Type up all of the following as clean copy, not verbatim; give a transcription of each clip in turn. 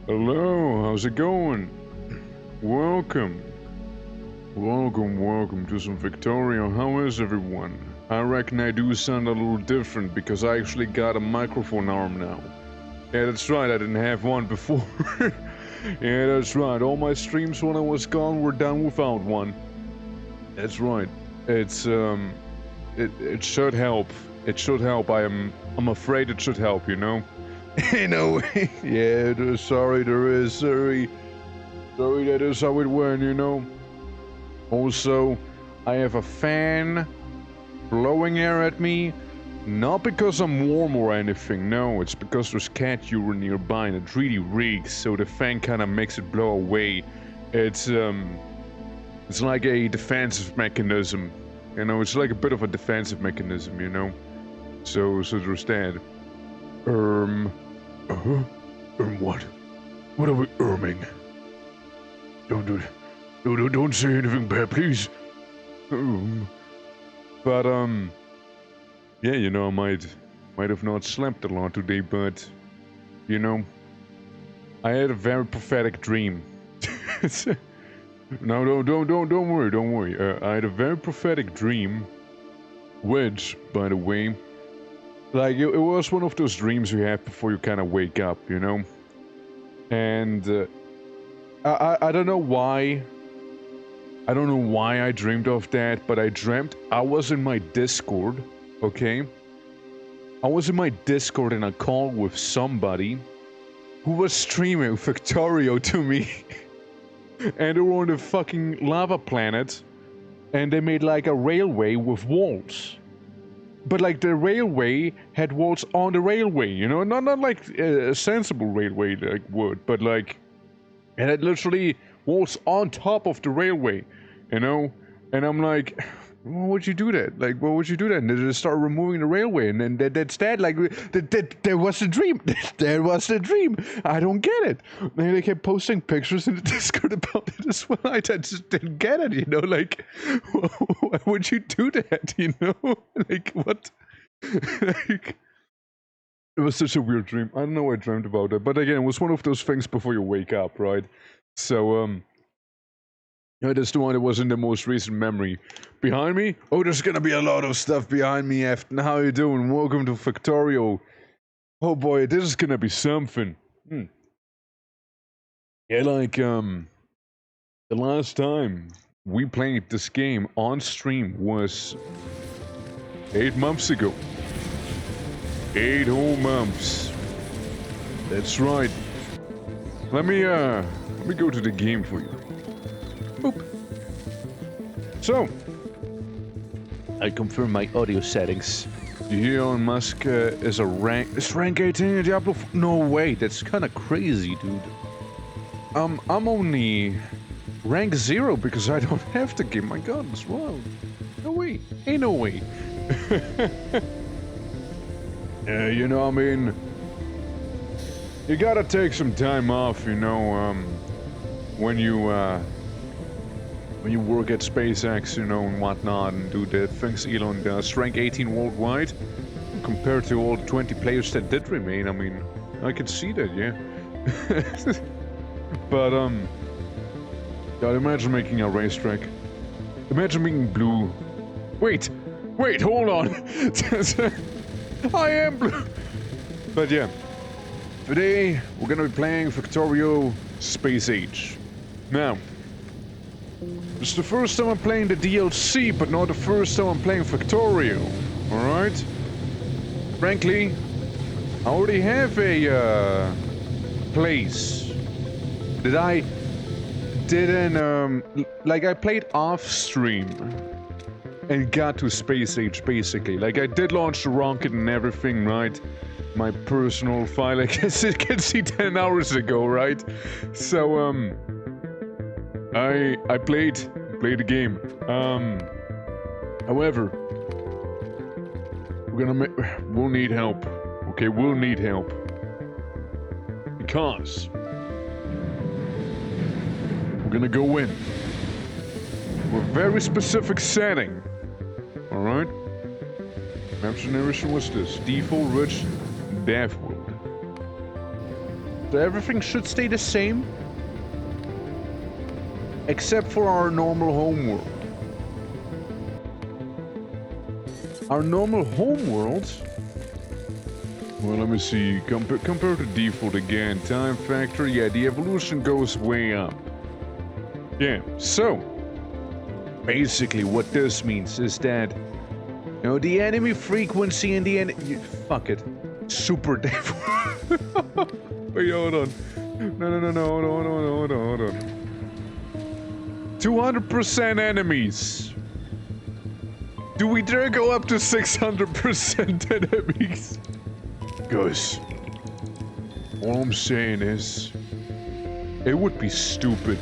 Hello, how's it going? Welcome. Welcome to some FACTORIO. How is everyone? I reckon I do sound a little different because I actually got a microphone arm now. Yeah, that's right, I didn't have one before. Yeah, that's right, all my streams when I was gone were done without one. That's right. It's, it should help. It should help, I'm afraid it should help, you know? In a way. Yeah, sorry, that is how it went, you know? Also, I have a fan blowing air at me, not because I'm warm or anything, no, it's because there's cat urine nearby and it really reeks, so the fan kind of makes it blow away. It's like a defensive mechanism, you know, it's like a bit of a defensive mechanism, you know? So there's that. What? What are we erming? Don't say anything bad, please. But, yeah, you know, I might have not slept a lot today, but, you know, I had a very prophetic dream. No, don't worry. I had a very prophetic dream, which, by the way, like, it was one of those dreams you have before you kind of wake up, you know? And, I don't know why. I don't know why I dreamed of that, but I dreamt I was in my Discord, okay? I was in my Discord in a call with somebody who was streaming FACTORIO to me. And they were on the fucking lava planet, and they made like a railway with walls. But like the railway had walls on the railway, you know? Not like a sensible railway like would, but like... And it literally walls on top of the railway, you know? And I'm like, why would you do that? Like, why would you do that? And they just start removing the railway, and then that's that. Like, there was a dream. There was a dream. I don't get it. And they kept posting pictures in the Discord about it as well. I just didn't get it, you know? Like, why would you do that, you know? Like, what? Like... It was such a weird dream. I don't know what I dreamt about it, but again, it was one of those things before you wake up, right? So, yeah, that's the one that was in the most recent memory. Behind me? Oh, there's gonna be a lot of stuff behind me, Afton. How you doing? Welcome to FACTORIO. Oh boy, this is gonna be something. Yeah, like, the last time we played this game on stream was 8 months ago. 8 whole months. That's right. Let me go to the game for you. Boop. So, I confirm my audio settings. Elon Musk is rank 18 in Diablo. No way, that's kind of crazy, dude. I'm only rank 0 because I don't have the game. My God, it's wild. No way, ain't no way. You know, I mean, you gotta take some time off, you know, when you work at SpaceX, you know, and whatnot, and do the things Elon does. Rank 18 worldwide, compared to all the 20 players that did remain, I mean, I can see that, yeah. But, God, imagine making a racetrack. Imagine being blue. Wait, hold on. I am blue. But yeah, today we're gonna be playing FACTORIO Space Age. Now, it's the first time I'm playing the DLC, but not the first time I'm playing FACTORIO. Alright? Frankly, I already have a place that I didn't, like I played off stream. And got to Space Age, basically. Like, I did launch the rocket and everything, right? My personal file, I guess you can see 10 hours ago, right? So, I played the game. However, we'll need help. Okay, we'll need help. Because we're gonna go in with a very specific setting. Alright? Map generation was this. Default Rich Death World. So everything should stay the same. Except for our normal homeworld. Our normal homeworld... Well, let me see. Compare to default again. Time factor. Yeah, the evolution goes way up. Yeah, so... Basically, what this means is that... You know, the enemy frequency and the enemy... Fuck it. Super devil. Wait, hold on. No, hold on. 200% enemies. Do we dare go up to 600% enemies? Guys, all I'm saying is, it would be stupid.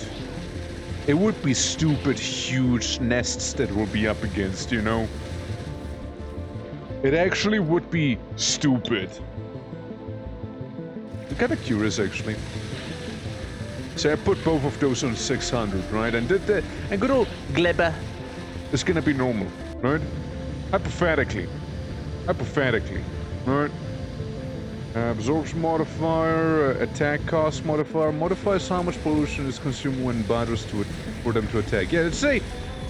It would be stupid huge nests that we'll be up against, you know? It actually would be stupid. I'm kinda curious, actually. So I put both of those on 600, right? And good old Glebber is gonna be normal, right? Hypothetically, right? Absorption modifier, attack cost modifier, modifies how much pollution is consumed when bothers for them to attack. Yeah, let's say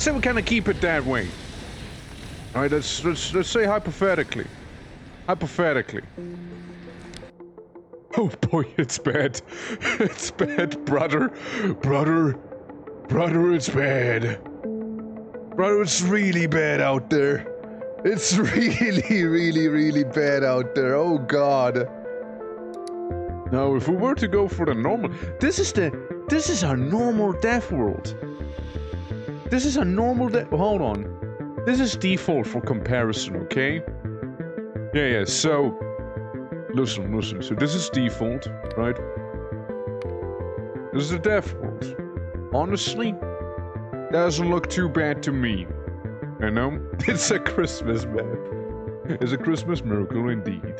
we kind of keep it that way. All right, let's say hypothetically. Oh boy, it's bad. It's bad, brother, it's bad. Brother, it's really bad out there. It's really bad out there. Oh god. Now, if we were to go for the normal, this is our normal death world. This is a normal hold on. This is default for comparison, okay? Yeah, so listen. So this is default, right? This is the death world. Honestly, doesn't look too bad to me. You know? It's a Christmas map. It's a Christmas miracle indeed.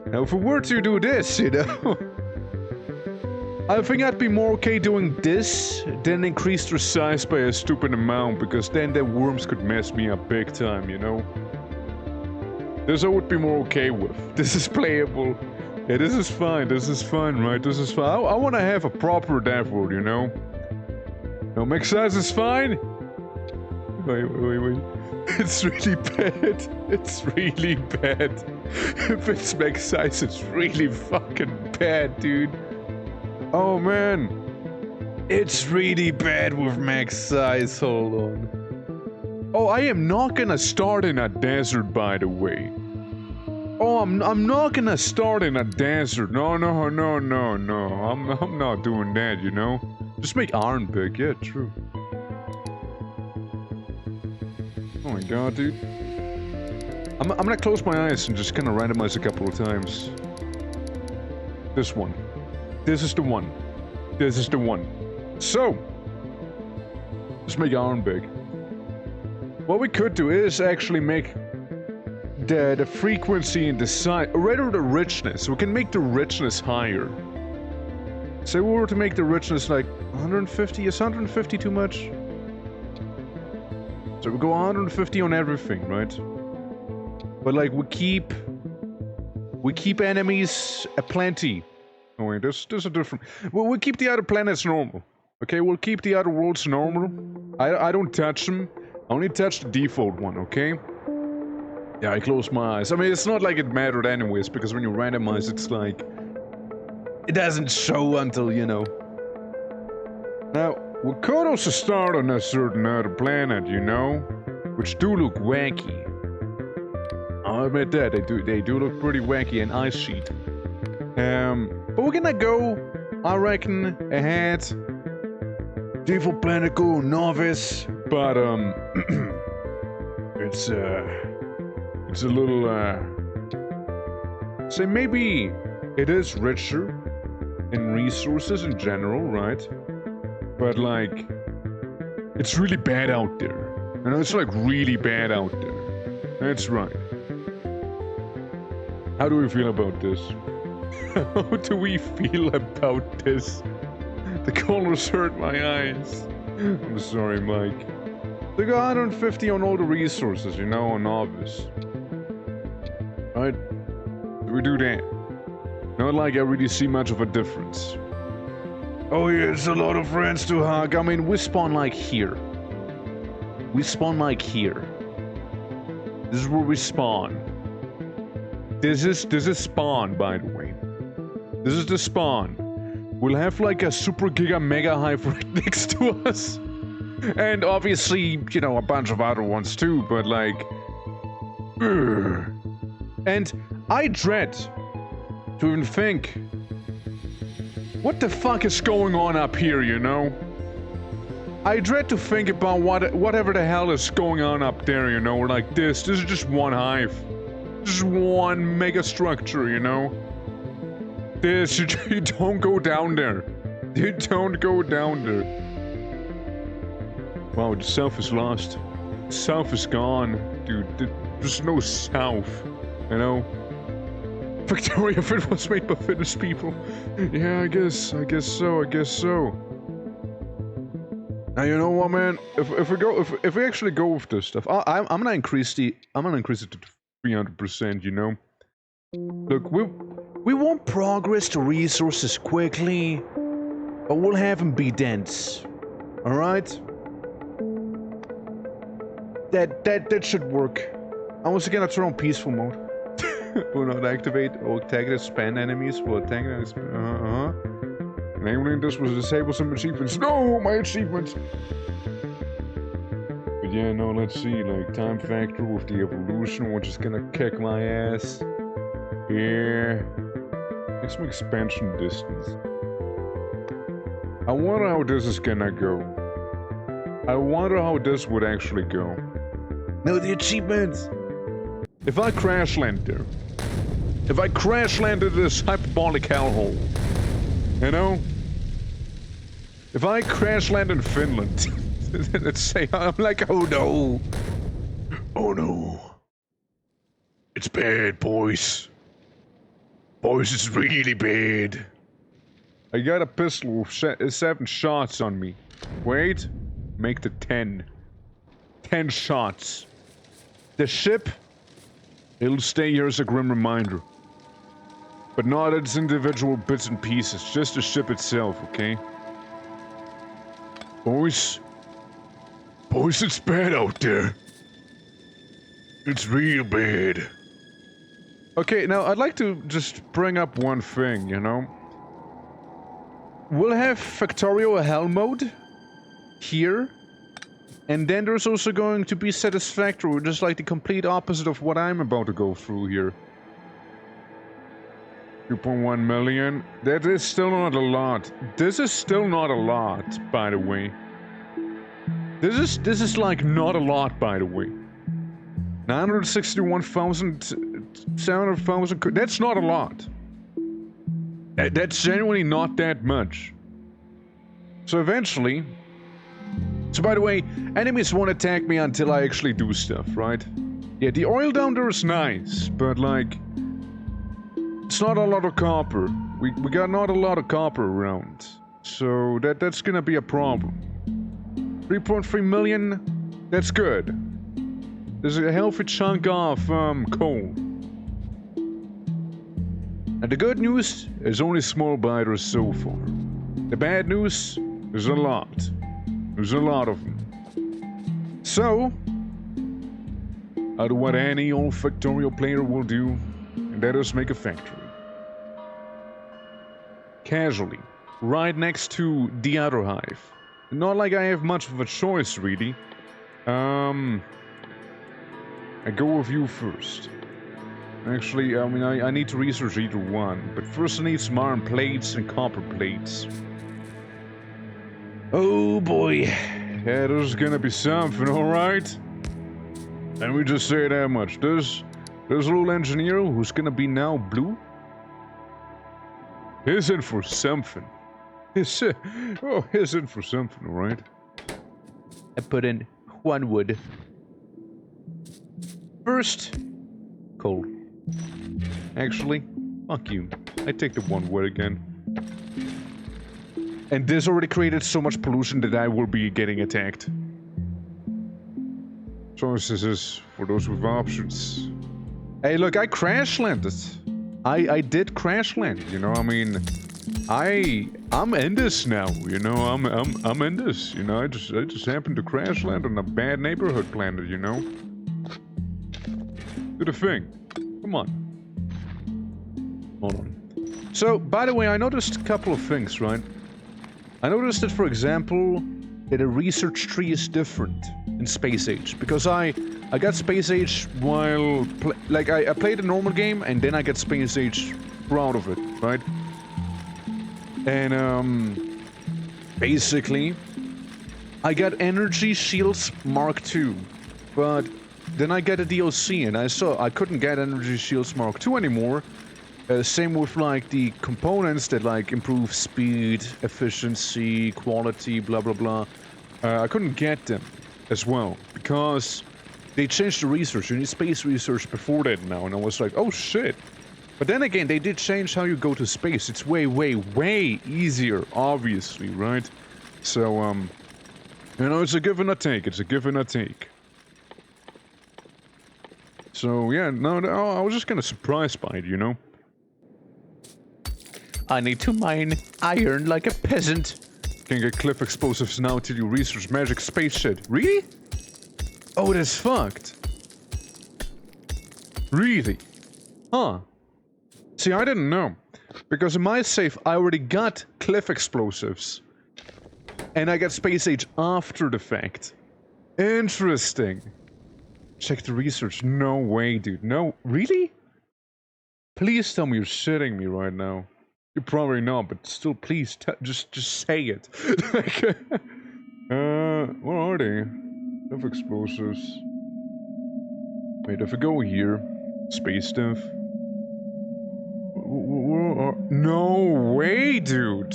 Now, if we were to do this, you know, I think I'd be more okay doing this than increase their size by a stupid amount, because then the worms could mess me up big time, you know? This I would be more okay with. This is playable. Yeah, this is fine, right? This is fine. I want to have a proper death world, you know? No, max size is fine? Wait. It's really bad. It's really bad. If it's max size, it's really fucking bad, dude. Oh man. It's really bad with max size. Hold on. Oh, I am not gonna start in a desert, by the way. Oh, I'm not gonna start in a desert. No. I'm not doing that, you know? Just make iron big. Yeah, true. Oh my god, dude. I'm gonna close my eyes and just kind of randomize a couple of times. This one. This is the one. This is the one. So, let's make iron big. What we could do is actually make the frequency and the size, or rather the richness. We can make the richness higher. Say we were to make the richness like 150. Is 150 too much? So we go 150 on everything, right? But like we keep enemies aplenty. Oh wait, this is a different. Well, we'll keep the other planets normal. Okay, we'll keep the other worlds normal. I don't touch them. I only touch the default one. Okay. Yeah, I close my eyes. I mean, it's not like it mattered anyways, because when you randomize, it's like it doesn't show until, you know. Now, we could also start on a certain other planet, you know, which do look wacky. I'll admit that they do look pretty wacky and ice sheet. But we're gonna go, I reckon, ahead. Default planet, go novice, but it's a little say maybe it is richer in resources in general, right? But like, it's really bad out there. You know, it's like really bad out there. That's right. How do we feel about this? How do we feel about this? The colors hurt my eyes. I'm sorry, Mike. They got 150 on all the resources, you know, on novice. Right? Do we do that? Not like I really see much of a difference. Oh yeah, it's a lot of friends to hug. I mean, we spawn like here. We spawn like here. This is where we spawn. This is spawn, by the way. This is the spawn. We'll have like a super giga mega hive right next to us. And obviously, you know, a bunch of other ones too, but like... Ugh. And I dread to even think... What the fuck is going on up here, you know? I dread to think about whatever the hell is going on up there, you know? Like this is just one hive. This is one mega structure, you know? This, you don't go down there. You don't go down there. Wow, the south is lost. South is gone. Dude, there's no south. You know? Factorio, if it was made by Finnish people. Yeah, I guess so. Now you know what, man? If we actually go with this stuff, I'm gonna increase it to 300%. You know, look, we won't progress the resources quickly, but we'll have them be dense. All right? That should work. I'm also gonna turn on peaceful mode. Will not activate or target spam enemies. Will attack enemies. Enabling this will disable some achievements. No, my achievements! But yeah, no, let's see, like, time factor with the evolution, which is gonna kick my ass. Yeah. Maximum expansion distance. I wonder how this is gonna go. I wonder how this would actually go. No, the achievements! If I crash land there. If I crash landed this hyperbolic hellhole. You know? If I crash land in Finland, let's say I'm like, oh no. Oh no. It's bad, boys. Boys, it's really bad. I got a pistol with 7 shots on me. Wait. Make the 10. 10 shots. The ship, it'll stay here as a grim reminder. But not its individual bits and pieces, just the ship itself, okay? Boys, it's bad out there. It's real bad. Okay, now I'd like to just bring up one thing, you know? We'll have Factorio Hell mode here. And then there's also going to be Satisfactory, just like the complete opposite of what I'm about to go through here. 2.1 million. That is still not a lot. This is still not a lot, by the way. This is like not a lot, by the way. 961,000, 700,000. That's not a lot. That's genuinely not that much. So eventually. So by the way, enemies won't attack me until I actually do stuff, right? Yeah, the oil down there is nice, but like, it's not a lot of copper. We got not a lot of copper around, so that's gonna be a problem. 3.3 million, that's good. There's a healthy chunk of coal. And the good news is only small biters so far. The bad news is a lot. There's a lot of them. So, I do what any old Factorio player will do, and that is make a factory. Casually, right next to the other hive. Not like I have much of a choice, really. I go with you first. Actually, I mean, I need to research either one, but first I need some iron plates and copper plates. Oh boy, yeah, there's gonna be something, alright? And we just say that much. There's a little engineer who's gonna be now blue. He's in for something. He's in for something, alright? I put in 1 wood. First, coal. Actually, fuck you. I take the 1 wood again. And this already created so much pollution that I will be getting attacked. Choices is for those with options. Hey, look, I crash landed. I did crash land, you know, I mean, I'm in this now, you know, I'm in this, you know, I just happened to crash land on a bad neighborhood planet, you know. Do the thing. Come on. Hold on. So, by the way, I noticed a couple of things, right? I noticed that, for example, that a research tree is different in Space Age, because I got Space Age while I played a normal game and then I got Space Age out of it, right? And basically I got Energy Shields Mark II, but then I got a DLC and I saw I couldn't get Energy Shields Mark II anymore. Same with like the components that like improve speed, efficiency, quality, blah blah blah. I couldn't get them as well because they changed the research. You need space research before that now, and I was like, oh shit. But then again, they did change how you go to space. It's way, way, way easier, obviously, right? So, you know, it's a give and a take. It's a give and a take. So, yeah, no, I was just kind of surprised by it, you know? I need to mine iron like a peasant. Can get cliff explosives now till you research magic space shit. Really? Oh, that's fucked. Really? Huh. See, I didn't know. Because in my safe, I already got cliff explosives. And I got space age after the fact. Interesting. Check the research. No way, dude. No. Really? Please tell me you're shitting me right now. You're probably not, but still, please, just say it. Where are they? Cliff explosives. Wait, if I go here, space stuff. No way, dude.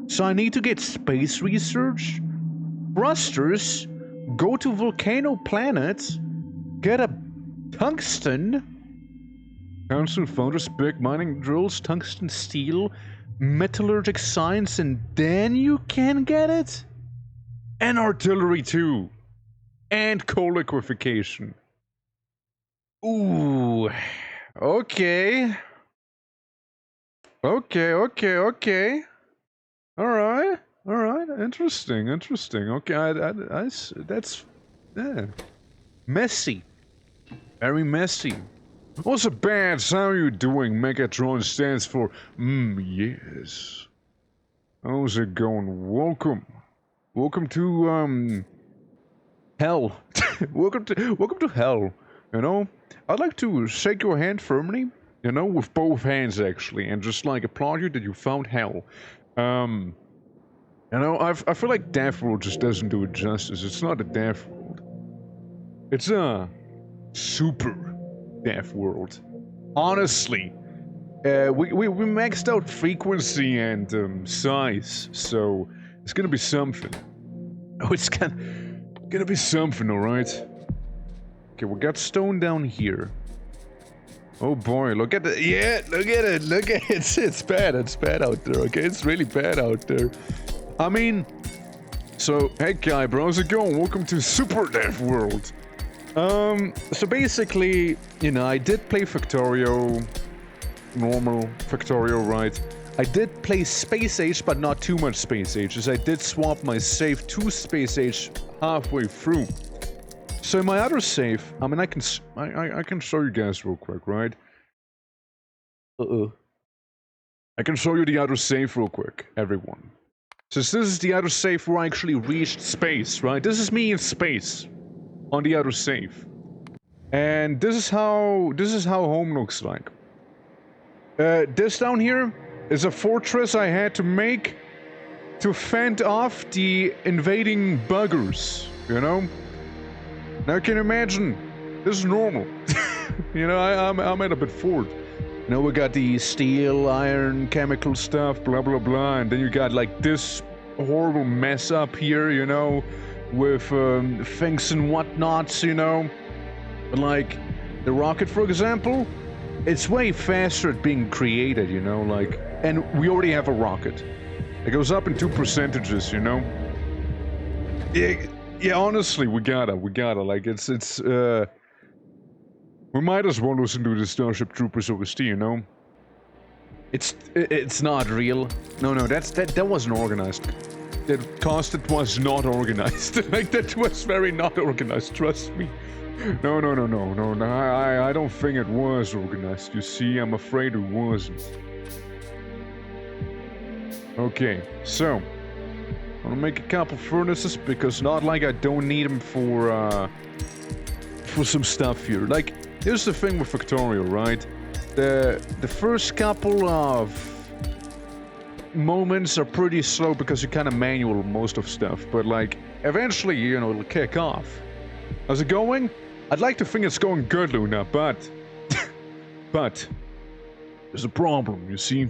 So I need to get space research, thrusters, go to volcano planet, get a tungsten. Council founders, big mining drills, tungsten steel, metallurgic science, and then you can get it? And artillery too. And coal liquefaction. Ooh. Okay. Okay. Alright. Interesting. Okay, that's... yeah. Messy. Very messy. What's a bad? How are you doing? Megatron stands for yes. How's it going? Welcome to hell. welcome to hell. You know, I'd like to shake your hand firmly. You know, with both hands actually, and just like applaud you that you found hell. You know, I feel like Death World just doesn't do it justice. It's not a Death World. It's a super Death World. Honestly, we maxed out frequency and size, so it's gonna be something. Oh, it's gonna be something, all right. Okay, we got stone down here. Oh boy, look at it! Yeah, look at it! It's bad out there. Okay, it's really bad out there. I mean, so hey guy, bro, how's it going? Welcome to Super Death World. So basically, you know, I did play Factorio, normal Factorio, right? I did play Space Age, but not too much Space Age, as I did swap my save to Space Age halfway through. So in my other save, I mean, I can show you guys real quick, right? I can show you the other save real quick, everyone. Since this is the other save where I actually reached space, right? This is me in space. On the other save. And this is how home looks like. This down here is a fortress I had to make to fend off the invading buggers, you know? Now can you imagine, this is normal. You know, I'm at a bit forward. You know, we got the steel, iron, chemical stuff, blah blah blah, and then you got like this horrible mess up here, you know? With things and whatnots, you know, like the rocket, for example, it's way faster at being created, you know, like, and we already have a rocket. It goes up in 2 percentages, you know. Yeah, honestly, we gotta, like, it's We might as well listen to the Starship Troopers OST, you know? It's not real. No, that wasn't organized. That casted was not organized. Like, that was very not organized, trust me. No, I don't think it was organized. You see, I'm afraid it wasn't. Okay, so I'm gonna make a couple furnaces because not like I don't need them for some stuff here. Like, here's the thing with Factorio, right? The first couple of moments are pretty slow because you kind of manual most of stuff, but like eventually, you know, it'll kick off. How's it going? I'd like to think it's going good, Luna, but there's a problem, you see.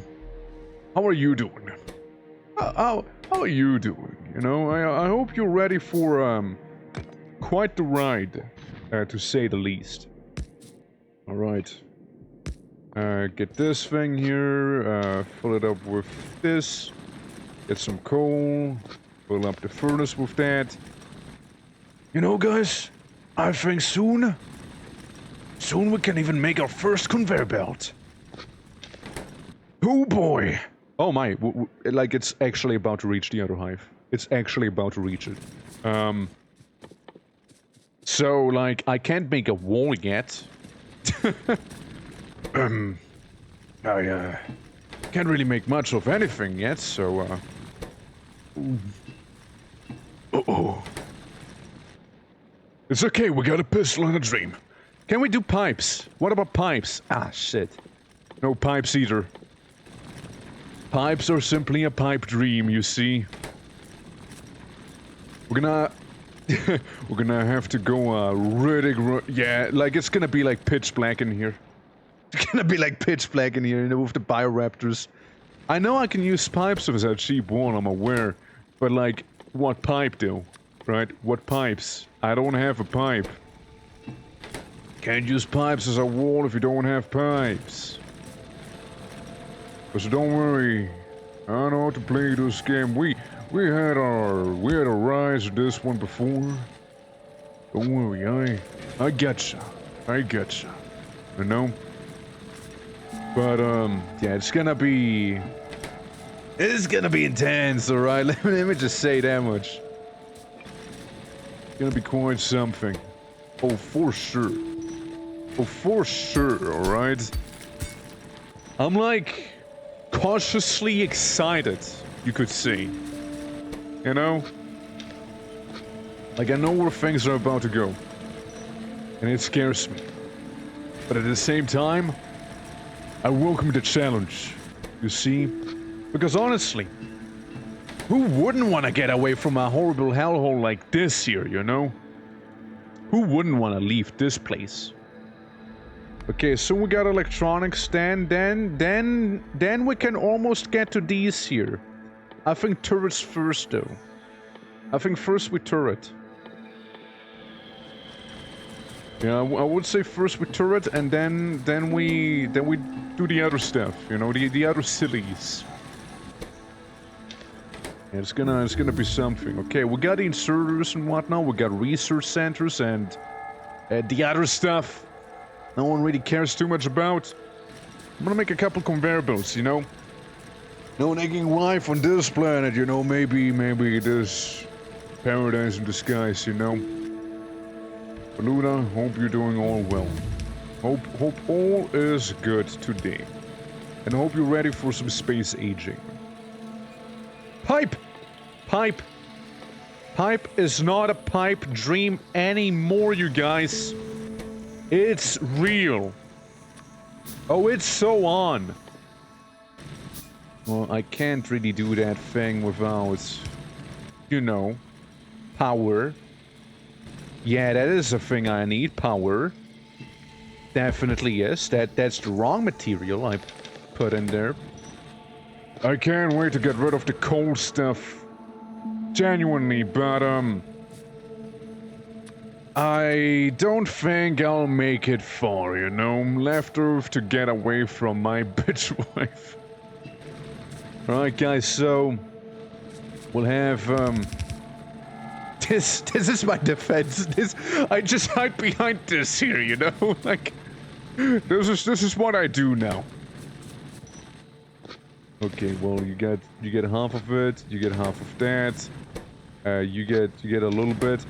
How are you doing? How are you doing? You know, I hope you're ready for quite the ride, to say the least. All right. Get this thing here, fill it up with this, get some coal, fill up the furnace with that. You know, guys, I think soon we can even make our first conveyor belt. Oh boy! Oh my, like it's actually about to reach the other hive. It's actually about to reach it. So, like, I can't make a wall yet. I can't really make much of anything yet, so, Uh-oh. It's okay, we got a pistol and a dream. Can we do pipes? What about pipes? Ah, shit. No pipes either. Pipes are simply a pipe dream, you see. We're gonna... we're gonna have to go, really... Yeah, like, it's gonna be like pitch black in here. It's gonna be like pitch black in here, you know, with the bioraptors. I know I can use pipes as a cheap wall, I'm aware. But, like, what pipe, though? Right? What pipes? I don't have a pipe. Can't use pipes as a wall if you don't have pipes. So don't worry. I know how to play this game. We had a rise of this one before. Don't worry, I getcha. I getcha. You know? But, yeah, it's gonna be intense, alright? Let me just say that much. It's gonna be quite something. Oh, for sure. Oh, for sure, alright? I'm, like, cautiously excited, you could say. You know? Like, I know where things are about to go. And it scares me. But at the same time, I welcome the challenge, you see? Because honestly, who wouldn't want to get away from a horrible hellhole like this here, you know? Who wouldn't want to leave this place? Okay, so we got electronics, then we can almost get to these here. I think turrets first, though. I think first we turret. Yeah, I would say first we turret, and then we do the other stuff, you know, the other sillies. Yeah, it's gonna be something. Okay, we got inserters and whatnot. We got research centers and the other stuff. No one really cares too much about. I'm gonna make a couple conveyor belts, you know. No nagging life on this planet, you know. Maybe this paradise in disguise, you know. Luna, hope you're doing all well. Hope all is good today. And hope you're ready for some space aging. Pipe! Pipe! Pipe is not a pipe dream anymore, you guys. It's real. Oh, it's so on. Well, I can't really do that thing without, you know, power. Yeah, that is a thing I need, power. Definitely yes, that's the wrong material I put in there. I can't wait to get rid of the coal stuff. Genuinely, but I don't think I'll make it far, you know? Left Earth to get away from my bitch wife. Alright guys, so we'll have this is my defense. I just hide behind this here, you know? Like, This is what I do now. Okay, well you get half of it, you get half of that. You get a little bit.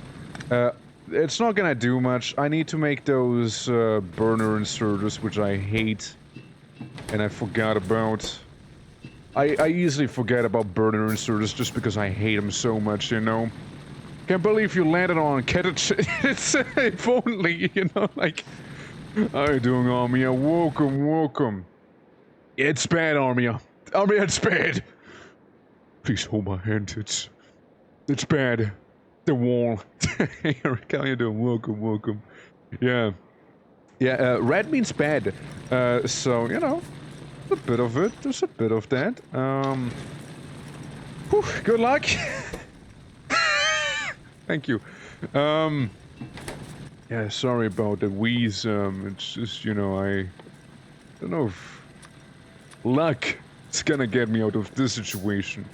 It's not gonna do much. I need to make those burner inserters, which I hate, and I forgot about. I easily forget about burner inserters just because I hate them so much, you know. Can't believe you landed on Ketich. It's if only, you know, like. How you doing, Armia? Welcome. It's bad, Armia. Armia, it's bad. Please hold my hand. It's bad. The wall. Hey, Eric, how you doing? Welcome. Yeah. Yeah, red means bad. So, you know, a bit of it. There's a bit of that. Whew, good luck. Thank you. Yeah, sorry about the wheeze. It's just, you know, I don't know if luck is gonna get me out of this situation.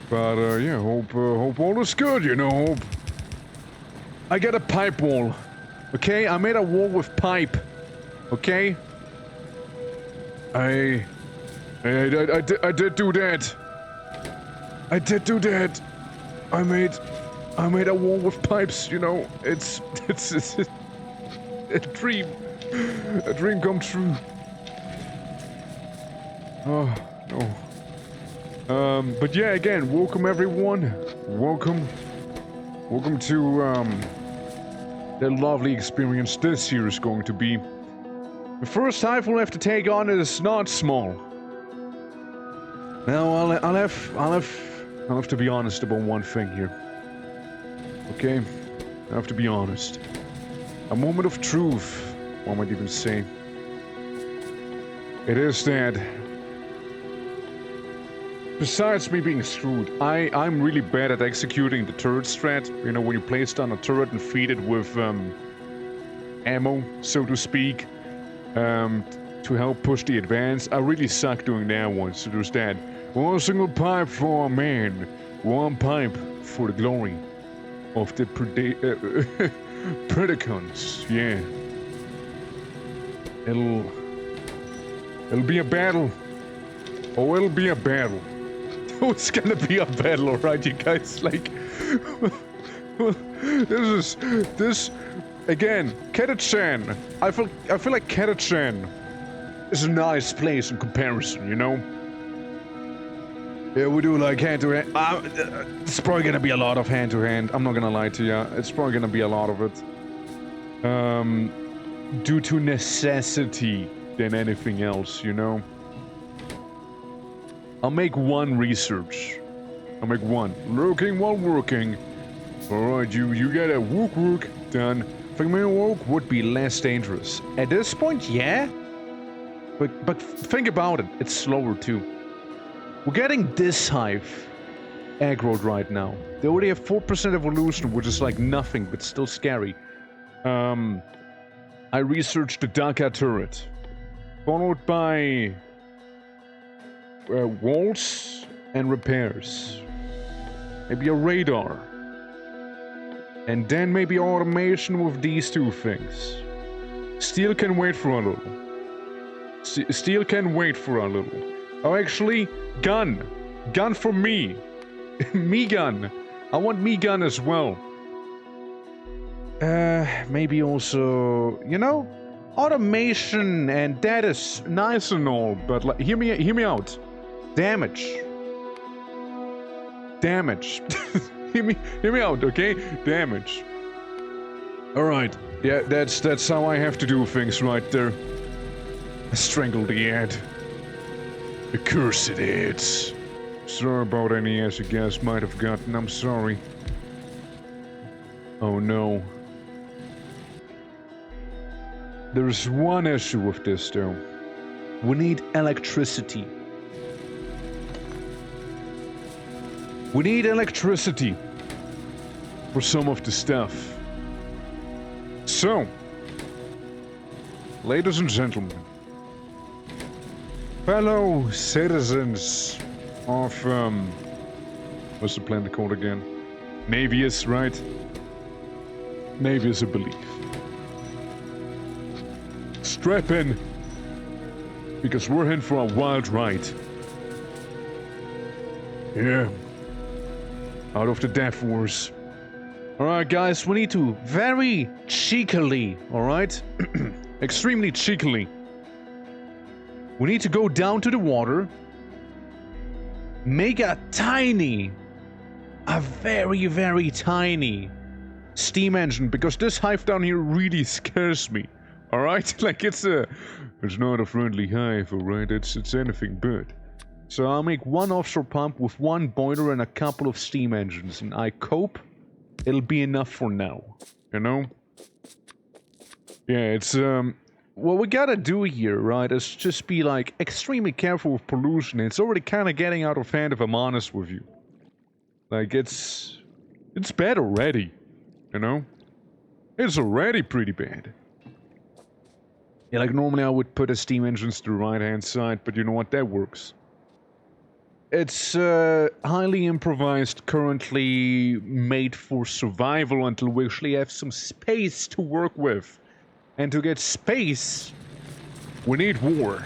But, yeah, hope all is good, you know, hope. I got a pipe wall, okay? I made a wall with pipe, okay? I did do that. I did do that. I made a wall with pipes, you know. It's a dream come true. Oh, no. But yeah, again, welcome everyone. Welcome to, the lovely experience this year is going to be. The first hive we'll have to take on is not small. Now, I'll have to be honest about one thing here. Okay? I have to be honest. A moment of truth, one might even say. It is that besides me being screwed, I'm really bad at executing the turret strat. You know, when you place down a turret and feed it with ammo, so to speak, to help push the advance. I really suck doing that one, so there's that. One single pipe for a man, one pipe for the glory of the Predacons. Yeah. It'll be a battle. Oh, it'll be a battle. It's gonna be a battle, alright, you guys? Like, this again. Ketachan. I feel like Ketachan is a nice place in comparison, you know. Yeah, we do like hand to hand. It's probably gonna be a lot of hand to hand. I'm not gonna lie to you. It's probably gonna be a lot of it. Due to necessity than anything else, you know. I'll make one research. I'll make one. Lurking while working. Alright, you get a wook done. Thinking woke would be less dangerous. At this point, yeah. But think about it. It's slower too. We're getting this hive aggroed right now. They already have 4% evolution, which is like nothing, but still scary. I researched the Daka turret. Followed by walls and repairs. Maybe a radar. And then maybe automation with these two things. Steel can wait for a little. Steel can wait for a little. Oh, actually, gun. Gun for me. Me gun. I want me gun as well. Maybe also, you know, automation, and that is nice and all, but like, hear me out. Damage. hear me out, okay? Damage. All right. Yeah, that's how I have to do things right there. I strangled the ad. The cursed ads. Sorry about any ass you guys might have gotten. I'm sorry. Oh no. There's one issue with this though. We need electricity. We need electricity for some of the stuff. So, ladies and gentlemen, fellow citizens of, what's the planet called again? Navius, right? Navius, I believe. strap in. Because we're in for a wild ride. Yeah. Out of the Death Wars. Alright guys, we need to very cheekily, alright? Extremely cheekily. We need to go down to the water. Make a very, very tiny steam engine, because this hive down here really scares me. Alright? Like it's not a friendly hive, alright? It's anything but. So I'll make one offshore pump with one boiler and a couple of steam engines, and I cope it'll be enough for now. You know? Yeah, it's what we gotta do here, right, is just be like extremely careful with pollution. It's already kinda getting out of hand if I'm honest with you. Like it's bad already. You know? It's already pretty bad. Yeah, like normally I would put the steam engines to the right hand side, but you know what, that works. It's highly improvised, currently made for survival until we actually have some space to work with. And to get space, we need war.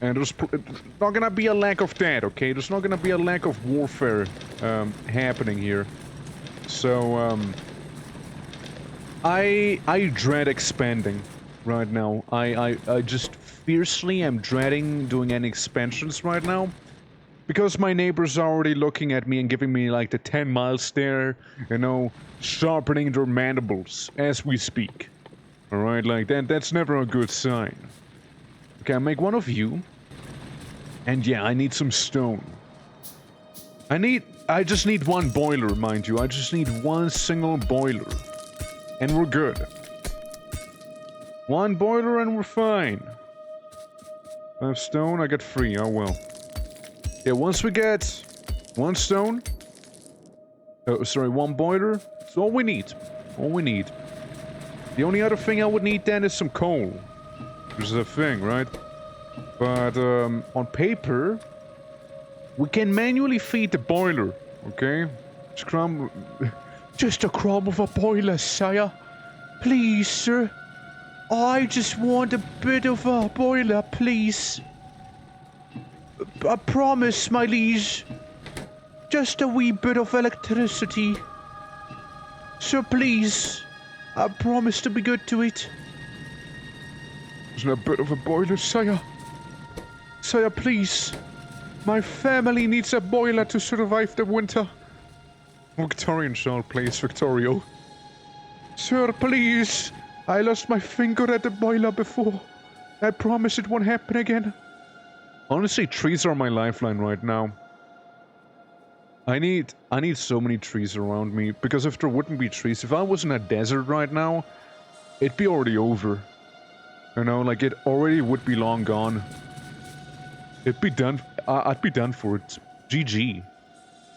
And there's not gonna be a lack of that, okay? There's not gonna be a lack of warfare happening here. So, I dread expanding right now. I just fiercely am dreading doing any expansions right now. Because my neighbors are already looking at me and giving me like the 10-mile stare, you know, sharpening their mandibles as we speak. Alright, like that's never a good sign. Okay, I make one of you. And yeah, I need some stone. I just need one boiler, mind you. I just need one single boiler. And we're good. One boiler and we're fine. I have stone, I get 3, oh well. Yeah, once we get one stone, one boiler, that's all we need. All we need. The only other thing I would need then is some coal. Which is a thing, right? But, on paper, we can manually feed the boiler, okay? Just a crumb of a boiler, sire. Please, sir. I just want a bit of a boiler, please. I promise, my liege. Just a wee bit of electricity. So please, I promise to be good to it. Isn't a bit of a boiler, sire? Sire, please. My family needs a boiler to survive the winter. Victorian child plays FACTORIO. Sir, please. I lost my finger at the boiler before. I promise it won't happen again. Honestly, trees are my lifeline right now. I need so many trees around me, because if there wouldn't be trees, if I was in a desert right now, it'd be already over. You know, like it already would be long gone. It'd be done, I'd be done for it. GG.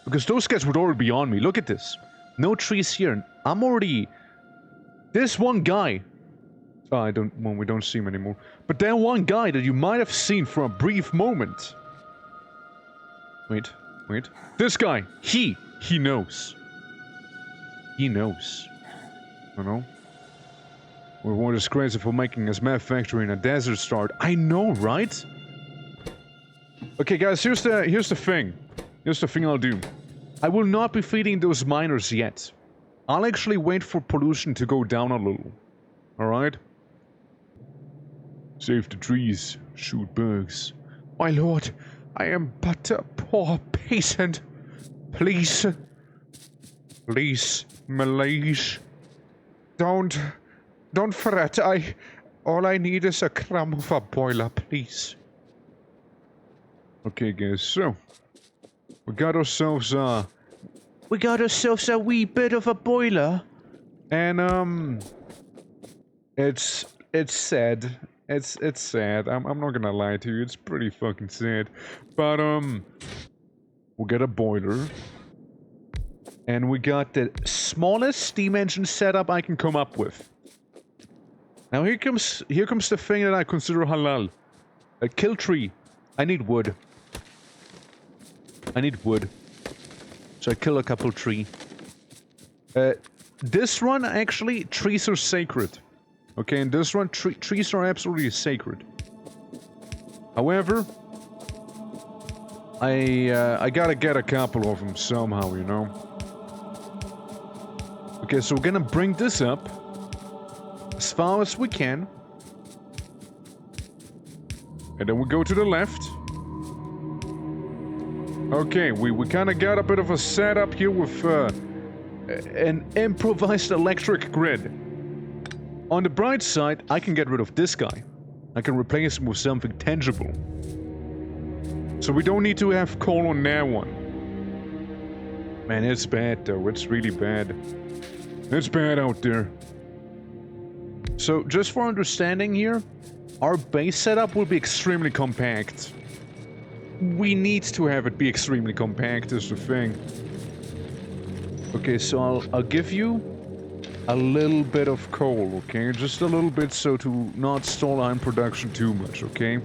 Because those guys would already be on me, look at this. No trees here, I'm already... This one guy... Oh, we don't see him anymore. But that one guy that you might have seen for a brief moment. Wait. This guy, he knows. He knows. You know? We're more disgraceful for making his meth factory in a desert start. I know, right? Okay, guys, here's the thing. Here's the thing I'll do. I will not be feeding those miners yet. I'll actually wait for pollution to go down a little. Alright? Save the trees, shoot bugs. My lord, I am but a poor peasant. Please. Please, my liege. Don't fret, all I need is a crumb of a boiler, please. Okay, guys, so... We got ourselves a wee bit of a boiler. And, it's sad. It's sad. I'm not gonna lie to you. It's pretty fucking sad. But, we'll get a boiler. And we got the smallest steam engine setup I can come up with. Now here comes the thing that I consider halal. A kill tree. I need wood. So I kill a couple tree. This one, actually, trees are sacred. Okay, in this one, trees are absolutely sacred. However, I gotta get a couple of them somehow, you know? Okay, so we're gonna bring this up as far as we can. And then we go to the left. Okay, we kind of got a bit of a setup here with an improvised electric grid. On the bright side, I can get rid of this guy. I can replace him with something tangible. So we don't need to have coal on that one. Man, it's bad though. It's really bad. It's bad out there. So, just for understanding here, our base setup will be extremely compact. We need to have it be extremely compact is the thing. Okay, so I'll give you a little bit of coal, okay? Just a little bit so to not stall iron production too much, okay?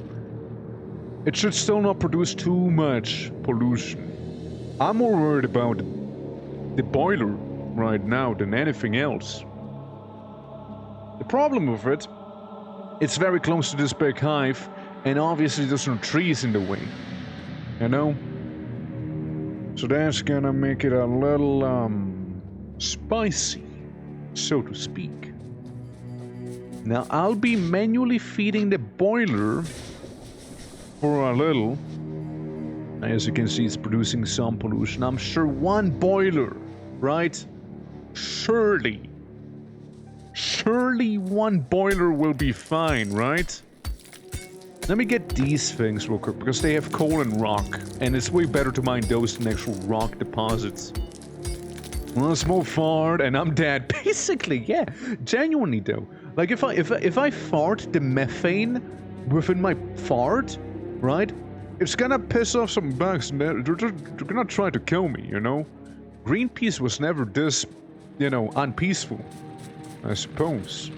It should still not produce too much pollution. I'm more worried about the boiler right now than anything else. The problem with it, it's very close to this big hive, and obviously there's some trees in the way. You know? So that's gonna make it a little, spicy, so to speak. Now, I'll be manually feeding the boiler for a little. As you can see, it's producing some pollution. I'm sure one boiler, right? Surely one boiler will be fine, right? Let me get these things real quick, because they have coal and rock, and it's way better to mine those than actual rock deposits. One small fart, and I'm dead. Basically, yeah. Genuinely, though. Like, if I fart the methane within my fart, right? It's gonna piss off some bugs, and they're gonna try to kill me, you know? Greenpeace was never this, you know, unpeaceful, I suppose.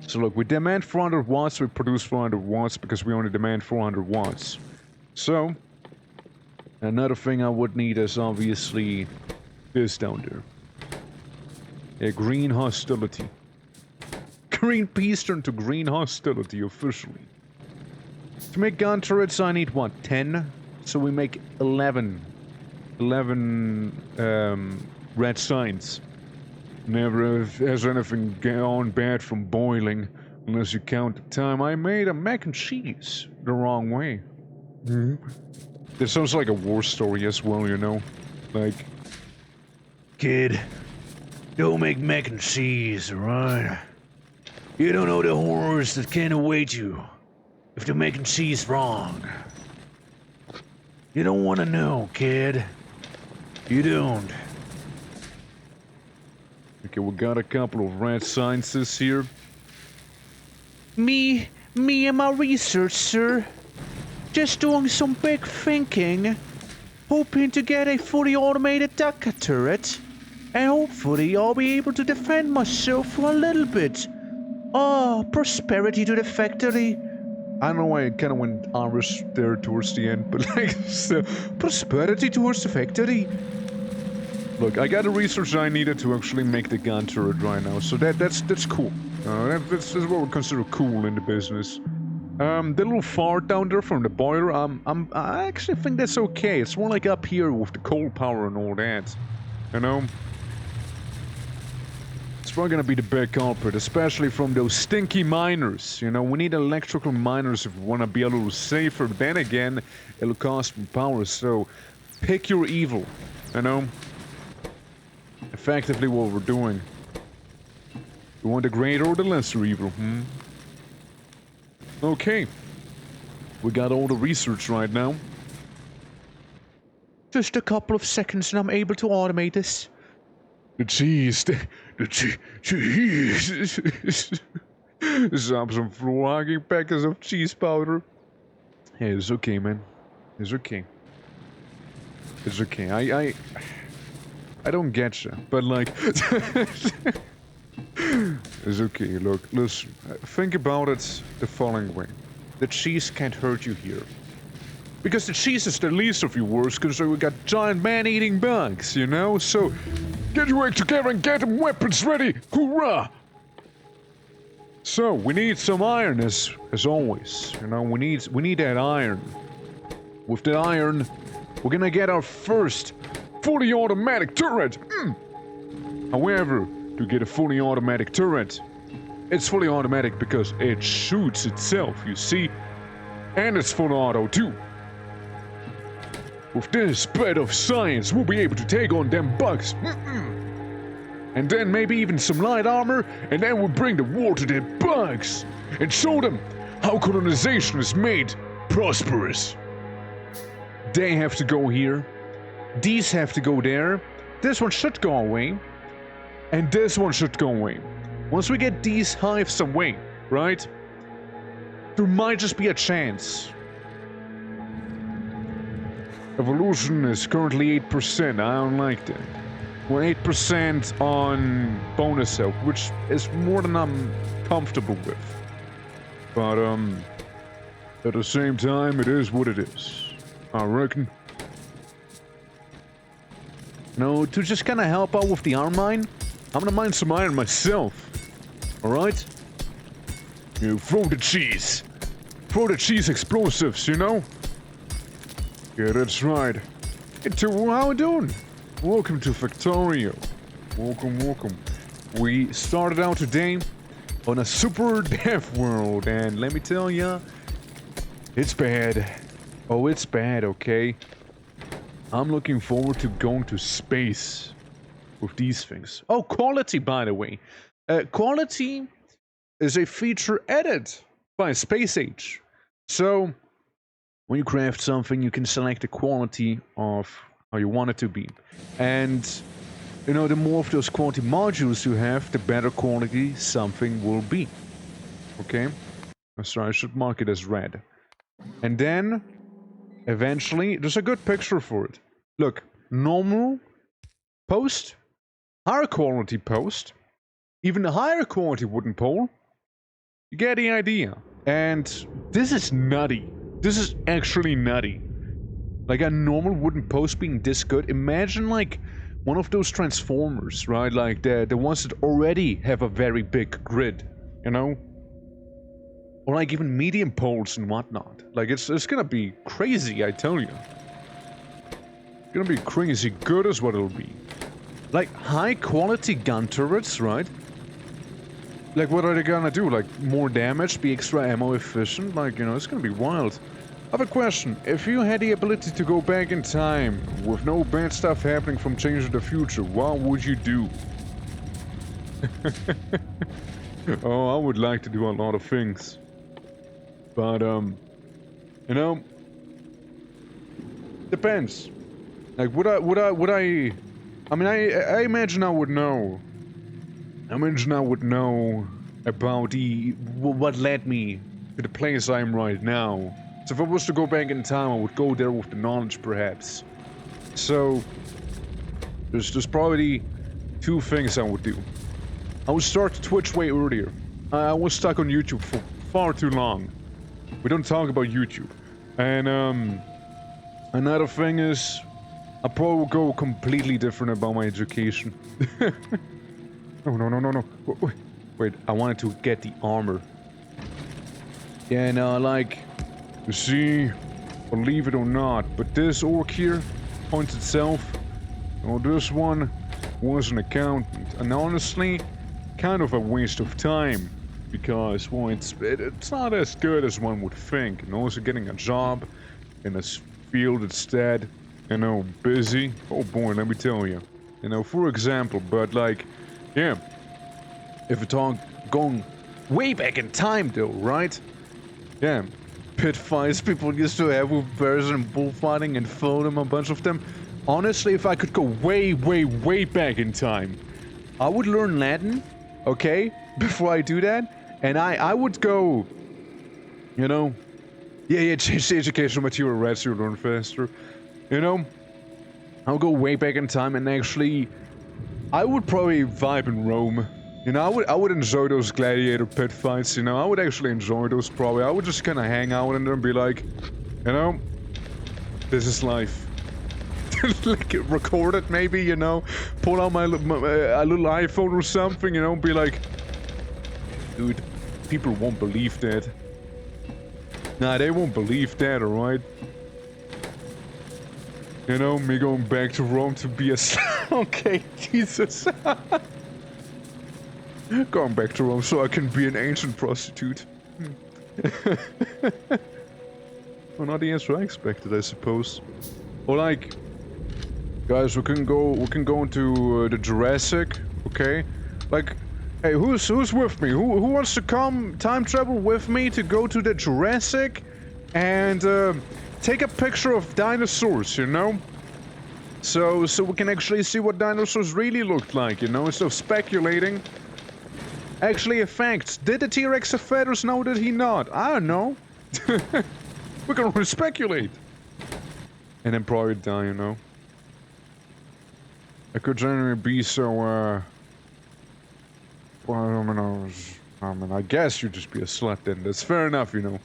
So look, we demand 400 watts, we produce 400 watts because we only demand 400 watts. So, another thing I would need is obviously this down there. A green hostility. Greenpeace turned to green hostility officially. To make gun turrets I need what, 10? So we make 11 red signs. Never has anything gone bad from boiling, unless you count the time I made a mac and cheese the wrong way. This sounds like a war story as well, you know? Like, kid, don't make mac and cheese, alright? You don't know the horrors that can await you if you're making cheese wrong. You don't want to know, kid. You don't. Okay, we got a couple of red sciences here. Me and my research, sir. Just doing some big thinking. Hoping to get a fully automated duck turret. And hopefully I'll be able to defend myself for a little bit. Oh, prosperity to the factory. I don't know why I kind of went Irish there towards the end, but like, so, prosperity towards the factory. Look, I got the research I needed to actually make the gun turret right now, so that's cool. That's what we consider cool in the business. The little fart down there from the boiler, I actually think that's okay. It's more like up here with the coal power and all that, you know? It's probably gonna be the big culprit, especially from those stinky miners. You know, we need electrical miners if we want to be a little safer. Then again, it'll cost me power, so pick your evil, you know? Effectively what we're doing. You want the greater or the lesser evil, Okay. We got all the research right now. Just a couple of seconds and I'm able to automate this. The cheese. The cheese. Some flying packets of cheese powder. Hey, it's okay, man. It's okay. It's okay. I don't get you, but like, it's okay. Look, listen. Think about it the following way: the cheese can't hurt you here, because the cheese is the least of your worries. Because we got giant man-eating bugs, you know. So, get your act together and get them weapons ready. Hoorah! So, we need some iron as always. You know, we need that iron. With that iron, we're gonna get our first fully automatic turret. However, to get a fully automatic turret, it's fully automatic because it shoots itself, you see? And it's full auto too. With this bit of science, we'll be able to take on them bugs. And then maybe even some light armor, and then we'll bring the war to the bugs and show them how colonization is made prosperous. They have to go here, these have to go there, this one should go away, and this one should go away. Once we get these hives away, right, there might just be a chance. Evolution is currently 8%, I don't like that. We're 8% on bonus health, which is more than I'm comfortable with. But, at the same time, it is what it is. I reckon. No, to just kind of help out with the iron mine, I'm gonna mine some iron myself. Alright? You throw the cheese. Throw the cheese explosives, you know? Yeah, that's right. How we doing? Welcome to FACTORIO. Welcome. We started out today on a super death world, and let me tell ya, it's bad. Oh, it's bad, okay? I'm looking forward to going to space with these things. Oh, quality, by the way. Quality is a feature added by Space Age. So, when you craft something, you can select the quality of how you want it to be. And, you know, the more of those quality modules you have, the better quality something will be. Okay? So I should mark it as red. And then, eventually, there's a good picture for it. Look, normal post, higher quality post, even a higher quality wooden pole. You get the idea. And this is nutty. This is actually nutty. Like a normal wooden post being this good. Imagine like one of those transformers, right? Like the ones that already have a very big grid, you know? Or like even medium poles and whatnot. Like it's gonna be crazy, I tell you. It's gonna be crazy good is what it'll be. Like high quality gun turrets, right? Like what are they gonna do? Like more damage, be extra ammo efficient? Like, you know, it's gonna be wild. I have a question. If you had the ability to go back in time with no bad stuff happening from Change of the Future, what would you do? Oh, I would like to do a lot of things. But, you know, depends. Like, would I mean, I imagine I would know. I imagine I would know about what led me to the place I am right now. So if I was to go back in time, I would go there with the knowledge, perhaps. So, there's probably two things I would do. I would start Twitch way earlier. I was stuck on YouTube for far too long. We don't talk about YouTube. And, another thing is, I probably would go completely different about my education. No. Wait, I wanted to get the armor. Yeah, no, like... You see, believe it or not, but this orc here points itself. Oh, this one was an accountant, and honestly, kind of a waste of time, because, well, it's not as good as one would think, and also getting a job in this field instead, you know, busy. Oh boy, let me tell you. You know, for example, but like, yeah, if we're talking going way back in time though, right? Yeah. Pit fights people used to have with bears and bullfighting and Phonem, a bunch of them. Honestly, if I could go way back in time, I would learn Latin, okay, before I do that, and I would go, you know, yeah, change the educational material, right, so you learn faster, you know, I'll go way back in time and actually, I would probably vibe in Rome. You know, I would enjoy those gladiator pit fights, you know, I would actually enjoy those probably. I would just kind of hang out in there and be like, you know, this is life. Like, record it maybe, you know, pull out my a little iPhone or something, you know, be like, dude, people won't believe that. Nah, they won't believe that, alright? You know, me going back to Rome to be a... Okay, Jesus. Going back to Rome so I can be an ancient prostitute. Well, not the answer I expected, I suppose. Or like... Guys, we can go into the Jurassic, okay? Like, hey, who's with me? Who wants to come time travel with me to go to the Jurassic and take a picture of dinosaurs, you know? So we can actually see what dinosaurs really looked like, you know, instead of speculating. Actually, a fact, did the T-Rex have feathers? No, did he not? I don't know. We're gonna speculate. And then probably die, you know? I could generally be so, well, I mean, I guess you'd just be a slut then. That's fair enough, you know.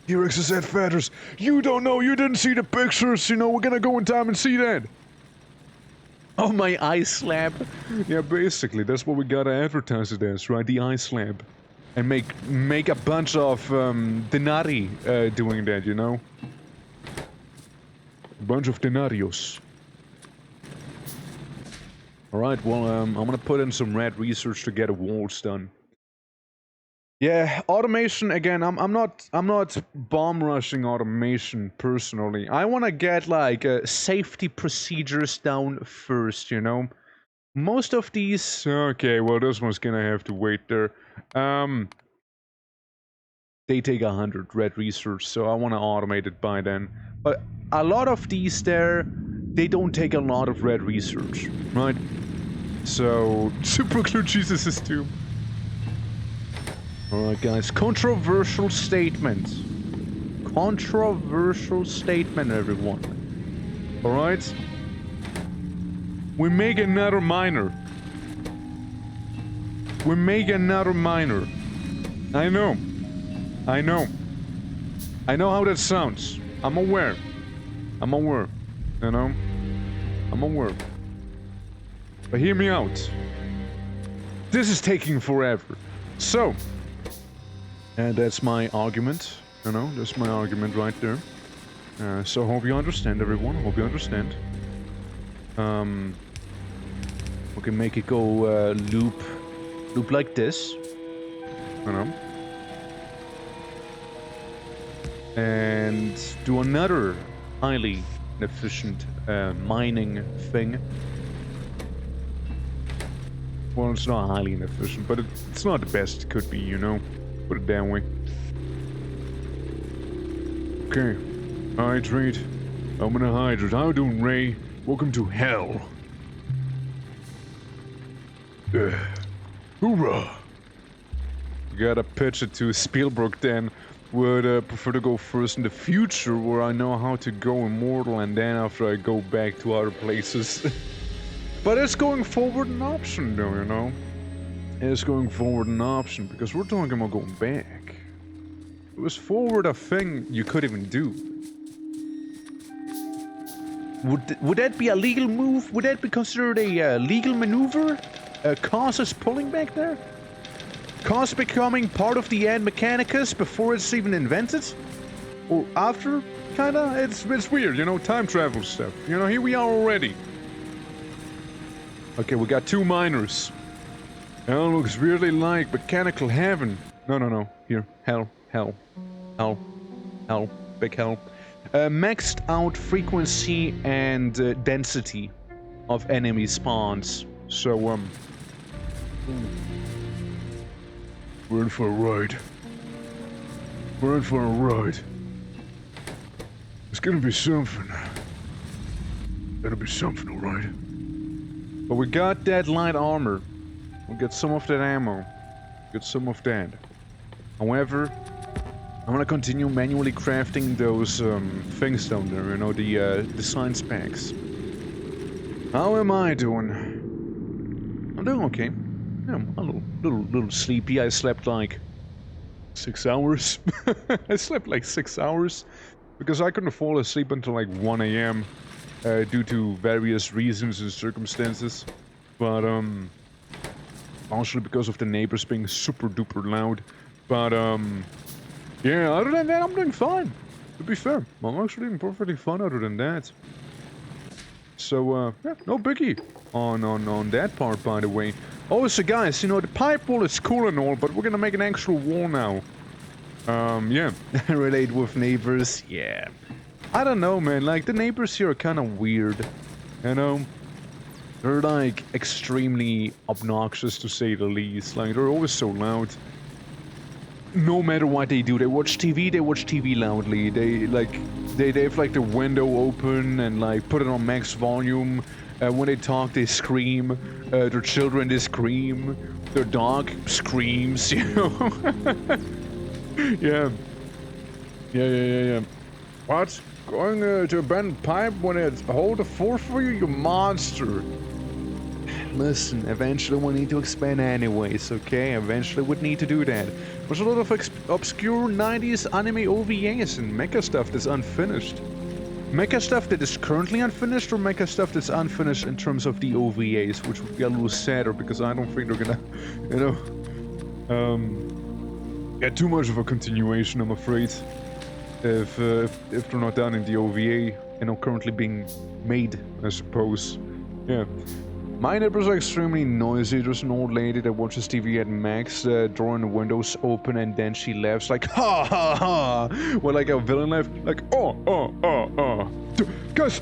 T-Rexes had feathers. You don't know, you didn't see the pictures, you know, we're gonna go in time and see that. Oh, my eye slab. Yeah, basically, that's what we gotta advertise it as, right? The eye slab. And make a bunch of, denari, doing that, you know? A bunch of denarios. Alright, well, I'm gonna put in some red research to get a walls done. Yeah, automation, again, I'm not bomb rushing automation, personally. I wanna get, like, safety procedures down first, you know? Most of these... Okay, well, this one's gonna have to wait there. They take 100 red research, so I wanna automate it by then. But a lot of these there, they don't take a lot of red research, right? So, super glue Jesus' tomb. Alright guys, controversial statement. Controversial statement, everyone. Alright? We make another miner. We make another miner. I know. I know. I know how that sounds. I'm aware. I'm aware. You know? I'm aware. But hear me out. This is taking forever. So, and that's my argument. You know, that's my argument right there. So hope you understand, everyone. Hope you understand. We can make it go loop like this. You know. And do another highly efficient mining thing. Well, it's not highly inefficient, but it's not the best it could be, you know? Put it that way. Okay. Hydrate. I'm gonna hydrate. How you doing, Ray? Welcome to hell. Hoorah! Gotta pitch it to Spielberg then. Would prefer to go first in the future, where I know how to go immortal, and then after I go back to other places. But it's going forward an option, though, you know? It's going forward an option, because we're talking about going back. It was forward a thing you could even do. Would that be a legal move? Would that be considered a legal maneuver? Cause is pulling back there? Cause becoming part of the end mechanicus before it's even invented? Or after? Kinda? It's weird, you know, time travel stuff. You know, here we are already. Okay, we got 2 miners. Hell looks weirdly like mechanical heaven. No. Here. Hell. Big hell. Maxed out frequency and density of enemy spawns. So, we're in for a ride. We're in for a ride. It's gonna be something. It'll be something, alright. But we got that light armor. We'll get some of that ammo. Get some of that. However, I'm gonna continue manually crafting those things down there, you know, the science packs. How am I doing? I'm doing okay. Yeah, I'm a little sleepy. I slept like 6 hours. I slept like 6 hours because I couldn't fall asleep until like 1 AM due to various reasons and circumstances. But partially because of the neighbors being super duper loud. But, yeah, other than that, I'm doing fine. To be fair, I'm actually doing perfectly fine other than that. So, yeah, no biggie on that part, by the way. Also, guys, you know, the pipe wall is cool and all, but we're gonna make an actual wall now. Yeah. Relate with neighbors, yeah. I don't know, man, like, the neighbors here are kind of weird, you know? They're, like, extremely obnoxious, to say the least. Like, they're always so loud. No matter what they do, they watch TV loudly. They have like the window open and like put it on max volume. When they talk, they scream. Their children, they scream. Their dog screams, you know? Yeah. Yeah. What? Going to abandon pipe when it's hold a fort for you, you monster. Listen, eventually we need to expand anyways, okay? Eventually we'd need to do that. There's a lot of obscure 90s anime OVAs and mecha stuff that's unfinished. Mecha stuff that is currently unfinished, or mecha stuff that's unfinished in terms of the OVAs, which would be a little sadder because I don't think they're gonna, you know, get too much of a continuation, I'm afraid. If they're not done in the OVA, you know, currently being made, I suppose. Yeah. My neighbors are extremely noisy. There's an old lady that watches TV at max, drawing the windows open, and then she laughs like, ha ha ha! Well, like a villain laugh, like, oh. Guys!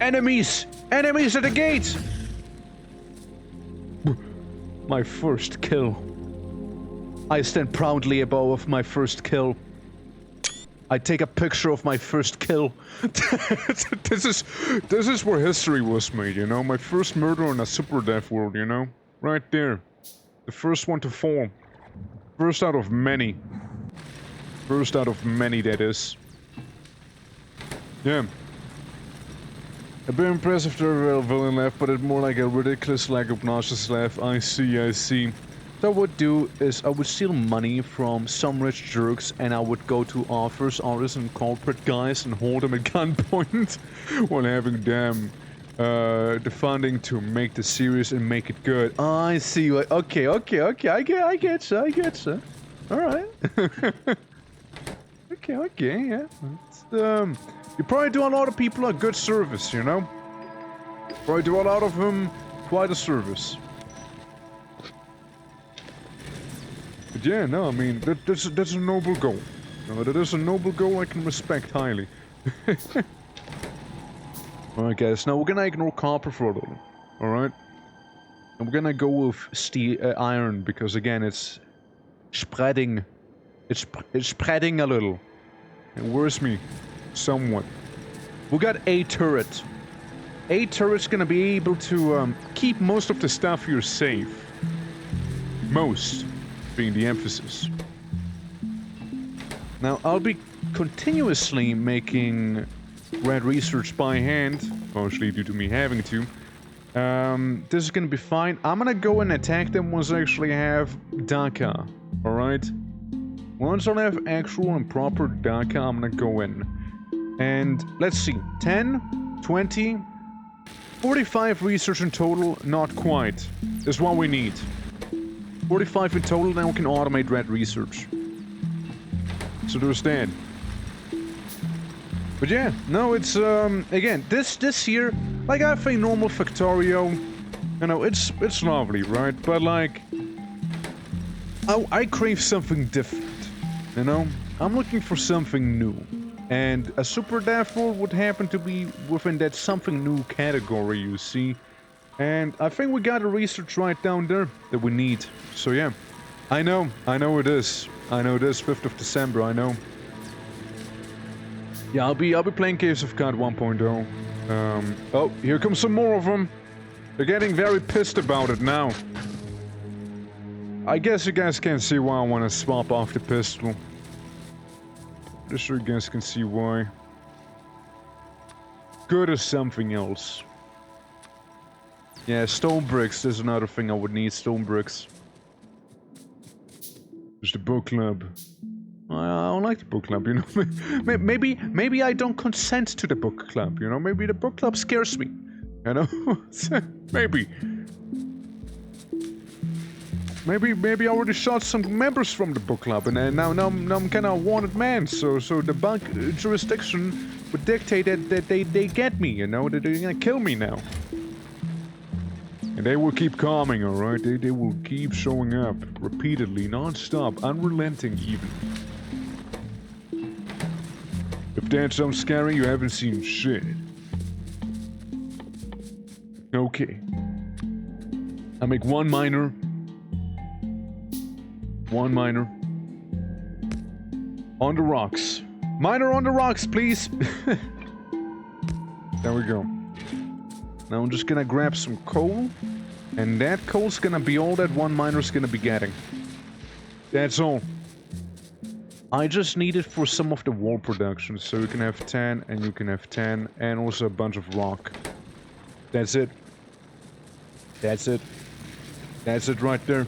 Enemies! Enemies at the gate! My first kill. I stand proudly above my first kill. I take a picture of my first kill. This is where history was made, you know? My first murder in a super death world, you know? Right there. The first one to fall. First out of many. First out of many, that is. Yeah. A bit impressive to a villain laugh, but it's more like a ridiculous, like obnoxious laugh. I see. What I would do is I would steal money from some rich jerks and I would go to authors, artists, and corporate guys and hold them at gunpoint while having them the funding to make the series and make it good. I see. Okay. I get you. All right. Okay. Yeah. You probably do a lot of people a good service, you know. Probably do a lot of them quite a service. But yeah, no, I mean, that's a noble goal. No, that is a noble goal I can respect highly. Alright guys, now we're gonna ignore copper for a little. Alright? And we're gonna go with steel, iron, because again, it's spreading. It's spreading a little. It worries me somewhat. We got a turret. A turret's gonna be able to keep most of the stuff here safe. Most being the emphasis. Now, I'll be continuously making red research by hand, partially due to me having to. This is gonna be fine. I'm gonna go and attack them once I actually have DACA, alright? Once I have actual and proper DACA, I'm gonna go in. And, let's see, 10, 20, 45 research in total, not quite, is what we need. 45 in total, then we can automate red research. So there's that. But yeah, no, it's, again, this here, like I think normal Factorio, you know, it's lovely, right? But like, I crave something different, you know? I'm looking for something new. And a super death world would happen to be within that something new category, you see. And I think we got a research right down there that we need. So yeah, I know it is. I know it is 5th of December, I know. Yeah, I'll be playing Caves of God 1.0. Oh, here come some more of them. They're getting very pissed about it now. I guess you guys can see why I want to swap off the pistol. Just so you guys can see why. Good as something else. Yeah, stone bricks. There's another thing I would need. Stone bricks. There's the book club. I don't like the book club, you know. Maybe I don't consent to the book club, you know. Maybe the book club scares me, you know. Maybe. Maybe I already shot some members from the book club, and now I'm kind of a wanted man. So the bank jurisdiction would dictate that they get me. You know, that they're gonna kill me now. And they will keep coming, all right. They will keep showing up repeatedly, non-stop, unrelenting even. If that sounds scary, you haven't seen shit. Okay. I make one miner. One miner. On the rocks. Miner on the rocks, please. There we go. Now I'm just gonna grab some coal. And that coal's gonna be all that one miner's gonna be getting. That's all. I just need it for some of the wall production. So you can have 10 and you can have 10. And also a bunch of rock. That's it. That's it. That's it right there.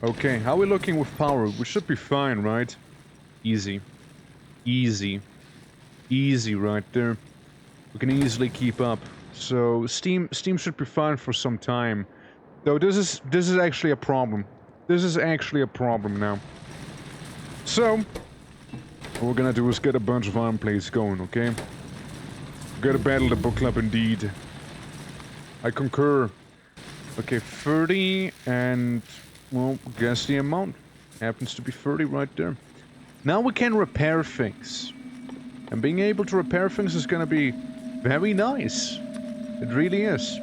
Okay, how are we looking with power? We should be fine, right? Easy. Easy. Easy right there. We can easily keep up. So Steam should be fine for some time. Though this is actually a problem. This is actually a problem now. So what we're gonna do is get a bunch of iron plates going, okay? We're gonna battle the book club indeed. I concur. Okay, 30 and, well, guess the amount. Happens to be 30 right there. Now we can repair things. And being able to repair things is gonna be very nice. It really is.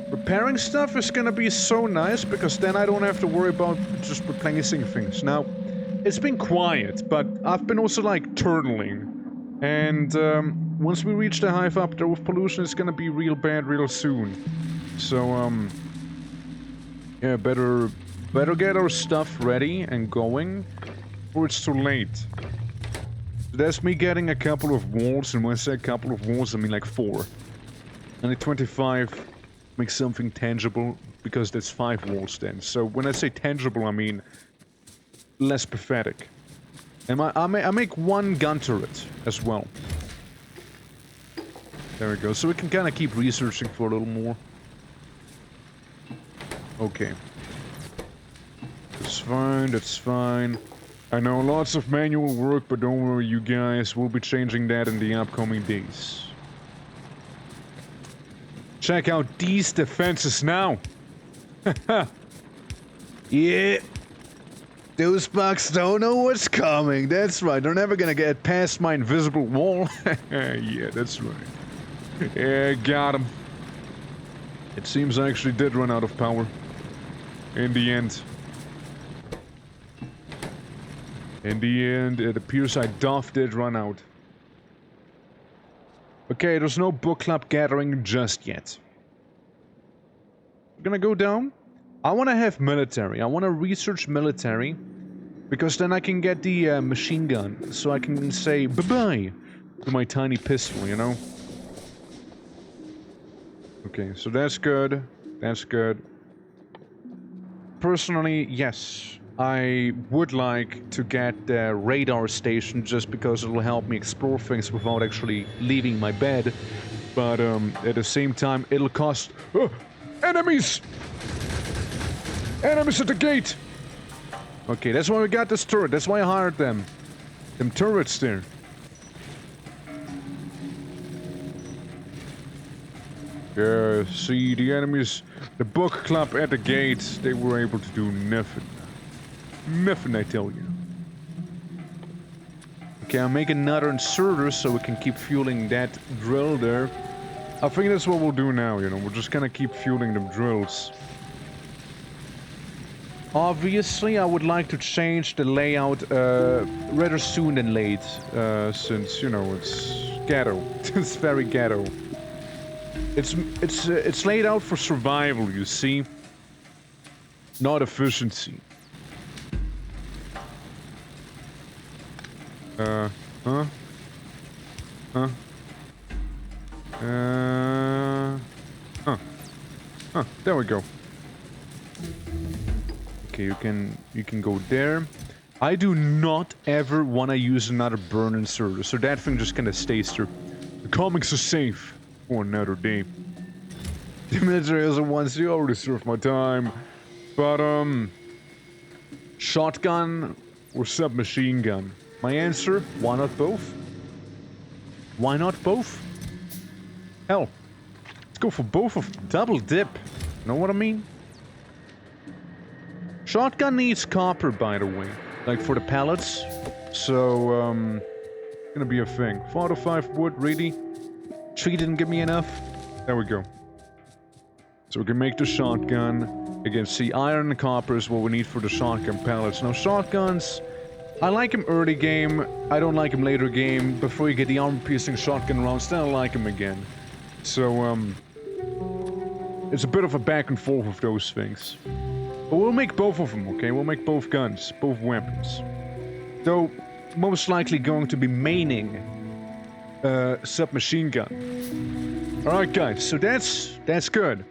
Repairing stuff is gonna be so nice because then I don't have to worry about just replenishing things. Now, it's been quiet, but I've been also like turtling. And once we reach the hive up there with pollution, it's gonna be real bad real soon. So, yeah, better get our stuff ready and going before it's too late. So that's me getting a couple of walls, and when I say a couple of walls, I mean like 4. And at 25, make something tangible, because that's 5 walls then. So when I say tangible, I mean less pathetic. And I make 1 gun turret as well. There we go. So we can kind of keep researching for a little more. Okay. That's fine, that's fine. I know lots of manual work, but don't worry you guys, we'll be changing that in the upcoming days. Check out these defenses now! Yeah! Those bugs don't know what's coming, that's right, they're never gonna get past my invisible wall. Yeah, that's right. Yeah, got him. It seems I actually did run out of power. In the end. In the end, it appears I did run out. Okay, there's no book club gathering just yet. I'm gonna go down. I wanna have military. I wanna research military. Because then I can get the machine gun. So I can say bye-bye to my tiny pistol, you know? Okay, so that's good. That's good. Personally, yes. I would like to get the radar station just because it'll help me explore things without actually leaving my bed. But at the same time, it'll cost... enemies! Enemies at the gate! Okay, that's why we got this turret. That's why I hired them. Them turrets there. Yeah, see, the enemies... The book club at the gates, they were able to do nothing. Nothing, I tell you. Okay, I'll make another inserter so we can keep fueling that drill there. I think that's what we'll do now, you know. We're just gonna keep fueling them drills. Obviously, I would like to change the layout rather soon than late. Since, you know, it's ghetto. It's very ghetto. It's laid out for survival, you see. Not efficiency. Huh? Huh? Huh, there we go. Okay, you can go there. I do not ever want to use another burn inserter, so that thing just kind of stays there. The comics are safe for another day. The military also wants you already served my time. But, shotgun or submachine gun? My answer, why not both? Why not both? Hell, let's go for both of them. Double dip. Know what I mean? Shotgun needs copper, by the way. Like for the pellets. So, gonna be a thing. 4 to 5 wood, really? Tree didn't give me enough? There we go. So we can make the shotgun. Again, see, iron and copper is what we need for the shotgun pellets. Now, shotguns, I like them early game. I don't like them later game. Before you get the armor-piercing shotgun rounds, then I like them again. So, it's a bit of a back and forth of those things. But we'll make both of them, okay? We'll make both guns, both weapons. Though, most likely going to be maining submachine gun. Alright guys, so that's good.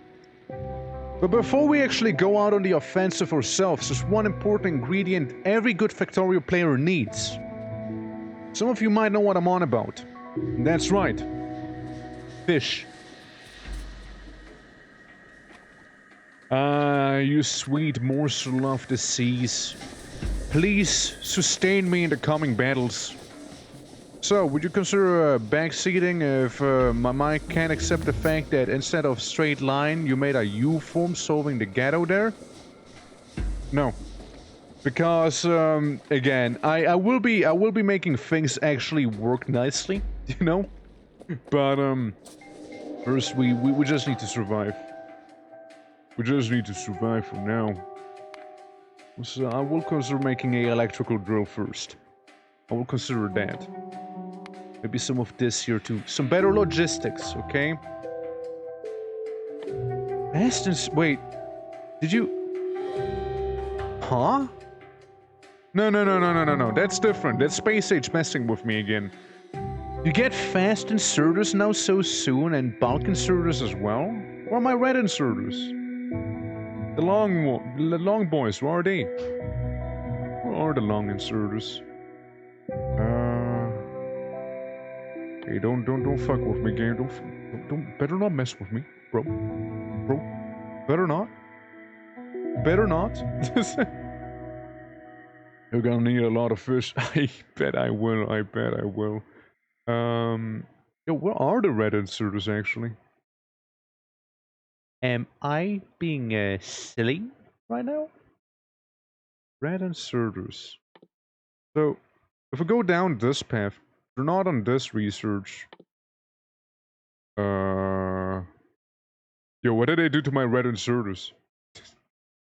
But before we actually go out on the offensive ourselves, there's one important ingredient every good Factorio player needs. Some of you might know what I'm on about. And that's right. Fish. You sweet morsel of the seas. Please sustain me in the coming battles. So, would you consider backseating if my mind can't accept the fact that instead of straight line, you made a U-form solving the ghetto there? No. Because, again, I will be making things actually work nicely, you know? But, first we just need to survive. We just need to survive for now. So I will consider making a electrical drill first. I will consider that. Maybe some of this here too. Some better logistics, okay? Aston's... Wait. Did you... Huh? No. That's different. That's Space Age messing with me again. You get fast inserters now so soon and bulk inserters as well? Or am I red inserters? The long boys, where are they? Where are the long inserters? Hey, don't fuck with me, game. Don't, better not mess with me, bro. Better not. Better not. You're gonna need a lot of fish. I bet I will. Yo, where are the red inserters actually? Am I being silly right now? Red inserters. So, if we go down this path, they're not on this research. Yo, what did I do to my red inserters?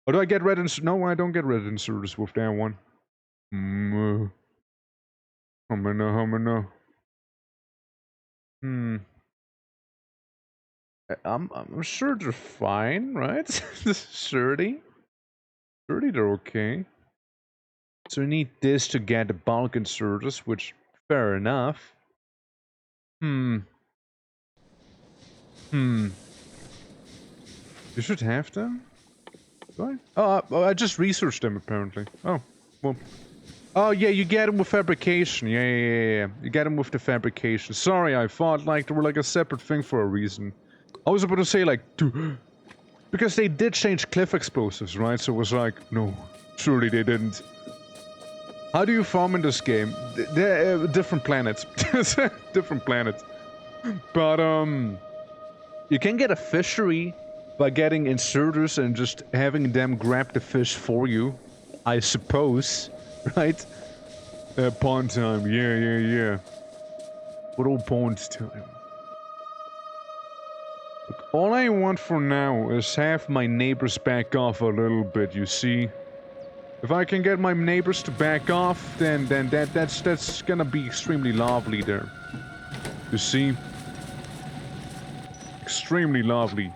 Oh, do I get red inserters? No, I don't get red inserters with that one. How many? I'm sure they're fine, right? 30? 30 they're okay. So we need this to get the bulk inserters, which, fair enough. You should have them? Do I? Oh, I just researched them, apparently. Oh, well. Oh, yeah, you get them with fabrication. Yeah. You get them with the fabrication. Sorry, I thought, like, they were, like, a separate thing for a reason. I was about to say, like, because they did change cliff explosives, right? So it was like, no, surely they didn't. How do you farm in this game? They're different planets. Different planets. But, you can get a fishery by getting inserters and just having them grab the fish for you, I suppose, right? Pond time, yeah. Good old pond time. Look, all I want for now is have my neighbors back off a little bit, you see? If I can get my neighbors to back off, then that's gonna be extremely lovely there. You see? Extremely lovely.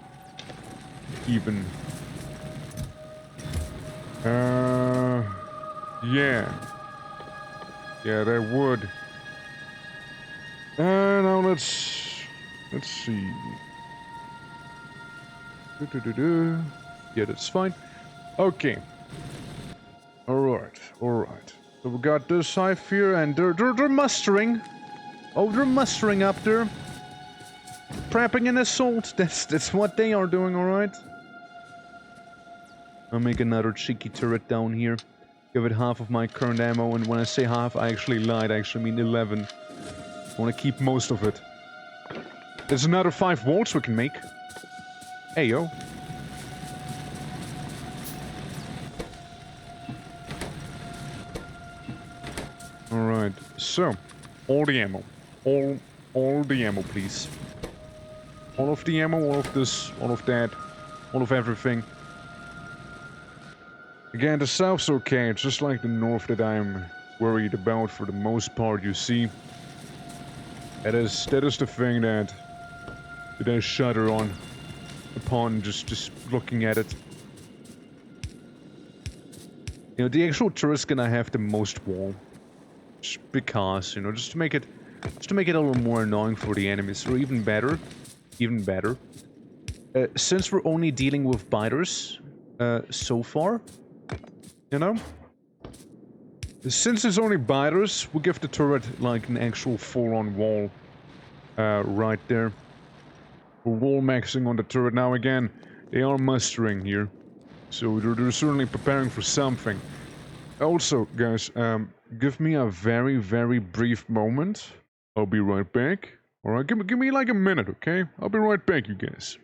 Even. Yeah. Yeah, that would. Now let's see. Yeah, that's fine. Okay. Alright. So we got this hive here, and they're mustering. Oh, they're mustering up there. prepping an assault. That's what they are doing, alright? I'll make another cheeky turret down here. Give it half of my current ammo, and when I say half, I actually lied. I actually mean 11. I want to keep most of it. There's another 5 walls we can make. Hey, yo. Alright, so, all the ammo. All the ammo, please. All of the ammo, all of this, all of that, all of everything. Again, the south's okay, it's just like the north that I'm worried about for the most part, you see. That is the thing that I shudder on upon just looking at it. You know, the actual turret's gonna have the most wall. Just because, you know, just to make it a little more annoying for the enemies, or even better. Since we're only dealing with biters, so far, you know? Since it's only biters, we'll give the turret, like, an actual full-on wall, right there. We're wall maxing on the turret. Now again, they are mustering here, so they're certainly preparing for something. Also, guys, give me a very, very brief moment. I'll be right back. Alright, give me like a minute, okay? I'll be right back, you guys.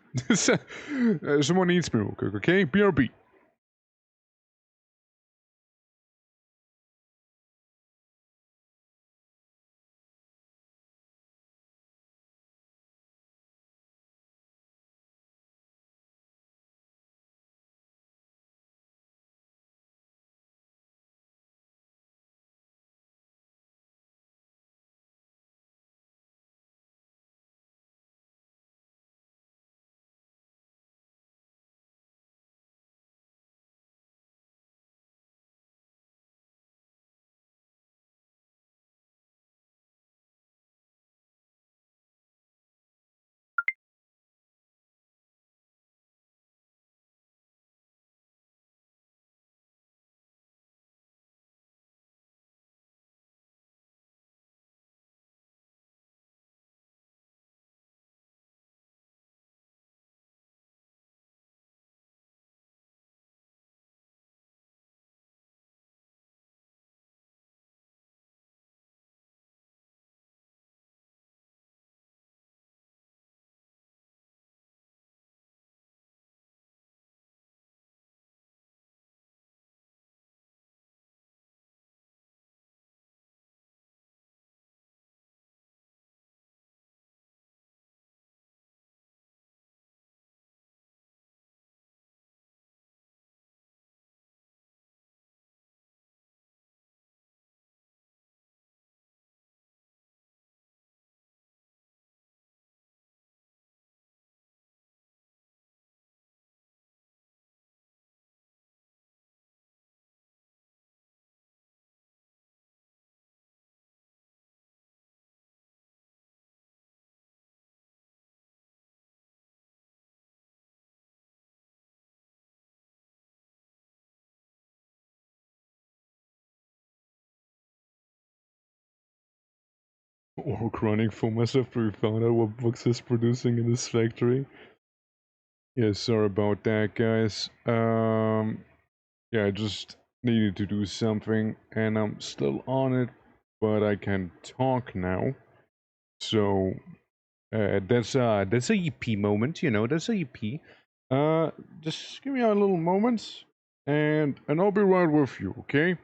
Someone needs me real quick, okay? BRB. Orc running for myself after we found out what books he's producing in this factory. Yeah, sorry about that, guys. Yeah, I just needed to do something, and I'm still on it, but I can talk now. So, that's a EP moment, you know, that's a EP. Just give me a little moment, and I'll be right with you, okay?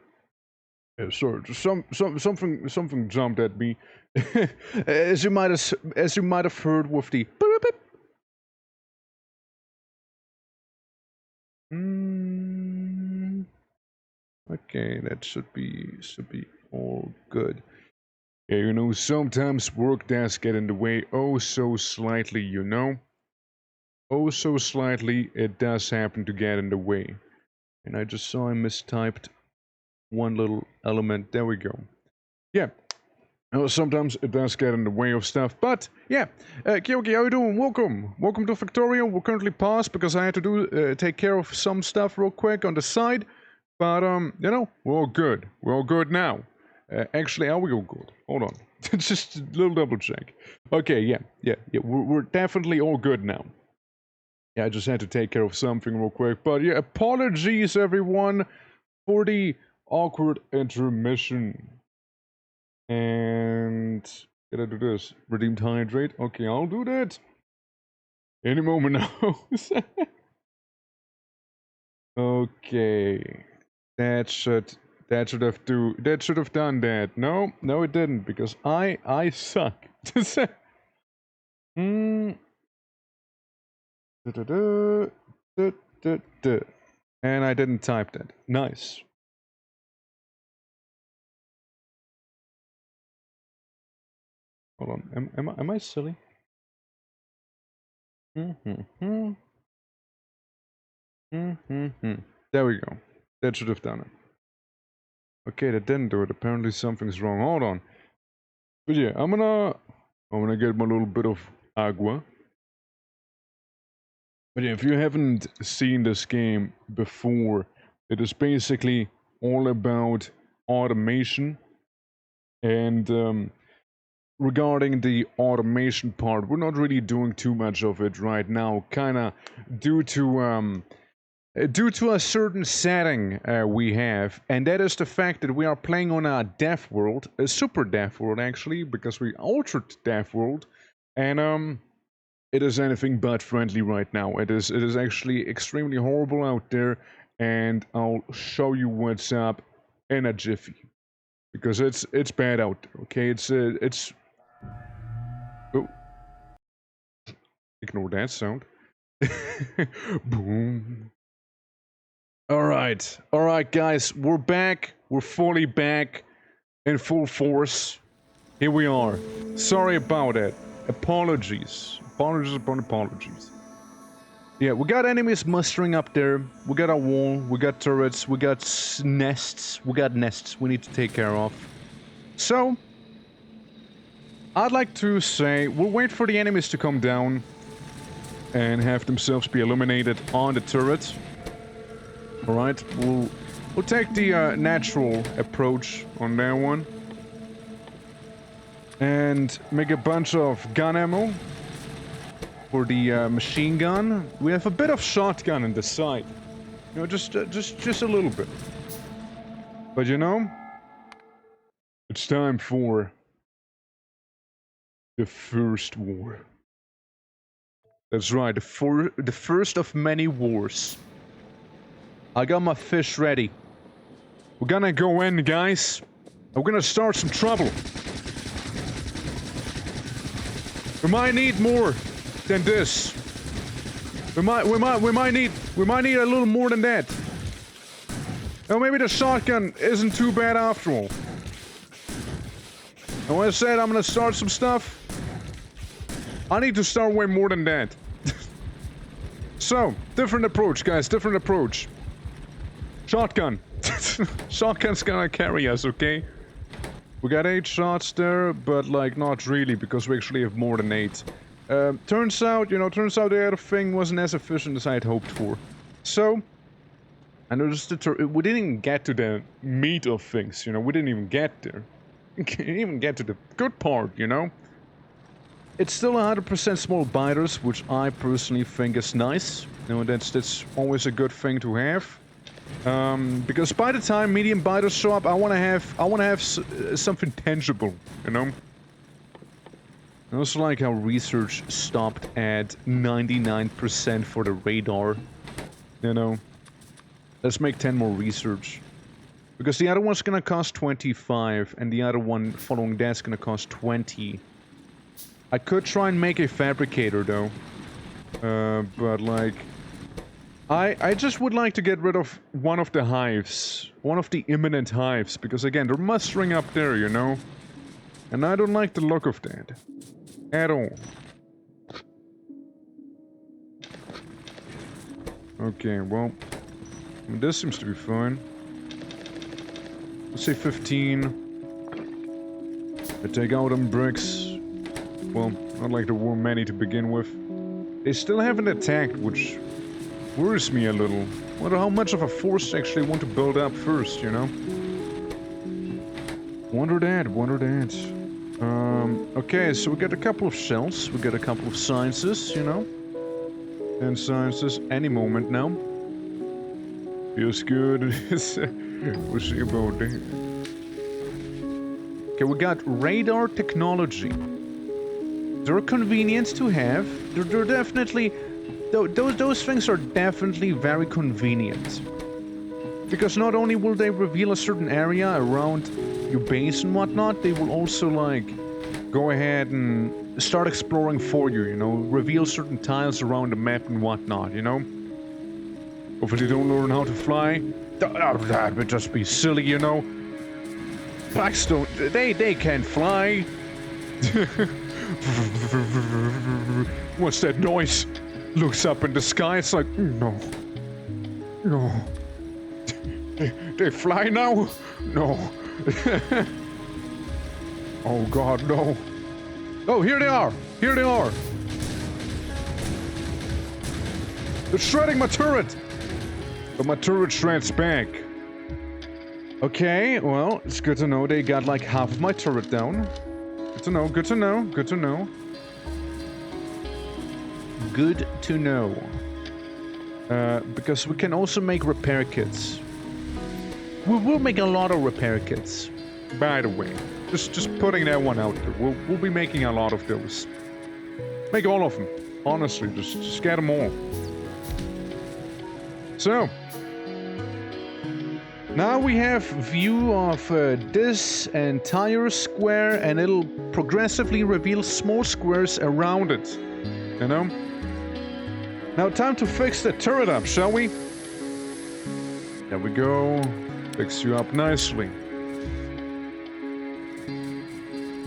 Yeah, sorry, just something jumped at me. as you might have heard with the okay, that should be all good. Yeah, you know, sometimes work does get in the way, oh so slightly, you know. Oh so slightly, it does happen to get in the way. And I just saw I mistyped one little element. There we go. Yeah. Sometimes it does get in the way of stuff, but yeah. Kyoki, how you doing? Welcome to FACTORIO. We're currently paused because I had to take care of some stuff real quick on the side, but you know, we're all good now. Actually, are we all good? Hold on. Just a little double check. Okay, yeah. We're definitely all good now. Yeah, I just had to take care of something real quick. But yeah, apologies everyone for the awkward intermission. And did I do this? Redeemed hydrate? Okay, I'll do that. Any moment now. Okay. That should have done that. No, it didn't, because I suck. Hmm. And I didn't type that. Nice. Hold on. Am I silly? There we go. That should have done it. Okay, that didn't do it. Apparently something's wrong. Hold on. But yeah, I'm gonna get my little bit of agua. But yeah, if you haven't seen this game before, it is basically all about automation. And regarding the automation part, we're not really doing too much of it right now, kinda due to a certain setting we have, and that is the fact that we are playing on a dev world, a super dev world actually, because we altered dev world, and it is anything but friendly right now. It is actually extremely horrible out there, and I'll show you what's up in a jiffy, because it's bad out there. Okay, it's oh, ignore that sound. Boom. All right, guys, we're back. We're fully back, in full force. Here we are. Sorry about it. Apologies upon apologies. Yeah, we got enemies mustering up there. We got a wall. We got turrets. We got nests. We got nests we need to take care of. So, I'd like to say we'll wait for the enemies to come down and have themselves be illuminated on the turret. Alright, we'll take the natural approach on that one. And make a bunch of gun ammo for the machine gun. We have a bit of shotgun on the side. You know, just a little bit. But you know, it's time for the first war. That's right, the first of many wars. I got my fish ready. We're gonna go in, guys. We're gonna start some trouble. We might need more than this. We might need a little more than that. Now maybe the shotgun isn't too bad after all. And when I said I'm gonna start some stuff, I need to start way more than that. So, different approach, guys, different approach. Shotgun. Shotgun's gonna carry us, okay? We got 8 shots there, but like not really, because we actually have more than 8. Turns out the other thing wasn't as efficient as I had hoped for. So, I noticed we didn't even get to the meat of things, you know, we didn't even get there. We didn't even get to the good part, you know? It's still 100% small biters, which I personally think is nice. You know, that's always a good thing to have. Because by the time medium biters show up, I wanna have something tangible, you know? I also like how research stopped at 99% for the radar. You know? Let's make 10 more research. Because the other one's gonna cost 25, and the other one following that's gonna cost 20. I could try and make a fabricator though. But like... I just would like to get rid of one of the hives. One of the imminent hives, because again, they're mustering up there, you know? And I don't like the look of that. At all. Okay, well... I mean, this seems to be fine. Let's say 15. I take out them bricks. Well, not like there were many to begin with. They still haven't attacked, which worries me a little. Wonder how much of a force they actually want to build up first, you know? Wonder that, wonder that. Okay, so we got a couple of shells, we got a couple of sciences, you know? And sciences any moment now. Feels good. We'll see about that. Okay, we got radar technology. They're convenient to have. They're definitely... Those things are definitely very convenient. Because not only will they reveal a certain area around your base and whatnot, they will also, like, go ahead and start exploring for you, you know? Reveal certain tiles around the map and whatnot, you know? Hopefully they don't learn how to fly. That would just be silly, you know? Packs don't... They can't fly. What's that noise? Looks up in the sky, it's like, no. No. They fly now? No. Oh god, no. Oh, here they are! Here they are! They're shredding my turret! But my turret shreds back. Okay, well, it's good to know they got like half of my turret down. Good to know, good to know, good to know. Good to know. Because we can also make repair kits. We will make a lot of repair kits. By the way, just putting that one out there. We'll be making a lot of those. Make all of them. Honestly, just get them all. So, now we have view of this entire square, and it'll progressively reveal small squares around it. You know? Now time to fix the turret up, shall we? There we go. Fix you up nicely.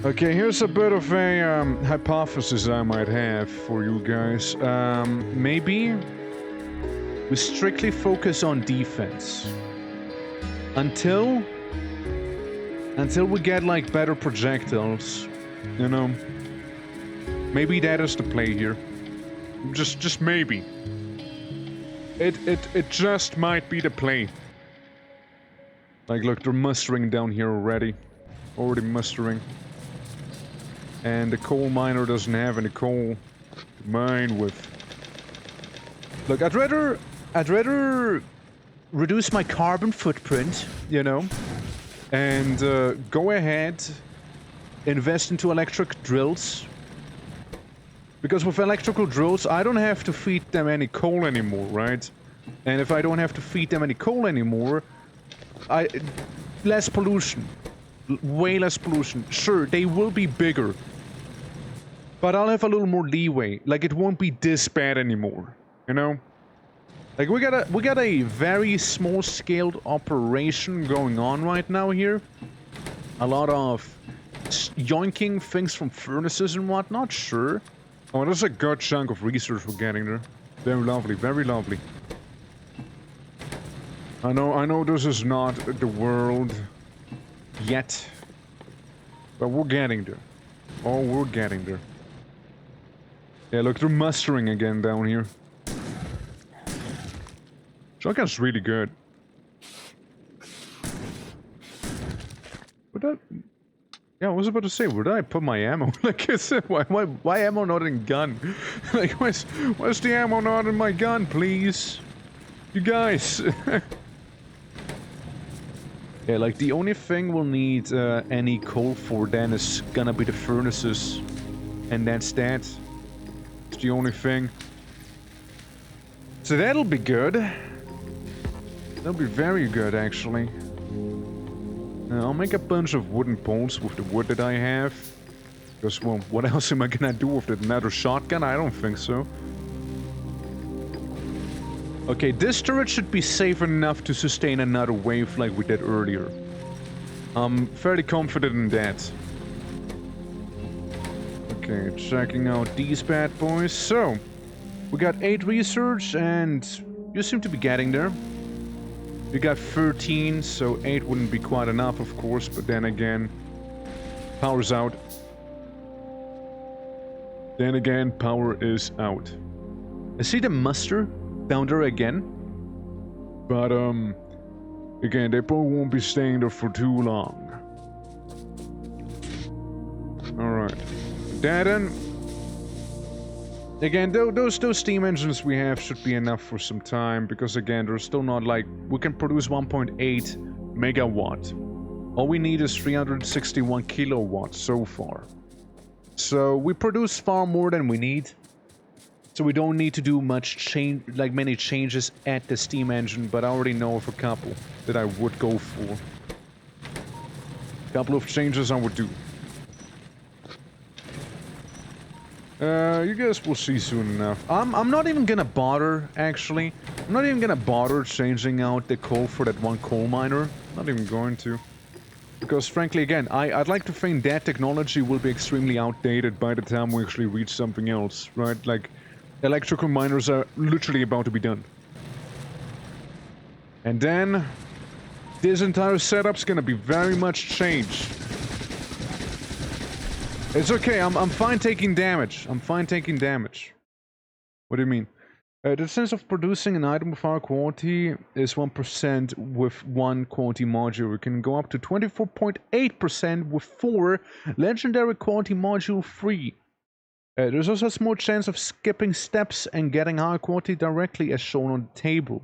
Okay, here's a bit of a hypothesis I might have for you guys. Maybe we strictly focus on defense. Until we get like better projectiles, you know. Maybe that is the play here. Just maybe. It just might be the play. Like, look, they're mustering down here already. Already mustering. And the coal miner doesn't have any coal to mine with. Look, I'd rather reduce my carbon footprint, you know, and go ahead, invest into electric drills. Because with electrical drills, I don't have to feed them any coal anymore, right? And if I don't have to feed them any coal anymore, less pollution. Way less pollution. Sure, they will be bigger. But I'll have a little more leeway. Like, it won't be this bad anymore, you know? Like, we got a very small-scaled operation going on right now here. A lot of yoinking things from furnaces and whatnot, sure. Oh, there's a good chunk of research we're getting there. Very lovely, very lovely. I know this is not the world yet. But we're getting there. Oh, we're getting there. Yeah, look, they're mustering again down here. Shotgun's really good. But that... Yeah, I was about to say, where did I put my ammo? Like I said, why ammo not in gun? Like, why's the ammo not in my gun, please? You guys! Yeah, like, the only thing we'll need any coal for then is gonna be the furnaces. And that's that. It's the only thing. So that'll be good. That'll be very good, actually. I'll make a bunch of wooden poles with the wood that I have. Because, well, what else am I gonna do with it? Another shotgun? I don't think so. Okay, this turret should be safe enough to sustain another wave like we did earlier. I'm fairly confident in that. Okay, checking out these bad boys. So, we got 8 research and you seem to be getting there. You got 13, so 8 wouldn't be quite enough, of course, but then again, power's out. Then again, power is out. I see the muster down there again. But, again, they probably won't be staying there for too long. that in. Again, those steam engines we have should be enough for some time, because again, they're still not like... We can produce 1.8 megawatt. All we need is 361 kilowatts so far. So we produce far more than we need. So we don't need to do much change, like many changes at the steam engine, but I already know of a couple that I would go for. A couple of changes I would do. You guys will see soon enough. I'm not even gonna bother, actually. I'm not even gonna bother changing out the coal for that one coal miner. Not even going to. Because frankly, again, I'd like to think that technology will be extremely outdated by the time we actually reach something else, right? Like, electrical miners are literally about to be done. And then, this entire setup's gonna be very much changed. It's okay, I'm fine taking damage. I'm fine taking damage. What do you mean? The sense of producing an item with higher quality is 1% with one quality module. We can go up to 24.8% with 4 legendary quality module 3. There's also a small chance of skipping steps and getting higher quality directly as shown on the table.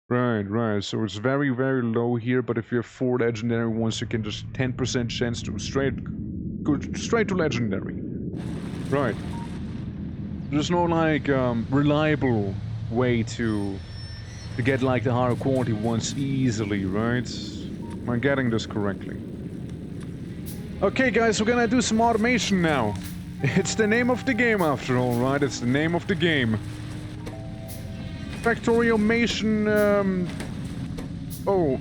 Right, so it's very, very low here, but if you have 4 legendary ones, you can just 10% chance to go straight to legendary. Right. There's no, like, reliable way to get, like, the higher quality ones easily, right? Am I getting this correctly? Okay, guys, we're gonna do some automation now. It's the name of the game, after all, right? It's the name of the game. Factoriomation, oh.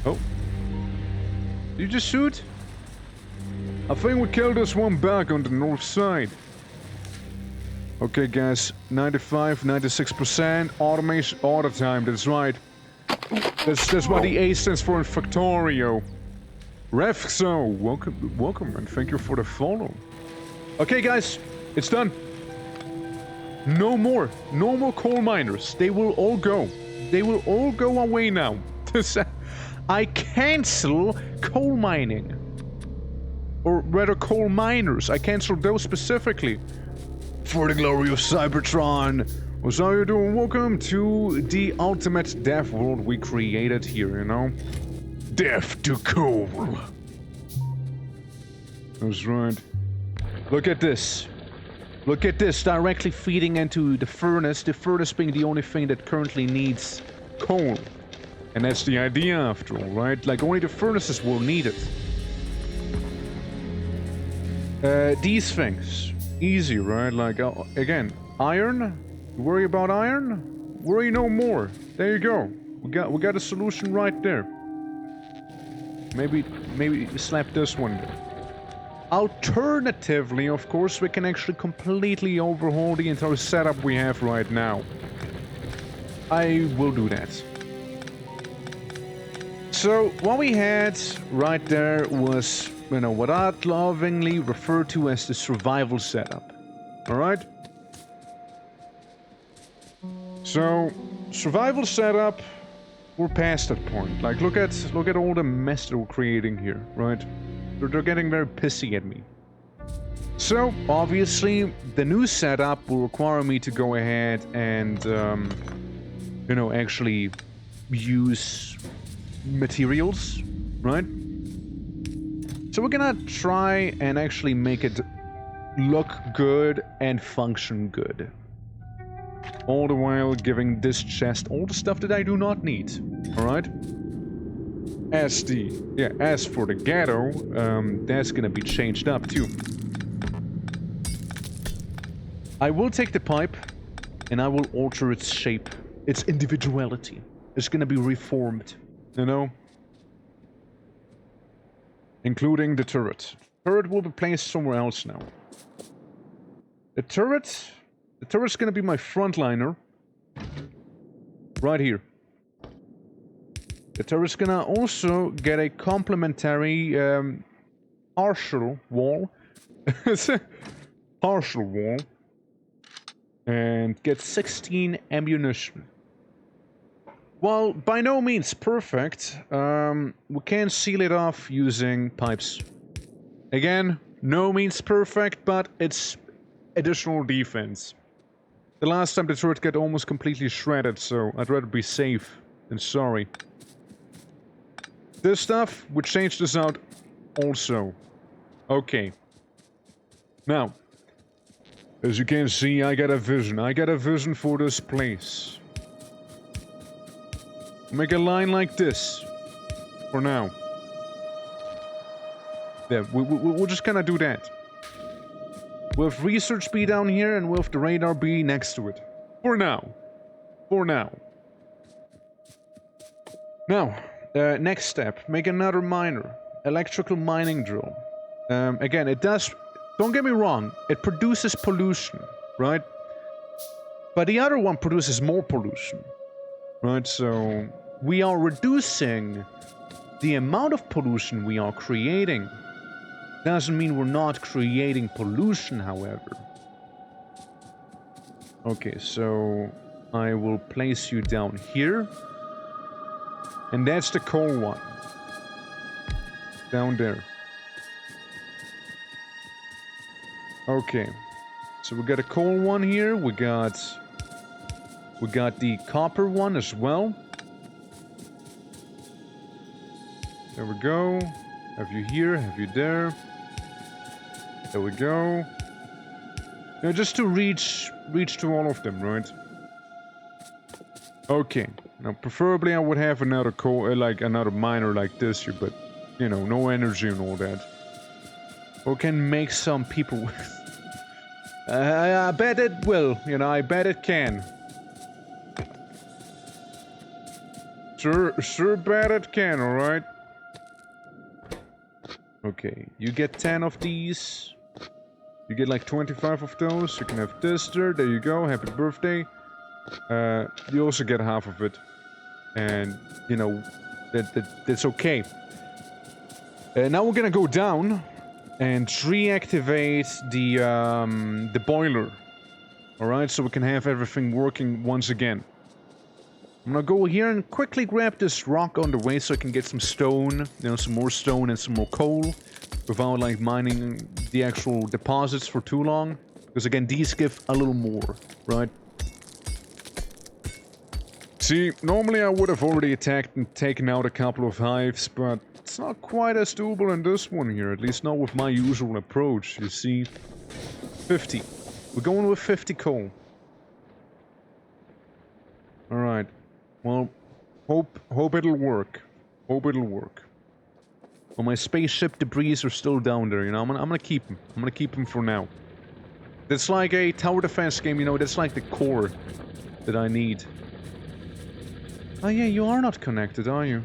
Oh. Did you just shoot? I think we killed this one back on the north side. Okay, guys, 95, 96% automation, auto time, that's right. That's what the A stands for in Factorio. Refxo, welcome, and thank you for the follow. Okay, guys, it's done. No more coal miners. They will all go. They will all go away now. I cancel coal mining. Or rather, coal miners. I cancel those specifically. For the glory of Cybertron. What's how you doing? Welcome to the ultimate death world we created here, you know? Death to coal. That's right. Look at this. Look at this, directly feeding into the furnace being the only thing that currently needs coal. And that's the idea after all, right? Like, only the furnaces will need it. These things. Easy, right? Like, again, iron? You worry about iron? Worry no more. There you go. We got a solution right there. Maybe slap this one there. Alternatively, of course, we can actually completely overhaul the entire setup we have right now. I will do that. So, what we had right there was, you know, what I'd lovingly refer to as the survival setup. Alright? So, survival setup, we're past that point. Like, look at all the mess that we're creating here, right? They're getting very pissy at me. So, obviously, the new setup will require me to go ahead and, you know, actually use materials, right? So we're gonna try and actually make it look good and function good. All the while giving this chest all the stuff that I do not need, alright? As for the ghetto, that's gonna be changed up too. I will take the pipe, and I will alter its shape, its individuality. It's gonna be reformed, you know? Including the turret. Turret will be placed somewhere else now. The turret's gonna be my frontliner. Right here. The turret's gonna also get a complementary partial wall. Partial wall. And get 16 ammunition. Well, by no means perfect. We can seal it off using pipes. Again, no means perfect, but it's additional defense. The last time the turret got almost completely shredded, so I'd rather be safe than sorry. This stuff, we changed this out also. Okay. Now, as you can see, I got a vision. I got a vision for this place. Make a line like this. For now. Yeah, we'll just kind of do that. We'll have research be down here, and we'll have the radar be next to it. For now. For now. Now, next step. Make another miner. Electrical mining drill. Again, it does... Don't get me wrong. It produces pollution, right? But the other one produces more pollution. Right, so... We are reducing the amount of pollution we are creating. Doesn't mean we're not creating pollution, however. Okay, so I will place you down here. And that's the coal one. Down there. Okay. So we got a coal one here. We got the copper one as well. There we go. Have you here, have you there. There we go. Now just to reach to all of them, right? Okay. Now preferably I would have another like another miner like this here, but you know, no energy and all that. Or can make some people I bet it will, you know, I bet it can. Sure bet it can, alright? Okay, you get 10 of these. You get like 25 of those. You can have this there. There you go. Happy birthday. You also get half of it. And, you know, that's okay. Now we're gonna go down and reactivate the boiler. Alright, so we can have everything working once again. I'm gonna go here and quickly grab this rock on the way so I can get some stone, you know, some more stone and some more coal without like mining the actual deposits for too long. Because again, these give a little more, right? See, normally I would have already attacked and taken out a couple of hives, but it's not quite as doable in this one here, at least not with my usual approach, you see. 50. We're going with 50 coal. Alright. Well, hope it'll work. Hope it'll work. Well, my spaceship debris are still down there, you know. I'm gonna keep them. I'm gonna keep them for now. It's like a tower defense game, you know. That's like the core that I need. Oh yeah, you are not connected, are you?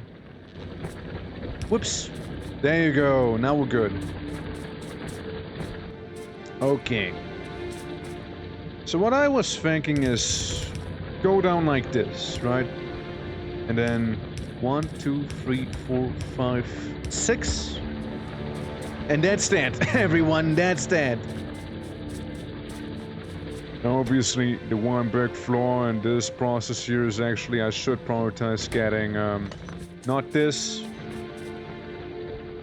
Whoops. There you go. Now we're good. Okay. So what I was thinking is go down like this, right? And then 1, 2, 3, 4, 5, 6. And that's that, everyone, that's that. Now obviously, the one big flaw in this process here is actually I should prioritize getting, not this,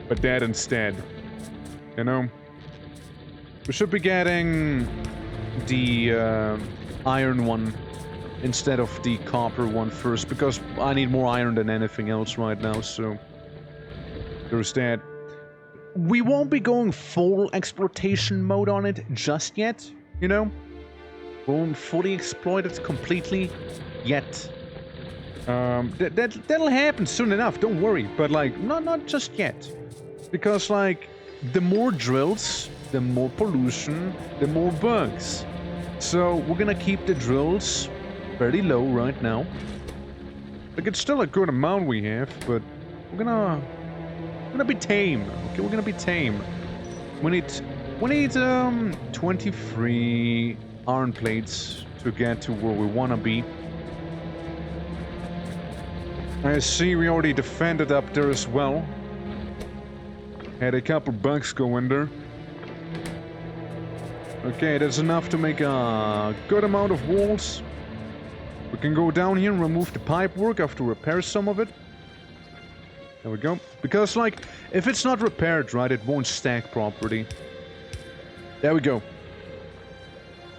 but that instead. You know? We should be getting the iron one instead of the copper one first, because I need more iron than anything else right now, so there's that. We won't be going full exploitation mode on it just yet, you know? We won't fully exploit it completely yet. That'll happen soon enough, don't worry, but like, not just yet. Because like, the more drills, the more pollution, the more bugs. So we're gonna keep the drills very low right now. Like, it's still a good amount we have, but we're gonna be tame. Okay, we're gonna be tame. We need 23 iron plates to get to where we wanna be. I see we already defended up there as well. Had a couple bugs go in there. Okay, that's enough to make a good amount of walls. We can go down here and remove the pipe work. I have to repair some of it. There we go. Because, like, if it's not repaired, right, it won't stack properly. There we go.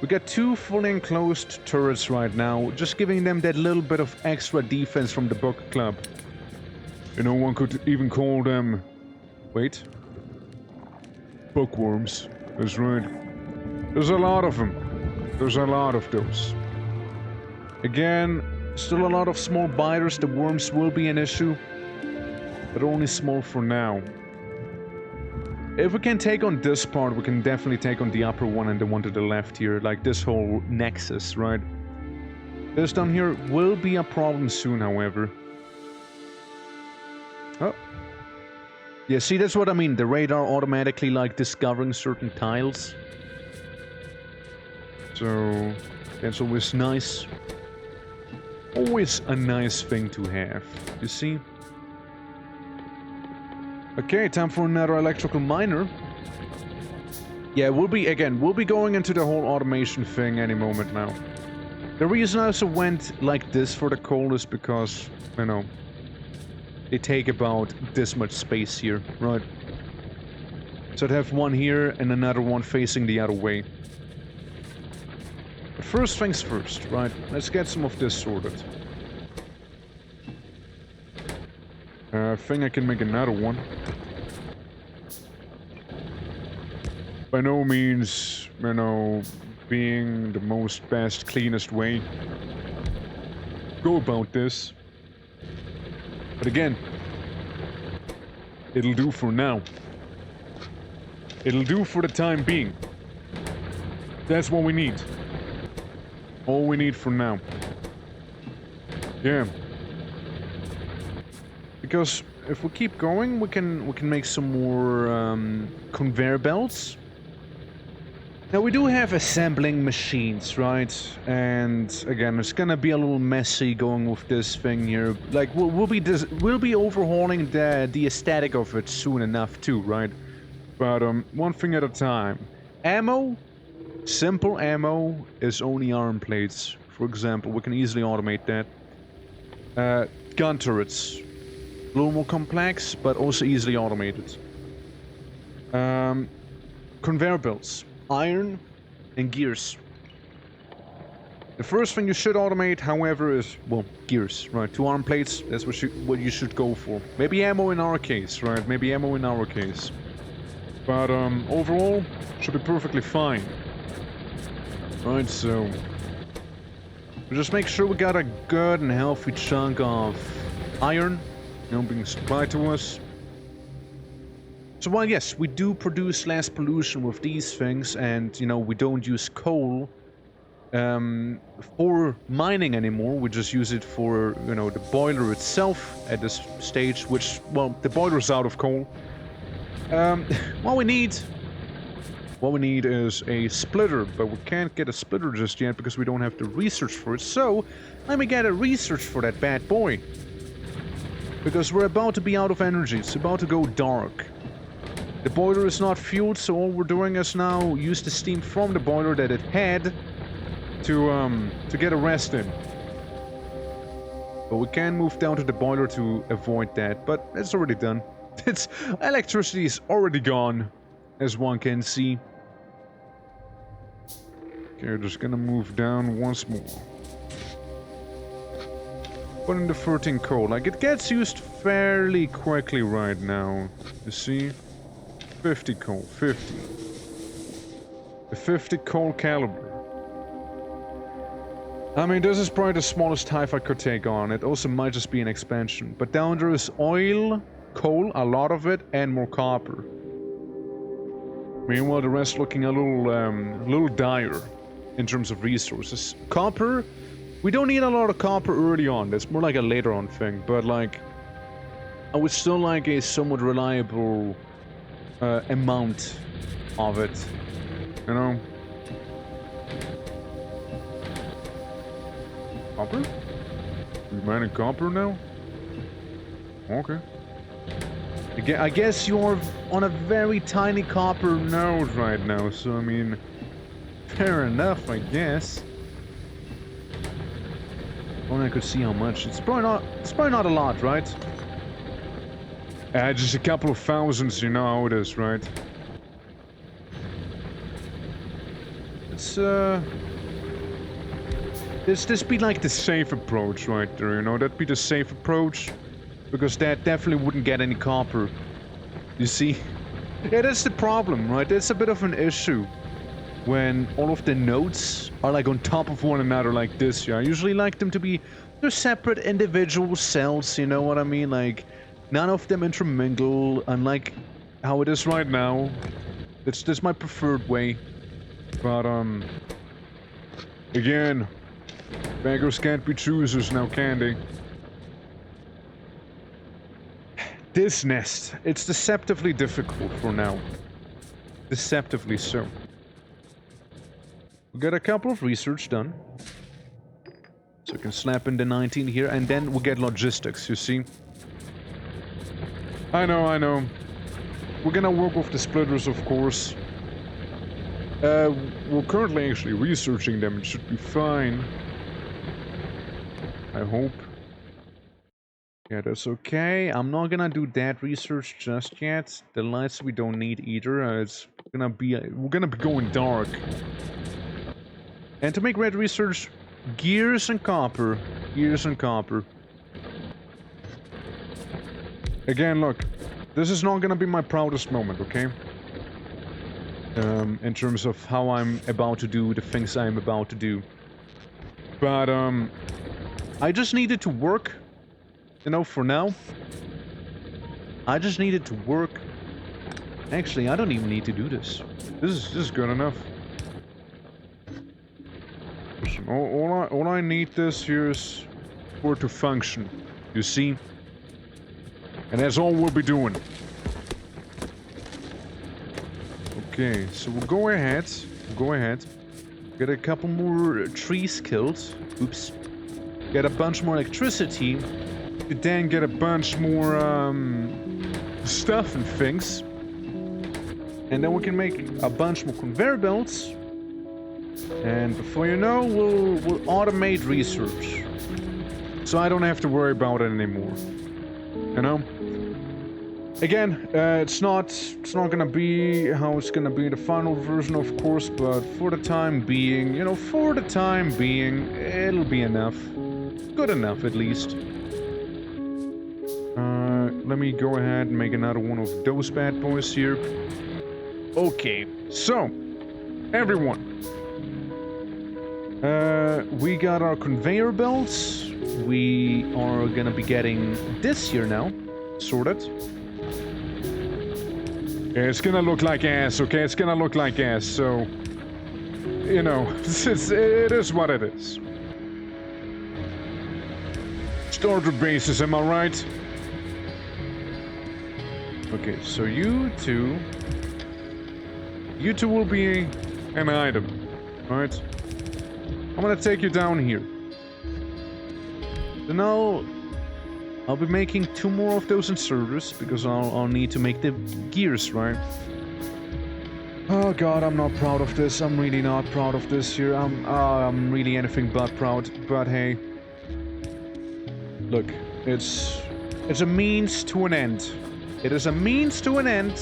We got 2 fully enclosed turrets right now, just giving them that little bit of extra defense from the book club. You know, one could even call them... Wait. Bookworms. That's right. There's a lot of them. There's a lot of those. Again, still a lot of small biters. The worms will be an issue. But only small for now. If we can take on this part, we can definitely take on the upper one and the one to the left here. Like this whole nexus, right? This down here will be a problem soon, however. Oh. Yeah, see, that's what I mean. The radar automatically, like, discovering certain tiles. So, that's always nice. Always a nice thing to have, you see? Okay, time for another electrical miner. Yeah, we'll be going into the whole automation thing any moment now. The reason I also went like this for the coal is because, you know, they take about this much space here, right? So I'd have one here and another one facing the other way. But first things first, right? Let's get some of this sorted. I think I can make another one. By no means, you know, being the most best, cleanest way go about this. But again, it'll do for now. It'll do for the time being. That's what we need. All we need for now. Yeah. Because if we keep going, we can make some more conveyor belts. Now we do have assembling machines, right? And again, it's gonna be a little messy going with this thing here. Like we'll be overhauling the aesthetic of it soon enough too, right? But one thing at a time. Ammo, simple ammo is only arm plates. For example, we can easily automate that. Gun turrets, a little more complex, but also easily automated. Conveyor belts. Iron and gears. The first thing you should automate, however, is, well, gears, right? 2 arm plates, that's what you should go for. Maybe ammo in our case, right? Maybe ammo in our case. But overall, should be perfectly fine. Right, so... just make sure we got a good and healthy chunk of iron, you know, being supplied to us. So while yes, we do produce less pollution with these things, and you know, we don't use coal for mining anymore, we just use it for, you know, the boiler itself at this stage, which, well, the boiler's out of coal. What we need is a splitter, but we can't get a splitter just yet because we don't have the research for it, so let me get a research for that bad boy. Because we're about to be out of energy, it's about to go dark. The boiler is not fueled, so all we're doing is now use the steam from the boiler that it had to get a rest in. But we can move down to the boiler to avoid that, but it's already done. Electricity is already gone, as one can see. Okay, we're just gonna move down once more. Put in the 13 coal. Like, it gets used fairly quickly right now, you see? 50 coal, 50. The 50 coal caliber. I mean, this is probably the smallest hive I could take on. It also might just be an expansion. But down there is oil, coal, a lot of it, and more copper. Meanwhile, the rest looking a little dire in terms of resources. Copper, we don't need a lot of copper early on. That's more like a later on thing. But like, I would still like a somewhat reliable amount of it, you know? Copper? You mining copper now? Okay. I guess you're on a very tiny copper node right now, so I mean, fair enough, I guess. Only I could see how much. It's probably not a lot, right? Just a couple of thousands, you know how it is, right? It's, this be like the safe approach right there, you know? That'd be the safe approach. Because that definitely wouldn't get any copper. You see? Yeah, that's the problem, right? That's a bit of an issue. When all of the nodes are like on top of one another like this, yeah. I usually like them to be... They're separate individual cells, you know what I mean? Like, none of them intermingle, unlike how it is right now. That's my preferred way. But, again, beggars can't be choosers now, can they? This nest, it's deceptively difficult for now. Deceptively so. We got a couple of research done. So I can slap in the 19 here, and then we'll get logistics, you see? I know. We're gonna work with the splitters, of course. We're currently actually researching them. It should be fine. I hope. Yeah, that's okay. I'm not gonna do that research just yet. The lights we don't need either. We're gonna be going dark. And to make red research, gears and copper. Gears and copper. Again, look. This is not gonna be my proudest moment, okay? In terms of how I'm about to do the things I'm about to do. But, I just needed to work. You know, for now. I just needed to work. Actually, I don't even need to do this. This is good enough. Listen, all I need this here is for it to function. You see? And that's all we'll be doing. Okay, so we'll go ahead. Get a couple more trees killed. Oops. Get a bunch more electricity. Then get a bunch more stuff and things. And then we can make a bunch more conveyor belts. And before you know, we'll automate research. So I don't have to worry about it anymore. You know? Again, it's not gonna be how it's gonna be the final version, of course, but for the time being, you know, it'll be enough. Good enough, at least. Let me go ahead and make another one of those bad boys here. Okay, so, everyone. We got our conveyor belts. We are gonna be getting this here now. Sorted. Yeah, it's gonna look like ass, okay? It's gonna look like ass, so... You know, it is what it is. Starter bases, am I right? Okay, so you two will be an item, right? I'm gonna take you down here. So now, I'll be making 2 more of those in service, because I'll need to make the gears, right? Oh god, I'm not proud of this. I'm really not proud of this here. I'm really anything but proud. But hey, look, it's a means to an end. It is a means to an end.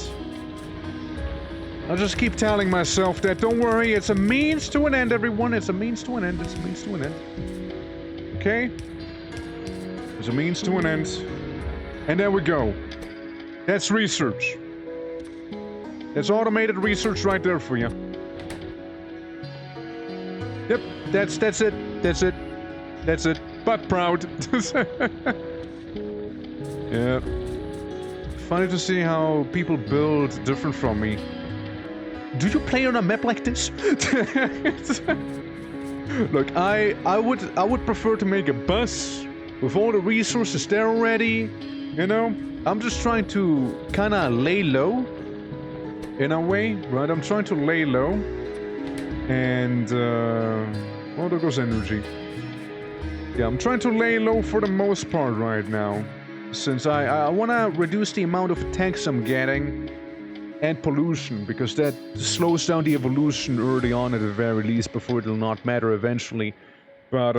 I'll just keep telling myself that. Don't worry, it's a means to an end, everyone. It's a means to an end. It's a means to an end. Okay? It's a means to an end. And there we go. That's research. That's automated research right there for you. Yep, that's it. That's it. That's it. But proud. Yeah. Funny to see how people build different from me. Do you play on a map like this? Look, I would prefer to make a bus with all the resources there already. You know, I'm just trying to kind of lay low. In a way, right? I'm trying to lay low. And, well, there goes energy. Yeah, I'm trying to lay low for the most part right now. Since I want to reduce the amount of attacks I'm getting. And pollution, because that slows down the evolution early on at the very least, before it'll not matter eventually. But,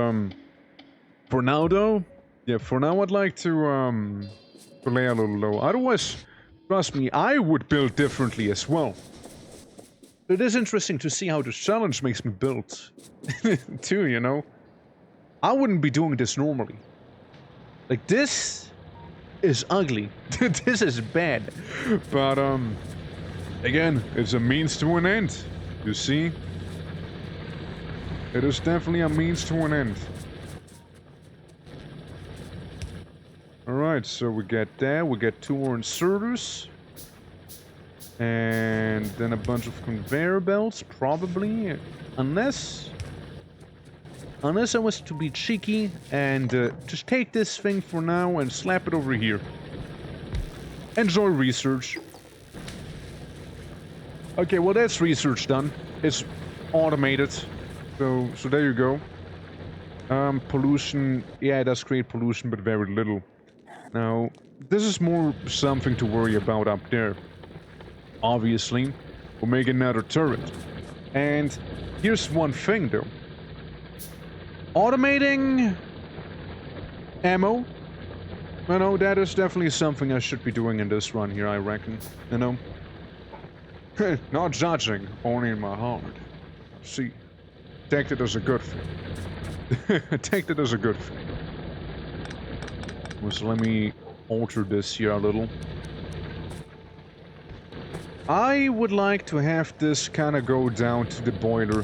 For now, though, yeah, for now I'd like to lay a little low. Otherwise, trust me, I would build differently as well. It is interesting to see how this challenge makes me build, too, you know? I wouldn't be doing this normally. Like, this is ugly. This is bad. But, again, it's a means to an end. You see? It is definitely a means to an end. Alright, so we get that. We get 2 more inserters. And then a bunch of conveyor belts, probably. Unless I was to be cheeky and just take this thing for now and slap it over here. Enjoy research. Okay, well that's research done. It's automated. So there you go. Pollution. Yeah, it does create pollution, but very little. Now, this is more something to worry about up there. Obviously, we'll make another turret. And here's one thing, though. Automating ammo. You know, that is definitely something I should be doing in this run here, I reckon. You know? Not judging, only in my heart. See, take that as a good thing. Take that as a good thing. So let me alter this here a little. I would like to have this kind of go down to the boiler.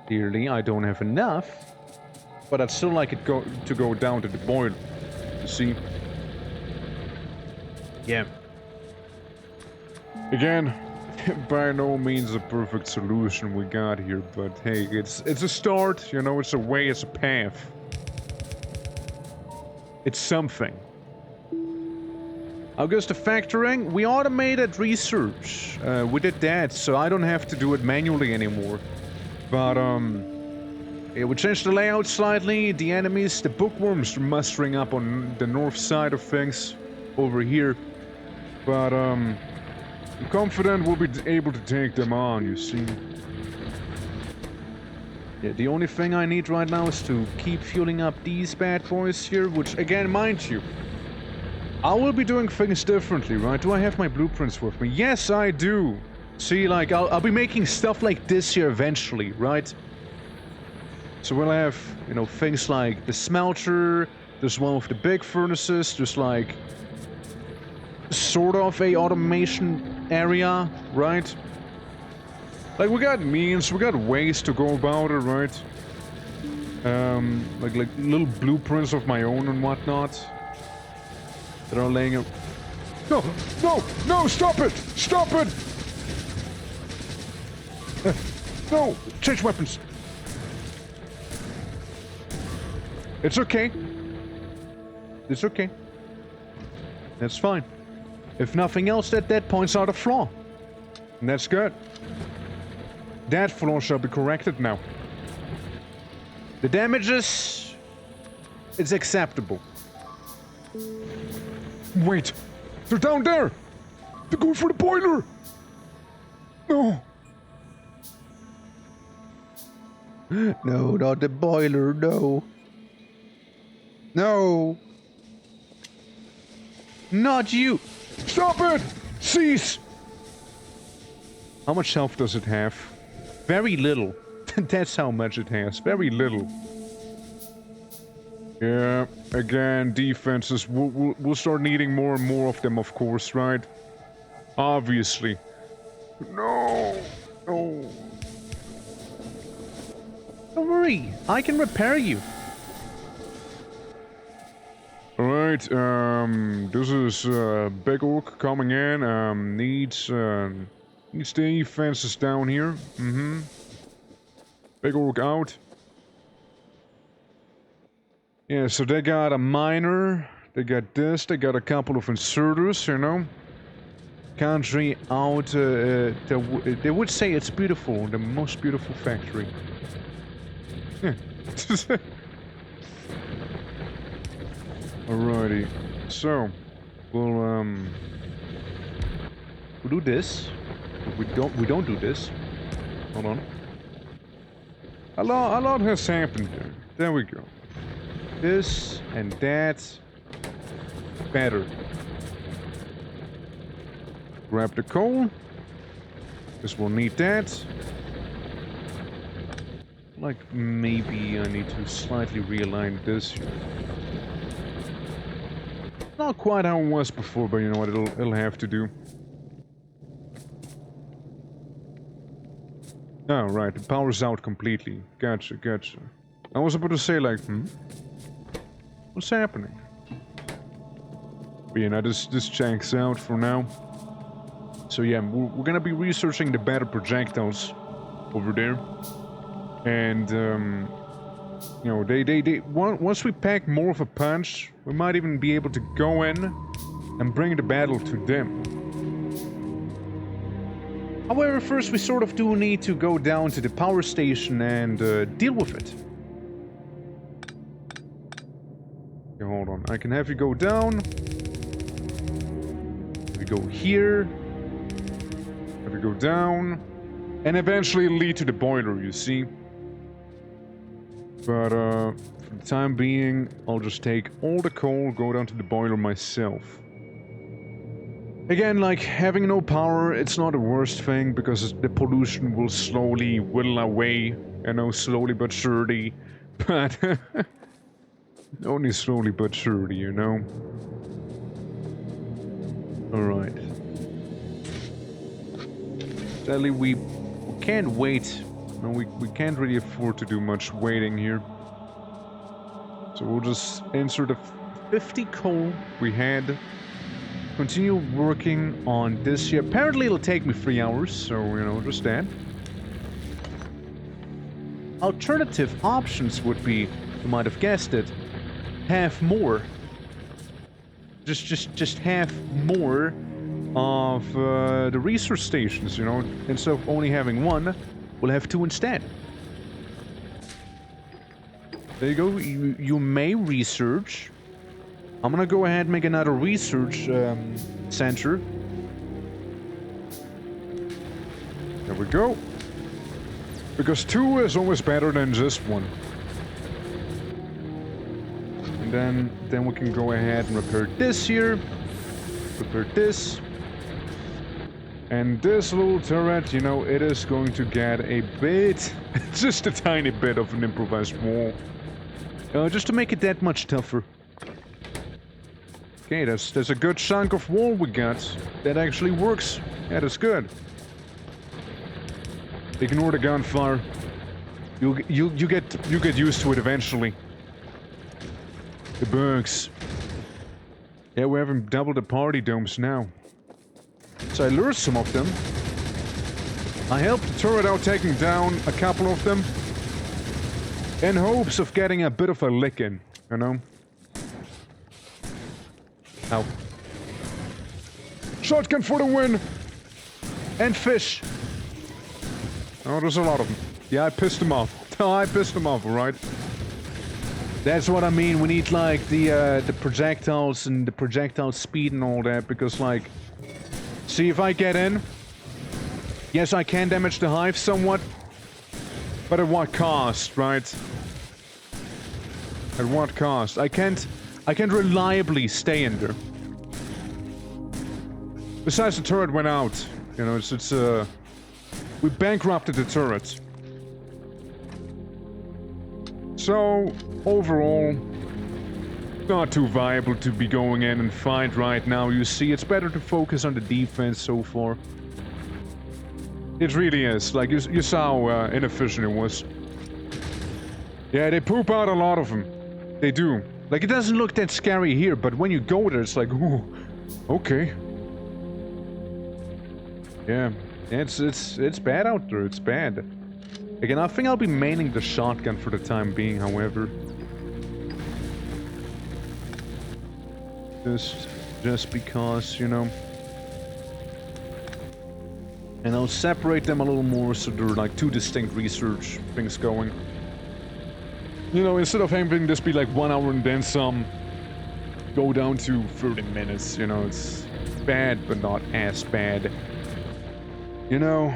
Clearly, I don't have enough, but I'd still like it to go down to the boiler. You see? Yeah. Again, by no means a perfect solution we got here, but hey, it's a start, you know, it's a way, it's a path. It's something. I'll go to factoring. We automated research. We did that, so I don't have to do it manually anymore. But, yeah, we changed the layout slightly. The enemies, the bookworms are mustering up on the north side of things over here. But, I'm confident we'll be able to take them on, you see. Yeah, the only thing I need right now is to keep fueling up these bad boys here, which, again, mind you, I will be doing things differently, right? Do I have my blueprints with me? Yes, I do. See, like, I'll be making stuff like this here eventually, right? So we'll have, you know, things like the smelter, there's one of the big furnaces, there's like sort of a automation area, right? Like, we got means, we got ways to go about it, right? Like little blueprints of my own and whatnot. That are laying up. No! No! No! Stop it! Stop it! No! Change weapons! It's okay. It's okay. That's fine. If nothing else, that points out a flaw. And that's good. That flaw shall be corrected now. The damages... it's acceptable. Wait! They're down there! They're going for the boiler! No! No, not the boiler, no. No! Not you! Stop it! Cease! How much health does it have? Very little. That's how much it has. Very little. Yeah, again, defenses. We'll start needing more and more of them, of course, right? Obviously. No! No! Don't worry, I can repair you. Alright, this is Big Orc coming in. Needs defenses down here. Big Orc out. Yeah, so they got a miner, they got this, they got a couple of inserters, you know. Country out, they would say it's beautiful, the most beautiful factory. Yeah. Alrighty, so, we'll do this. We don't do this. Hold on. A lot has happened there. There we go. This and that. Better. Grab the coal. This will need that. Like, maybe I need to slightly realign this here. Not quite how it was before, but you know what, it'll have to do. Oh, right, the power's out completely. Gotcha. I was about to say, like, what's happening? But yeah, now this checks out for now. So yeah, we're gonna be researching the better projectiles over there. And, you know, once we pack more of a punch, we might even be able to go in and bring the battle to them. However, first we sort of do need to go down to the power station and deal with it. Okay, hold on. I can have you go down. We go here. Have you go down. And eventually lead to the boiler, you see. But, for the time being, I'll just take all the coal, go down to the boiler myself. Again, like, having no power, it's not the worst thing, because the pollution will slowly whittle away, you know, slowly but surely. But, only slowly but surely, you know. Alright. Sadly, we can't wait. No, we can't really afford to do much waiting here. So we'll just insert the 50 coal we had. Continue working on this here. Apparently it'll take me 3 hours, so, you know, just that. Alternative options would be, you might have guessed it, have more. Just have more of the research stations, you know. Instead of only having one, we'll have 2 instead. There you go. You may research. I'm gonna go ahead and make another research center. There we go. Because 2 is always better than just 1. And then we can go ahead and repair this here. Repair this. And this little turret, you know, it is going to get a bit, just a tiny bit of an improvised wall. Just to make it that much tougher. Okay, there's a good chunk of wall we got. That actually works. Yeah, that's good. Ignore the gunfire. You get used to it eventually. The bugs. Yeah, we're having double the party domes now. So I lured some of them. I helped the turret out taking down a couple of them. In hopes of getting a bit of a lick in, you know? Ow. Shotgun for the win! And fish! Oh, there's a lot of them. Yeah, I pissed them off. I pissed them off, alright? That's what I mean. We need, like, the projectiles and the projectile speed and all that, because, like... See, if I get in... Yes, I can damage the hive somewhat. But at what cost, right? At what cost? I can't reliably stay in there. Besides, the turret went out. You know, it's we bankrupted the turret. So, overall, not too viable to be going in and fight right now. You see, it's better to focus on the defense so far. It really is. Like, you saw how inefficient it was. Yeah, they poop out a lot of them. They do. Like, it doesn't look that scary here, but when you go there, it's like, ooh, okay. Yeah, it's bad out there. It's bad. Again, I think I'll be maining the shotgun for the time being, however. Just because, you know. And I'll separate them a little more so they're like 2 distinct research things going. You know, instead of having this be like 1 hour and then some, go down to 30 minutes, you know, it's bad, but not as bad. You know?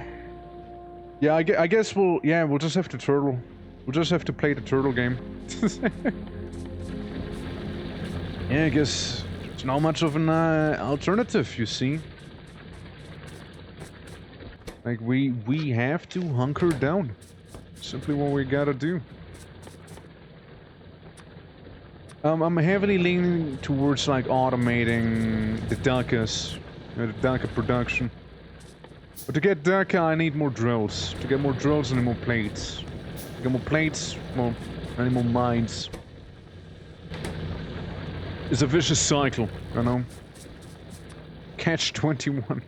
Yeah, I guess we'll just have to turtle. We'll just have to play the turtle game. Yeah, I guess there's not much of an alternative, you see. Like, we have to hunker down. Simply what we gotta do. I'm heavily leaning towards, like, automating the Dakas. The Daka production. But to get Daka, I need more drills. To get more drills, I need more plates. To get more plates, I need more mines. It's a vicious cycle, you know? Catch 21.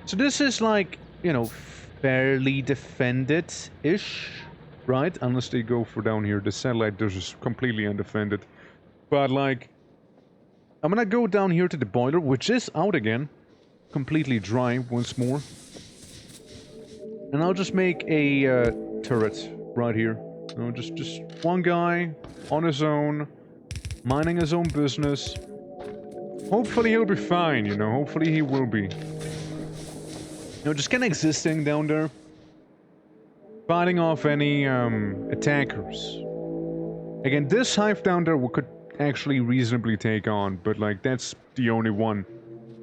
So this is like, you know, fairly defended-ish, right? Unless they go for down here. The satellite dish is completely undefended. But like, I'm gonna go down here to the boiler, which is out again. Completely dry once more. And I'll just make a turret right here. You know, just one guy on his own, minding his own business. Hopefully he'll be fine, you know, hopefully he will be. You know, just kind of existing down there. Fighting off any attackers. Again, this hive down there we could actually reasonably take on, but like that's the only one.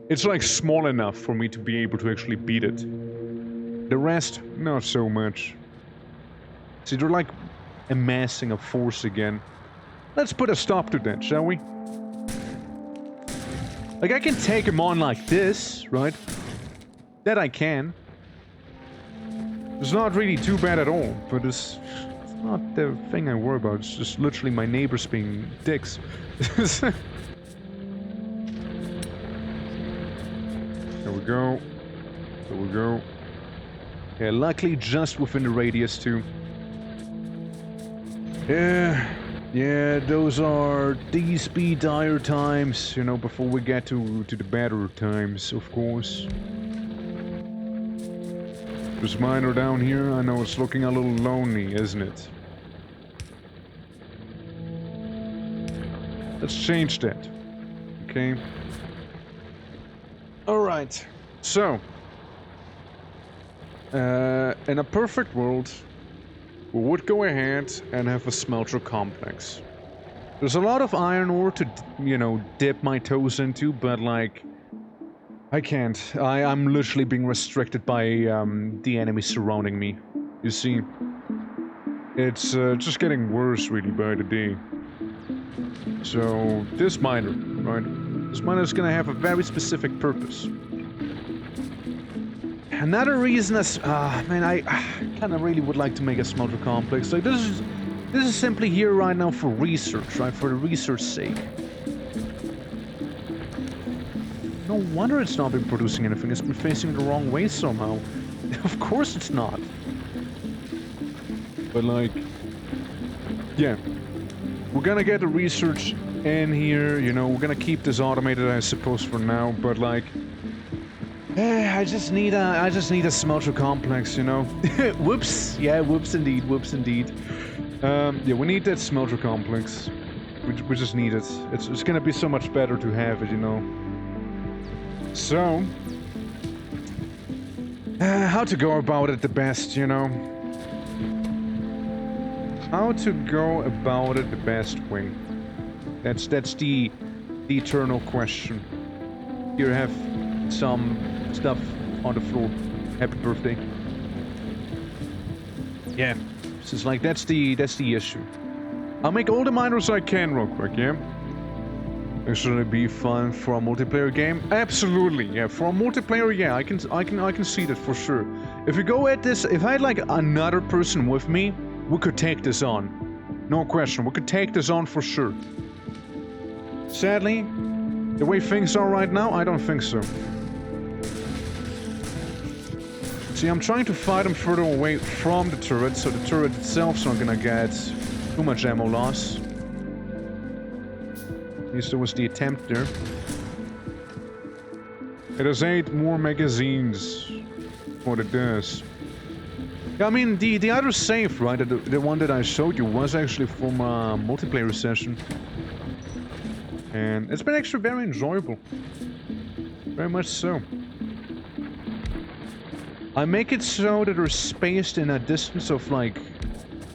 It's like small enough for me to be able to actually beat it. The rest, not so much. See, they're like amassing a force again. Let's put a stop to that, shall we? Like, I can take him on like this, right? That I can. It's not really too bad at all, but it's not the thing I worry about. It's just literally my neighbors being dicks. There we go. There we go. Yeah, luckily just within the radius too. Yeah, those are these be dire times, you know, before we get to the better times, of course. This miner down here, I know it's looking a little lonely, isn't it? Let's change that. Okay. Alright. So. In a perfect world, we would go ahead and have a smelter complex. There's a lot of iron ore to, you know, dip my toes into, but like, I can't. I'm literally being restricted by the enemy surrounding me. You see, it's just getting worse really by the day. So this miner, right? This miner is gonna have a very specific purpose. Another reason is, man, I kind of really would like to make a smelter complex. Like this is simply here right now for research, right? For the research sake. No wonder it's not been producing anything. It's been facing the wrong way somehow. Of course it's not. But like, yeah, we're gonna get the research in here. You know, we're gonna keep this automated, I suppose, for now. But like. I just need a smelter complex, you know. Whoops. Yeah, whoops indeed. Whoops indeed. Yeah, we need that smelter complex. We just need it. It's gonna be so much better to have it, you know. So, how to go about it the best, you know. How to go about it the best way. That's the eternal question. Here, have some stuff on the floor. Happy birthday. Yeah, so it's like that's the issue. I'll make all the miners I can real quick, yeah? Should it be fun for a multiplayer game? Absolutely, yeah. For a multiplayer, yeah, I can see that for sure. If we go at this, if I had like another person with me, we could take this on. No question, we could take this on for sure. Sadly, the way things are right now, I don't think so. See, I'm trying to fight him further away from the turret, so the turret itself's not gonna get too much ammo loss. At least there was the attempt there. It has 8 more magazines. What it does. Yeah, I mean, the other save, right, the one that I showed you was actually from a multiplayer session. And it's been actually very enjoyable. Very much so. I make it so that they're spaced in a distance of like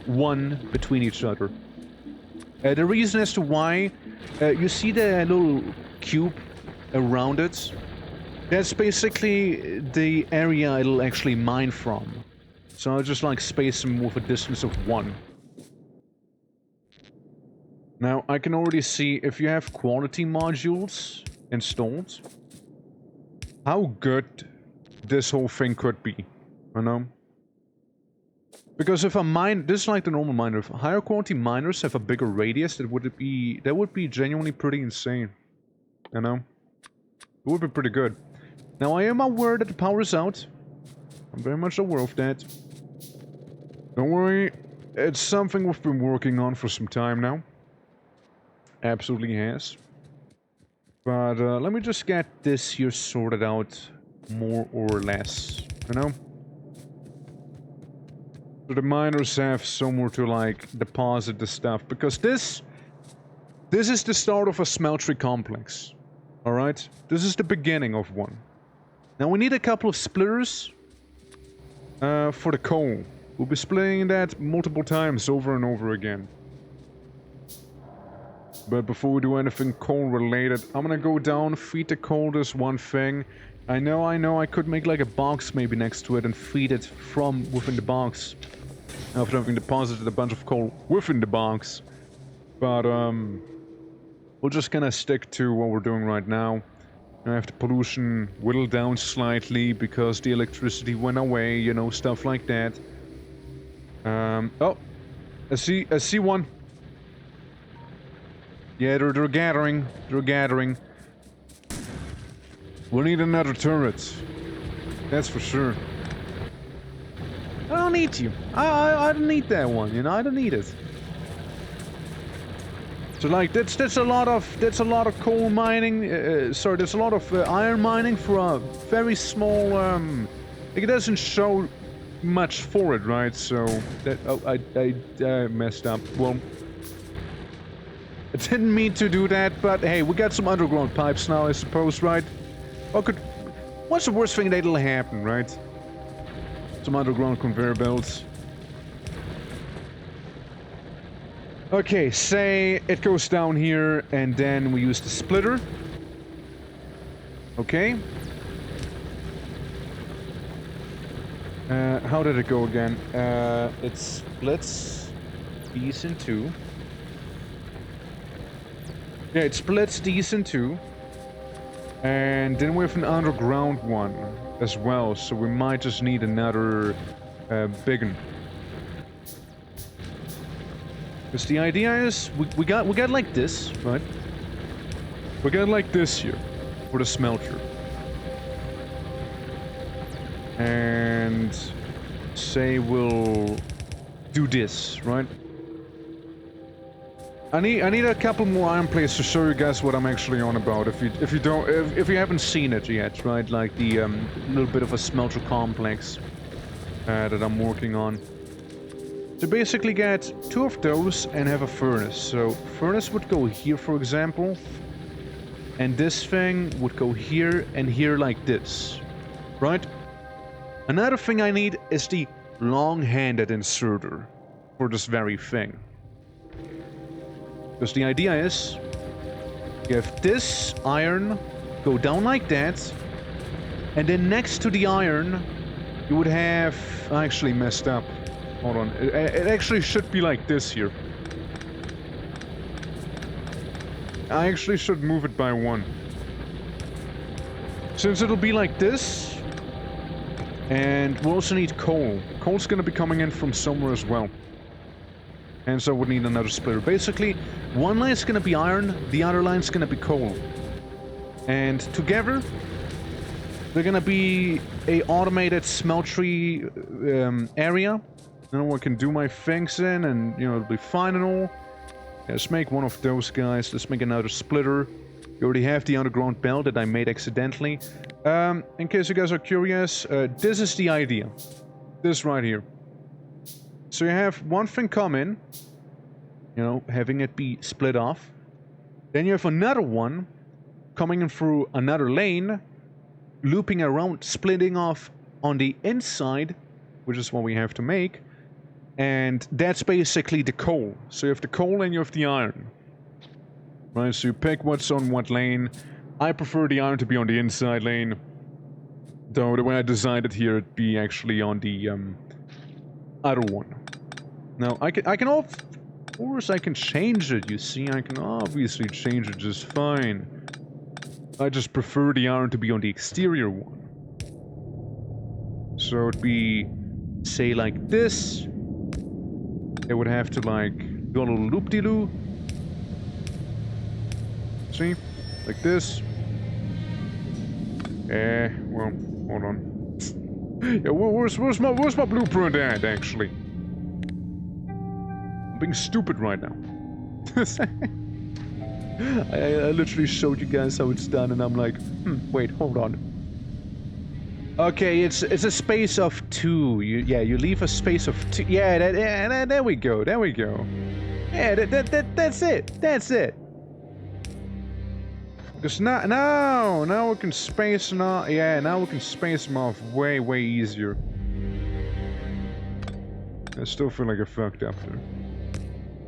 1 between each other. The reason as to why, you see the little cube around it? That's basically the area it'll actually mine from. So I'll just like space them with a distance of 1. Now, I can already see if you have quality modules installed, how good this whole thing could be, you know? Because if a mine, this is like the normal miner, if higher quality miners have a bigger radius, that would be genuinely pretty insane, you know? It would be pretty good. Now, I am aware that the power is out. I'm very much aware of that. Don't worry, it's something we've been working on for some time now. Absolutely has. But let me just get this here sorted out more or less, you know? So the miners have somewhere to like deposit the stuff, because this is the start of a smeltery complex. Alright? This is the beginning of one. Now we need a couple of splitters for the coal. We'll be splitting that multiple times over and over again. But before we do anything coal related, I'm gonna go down, feed the coal this one thing. I know, I could make like a box maybe next to it and feed it from within the box. After having deposited a bunch of coal within the box. But, we'll just kinda stick to what we're doing right now. I have the pollution whittled down slightly because the electricity went away, you know, stuff like that. Oh! I see one! Yeah, they're gathering. They're gathering. We'll need another turret. That's for sure. I don't need you. I don't need that one, you know, I don't need it. So like that's a lot of coal mining, sorry, there's a lot of iron mining for a very small like it doesn't show much for it, right? So that I messed up. Well, I didn't mean to do that, but hey, we got some underground pipes now, I suppose, right? What's the worst thing that'll happen, right? Some underground conveyor belts. Okay, say it goes down here, and then we use the splitter. Okay. How did it go again? It splits these in two. Yeah, it splits these in two. And then we have an underground one as well, so we might just need another big one. Because the idea is, we got like this, right? We got like this here, for the smelter. And say we'll do this, right? I need a couple more iron plates to show you guys what I'm actually on about. If you haven't seen it yet, right? Like the little bit of a smelter complex that I'm working on. To basically get 2 of those and have a furnace. So furnace would go here, for example, and this thing would go here and here like this, right? Another thing I need is the long-handed inserter for this very thing. Because the idea is, you have this iron go down like that, and then next to the iron, you would have... I actually messed up. Hold on. It actually should be like this here. I actually should move it by 1. Since it'll be like this, and we'll also need coal. Coal's gonna be coming in from somewhere as well. And so we'll need another splitter. Basically, one line's gonna be iron, the other line's gonna be coal. And together, they're gonna be a automated smeltery area. You know, I can do my things in, and you know, it'll be fine and all. Yeah, let's make one of those guys. Let's make another splitter. You already have the underground belt that I made accidentally. In case you guys are curious, this is the idea. This right here. So you have one thing come in, you know, having it be split off. Then you have another one coming in through another lane, looping around, splitting off on the inside, which is what we have to make. And that's basically the coal. So you have the coal and you have the iron. Right, so you pick what's on what lane. I prefer the iron to be on the inside lane. Though the way I designed it here, it'd be actually on the other one. Now, I can of course I can change it, you see. I can obviously change it just fine. I just prefer the iron to be on the exterior one. So it'd be, say, like this. It would have to, like, do a little loop-de-loo. See? Like this. Well, hold on. Yeah, where's my blueprint at, actually? I'm being stupid right now. I literally showed you guys how it's done, and I'm like, wait, hold on. Okay, it's a space of 2. You leave a space of 2. Yeah, there we go. There we go. Yeah, that's it. That's it. Because now we can space them off. Yeah, now we can space them off way easier. I still feel like I fucked up there.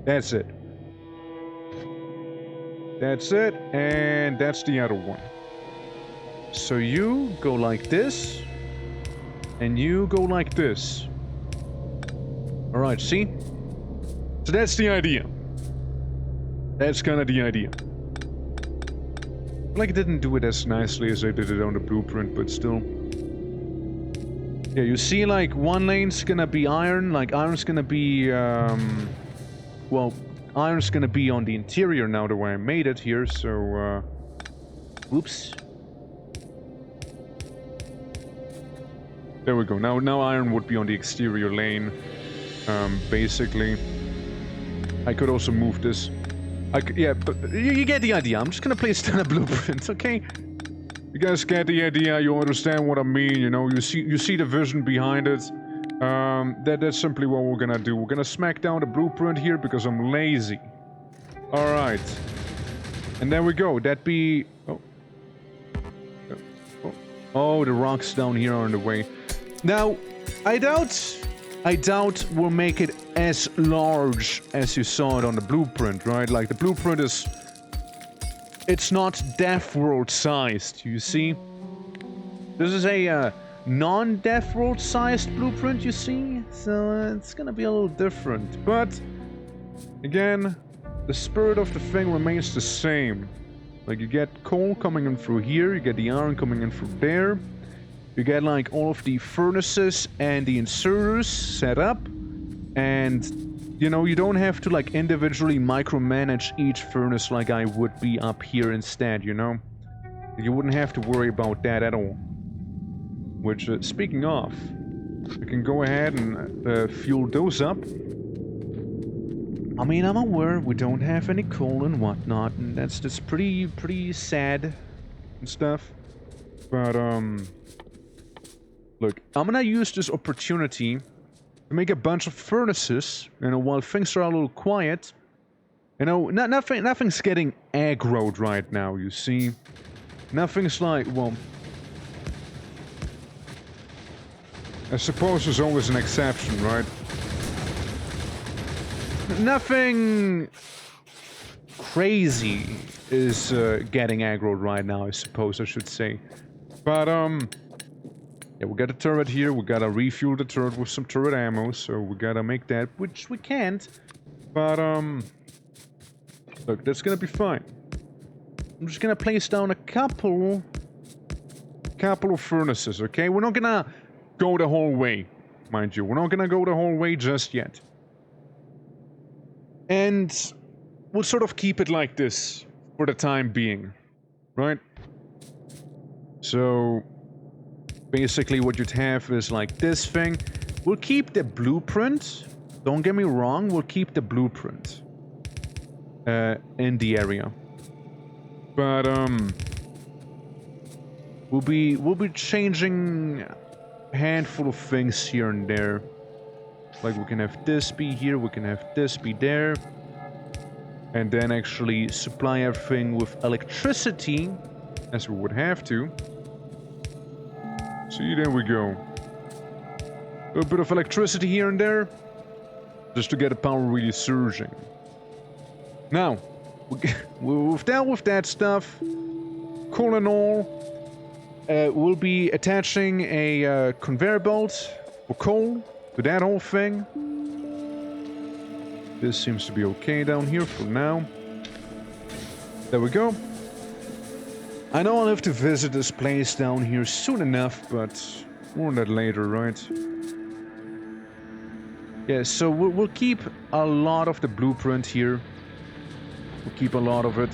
That's it. That's it, and that's the other one. So you go like this, and you go like this. Alright, see? So that's the idea. That's kind of the idea. Like I didn't do it as nicely as I did it on the blueprint, but still. Yeah, you see, like, one lane's gonna be iron, like iron's gonna be, well, iron's gonna be on the interior now the way I made it here, so, oops. There we go. Now iron would be on the exterior lane, basically. I could also move this. Yeah, but you get the idea. I'm just gonna place down a blueprint, okay? You guys get the idea. You understand what I mean. You know, you see the vision behind it. That's simply what we're gonna do. We're gonna smack down the blueprint here because I'm lazy. All right, and there we go. That be oh, the rocks down here are in the way. Now, I doubt we'll make it as large as you saw it on the blueprint, right? Like, the blueprint is... It's not Death World sized, you see? This is a non-Death World sized blueprint, you see? So it's gonna be a little different. But, again, the spirit of the thing remains the same. Like, you get coal coming in through here, you get the iron coming in through there. You get, like, all of the furnaces and the inserters set up. And, you know, you don't have to, like, individually micromanage each furnace like I would be up here instead, you know? You wouldn't have to worry about that at all. Which, speaking of, we can go ahead and fuel those up. I mean, I'm aware we don't have any coal and whatnot, and that's just pretty sad and stuff. But, look, I'm gonna use this opportunity to make a bunch of furnaces, you know, while things are a little quiet. You know, nothing's getting aggroed right now, you see. Nothing's like, well... I suppose there's always an exception, right? Nothing crazy is getting aggroed right now, I suppose I should say. But, yeah, we got a turret here, we gotta refuel the turret with some turret ammo, so we gotta make that, which we can't. But, look, that's gonna be fine. I'm just gonna place down a couple of furnaces, okay? We're not gonna go the whole way, mind you. We're not gonna go the whole way just yet. And we'll sort of keep it like this for the time being, right? So... basically what you'd have is like this thing. We'll keep the blueprint. Don't get me wrong, we'll keep the blueprint in the area. But we'll be changing a handful of things here and there. Like, we can have this be here, we can have this be there. And then actually supply everything with electricity, as we would have to. See, there we go. A bit of electricity here and there, just to get the power really surging. Now, we've dealt with that stuff. Cool and all, we'll be attaching a conveyor belt for coal to that whole thing. This seems to be okay down here for now. There we go. I know I'll have to visit this place down here soon enough, but more on that later, right? Yeah, so we'll keep a lot of the blueprint here. We'll keep a lot of it.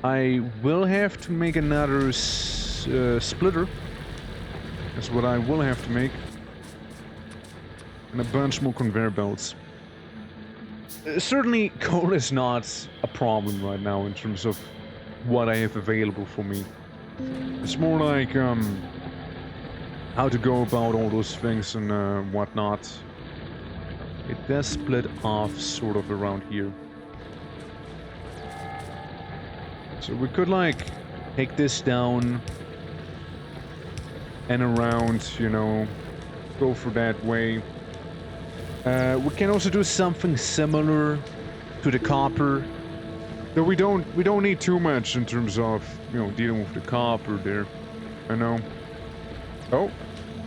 I will have to make another splitter. That's what I will have to make. And a bunch more conveyor belts. Certainly, coal is not a problem right now in terms of what I have available for me. It's more like how to go about all those things and whatnot. It does split off sort of around here. So we could like take this down and around, you know, go for that way. We can also do something similar to the copper. Though we don't need too much in terms of, you know, dealing with the copper there. I know. Oh,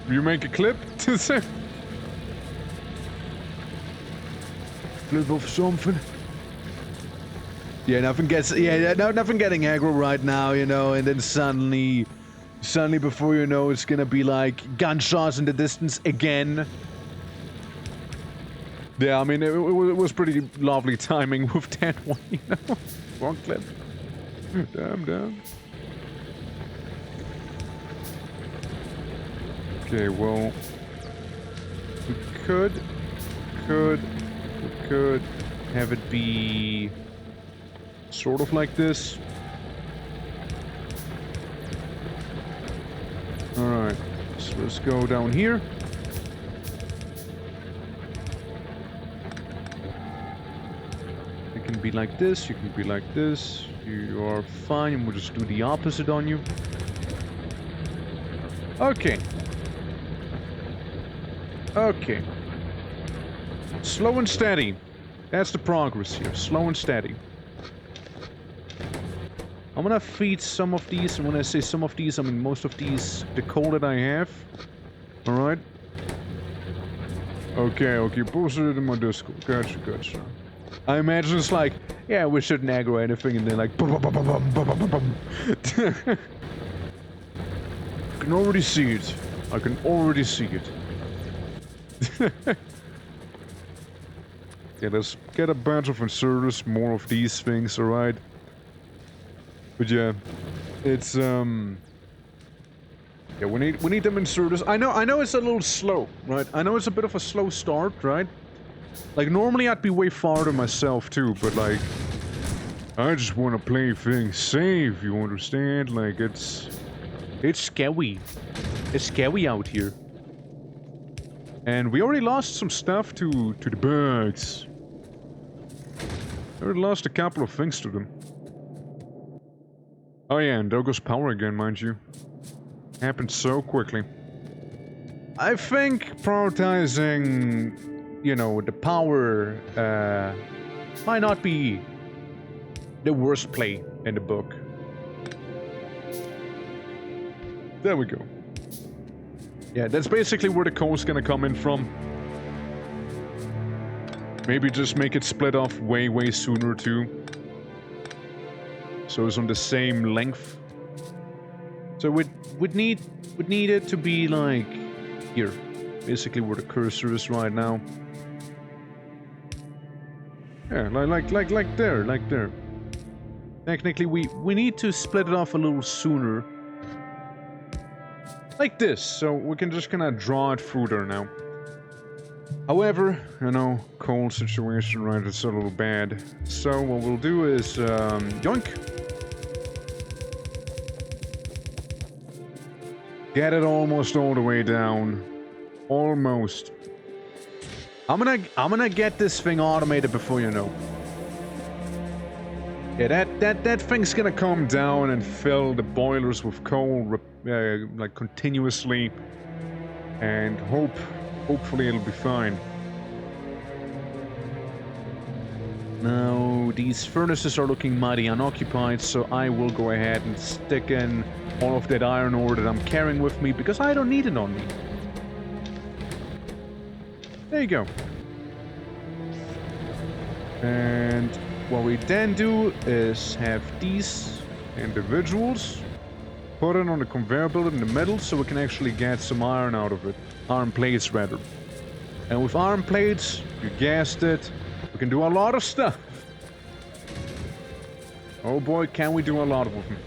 you make a clip to say? Clip of something. Yeah, nothing getting aggro right now, you know, and then suddenly before you know, it's gonna be like gunshots in the distance again. Yeah, I mean, it was pretty lovely timing with that one, you know? Wrong clip. Damn. Okay, well... We could have it be... sort of like this. Alright, so let's go down here. You can be like this, you can be like this. You are fine, and we'll just do the opposite on you. Okay. Okay. Slow and steady. That's the progress here. Slow and steady. I'm gonna feed some of these, and when I say some of these, I mean most of these, the coal that I have. Alright? Okay, posted it in my Discord. Gotcha. I imagine it's like, yeah, we shouldn't aggro anything, and then like, I can already see it. Yeah, let's get a bunch of inserters, more of these things, alright? But yeah, it's yeah, we need them inserters. I know it's a little slow, right? I know it's a bit of a slow start, right? Like normally I'd be way farther myself too, but like I just want to play things safe, you understand? Like it's scary. It's scary out here. And we already lost some stuff to the bugs. I already lost a couple of things to them. Oh yeah, and there goes power again, mind you. Happened so quickly. I think prioritizing, you know, the power might not be the worst play in the book. There we go. Yeah, that's basically where the coal's gonna come in from. Maybe just make it split off way sooner too. So it's on the same length. So we'd need it to be like here, basically where the cursor is right now. Yeah, like there. Technically, we need to split it off a little sooner. Like this, so we can just kind of draw it through there now. However, you know, coal situation, right, it's a little bad. So what we'll do is, yoink. Get it almost all the way down. Almost. I'm gonna get this thing automated before you know. Yeah, that thing's gonna come down and fill the boilers with coal, like continuously. And hopefully it'll be fine. Now, these furnaces are looking mighty unoccupied, so I will go ahead and stick in all of that iron ore that I'm carrying with me, because I don't need it on me. There you go. And what we then do is have these individuals put it on the conveyor belt in the middle, so we can actually get some iron out of it. Iron plates, rather. And with iron plates, you guessed it, we can do a lot of stuff. Oh boy, can we do a lot with him.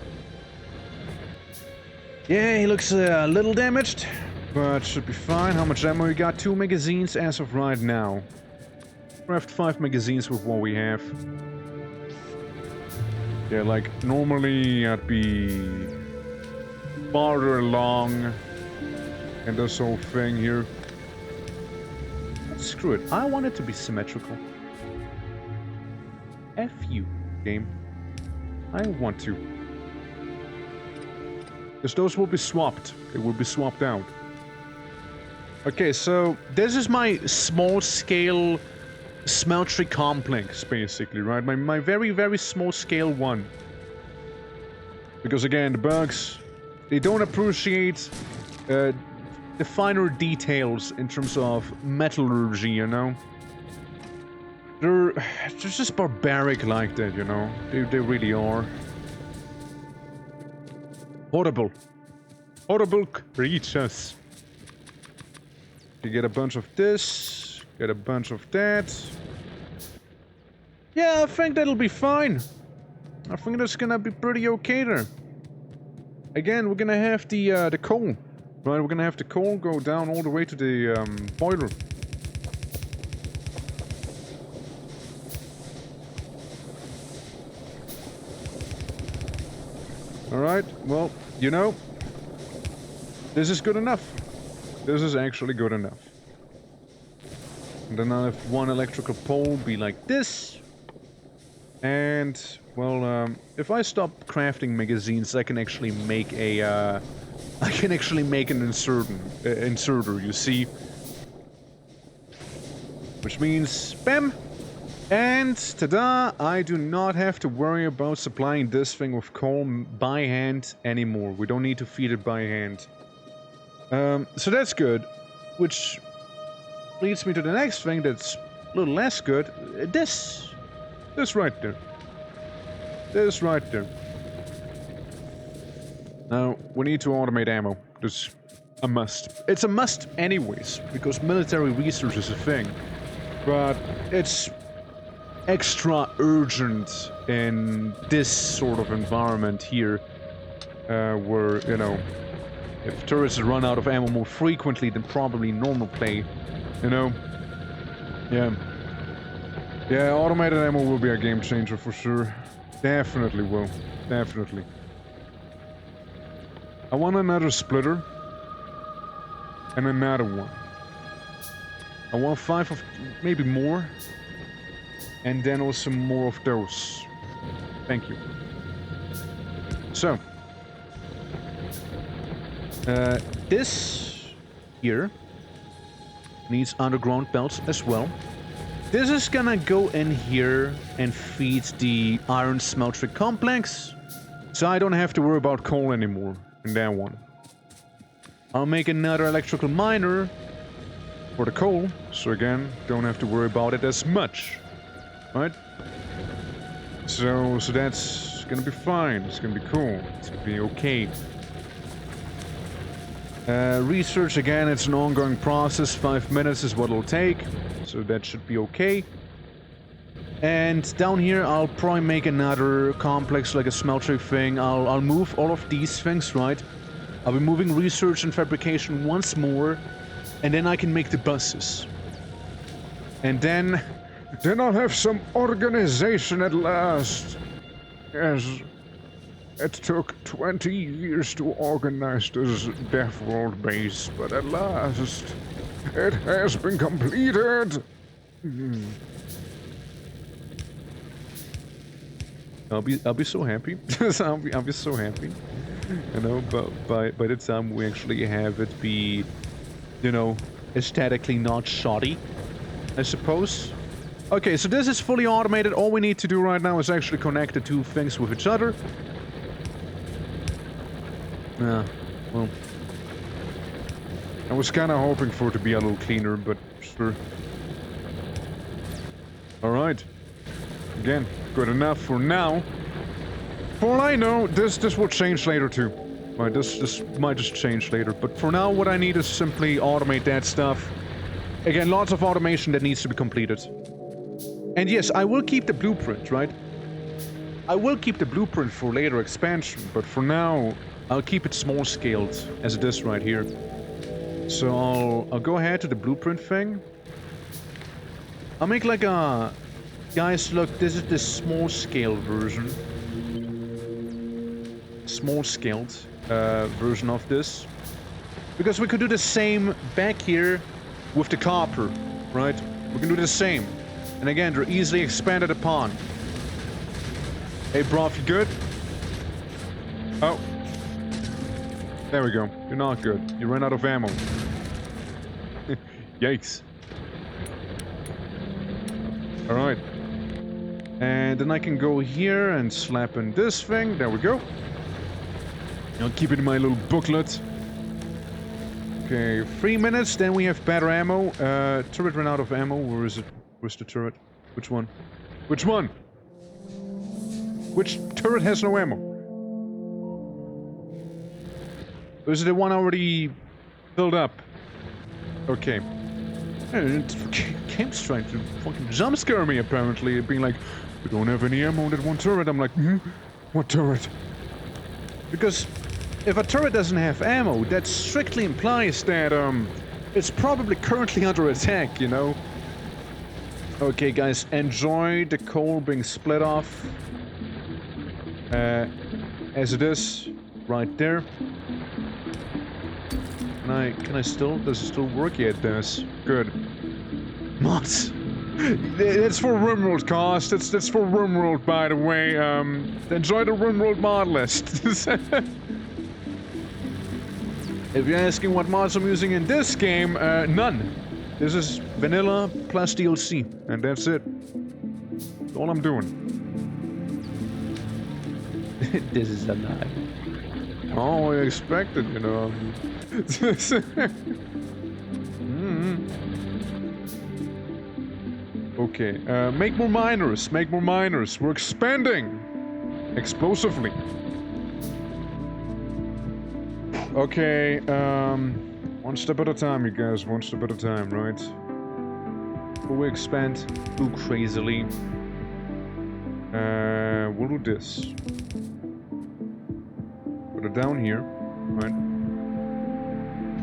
Yeah, he looks a little damaged, but should be fine. How much ammo we got? 2 magazines as of right now. Craft 5 magazines with what we have. Yeah, like, normally I'd be farther along in this whole thing here. Screw it, I want it to be symmetrical. F you, game. I want to. Because those will be swapped. They will be swapped out. Okay, so this is my small-scale smeltery complex, basically, right? My very, very small-scale one. Because, again, the bugs, they don't appreciate the finer details in terms of metallurgy, you know? They're just barbaric like that, you know? They really are. Horrible. Horrible creatures. You get a bunch of this, get a bunch of that. Yeah, I think that'll be fine. I think that's gonna be pretty okay there. Again, we're gonna have the coal. Right, we're gonna have the coal go down all the way to the boiler. Alright, well, you know, this is good enough. This is actually good enough. And then I'll have one electrical pole be like this. And, well, if I stop crafting magazines, I can actually make a, I can actually make an inserter, you see. Which means, bam! And, ta-da! I do not have to worry about supplying this thing with coal by hand anymore. We don't need to feed it by hand. So that's good. Which leads me to the next thing that's a little less good. This right there. This right there. Now, we need to automate ammo. That's a must. It's a must anyways, because military research is a thing. But it's extra urgent in this sort of environment here, where, you know, if turrets run out of ammo more frequently than probably normal play, you know? Yeah. Yeah, automated ammo will be a game changer for sure. Definitely will. Definitely. I want another splitter. And another one. I want 5 of... maybe more. And then also more of those. Thank you. So. This here needs underground belts as well. This is gonna go in here and feed the iron smeltery complex. So I don't have to worry about coal anymore in that one. I'll make another electrical miner for the coal. So again, don't have to worry about it as much. Right? So that's gonna be fine. It's gonna be cool. It's gonna be okay. Research, again, it's an ongoing process. 5 minutes is what it'll take. So that should be okay. And down here, I'll probably make another complex, like a smeltery thing. I'll move all of these things, right? I'll be moving research and fabrication once more. And then I can make the buses. And then I'll have some organization at last. Yes. It took 20 years to organize this Death World base, but at last, it has been completed. I'll be so happy. I'll be so happy. You know, but by the time we actually have it be you know, aesthetically not shoddy, I suppose. Okay, so this is fully automated. All we need to do right now is actually connect the two things with each other. Yeah, well, I was kind of hoping for it to be a little cleaner, but sure. Alright. Again, good enough for now. For all I know, this will change later too. Right, this might just change later, but for now what I need is simply automate that stuff. Again, lots of automation that needs to be completed. And yes, I will keep the blueprint, right? I will keep the blueprint for later expansion, but for now, I'll keep it small scaled as it is right here. So I'll go ahead to the blueprint thing. I'll make like a... Guys, look, this is the small scale version. Small scaled version of this. Because we could do the same back here with the copper, right? We can do the same. And again, they're easily expanded upon. Hey, Broth, you good? Oh. There we go. You're not good. You ran out of ammo. Yikes. Alright. And then I can go here and slap in this thing. There we go. I'll keep it in my little booklet. Okay, 3 minutes, then we have better ammo. Turret ran out of ammo. Where is it? Where's the turret? Which one? Which one? Which turret has no ammo? Or is it the one already filled up? Okay. Camp's trying to fucking jump scare me, apparently. Being like, we don't have any ammo on that one turret. I'm like, what turret? Because if a turret doesn't have ammo, that strictly implies that, it's probably currently under attack, you know? Okay, guys, enjoy the coal being split off. As it is, right there. Can I still, does it still work? Yeah, it does. Good. Mods! It's for RimWorld cost. That's for RimWorld, by the way. Enjoy the RimWorld mod list. If you're asking what mods I'm using in this game, none. This is vanilla plus DLC, and that's it. That's all I'm doing. This is a lie. Oh, I expected, you know. Okay, make more miners, make more miners. We're expanding explosively. Okay, one step at a time, you guys. One step at a time, right? Before we expand too crazily, we'll do this. Put it down here, right?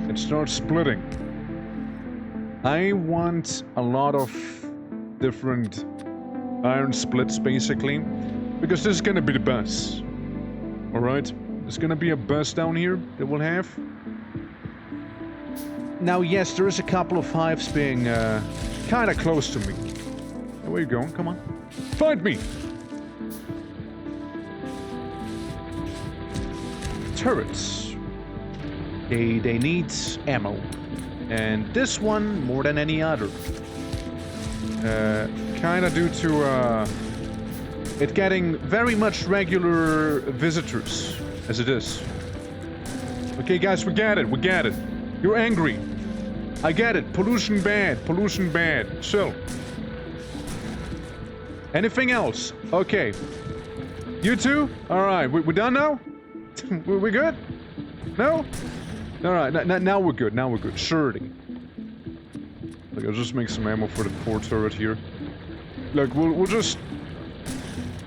And start splitting. I want a lot of different iron splits, basically, because this is gonna be the bus. Alright? There's gonna be a bus down here that we'll have. Now, yes, there is a couple of hives being kinda close to me. Where are you going? Come on. Find me! Turrets. They need ammo. And this one more than any other. Kinda due to it getting very much regular visitors as it is. Okay, guys, we get it, we get it. You're angry. I get it. Pollution bad, pollution bad. Chill. Anything else? Okay. You two? Alright, we done now? we good? No? Alright, now we're good, now we're good. Surely. Look, I'll just make some ammo for the poor turret here. Look, we'll just...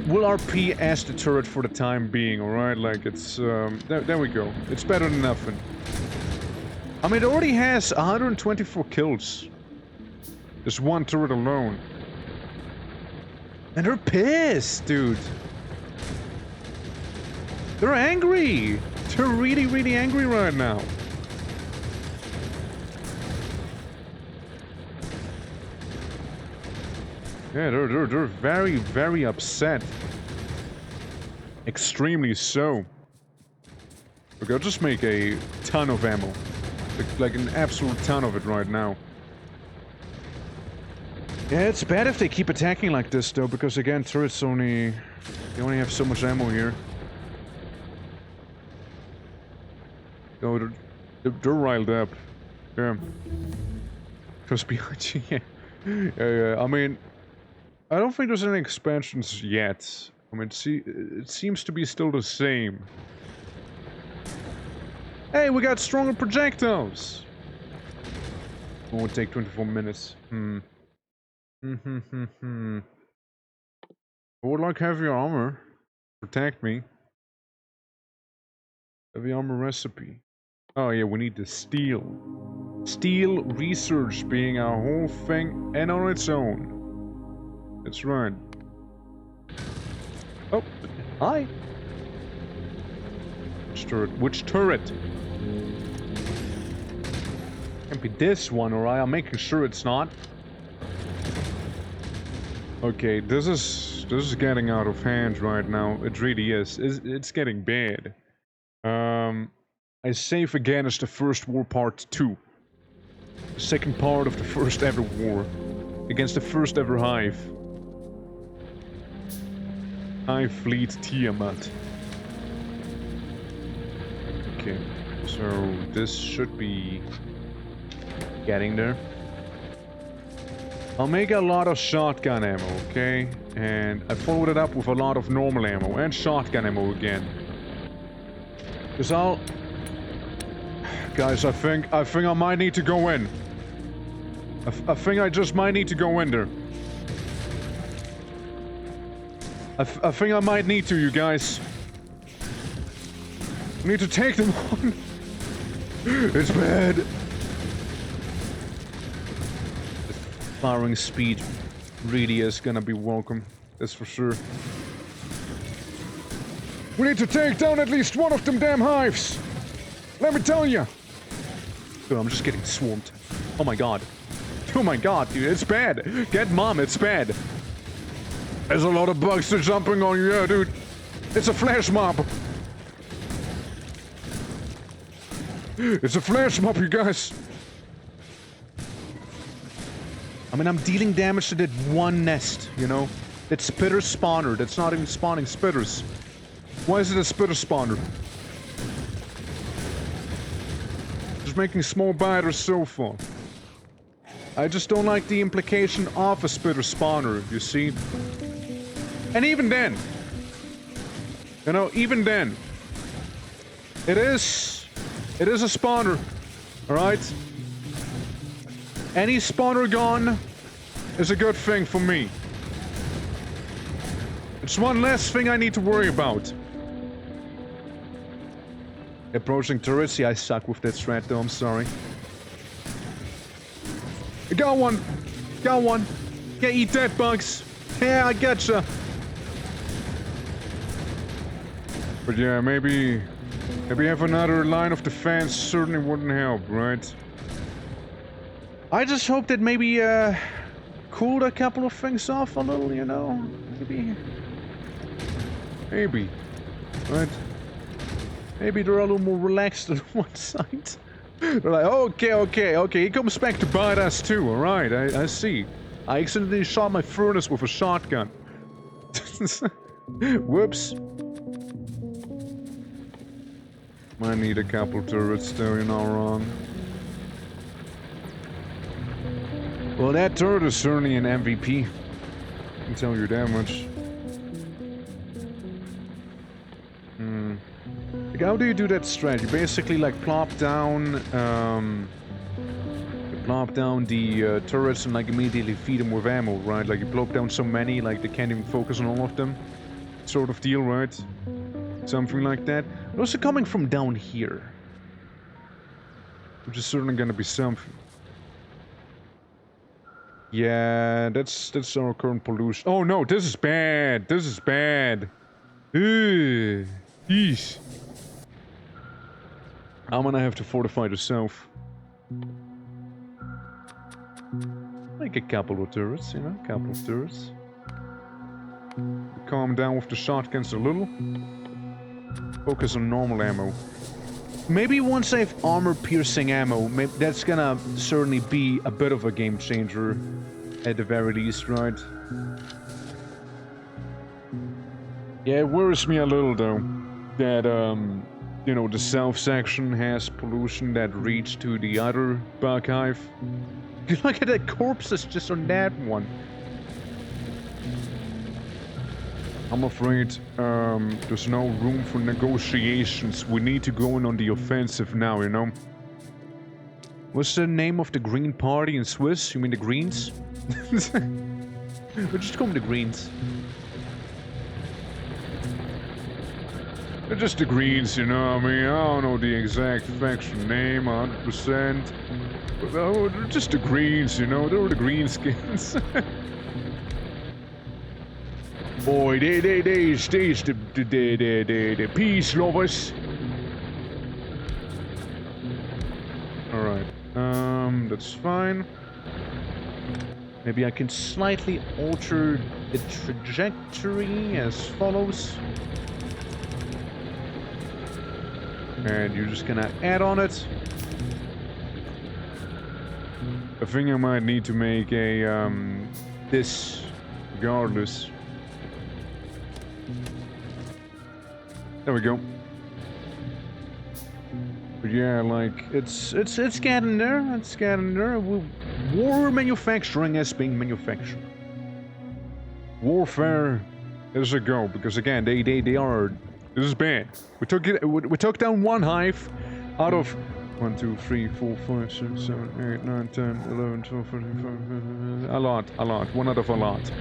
We'll RP as the turret for the time being, alright? Like, it's, there we go. It's better than nothing. I mean, it already has 124 kills. Just one turret alone. And they're pissed, dude. They're angry. They're really, really angry right now. Yeah, they're very, very upset. Extremely so. Look, I'll just make a ton of ammo. Like an absolute ton of it right now. Yeah, it's bad if they keep attacking like this, though, because again, turrets only... They only have so much ammo here. Oh, they're riled up. Yeah. Just behind you, yeah. I mean... I don't think there's any expansions yet. I mean, see, it seems to be still the same. Hey, we got stronger projectiles! It won't take 24 minutes. I would like heavy armor. Protect me. Heavy armor recipe. Oh yeah, we need the steel. Steel research being a whole thing and on its own. That's right. Oh, hi. Which turret? Which turret? Can't be this one, alright? I'm making sure it's not. Okay, this is getting out of hand right now. It really is. It's getting bad. I save again as the First War Part 2. The second part of the first ever war. Against the first ever Hive. Hive Fleet Tiamat. Okay, so this should be getting there. I'll make a lot of shotgun ammo, okay? And I followed it up with a lot of normal ammo and shotgun ammo again. Cause guys, I think I might need to go in. I think I just might need to go in there. I think I might need to, you guys. I need to take them on. It's bad. The firing speed really is gonna be welcome. That's for sure. We need to take down at least one of them damn hives. Let me tell you. Dude, I'm just getting swarmed. Oh my god. Oh my god, dude, it's bad. Get mom, it's bad. There's a lot of bugs that are jumping on you, yeah, dude. It's a flash mob. It's a flash mob, you guys. I mean, I'm dealing damage to that one nest, you know? That spitter spawner that's not even spawning spitters. Why is it a spitter spawner? Just making small biters so far. I just don't like the implication of a spitter spawner, you see? And even then, you know, even then, it is a spawner, alright? Any spawner gone is a good thing for me. It's one less thing I need to worry about. Approaching turrets, yeah, I suck with that strat though, I'm sorry. Got one! Got one! Yeah, eat that, bugs! Yeah, I getcha! But yeah, maybe have another line of defense certainly wouldn't help, right? I just hope that maybe, cooled a couple of things off a little, you know? Maybe. Right? Maybe they're a little more relaxed on one side. They're like, okay, he comes back to bite us too, alright, I see. I accidentally shot my furnace with a shotgun. Whoops. Might need a couple turrets though, you're not wrong. Well, that turret is certainly an MVP. I can tell you that much. Like, how do you do that strat? You basically like plop down the turrets and like immediately feed them with ammo, right? Like you plop down so many, like they can't even focus on all of them. Sort of deal, right? Something like that. But also coming from down here. Which is certainly gonna be something. Yeah, that's our current pollution. Oh no, this is bad. This is bad. Ugh. Yeesh. I'm gonna have to fortify the south. Like a couple of turrets, you know, a couple of turrets. Calm down with the shotguns a little. Focus on normal ammo. Maybe once I have armor-piercing ammo, that's gonna certainly be a bit of a game changer, at the very least, right? Yeah, it worries me a little, though, that, you know, the south section has pollution that reached to the other bug hive. Look at the corpses just on that one. I'm afraid there's no room for negotiations. We need to go in on the offensive now, you know? What's the name of the Green Party in Swiss? You mean the Greens? We'll just call them the Greens. They're just the Greens, you know? I mean, I don't know the exact faction name 100%. But oh, they're just the Greens, you know? They're the Greenskins. Boy, they's the peace lovers. Alright, that's fine. Maybe I can slightly alter the trajectory as follows. And you're just gonna add on it. I think I might need to make a, this regardless. There we go. But yeah, like, it's getting there, it's getting there. War manufacturing is being manufactured. Warfare is a go, because again, they are, this is bad. We took down one hive out of 1, 2, 3, 4, 5, 6, 7, 8, 9, 10, 11, 12, 13, 14, a lot. One out of a lot.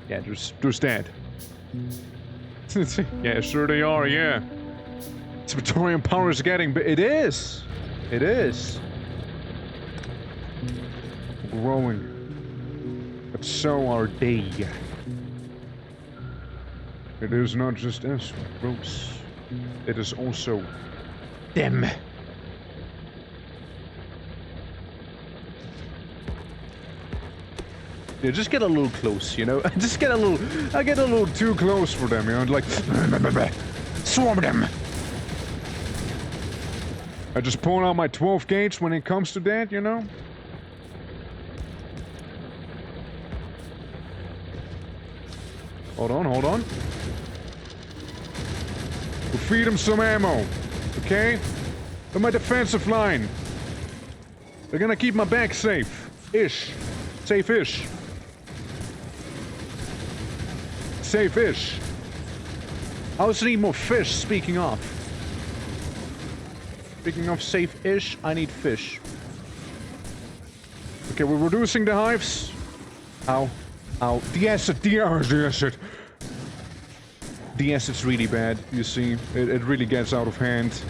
Yeah, there's that. Yeah, sure they are, yeah. Victorian power is getting, but it is. It is. Growing. But so are they. It is not just us, gross. It is also them. Yeah, just get a little close, you know? I get a little too close for them, you know? Like, swarm them! I just pull out my 12 gauge when it comes to that, you know? Hold on. We'll feed them some ammo, okay? On my defensive line. They're gonna keep my back safe-ish. Safe-ish. Safe-ish. I also need more fish, speaking of. Speaking of safe-ish, I need fish. Okay, we're reducing the hives. Ow. The acid. The acid's really bad, you see. It really gets out of hand.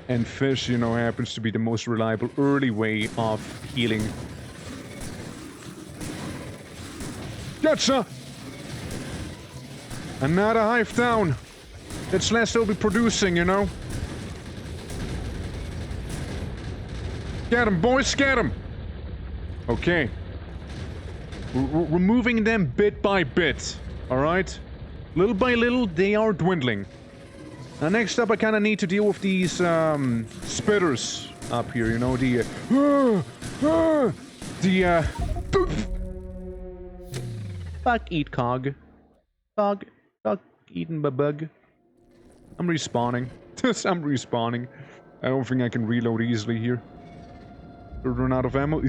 And fish, you know, happens to be the most reliable early way of healing. Gotcha! Another hive down. That's less they'll be producing, you know. Get them, boys, get them! Okay. We're removing them bit by bit, alright? Little by little, they are dwindling. Now next up, I kinda need to deal with these, spitters up here, you know, Fuck eat cog. Cog eaten by bug. I'm respawning. I'm respawning. I don't think I can reload easily here. Run out of ammo.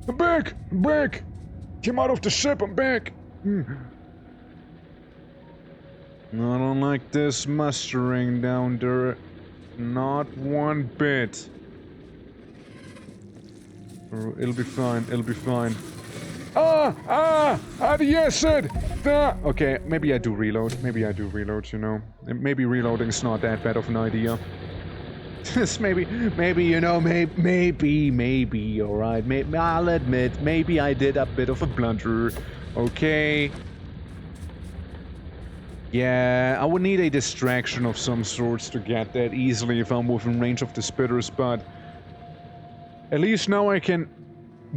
I'm back! I'm back! Came out of the ship, I'm back! I don't like this mustering down there. Not one bit. It'll be fine, it'll be fine. The acid! Okay, maybe I do reload. Maybe I do reload, you know. Maybe reloading's not that bad of an idea. maybe, you know, maybe, alright. I'll admit, maybe I did a bit of a blunder. Okay. Yeah, I would need a distraction of some sorts to get that easily if I'm within range of the spitters, but at least now I can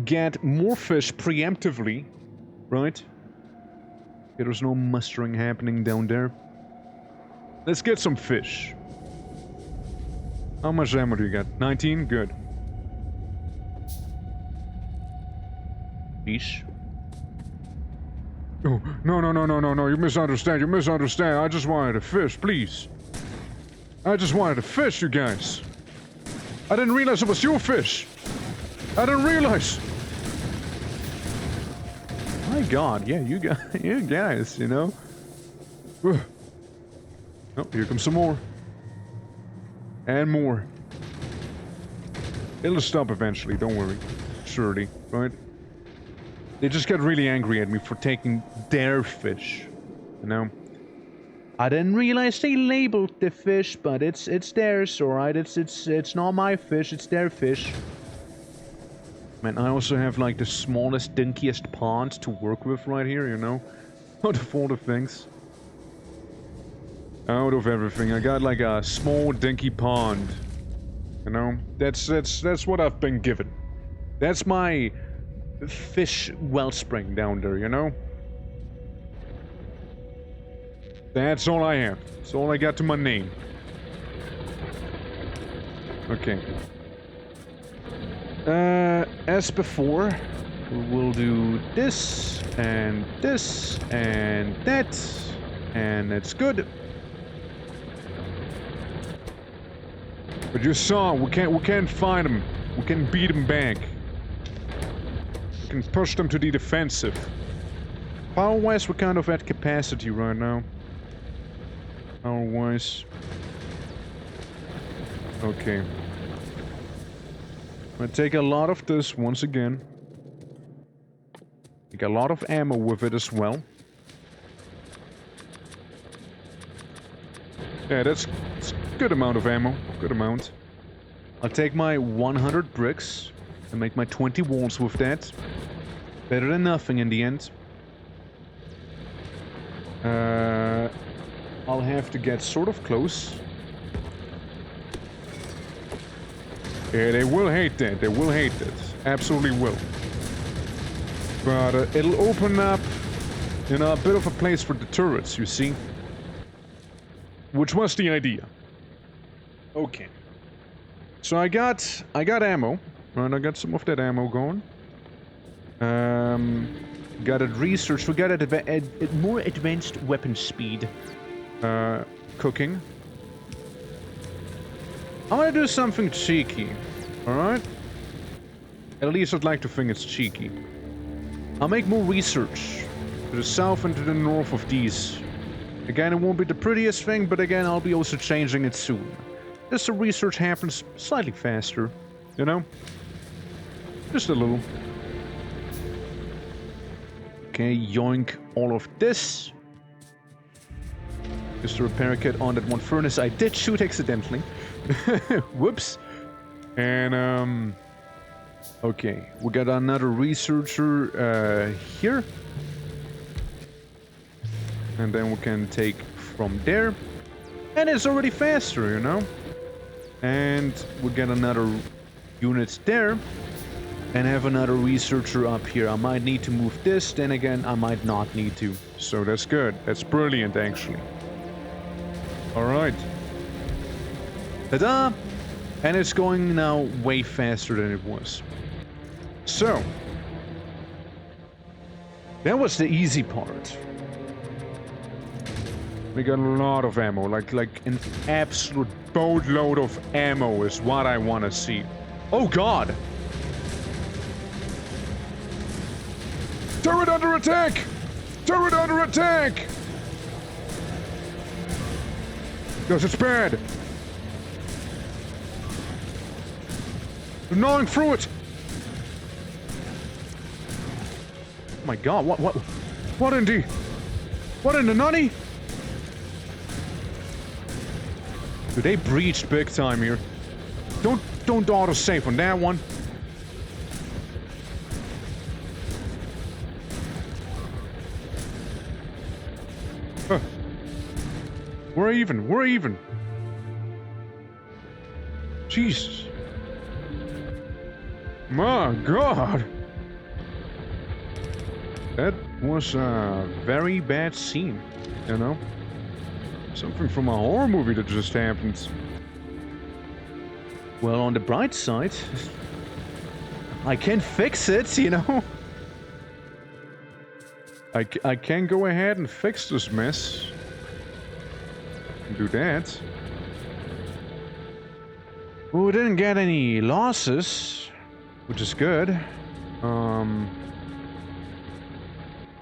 get more fish preemptively, right? There's no mustering happening down there. Let's get some fish. How much ammo do you got? 19? Good. Fish. Oh, no, you misunderstand, I just wanted a fish, please. I just wanted a fish, you guys. I didn't realize it was your fish. I didn't realize. My god, yeah, you guys, you know. Oh, here comes some more. And more. It'll stop eventually, don't worry. Surely, right? They just get really angry at me for taking their fish, you know? I didn't realize they labeled the fish, but it's theirs, alright? It's not my fish, it's their fish. Man, I also have like the smallest, dinkiest pond to work with right here, you know? Out of all the things. Out of everything, I got like a small, dinky pond. You know? That's what I've been given. That's my fish wellspring down there, you know? That's all I have. That's all I got to my name. Okay. As before, we'll do this, and that, and it's good. But you saw, we can't fight them. We can beat them back. We can push them to the defensive. Power-wise, we're kind of at capacity right now. Power-wise. Okay. I'm gonna take a lot of this once again. Take a lot of ammo with it as well. Yeah, that's a good amount of ammo. Good amount. I'll take my 100 bricks and make my 20 walls with that. Better than nothing in the end. I'll have to get sort of close. Yeah, they will hate that. They will hate that. Absolutely will. But it'll open up, you know, a bit of a place for the turrets, you see? Which was the idea. Okay. So I got ammo. Right, I got some of that ammo going. Got it researched. We got it more advanced weapon speed. Cooking. I want to do something cheeky, alright? At least I'd like to think it's cheeky. I'll make more research to the south and to the north of these. Again, it won't be the prettiest thing, but again, I'll be also changing it soon. Just so research happens slightly faster, you know? Just a little. Okay, yoink all of this. Just a repair kit on that one furnace I did shoot accidentally. Whoops. And, okay. We got another researcher, here. And then we can take from there. And it's already faster, you know? And we get another unit there. And have another researcher up here. I might need to move this, then again, I might not need to. So that's good. That's brilliant, actually. Alright. Ta-da! And it's going now way faster than it was. So. That was the easy part. We got a lot of ammo. Like an absolute boatload of ammo is what I want to see. Oh god! Turret under attack! Turret under attack! Yes, it's bad. They're gnawing through it. Oh my god, what in the nutty? Dude, they breached big time here. Don't auto save on that one. We're even. Jesus. My god. That was a very bad scene, you know? Something from a horror movie that just happened. Well, on the bright side, I can fix it, you know? I can go ahead and fix this mess. Do that. Oh, we didn't get any losses, which is good.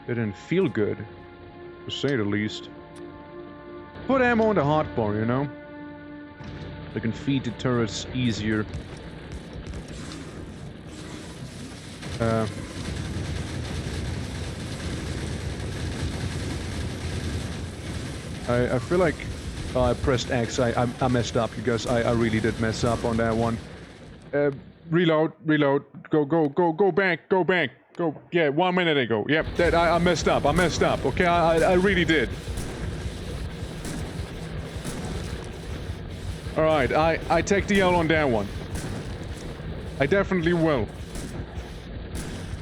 Didn't feel good, to say the least. Put ammo on the hotbar, you know? I can feed the turrets easier. I feel like I pressed X. I messed up, you guys. I really did mess up on that one. Reload. Go back. Go. Yeah, 1 minute ago. Yep, that I messed up. Okay, I really did. Alright, I take the L on that one. I definitely will.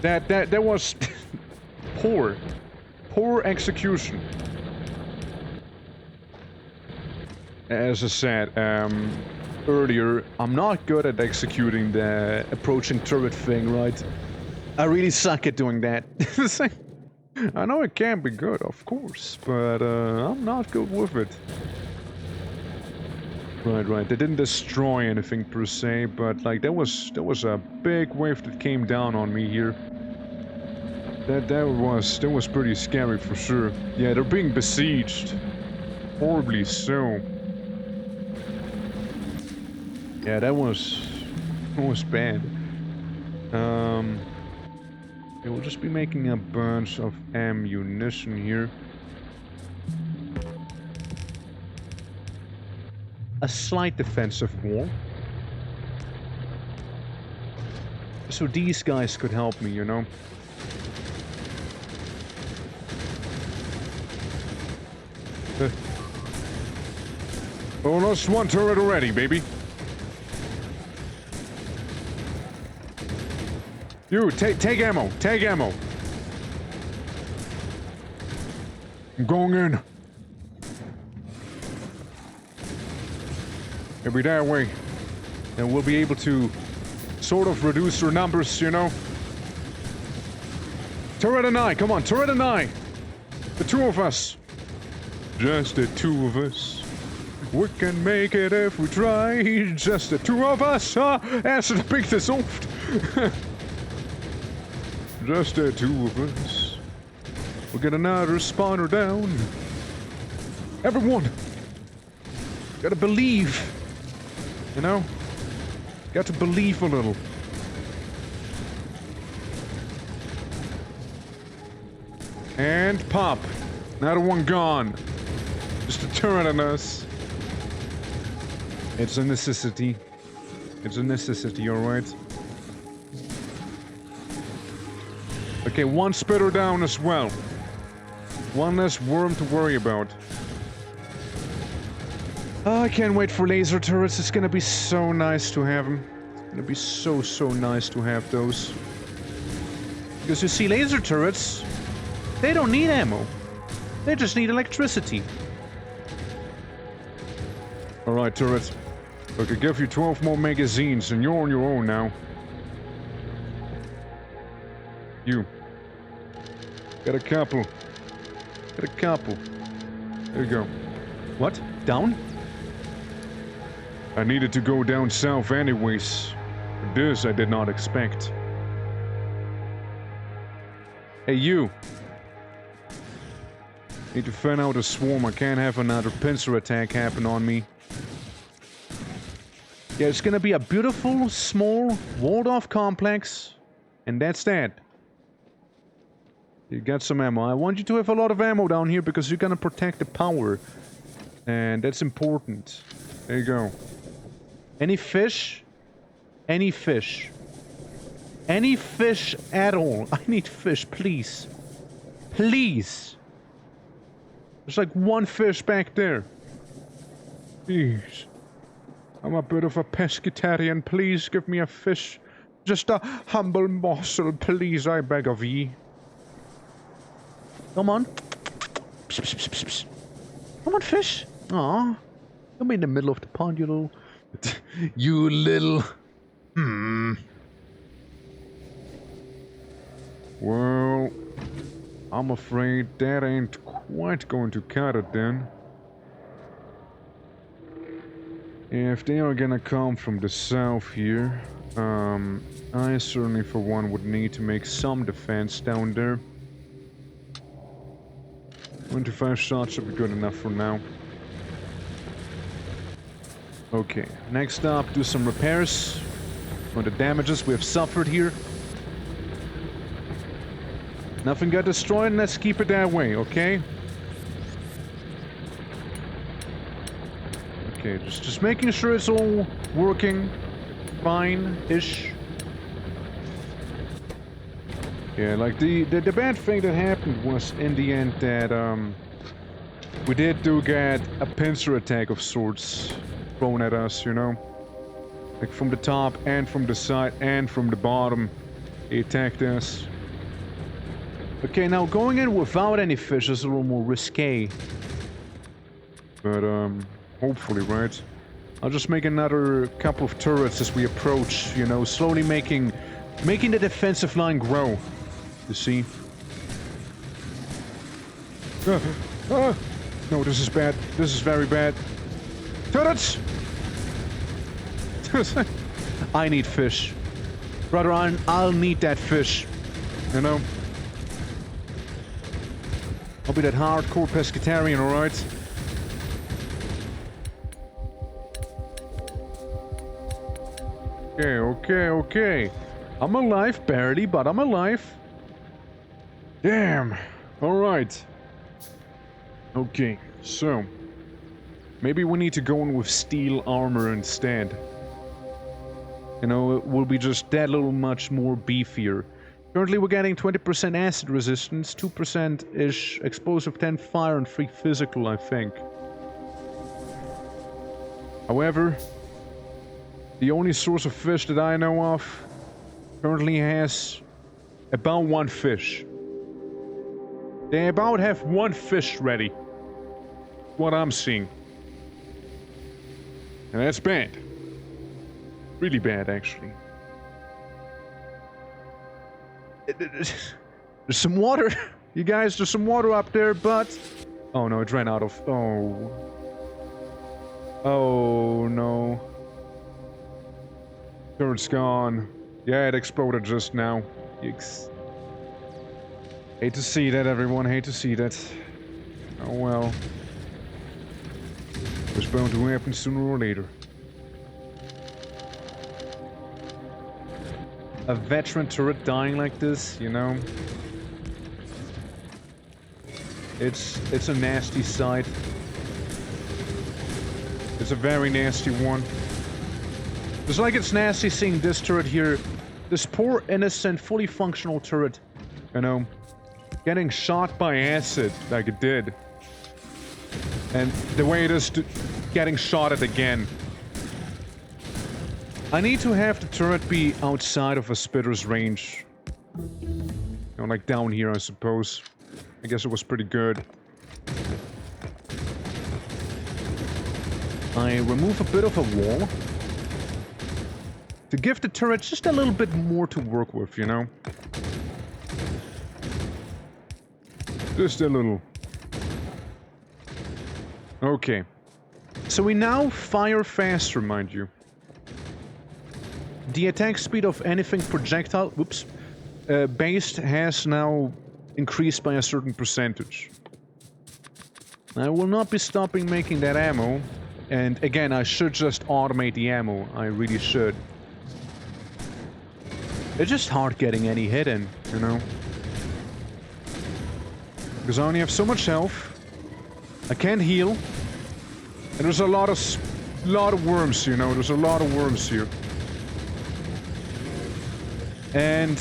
That was poor execution. As I said earlier, I'm not good at executing the approaching turret thing, right? I really suck at doing that. I know it can be good, of course, but I'm not good with it. Right. They didn't destroy anything per se, but like there was a big wave that came down on me here. That was pretty scary for sure. Yeah, they're being besieged. Horribly so. Yeah, that was bad. Yeah, we'll just be making a bunch of ammunition here. A slight defensive wall. So these guys could help me, you know? Oh, lost one turret already, baby. You, take ammo. Take ammo. I'm going in. It'll be that way. And we'll be able to sort of reduce their numbers, you know? Turret and I, come on, turret and I. The two of us. Just the two of us. We can make it if we try. Just the two of us. As the big soft. Just the two of us. We'll get another spawner down. Everyone. Gotta believe. You know? Got to believe a little. And pop. Another one gone. Just a turret on us. It's a necessity. It's a necessity, alright? Okay, one spitter down as well. One less worm to worry about. Oh, I can't wait for laser turrets. It's gonna be so nice to have them. It's gonna be so nice to have those. Because you see, laser turrets, they don't need ammo. They just need electricity. Alright, turret. I could give you 12 more magazines and you're on your own now. You. Got a couple. Got a couple. There you go. What? Down? I needed to go down south anyways. This I did not expect. Hey, you. Need to fan out a swarm. I can't have another pincer attack happen on me. Yeah, it's gonna be a beautiful, small, walled-off complex. And that's that. You got some ammo. I want you to have a lot of ammo down here because you're gonna protect the power. And that's important. There you go. Any fish? Any fish? Any fish at all? I need fish, please. Please. There's like one fish back there. Jeez. I'm a bit of a pescatarian. Please give me a fish. Just a humble morsel, please, I beg of ye. Come on. Psh, psh, psh, psh, psh. Come on, fish. Aw. Come in the middle of the pond, you little... you little... Well... I'm afraid that ain't quite going to cut it then. If they are gonna come from the south here, I certainly for one would need to make some defense down there. 25 shots should be good enough for now. Okay, next up, do some repairs on the damages we have suffered here. Nothing got destroyed, and let's keep it that way, okay? Okay, just making sure it's all working fine-ish. Yeah, like the bad thing that happened was in the end that we did get a pincer attack of sorts thrown at us, you know? Like from the top and from the side and from the bottom, he attacked us. Okay, now going in without any fish is a little more risque. But hopefully, right? I'll just make another couple of turrets as we approach, you know, slowly making the defensive line grow. You see? No, this is bad. This is very bad. Turrets! I need fish. Brother, I'll need that fish. You know? I'll be that hardcore pescatarian, alright? Okay. I'm alive, barely, but I'm alive. Damn. Alright. Okay, so... maybe we need to go in with steel armor instead. You know, it will be just that little much more beefier. Currently we're getting 20% acid resistance, 2%-ish explosive, 10 fire, and 3 physical, I think. However, the only source of fish that I know of currently has about 1 fish. They about have 1 fish ready. What I'm seeing. And that's bad. Really bad, actually. There's some water. You guys, there's some water up there, but... oh no, it ran out of... oh. Oh no. Turret's gone. Yeah, it exploded just now. Yikes. Hate to see that, everyone. Hate to see that. Oh well. It's bound to happen sooner or later. A veteran turret dying like this, you know? It's a nasty sight. It's a very nasty one. Just like it's nasty seeing this turret here. This poor, innocent, fully functional turret, you know, getting shot by acid like it did. And the way it is getting shot at again. I need to have the turret be outside of a spitter's range. You know, like down here, I suppose. I guess it was pretty good. I remove a bit of a wall. To give the turret just a little bit more to work with, you know? Just a little. Okay. So we now fire faster, mind you. The attack speed of anything projectile, based has now increased by a certain percentage. I will not be stopping making that ammo. And again, I should just automate the ammo. I really should. It's just hard getting any hit in, you know? Because I only have so much health. I can't heal. And there's a lot of worms, you know? There's a lot of worms here. And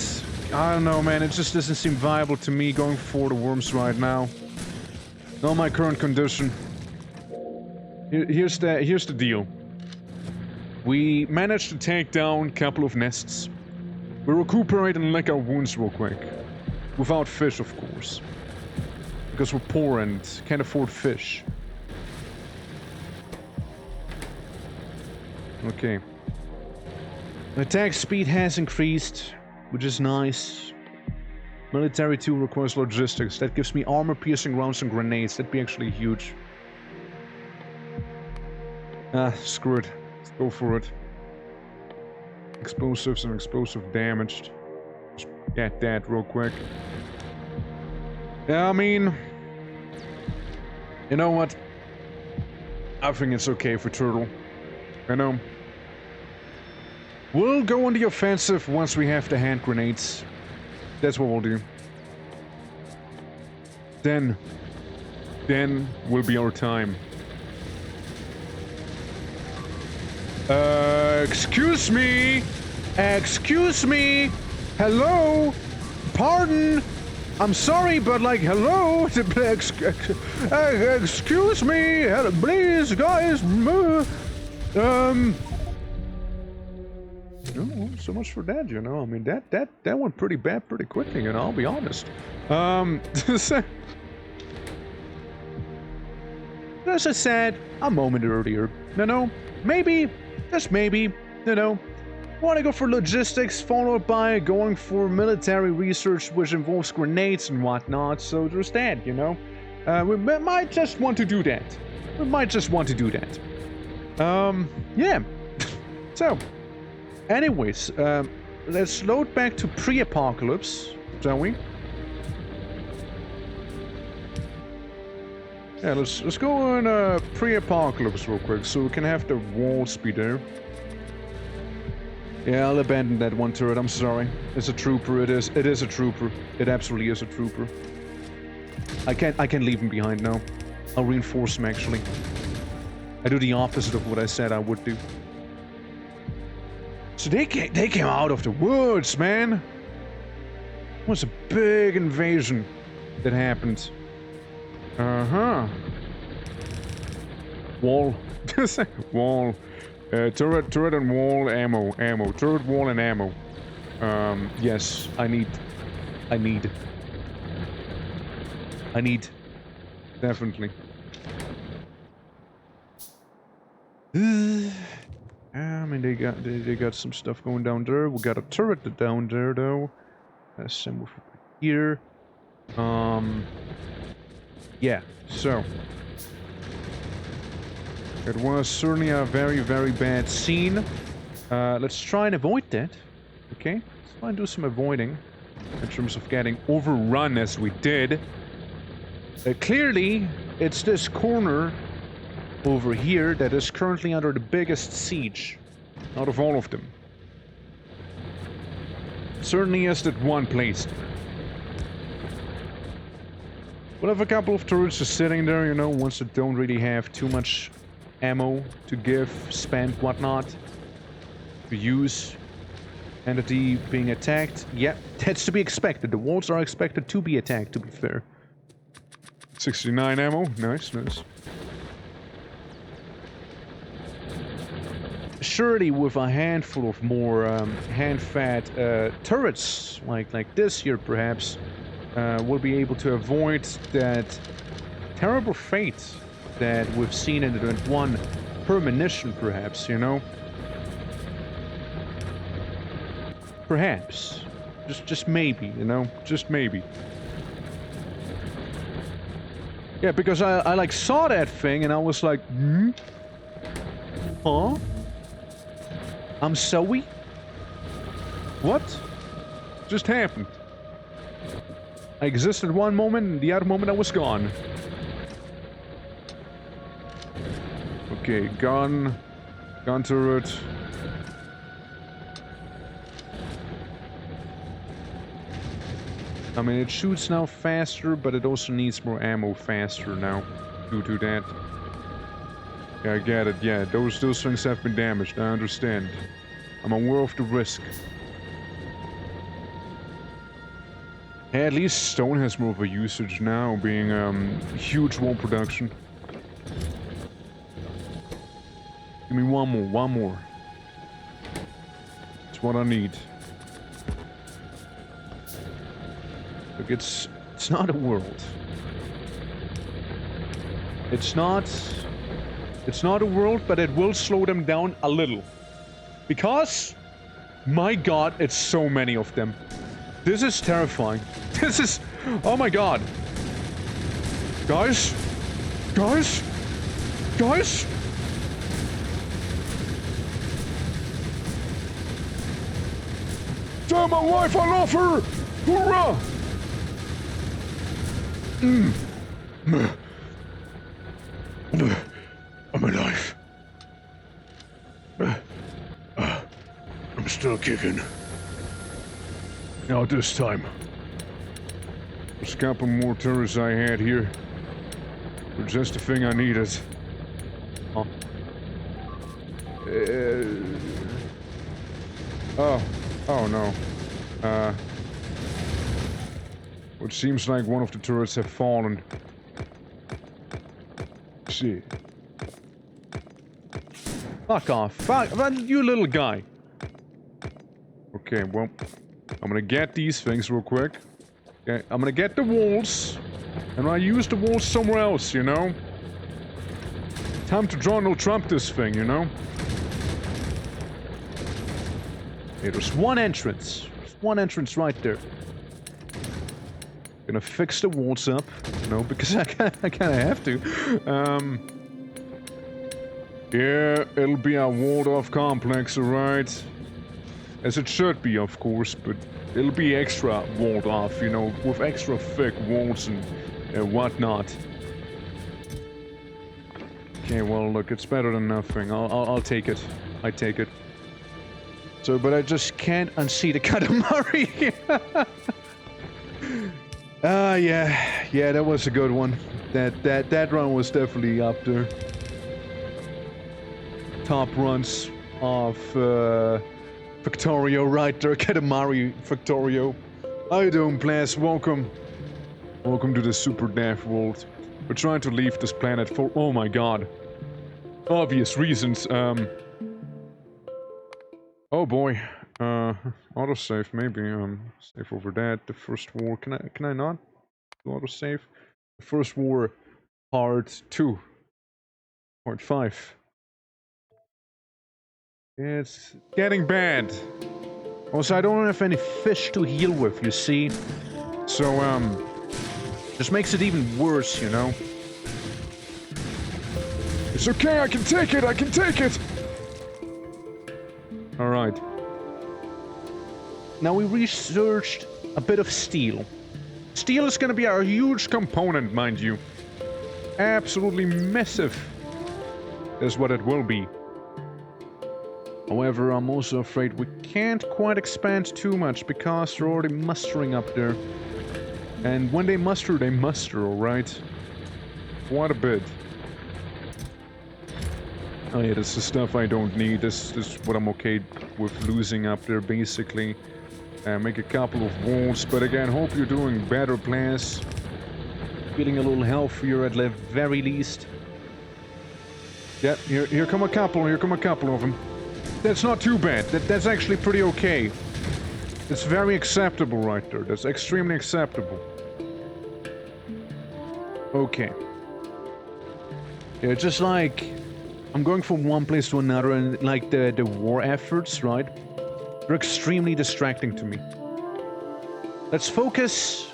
I don't know, man, it just doesn't seem viable to me going for the worms right now. Not my current condition. Here's the deal. We managed to take down a couple of nests. We recuperate and lick our wounds real quick. Without fish, of course. Because we're poor and can't afford fish. Okay. Attack speed has increased, which is nice. Military 2 requires logistics. That gives me armor-piercing rounds and grenades. That'd be actually huge. Ah, screw it. Let's go for it. Explosives and explosive damage. Just get that real quick. Yeah, I mean... You know what? I think it's okay for Turtle. I know. We'll go on the offensive once we have the hand grenades. That's what we'll do. Then will be our time. Excuse me! Excuse me! Hello? Pardon? I'm sorry, but like, hello? Excuse me! Please, guys! No, so much for that, you know. I mean, that went pretty bad pretty quickly, you know, I'll be honest. As I said a moment earlier, you know, maybe, just maybe, you know, want to go for logistics followed by going for military research, which involves grenades and whatnot, so there's that, you know. We might just want to do that. We might just want to do that. Yeah. So, anyways, let's load back to pre-apocalypse, shall we? Yeah, let's go on pre-apocalypse real quick, so we can have the walls be there. Yeah, I'll abandon that one turret. I'm sorry. It's a trooper. It is a trooper. It absolutely is a trooper. I can't leave him behind now. I'll reinforce him actually. I do the opposite of what I said I would do. So they came out of the woods, man. It was a big invasion that happened. Wall. Wall. Turret and wall ammo. Turret, wall, and ammo. Yes, I need. Definitely. I mean, they got some stuff going down there. We got a turret down there, though. Same with here. Yeah, so it was certainly a very, very bad scene. Let's try and avoid that. Okay, let's try and do some avoiding in terms of getting overrun as we did. Clearly, it's this corner over here that is currently under the biggest siege out of all of them. Certainly is that one place. We'll have a couple of turrets just sitting there, you know, ones that don't really have too much ammo to give, spend, whatnot, to use. Entity being attacked. Yeah, that's to be expected. The walls are expected to be attacked, to be fair. 69 ammo. Nice, nice. Surely with a handful of more hand-fed turrets, like this here perhaps, we'll be able to avoid that terrible fate that we've seen in Event 1 premonition, perhaps, you know? Perhaps. Just maybe, you know? Just maybe. Yeah, because I like saw that thing and I was like, hmm? Huh? I'm sorry? What? Just happened. I existed one moment and the other moment I was gone. Okay, gun turret. I mean, it shoots now faster, but it also needs more ammo faster now due to that. Yeah, I get it. Yeah, those things have been damaged. I understand. I'm aware of the risk. Yeah, at least stone has more of a usage now, being huge wall production. Give me one more. It's what I need. Look, it's not a world. It's not a world, but it will slow them down a little. Because, my god, it's so many of them. This is terrifying. This is... Oh my god. Guys? Guys? Guys? Tell my wife I love her! Hoorah! I'm alive. I'm still kicking. Now this time. There's a couple more turrets I had here. They're just the thing I needed. Oh. Oh no. It seems like one of the turrets have fallen. Shit. Fuck off. Fuck, you little guy. Okay, well, I'm gonna get these things real quick. Okay, I'm gonna get the walls. And I use the walls somewhere else, you know? Time to Donald Trump this thing, you know? Okay, there's one entrance. There's one entrance right there. Gonna fix the walls up, you know, because I kinda have to. Yeah, it'll be a walled-off complex, alright? As it should be, of course, but it'll be extra walled off, you know, with extra thick walls and whatnot. Okay, well, look, it's better than nothing. I'll take it. I take it. So, but I just can't unsee the Katamari. Yeah, that was a good one. That run was definitely up there. Top runs of FACTORIO right there, Katamari FACTORIO. How you doing, players? Welcome. Welcome to the Super Death World. We're trying to leave this planet for, oh my god, obvious reasons. Oh boy. Autosave, maybe. Save over that. The first war. Can I not do autosave? The first war, part 2. Part 5. It's getting bad. Also, I don't have any fish to heal with, you see? So, just makes it even worse, you know? It's okay, I can take it, I can take it! Alright. Now we researched a bit of steel. Steel is gonna be a huge component, mind you. Absolutely massive is what it will be. However, I'm also afraid we can't quite expand too much because they're already mustering up there. And when they muster, alright? Quite a bit. Oh yeah, this is stuff I don't need. This is what I'm okay with losing up there, basically. Make a couple of walls, but again, hope you're doing better, players. Feeling a little healthier at the very least. Yeah, here come a couple of them. That's not too bad. That's actually pretty okay. It's very acceptable right there. That's extremely acceptable. Okay. Yeah, just like I'm going from one place to another, and like the war efforts, right? They're extremely distracting to me. Let's focus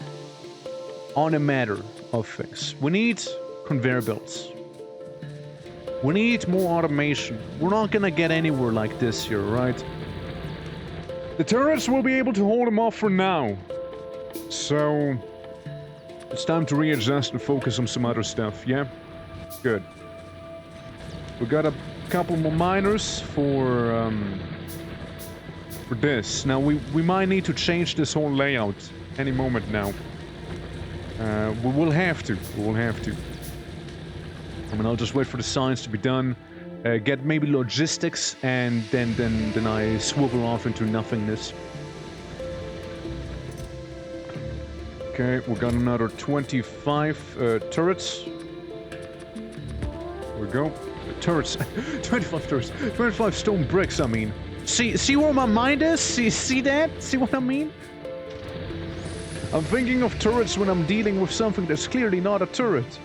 on a matter of things. We need conveyor belts. We need more automation. We're not gonna get anywhere like this here, right? The turrets will be able to hold them off for now. So, it's time to readjust and focus on some other stuff, yeah? Good. We got a couple more miners for this. Now, we might need to change this whole layout any moment now. We will have to. I mean, I'll just wait for the science to be done, get maybe logistics, and then I swivel off into nothingness. Okay, we got another 25 turrets. There we go. Turrets. 25 turrets. 25 stone bricks, I mean. See where my mind is? See that? See what I mean? I'm thinking of turrets when I'm dealing with something that's clearly not a turret.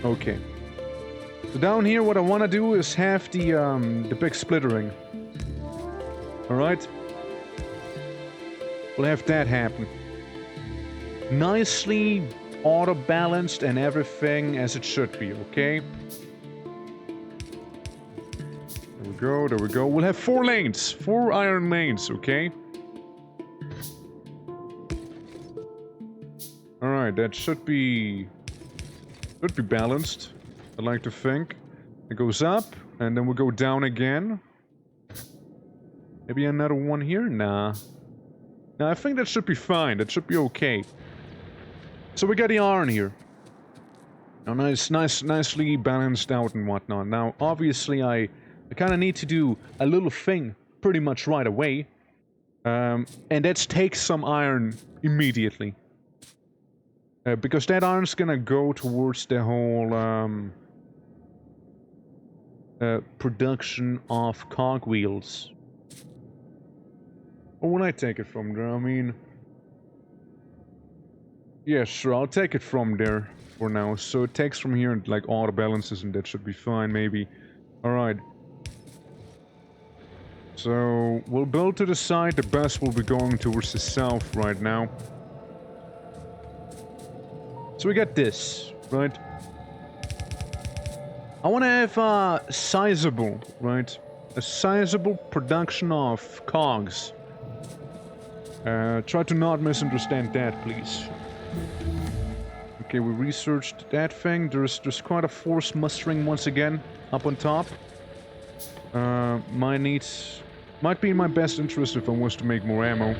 Okay. So down here, what I want to do is have the big splittering. Alright? We'll have that happen. Nicely auto-balanced and everything as it should be, okay? There we go, there we go. We'll have 4 lanes. 4 iron lanes, okay? Alright, that should be balanced, I like to think. It goes up, and then we'll go down again. Maybe another one here? Nah. Nah, I think that should be fine. That should be okay. So we got the iron here. Now, nicely balanced out and whatnot. Now, obviously, I kind of need to do a little thing pretty much right away. And that's take some iron immediately. Because that iron's gonna go towards the whole production of cogwheels. Or will I take it from there? I mean... yeah, sure, I'll take it from there for now. So it takes from here and like auto balances and that should be fine, maybe. Alright. So, we'll build to the side. The bus will be going towards the south right now. So we got this, right? I want to have a sizable, right? A sizable production of cogs. Try to not misunderstand that, please. Okay, we researched that thing. There's quite a force mustering once again up on top. Might be in my best interest if I was to make more ammo.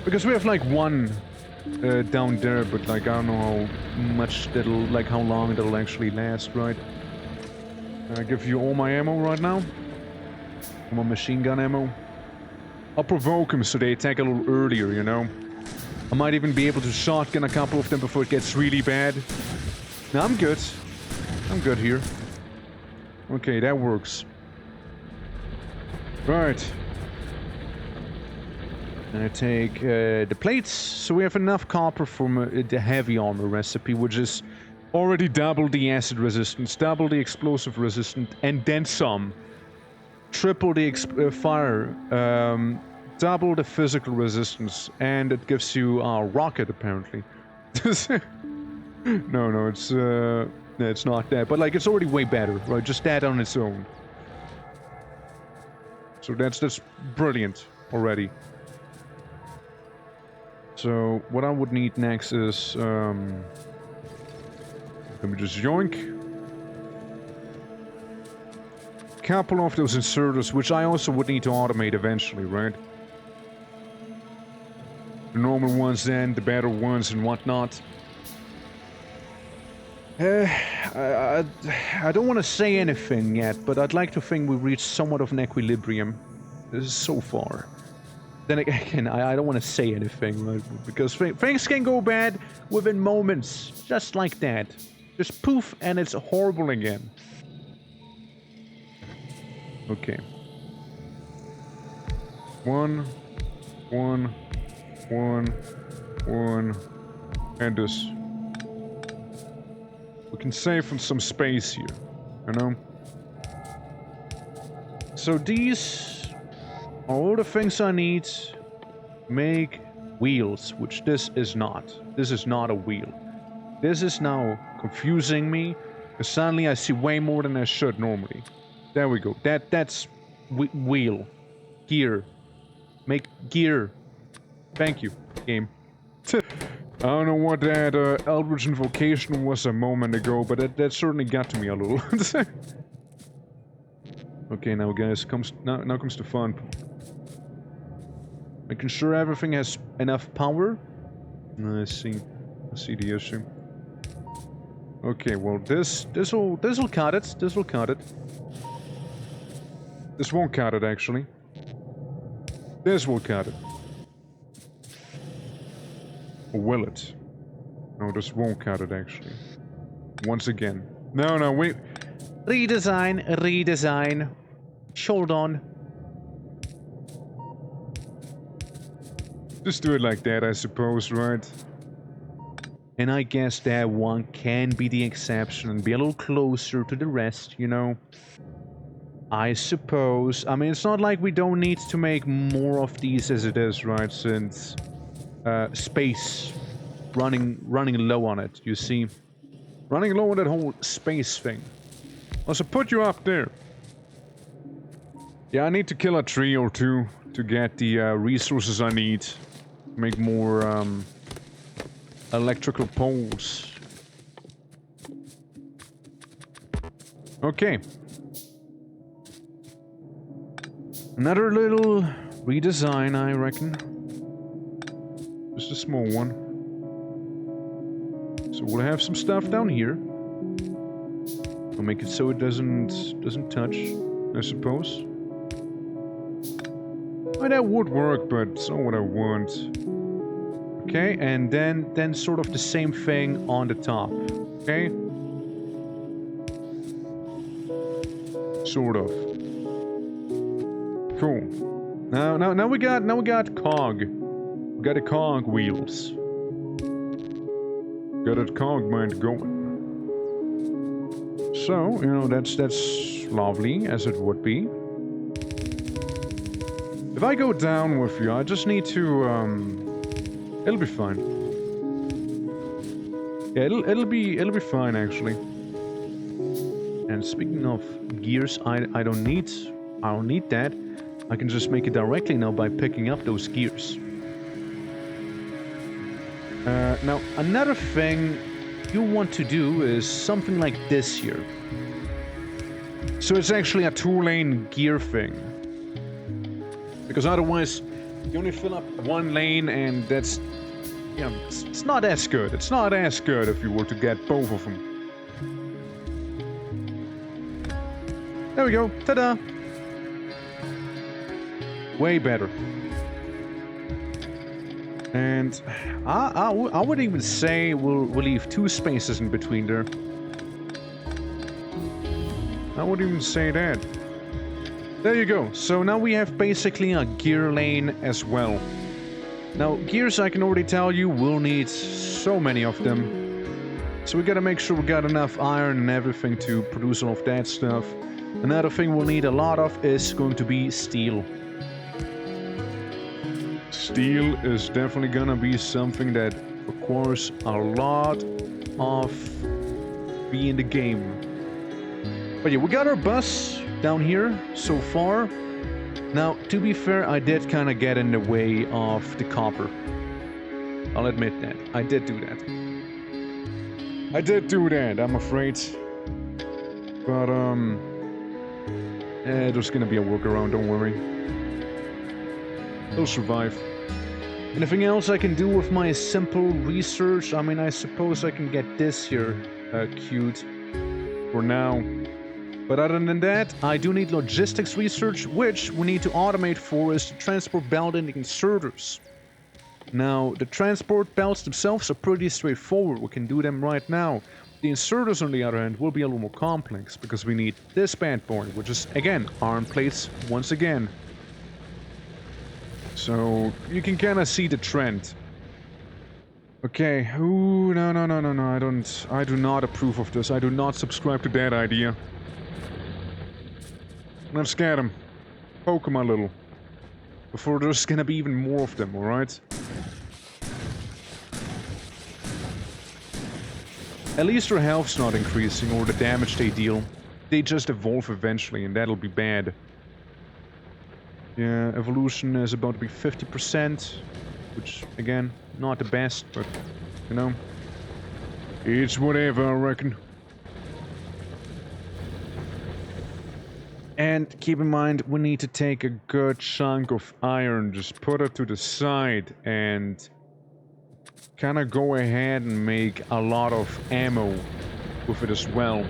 Because we have like one down there, but like I don't know how much that'll, like how long that'll actually last, right? I give you all my ammo right now. All my machine gun ammo. I'll provoke them so they attack a little earlier, you know? I might even be able to shotgun a couple of them before it gets really bad. No, I'm good. I'm good here. Okay, that works. Right. And I take the plates, so we have enough copper for the heavy armor recipe, which is already double the acid resistance, double the explosive resistance, and then some. Triple the fire, double the physical resistance, and it gives you a rocket, apparently. No, it's not that, but like, it's already way better, right? Just that on its own. So that's brilliant already. So, what I would need next is, let me just yoink. Couple of those inserters, which I also would need to automate eventually, right? The normal ones then, the better ones and whatnot. I don't want to say anything yet, but I'd like to think we've reached somewhat of an equilibrium. This is so far. Then again, I don't want to say anything, right? Because things can go bad within moments, just like that. Just poof, and it's horrible again. Okay. One, and this. We can save on some space here, you know? So these are all the things I need to make wheels, which this is not. This is not a wheel. This is now confusing me, because suddenly I see way more than I should normally. There we go. That's wheel. Gear. Make gear. Thank you, game. I don't know what that Eldritch Invocation was a moment ago, but that certainly got to me a little. Okay, now guys, now comes the fun. Making sure everything has enough power. I see the issue. Okay, well this'll cut it. This'll cut it. This won't cut it, actually. This will cut it. Or will it? No, this won't cut it, actually. Once again. No, wait. Redesign. Hold on. Just do it like that, I suppose, right? And I guess that one can be the exception and be a little closer to the rest, you know? I suppose. I mean, it's not like we don't need to make more of these as it is, right? Since space running low on it, you see? Running low on that whole space thing. Also, put you up there. Yeah, I need to kill a tree or two to get the resources I need. Make more electrical poles. Okay. Another little redesign, I reckon. Just a small one. So we'll have some stuff down here. We'll make it so it doesn't touch, I suppose. Well, that would work, but it's not what I want. Okay, and then sort of the same thing on the top. Okay? Sort of. Cool. Now we got cog. We got the cog wheels. Got a cog mind going. So, you know, that's lovely, as it would be. If I go down with you, I just need to, it'll be fine. Yeah, it'll be fine, actually. And speaking of gears, I don't need that. I can just make it directly now by picking up those gears. Now, another thing you want to do is something like this here. So it's actually a 2-lane gear thing. Because otherwise, you only fill up 1 lane and that's... you know, it's not as good. It's not as good if you were to get both of them. There we go. Ta-da! Way better. And I would even say we'll leave 2 spaces in between there. I would even say that. There you go. So now we have basically a gear lane as well. Now, gears, I can already tell you, we'll need so many of them. So we gotta make sure we got enough iron and everything to produce all of that stuff. Another thing we'll need a lot of is going to be steel. Steel is definitely gonna be something that requires a lot of being in the game. But yeah, we got our bus down here so far. Now, to be fair, I did kind of get in the way of the copper. I'll admit that. I did do that. I'm afraid. But, there's gonna be a workaround, don't worry. They'll survive. Anything else I can do with my simple research? I mean, I suppose I can get this here queued for now. But other than that, I do need logistics research, which we need to automate for is the transport belt and the inserters. Now, the transport belts themselves are pretty straightforward. We can do them right now. The inserters, on the other hand, will be a little more complex because we need this bad boy, which is, again, iron plates once again. So, you can kind of see the trend. Okay, ooh, no, I do not approve of this. I do not subscribe to that idea. Let's get him. Poke him a little. Before there's gonna be even more of them, alright? At least their health's not increasing, or the damage they deal. They just evolve eventually, and that'll be bad. Yeah, evolution is about to be 50%, which, again, not the best, but, you know, it's whatever, I reckon. And keep in mind, we need to take a good chunk of iron, just put it to the side, and kind of go ahead and make a lot of ammo with it as well.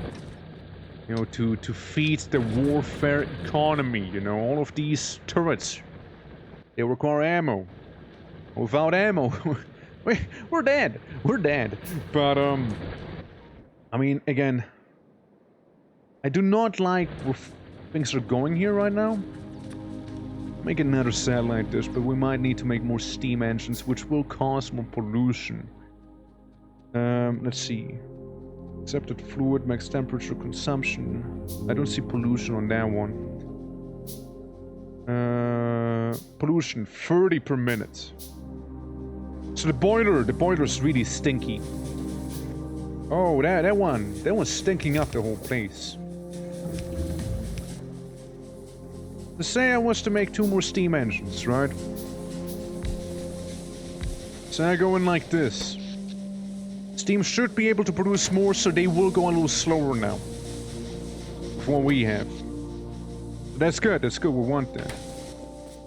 You know, to feed the warfare economy, you know, all of these turrets, they require ammo. Without ammo, we're dead. We're dead. But, I mean, again, I do not like where things are going here right now. Make another satellite dish, but we might need to make more steam engines, which will cause more pollution. Let's see. Accepted fluid, max temperature consumption. I don't see pollution on that one. Pollution, 30 per minute. So the boiler is really stinky. Oh, that one's stinking up the whole place. Let's say I was to make 2 more steam engines, right? So I go in like this. Steam should be able to produce more, so they will go a little slower now. For what we have. That's good, we want that.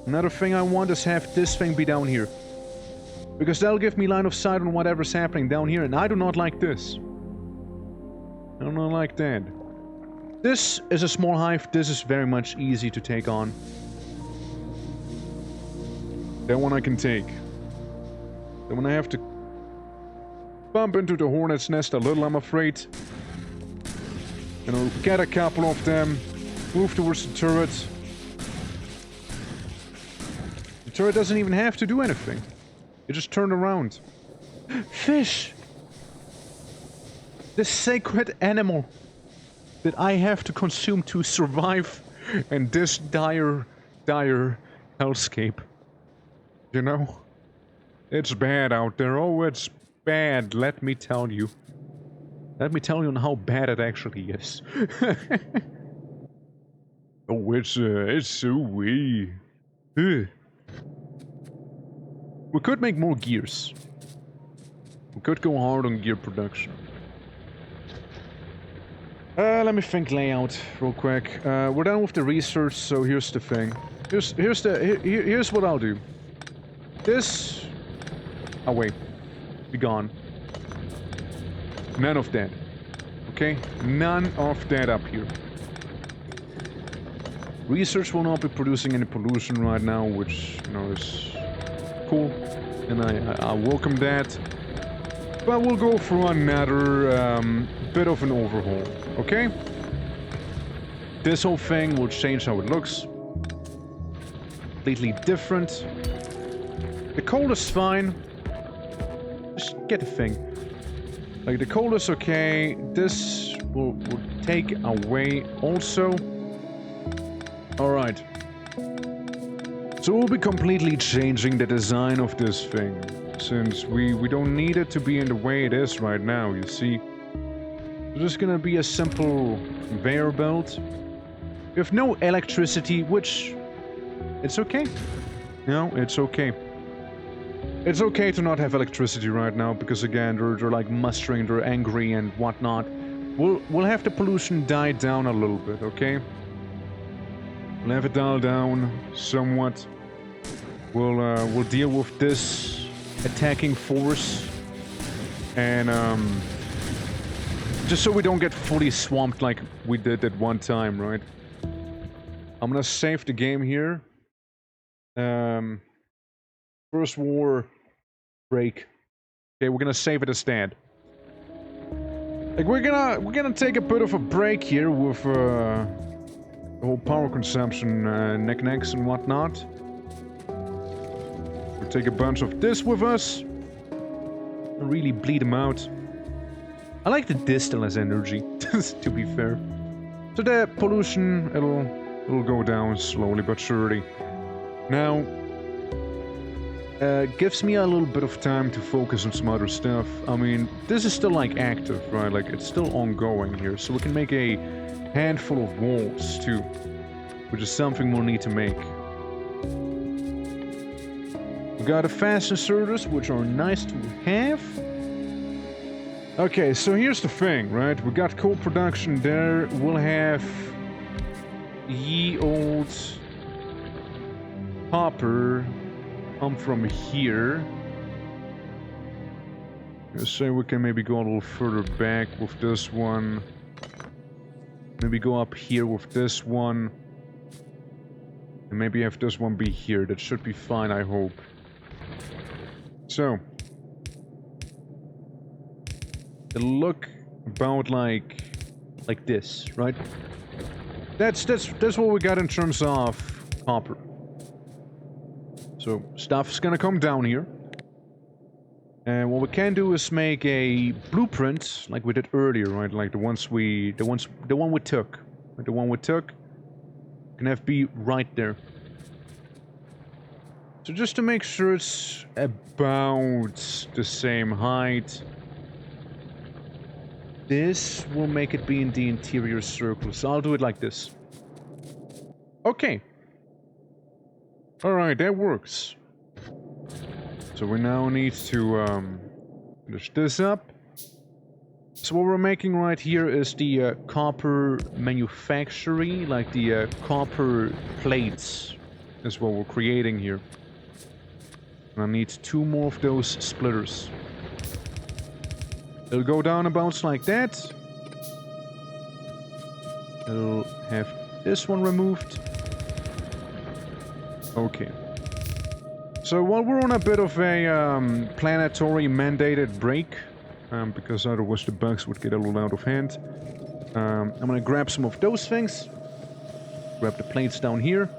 Another thing I want is have this thing be down here. Because that'll give me line of sight on whatever's happening down here, and I do not like this. I do not like that. This is a small hive, this is very much easy to take on. That one I can take. Then when I have to bump into the hornet's nest a little, I'm afraid. You know, get a couple of them, move towards the turret. The turret doesn't even have to do anything. It just turned around. Fish! The sacred animal that I have to consume to survive in this dire hellscape. You know? It's bad out there. Oh, it's bad, let me tell you. Let me tell you on how bad it actually is. Oh, it's so wee. We could make more gears. We could go hard on gear production. Let me think layout real quick. We're done with the research, so here's the thing. Here's what I'll do. This... Oh wait. Be gone. None of that. Okay? None of that up here. Research will not be producing any pollution right now, which, you know, is cool. And I welcome that. But we'll go through another bit of an overhaul. Okay? This whole thing will change how it looks. Completely different. The coal is fine. Just get the thing. Like, the coal is okay. This will take away also. Alright. So we'll be completely changing the design of this thing. Since we don't need it to be in the way it is right now, you see. It's just gonna be a simple conveyor belt. With no electricity, which... It's okay. You know, it's okay. It's okay to not have electricity right now, because again, they're like mustering, they're angry and whatnot. We'll have the pollution die down a little bit, okay? We'll have it dial down somewhat. We'll deal with this attacking force. And, just so we don't get fully swamped like we did at one time, right? I'm gonna save the game here. First war break. Okay, we're gonna save it instead. Like, we're gonna take a bit of a break here with the whole power consumption knickknacks and whatnot. We'll take a bunch of this with us and really bleed them out. I like the distillers energy, to be fair. So the pollution, it'll go down slowly but surely. Now, gives me a little bit of time to focus on some other stuff. I mean, this is still like active, right? Like, it's still ongoing here, so we can make a handful of walls too, which is something we'll need to make. We got a fast inserters, which are nice to have. Okay, so here's the thing, right? We got coal production there. We'll have ye old copper come from here. Let's say we can maybe go a little further back with this one. Maybe go up here with this one. And maybe have this one be here. That should be fine, I hope. So. It'll look about like this, right? That's what we got in terms of copper. So stuff's gonna come down here. And what we can do is make a blueprint like we did earlier, right? Like the one we took. Like the one we took can have be right there. So just to make sure it's about the same height, this will make it be in the interior circle. So I'll do it like this. Okay. Alright, that works. So we now need to finish this up. So what we're making right here is the copper manufactory, like the copper plates is what we're creating here. And I need 2 more of those splitters. It'll go down about like that. It'll have this one removed. Okay. So while we're on a bit of a planetary mandated break, because otherwise the bugs would get a little out of hand, I'm gonna grab some of those things. Grab the plates down here,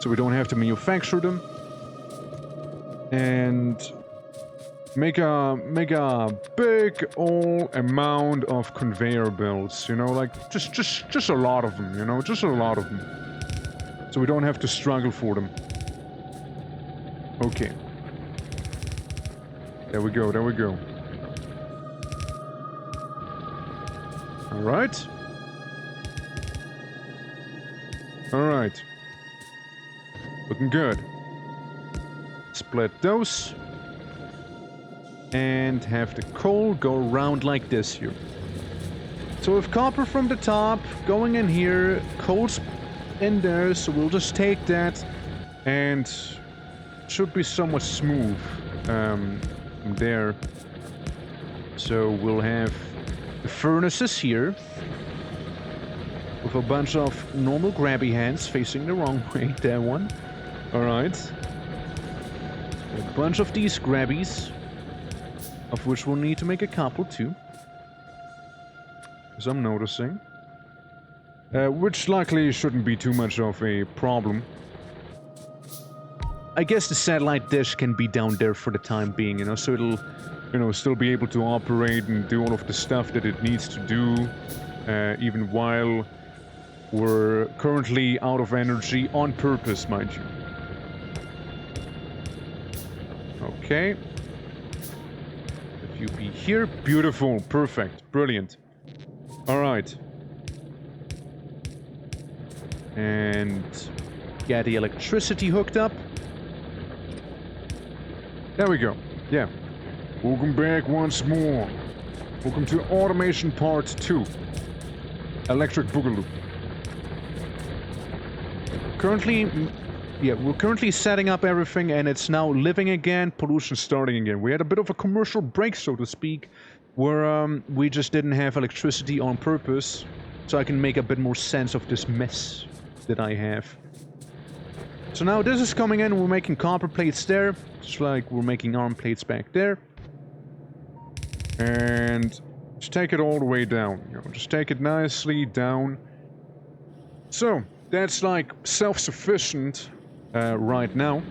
so we don't have to manufacture them. And make a big old amount of conveyor belts, you know, like just a lot of them, you know, just a lot of them. So we don't have to struggle for them. Okay. There we go, there we go. Alright. Alright. Looking good. Split those. And have the coal go around like this here. So with copper from the top, going in here, coal's in there, so we'll just take that, and it should be somewhat smooth from there. So we'll have the furnaces here, with a bunch of normal grabby hands facing the wrong way, that one. Alright. A bunch of these grabbies, of which we'll need to make a couple too, as I'm noticing. Which luckily shouldn't be too much of a problem. I guess the satellite dish can be down there for the time being, you know, so it'll, you know, still be able to operate and do all of the stuff that it needs to do, even while we're currently out of energy on purpose, mind you. Okay. If you be here, beautiful, perfect, brilliant. Alright. And get the electricity hooked up. There we go. Yeah. Welcome back once more. Welcome to Automation Part 2. Electric Boogaloo. We're currently setting up everything, and it's now living again, pollution starting again. We had a bit of a commercial break, so to speak, where we just didn't have electricity on purpose, so I can make a bit more sense of this mess that I have. So now this is coming in, we're making copper plates there, just like we're making arm plates back there. And just take it all the way down, you know, just take it nicely down. So, that's like self-sufficient right now.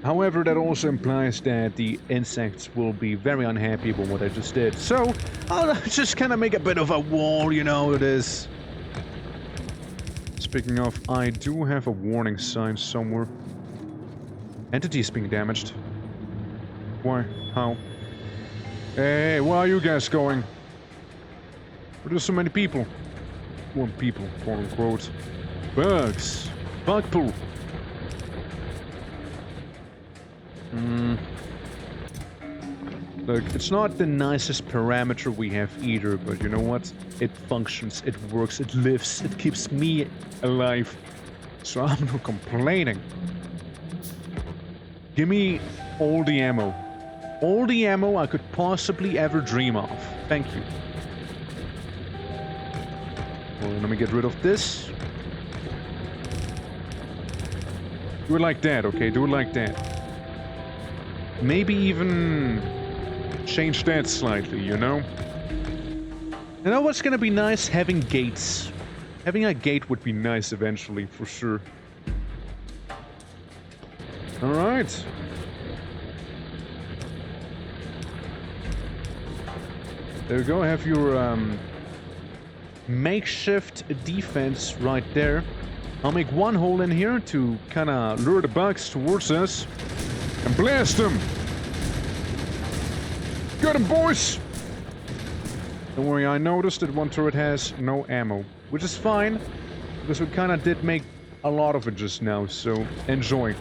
However, that also implies that the insects will be very unhappy about what I just did. So, I'll just kind of make a bit of a wall, you know, it is. Speaking of, I do have a warning sign somewhere. Entities being damaged. Why? How? Hey, where are you guys going? Where are so many people? Well, people, quote unquote. Bugs. Bug pool. Look, it's not the nicest parameter we have either, but you know what? It functions, it works, it lives, it keeps me alive. So I'm not complaining. Give me all the ammo. All the ammo I could possibly ever dream of. Thank you. Well, let me get rid of this. Do it like that, okay? Do it like that. Maybe even change that slightly, you know? You know what's gonna be nice? Having gates. Having a gate would be nice eventually, for sure. Alright. There you go, have your makeshift defense right there. I'll make one hole in here to kind of lure the bugs towards us. And blast them! Got him, boys! Don't worry, I noticed that one turret has no ammo. Which is fine, because we kind of did make a lot of it just now, so enjoy.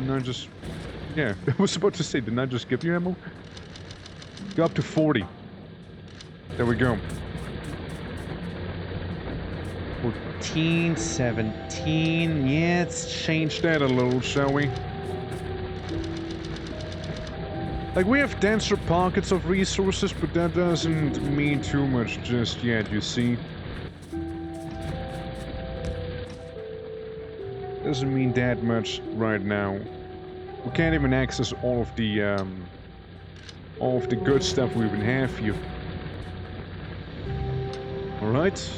And I just... Yeah, I was about to say, didn't I just give you ammo? Go up to 40. There we go. 14, 17... Yeah, let's change that a little, shall we? Like, we have denser pockets of resources, but that doesn't mean too much just yet, you see. Doesn't mean that much right now. We can't even access all of the good stuff we even have here. Alright.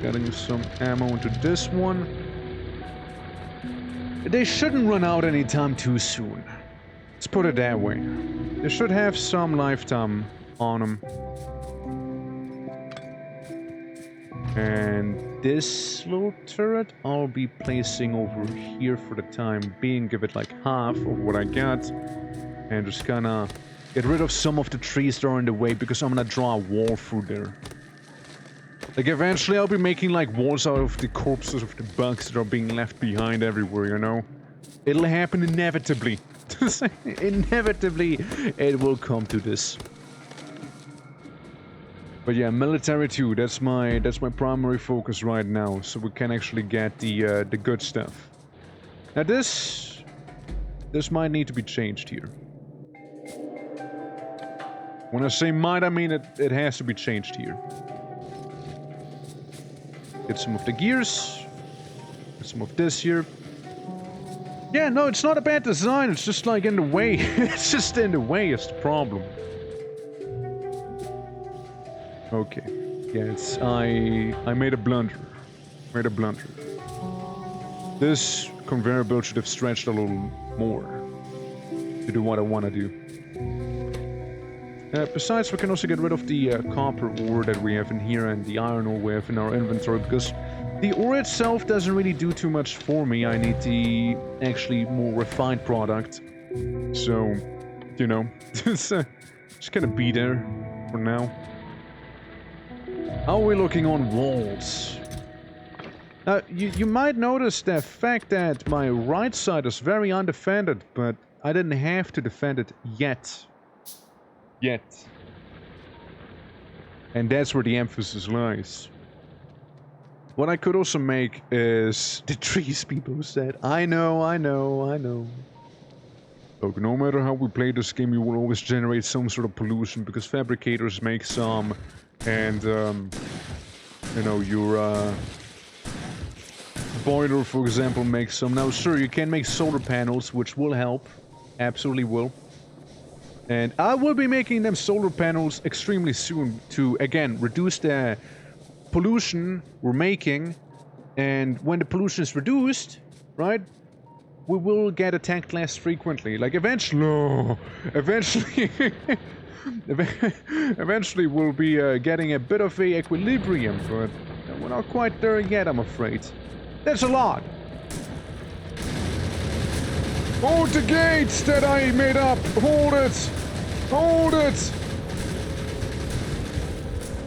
Getting some ammo into this one. They shouldn't run out anytime too soon. Let's put it that way. They should have some lifetime on them. And this little turret I'll be placing over here for the time being. Give it like half of what I got. And just kinda get rid of some of the trees that are in the way, because I'm gonna draw a wall through there. Like, eventually I'll be making like walls out of the corpses of the bugs that are being left behind everywhere, you know? It'll happen inevitably. Inevitably, it will come to this. But yeah, military too. That's my primary focus right now, so we can actually get the good stuff. Now this might need to be changed here. When I say might, I mean it has to be changed here. Get some of the gears. Get some of this here. Yeah, no, it's not a bad design, it's just like in the way. It's just in the way, it's the problem. Okay. Yeah, it's... I made a blunder. This conveyor belt should have stretched a little more to do what I want to do. Besides, we can also get rid of the copper ore that we have in here and the iron ore we have in our inventory, because the ore itself doesn't really do too much for me. I need the actually more refined product. So, you know, it's just gonna be there for now. How are we looking on walls? You might notice the fact that my right side is very undefended, but I didn't have to defend it yet. And that's where the emphasis lies. What I could also make is the trees, people said. I know. Look, no matter how we play this game, you will always generate some sort of pollution, because fabricators make some, and, you know, your, boiler, for example, makes some. Now, sure, you can make solar panels, which will help. Absolutely will. And I will be making them solar panels extremely soon to, again, reduce the pollution we're making. And when the pollution is reduced, right, we will get attacked less frequently. Like, eventually we'll be getting a bit of a equilibrium, but we're not quite there yet, I'm afraid. That's a lot. Hold the gates that I made up! Hold it! Hold it!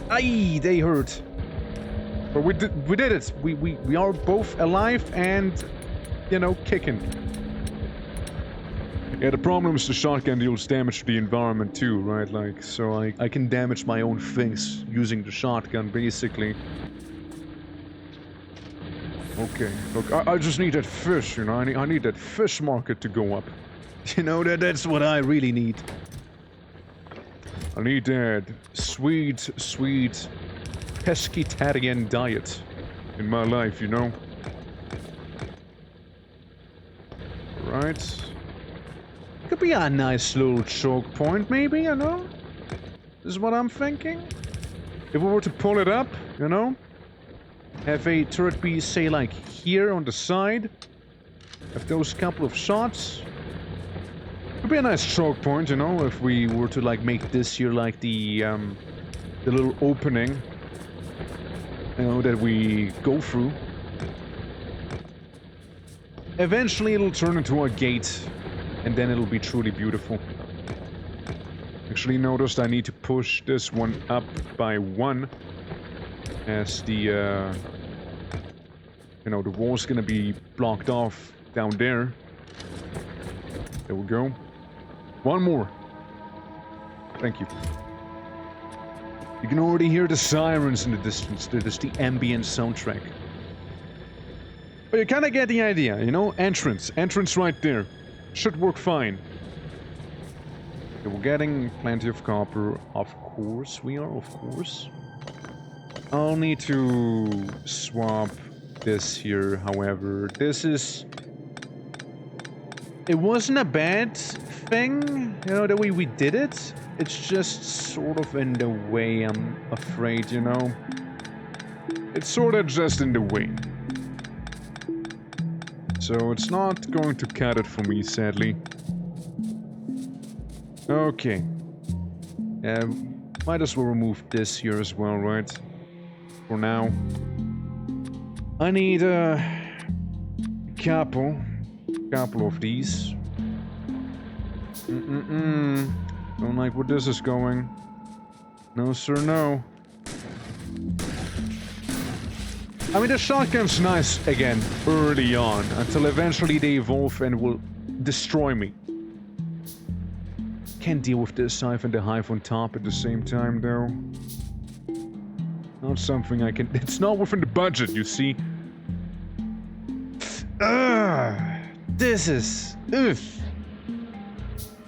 Aye, they hurt. But we did it. We are both alive and, you know, kicking. Yeah, the problem is the shotgun deals damage to the environment too, right? Like, so I can damage my own things using the shotgun, basically. Okay, look, I just need that fish, you know, I need that fish market to go up. You know, that's what I really need. I need that sweet pescatarian diet in my life, you know? Right. Could be a nice little choke point, maybe, you know? This is what I'm thinking. If we were to pull it up, you know? Have a turret be, say, like here on the side. Have those couple of shots. Could be a nice choke point, you know, if we were to like make this here like the little opening, you know, that we go through. Eventually it'll turn into a gate, and then it'll be truly beautiful. Actually noticed I need to push this one up by 1, as the, you know, the wall's gonna be blocked off down there. There we go. 1 more. Thank you. You can already hear the sirens in the distance. That is the ambient soundtrack. But you kind of get the idea, you know? Entrance. Entrance right there. Should work fine. Okay, we're getting plenty of copper. Of course we are, of course. I'll need to swap this here, however. This is... It wasn't a bad thing, you know, the way we did it. It's just sort of in the way, I'm afraid, you know. It's sort of just in the way. So it's not going to cut it for me, sadly. Okay. Might as well remove this here as well, right? For now. I need a couple of these. Don't like where this is going. No, sir, no. I mean, the shotgun's nice, again, early on, until eventually they evolve and will destroy me. Can't deal with this hive and the hive on top at the same time, though. Not something I can... It's not within the budget, you see. This is... Ugh.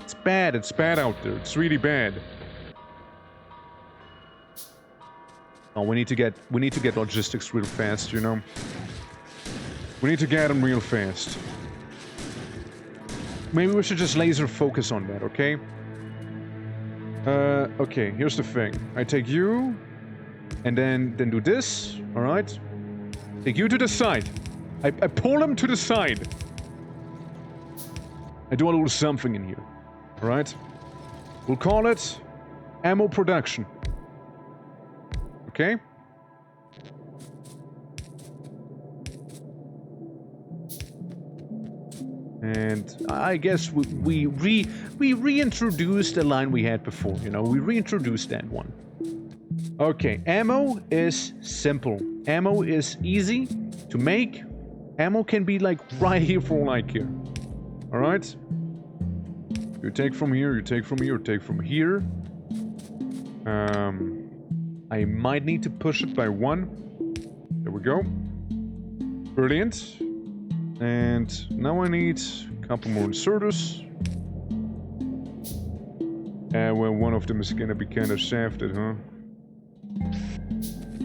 It's bad out there. It's really bad. Oh, we need to get logistics real fast, you know. We need to get them real fast. Maybe we should just laser focus on that, okay? Okay, here's the thing. I take you, and then do this, alright? Take you to the side. I pull him to the side. I do a little something in here. Alright? We'll call it ammo production. Okay? And I guess we reintroduced the line we had before, you know? We reintroduced that one. Okay, ammo is simple. Ammo is easy to make. Ammo can be like right here for all I care. Alright? You take from here, you take from here, you take from here. I might need to push it by 1. There we go. Brilliant. And now I need a couple more inserters. Well, one of them is gonna be kind of shafted, huh?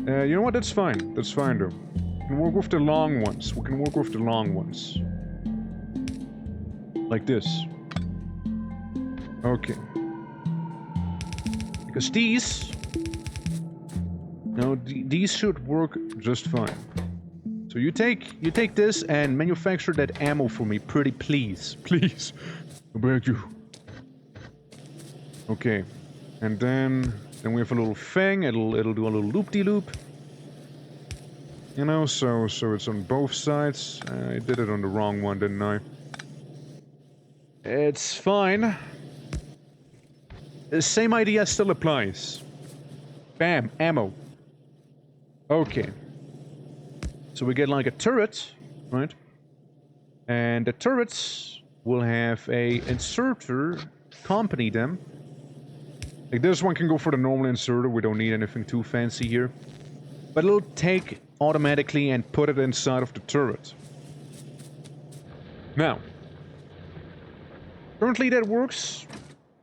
You know what? That's fine. That's fine, though. We can work with the long ones. We can work with the long ones. Like this. Okay. Because these... No, these should work just fine. So you take this and manufacture that ammo for me, pretty please. Please. I beg you. Okay. And then we have a little thing, it'll do a little loop-de-loop. You know, so it's on both sides. I did it on the wrong one, didn't I? It's fine. The same idea still applies. Bam, ammo. Okay. So we get like a turret, right? And the turrets will have a inserter accompany them. Like this one can go for the normal inserter, we don't need anything too fancy here. But it'll take automatically and put it inside of the turret. Now, currently that works,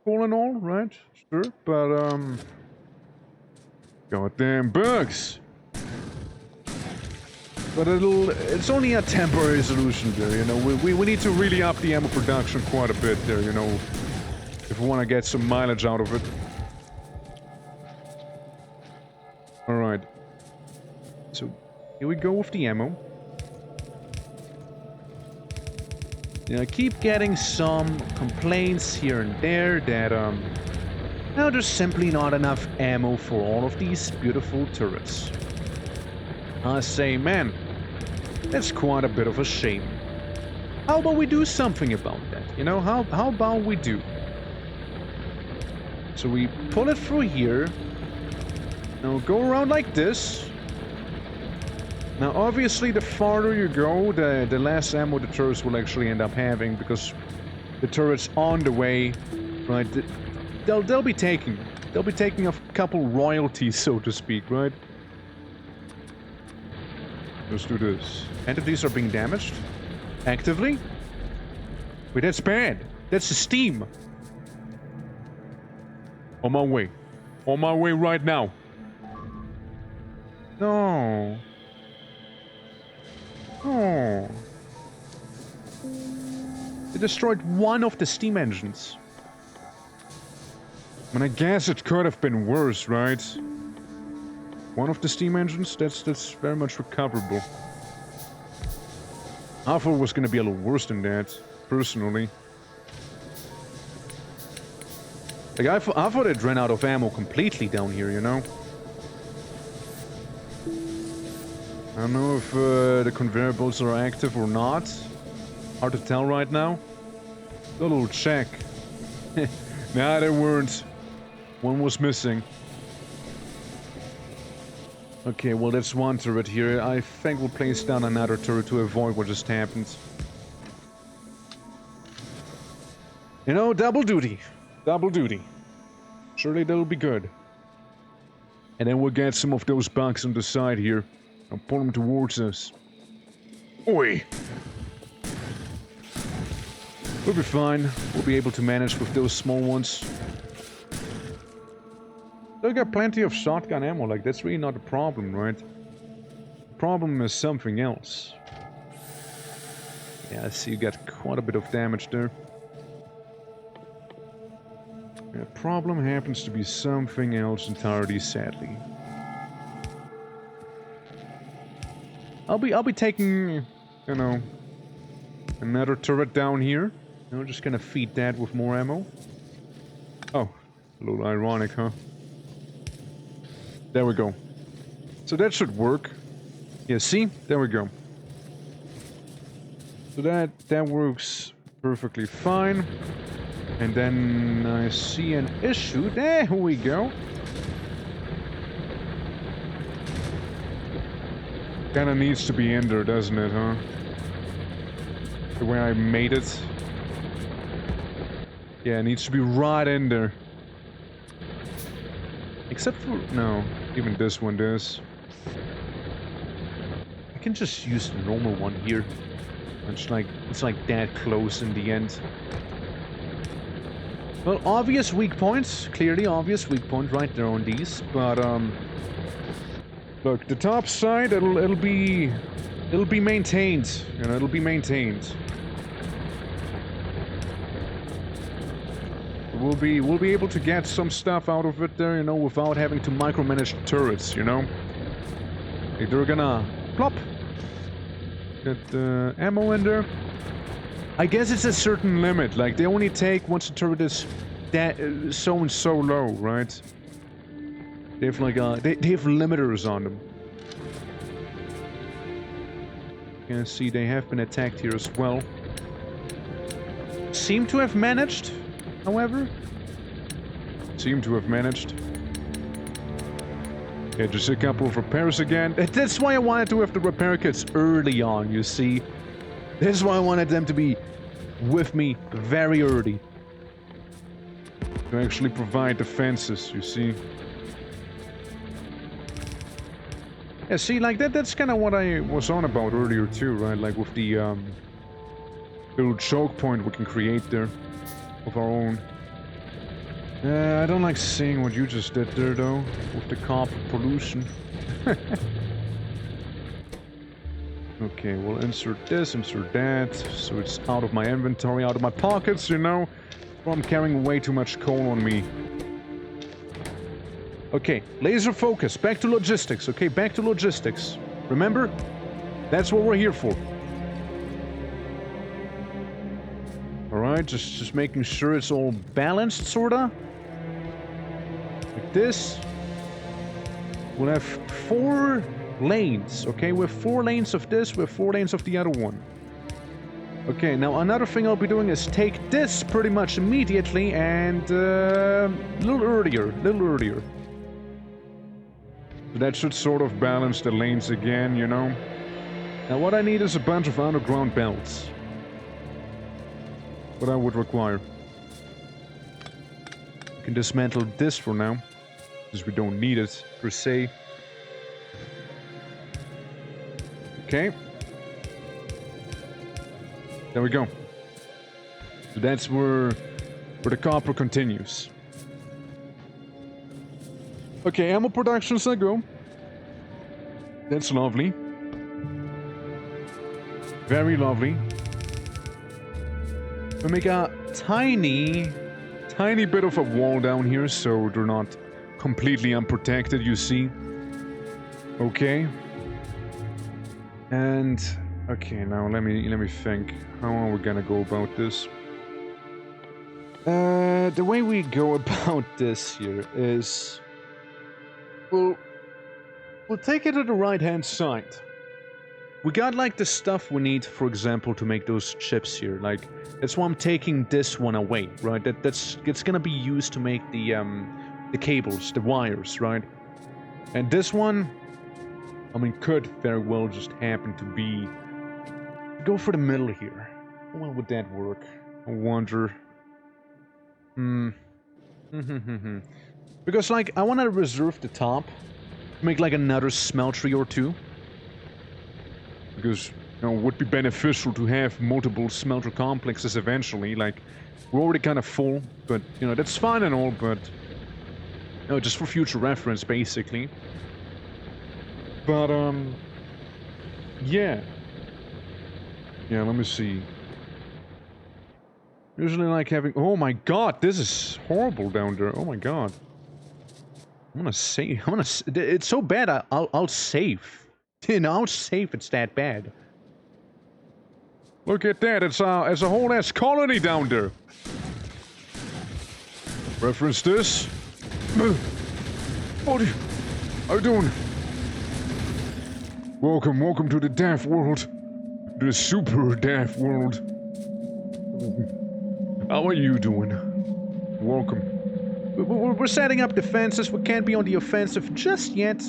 all in all, right? Sure, but goddamn bugs! But it's only a temporary solution there, you know. We need to really up the ammo production quite a bit there, you know, if we want to get some mileage out of it. Alright. So, here we go with the ammo. I keep getting some complaints here and there that, no, there's simply not enough ammo for all of these beautiful turrets. I say, man, that's quite a bit of a shame. How about we do something about that? You know, how about we do? So we pull it through here. Now go around like this. Now obviously the farther you go, the less ammo the turrets will actually end up having, because the turrets on the way, right, they'll be taking a couple royalties, so to speak, right? Let's do this. Entities are being damaged. Actively? Wait, that's bad. That's the steam. On my way. On my way right now. No. Oh. They destroyed one of the steam engines. I mean, I guess it could have been worse, right? One of the steam engines, that's very much recoverable. I thought it was gonna be a little worse than that, personally. Like, I thought it ran out of ammo completely down here, you know? I don't know if the conveyor belts are active or not. Hard to tell right now. A little check. Nah, they weren't. One was missing. Okay, well, that's one turret here. I think we'll place down another turret to avoid what just happened. You know, double duty. Double duty. Surely that'll be good. And then we'll get some of those bugs on the side here. And pull them towards us. Oi! We'll be fine. We'll be able to manage with those small ones. Still got plenty of shotgun ammo, like that's really not a problem, right? The problem is something else. Yeah, I see you got quite a bit of damage there. The problem happens to be something else entirely, sadly. I'll be taking, you know, another turret down here. I'm just gonna feed that with more ammo. Oh, a little ironic, huh? There we go. So that should work. Yeah, see? There we go. So that works perfectly fine. And then I see an issue. There we go. Kinda needs to be in there, doesn't it, huh? The way I made it. Yeah, it needs to be right in there. Except for... no, even this one does. I can just use the normal one here. It's like that close in the end. Well, obvious weak points. Clearly obvious weak point right there on these. But, look, the top side, it'll be maintained. You know, it'll be maintained. We'll be able to get some stuff out of it there, you know, without having to micromanage the turrets, you know. Like they're gonna plop. Get ammo in there. I guess it's a certain limit. Like they only take once the turret is so and so low, right? They have like they have limiters on them. You can see they have been attacked here as well. Seem to have managed. However, seem to have managed. Yeah, just a couple of repairs again. That's why I wanted to have the repair kits early on, you see. This is why I wanted them to be with me very early. To actually provide defenses, you see. Yeah, see, like that's kind of what I was on about earlier too, right? Like with the little choke point we can create there. Of our own. I don't like seeing what you just did there, though, with the carpet pollution. Okay, we'll insert this, insert that, so it's out of my inventory, out of my pockets, you know, or I'm carrying way too much coal on me. Okay, laser focus, back to logistics, okay, back to logistics. Remember? That's what we're here for. Alright, just making sure it's all balanced, sorta. Like this. We'll have 4 lanes, okay? We have 4 lanes of this, we have 4 lanes of the other one. Okay, now another thing I'll be doing is take this pretty much immediately and a little earlier. So that should sort of balance the lanes again, you know? Now what I need is a bunch of underground belts. What I would require. We can dismantle this for now, because we don't need it per se. Okay. There we go. So that's where the copper continues. Okay, ammo productions I go. That's lovely. Very lovely. We make a tiny bit of a wall down here, so they're not completely unprotected, you see. Okay. And okay, now let me think. How are we gonna go about this? The way we go about this here is we'll take it to the right-hand side. We got like the stuff we need, for example, to make those chips here. Like that's why I'm taking this one away, right? It's gonna be used to make the cables, the wires, right? And this one, I mean, could very well just happen to be. Go for the middle here. How well would that work? I wonder. Because like I want to reserve the top, make like another smeltery or two. Because, you know, it would be beneficial to have multiple smelter complexes eventually. Like, we're already kind of full, but, you know, that's fine and all, but... You know, just for future reference, basically. But, yeah. Yeah, let me see. Usually like having... Oh my god, this is horrible down there. Oh my god. I'm gonna save... It's so bad, I'll save. You know, I'll save it's that bad. Look at that, it's a whole ass colony down there. Reference this. What are you doing? Welcome to the daft world. The super daft world. How are you doing? Welcome. We're setting up defenses. We can't be on the offensive just yet.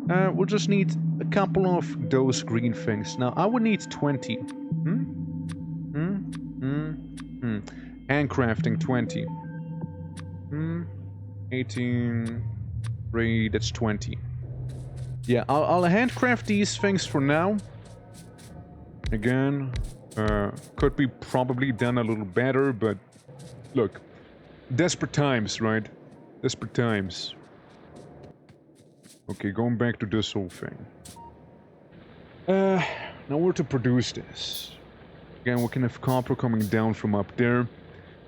We'll just need a couple of those green things. Now, I would need 20. Handcrafting 20. 18... 3, that's 20. Yeah, I'll handcraft these things for now. Again, could be probably done a little better, but look, desperate times, right? Desperate times. Okay, going back to this whole thing. Now where to produce this? Again, we can have copper coming down from up there.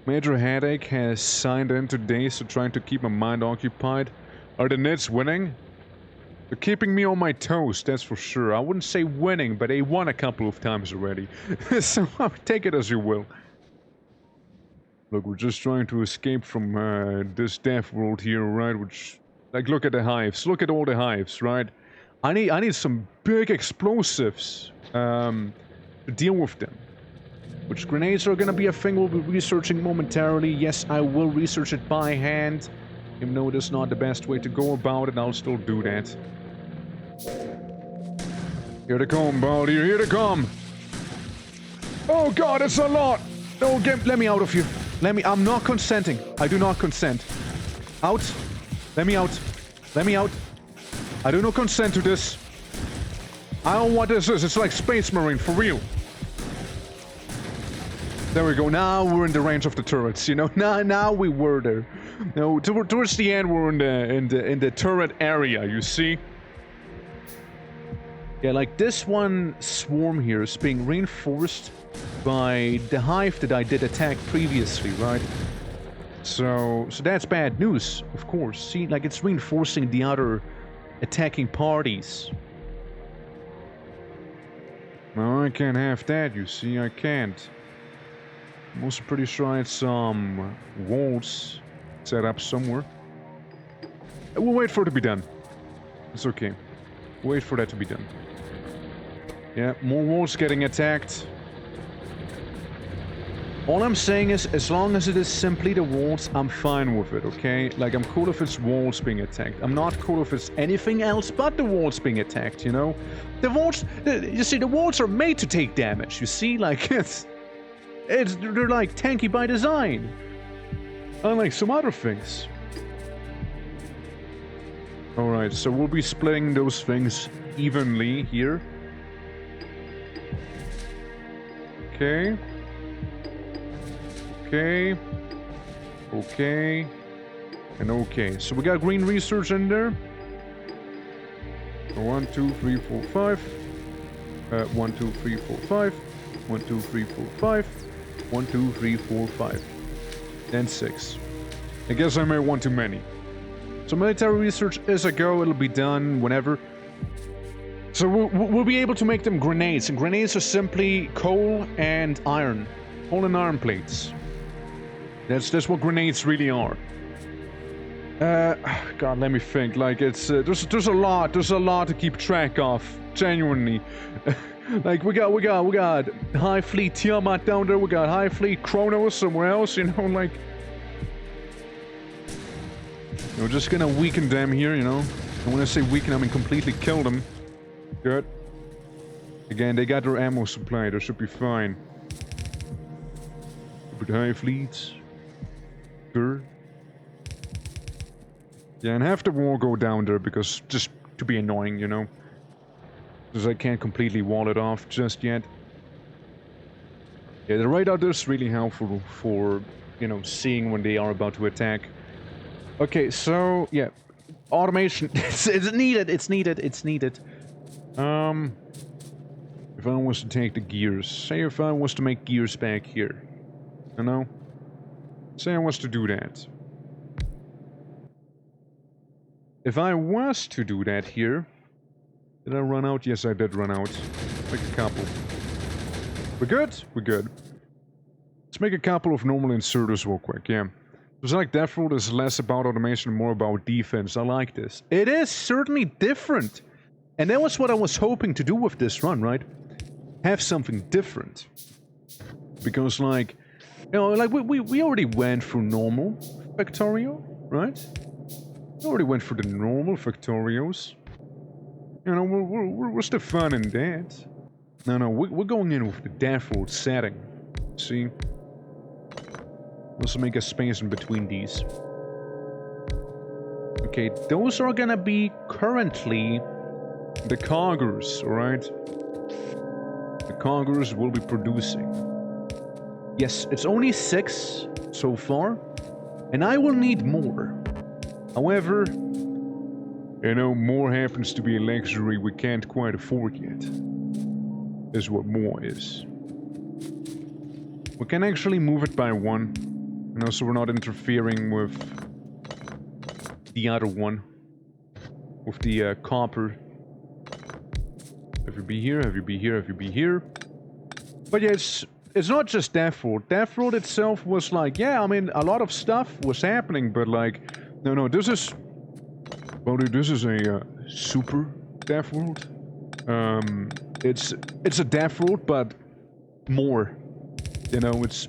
Major Headache has signed in today, so trying to keep my mind occupied. Are the Nets winning? They're keeping me on my toes, that's for sure. I wouldn't say winning, but they won a couple of times already. So take it as you will. Look, we're just trying to escape from this death world here, right? Which, like, look at the hives. Look at all the hives, right? I need some big explosives to deal with them. Which grenades are gonna be a thing we'll be researching momentarily. Yes, I will research it by hand. Even though it is not the best way to go about it, I'll still do that. Here they come, Baldi. Here they come. Oh god, it's a lot. No, let me out of here. I'm not consenting. I do not consent. Out. Let me out. Let me out. I do not consent to this. I don't know what this is. It's like Space Marine, for real. There we go. Now we're in the range of the turrets. You know, now we were there. No, towards the end we're in the turret area. You see? Yeah, like this one swarm here is being reinforced by the hive that I did attack previously, right? So that's bad news, of course. See, like it's reinforcing the other attacking parties. No, I can't have that. You see, I can't. I'm also pretty sure I had some walls set up somewhere. We'll wait for it to be done. It's okay. Wait for that to be done. Yeah, more walls getting attacked. All I'm saying is, as long as it is simply the walls, I'm fine with it, okay? Like, I'm cool if it's walls being attacked. I'm not cool if it's anything else but the walls being attacked, you know? The walls... you see, the walls are made to take damage, you see? Like, they're like tanky by design. Unlike some other things. Alright, so we'll be splitting those things evenly here. Okay. Okay. Okay. And okay. So we got green research in there. 1, 2, 3, 4, 5. 1, 2, 3, 4, 5. 1, 2, 3, 4, 5. 1, 2, 3, 4, 5. And 6. I guess I made one too many. So military research is a go. It'll be done whenever. So we'll be able to make them grenades. And grenades are simply coal and iron. Coal and iron plates. That's what grenades really are. God, let me think. Like, it's there's a lot to keep track of. Genuinely. Like, we got High Fleet Tiamat down there. We got High Fleet Kronos somewhere else. You know, like. We're just gonna weaken them here, you know. And when I say weaken, I mean completely kill them. Good. Again, they got their ammo supply. They should be fine. But high fleets. Sure. Yeah, and have the wall go down there because just to be annoying, you know. Because I can't completely wall it off just yet. Yeah, the radar is really helpful for, you know, seeing when they are about to attack. Okay, so, yeah. Automation. It's needed, it's needed, it's needed. If I was to take the gears. Say if I was to make gears back here. You know? Say I was to do that. If I was to do that here... Did I run out? Yes, I did run out. Like a couple. We're good? We're good. Let's make a couple of normal inserters real quick, yeah. It's like Deathroll is less about automation and more about defense. I like this. It is certainly different. And that was what I was hoping to do with this run, right? Have something different. Because, like, you know, like, we already went through normal Factorio, right? We already went through the normal Factorios. You know, we're still fun in that. No, we're going in with the Deathroll setting. See? Also make a space in between these. Okay, those are gonna be currently the cargos, alright? The cargos will be producing. Yes, it's only 6 so far, and I will need more. However, you know, more happens to be a luxury we can't quite afford yet. Is what more is. We can actually move it by 1. You know, so we're not interfering with the other one. With the copper. Have you be here, have you be here, have you be here. But yeah, it's not just Deathroll. Deathroll itself was like, yeah, I mean, a lot of stuff was happening, but like, no, this is... Well, dude, this is a super Deathroll. It's a Deathroll, but more. You know, it's...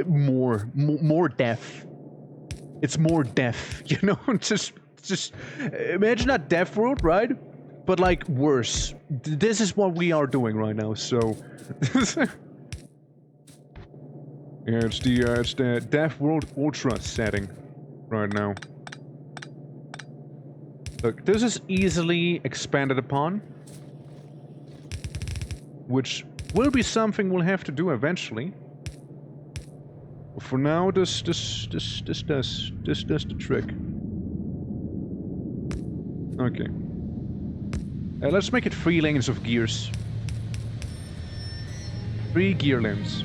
more death. It's more death, you know? just imagine a Death World, right? But like worse. This is what we are doing right now, so yeah, it's the Death World Ultra setting right now. Look, this is easily expanded upon, which will be something we'll have to do eventually. For now, this does the trick. Okay. Let's make it 3 lanes of gears. 3 gear lanes.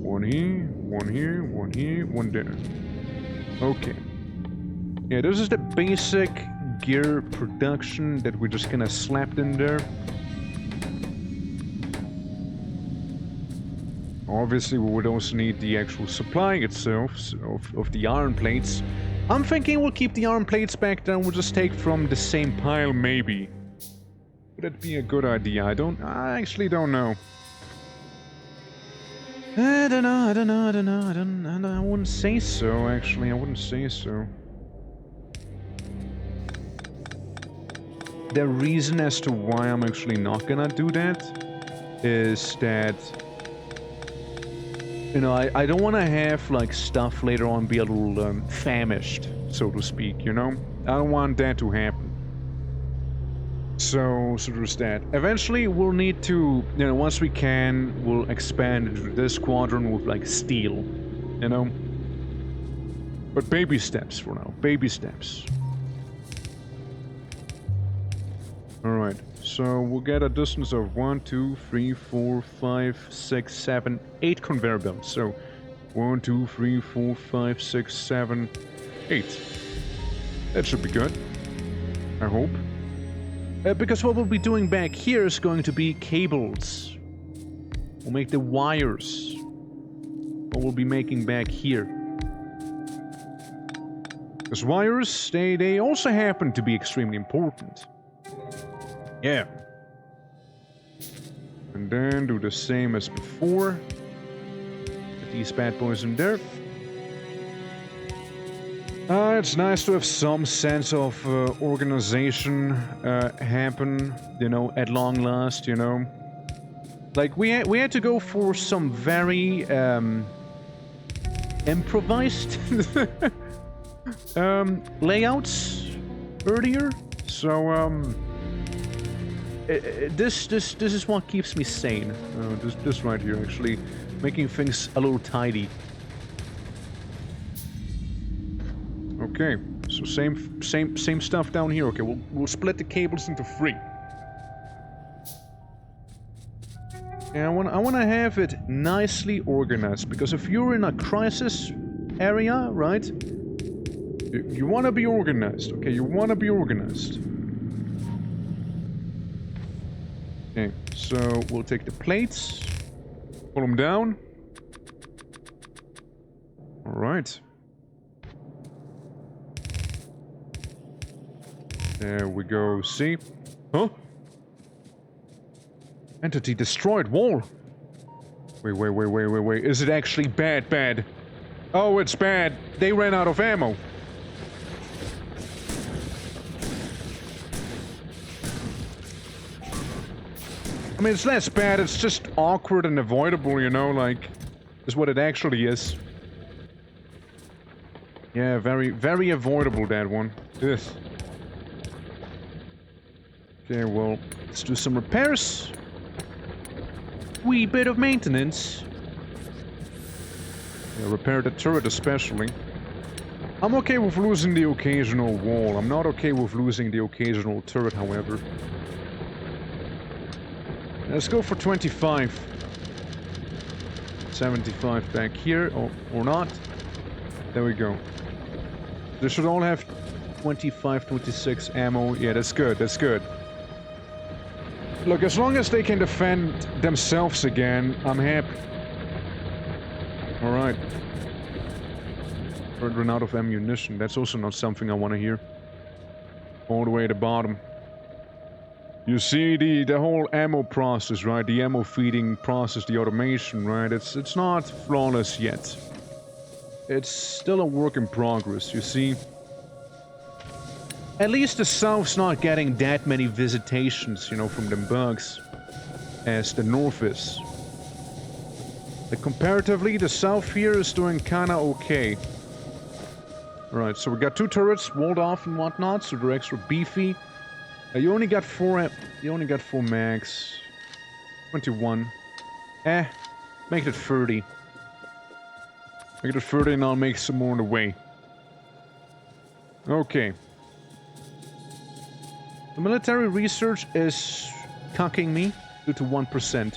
1 here, 1 here, 1 here, 1 there. Okay. Yeah, this is the basic gear production that we're just gonna slap in there. Obviously, we would also need the actual supply itself of the iron plates. I'm thinking we'll keep the iron plates back then. We'll just take from the same pile, maybe. Would that be a good idea? I actually don't know. I don't know. I wouldn't say so, actually. I wouldn't say so. The reason as to why I'm actually not gonna do that is that, you know, I don't want to have, like, stuff later on be a little famished, so to speak, you know? I don't want that to happen. So there's that. Eventually, we'll need to, you know, once we can, we'll expand into this squadron with, like, steel, you know? But baby steps for now. Baby steps. Alright, so we'll get a distance of 1, 2, 3, 4, 5, 6, 7, 8 conveyor belts. So 1, 2, 3, 4, 5, 6, 7, 8. That should be good. I hope. Because what we'll be doing back here is going to be cables. We'll make the wires. What we'll be making back here. Because wires, they also happen to be extremely important. Yeah. And then do the same as before. Put these bad boys in there. It's nice to have some sense of organization happen, you know, at long last, you know. Like, we had to go for some very improvised layouts earlier. So this is what keeps me sane. This right here, actually, making things a little tidy. Okay, so same stuff down here. Okay, we'll split the cables into 3. And I want to have it nicely organized, because if you're in a crisis area, right? You want to be organized. Okay, you want to be organized. Okay, so we'll take the plates, pull them down. All right. There we go. See? Huh? Entity destroyed wall. Wait. Is it actually bad? Oh, it's bad. They ran out of ammo. I mean, it's less bad. It's just awkward and avoidable, you know, like, is what it actually is. Yeah, very avoidable, that one. Ugh. Okay, well, let's do some repairs. Wee bit of maintenance. Yeah, repair the turret especially. I'm okay with losing the occasional wall. I'm not okay with losing the occasional turret, however. Let's go for 25. 75 back here, or not. There we go. They should all have 25, 26 ammo. Yeah, that's good, that's good. Look, as long as they can defend themselves again, I'm happy. Alright. Run out of ammunition. That's also not something I want to hear. All the way at the bottom. You see the whole ammo process, right? The ammo feeding process, the automation, right? It's not flawless yet. It's still a work in progress, you see? At least the South's not getting that many visitations, you know, from them bugs, as the North is. But comparatively, the South here is doing kinda okay. Right, so we got 2 turrets walled off and whatnot, so they're extra beefy. You only got 4 mags. 21. Make it 30. Make it 30 and I'll make some more on the way. Okay. The military research is cucking me due to 1%.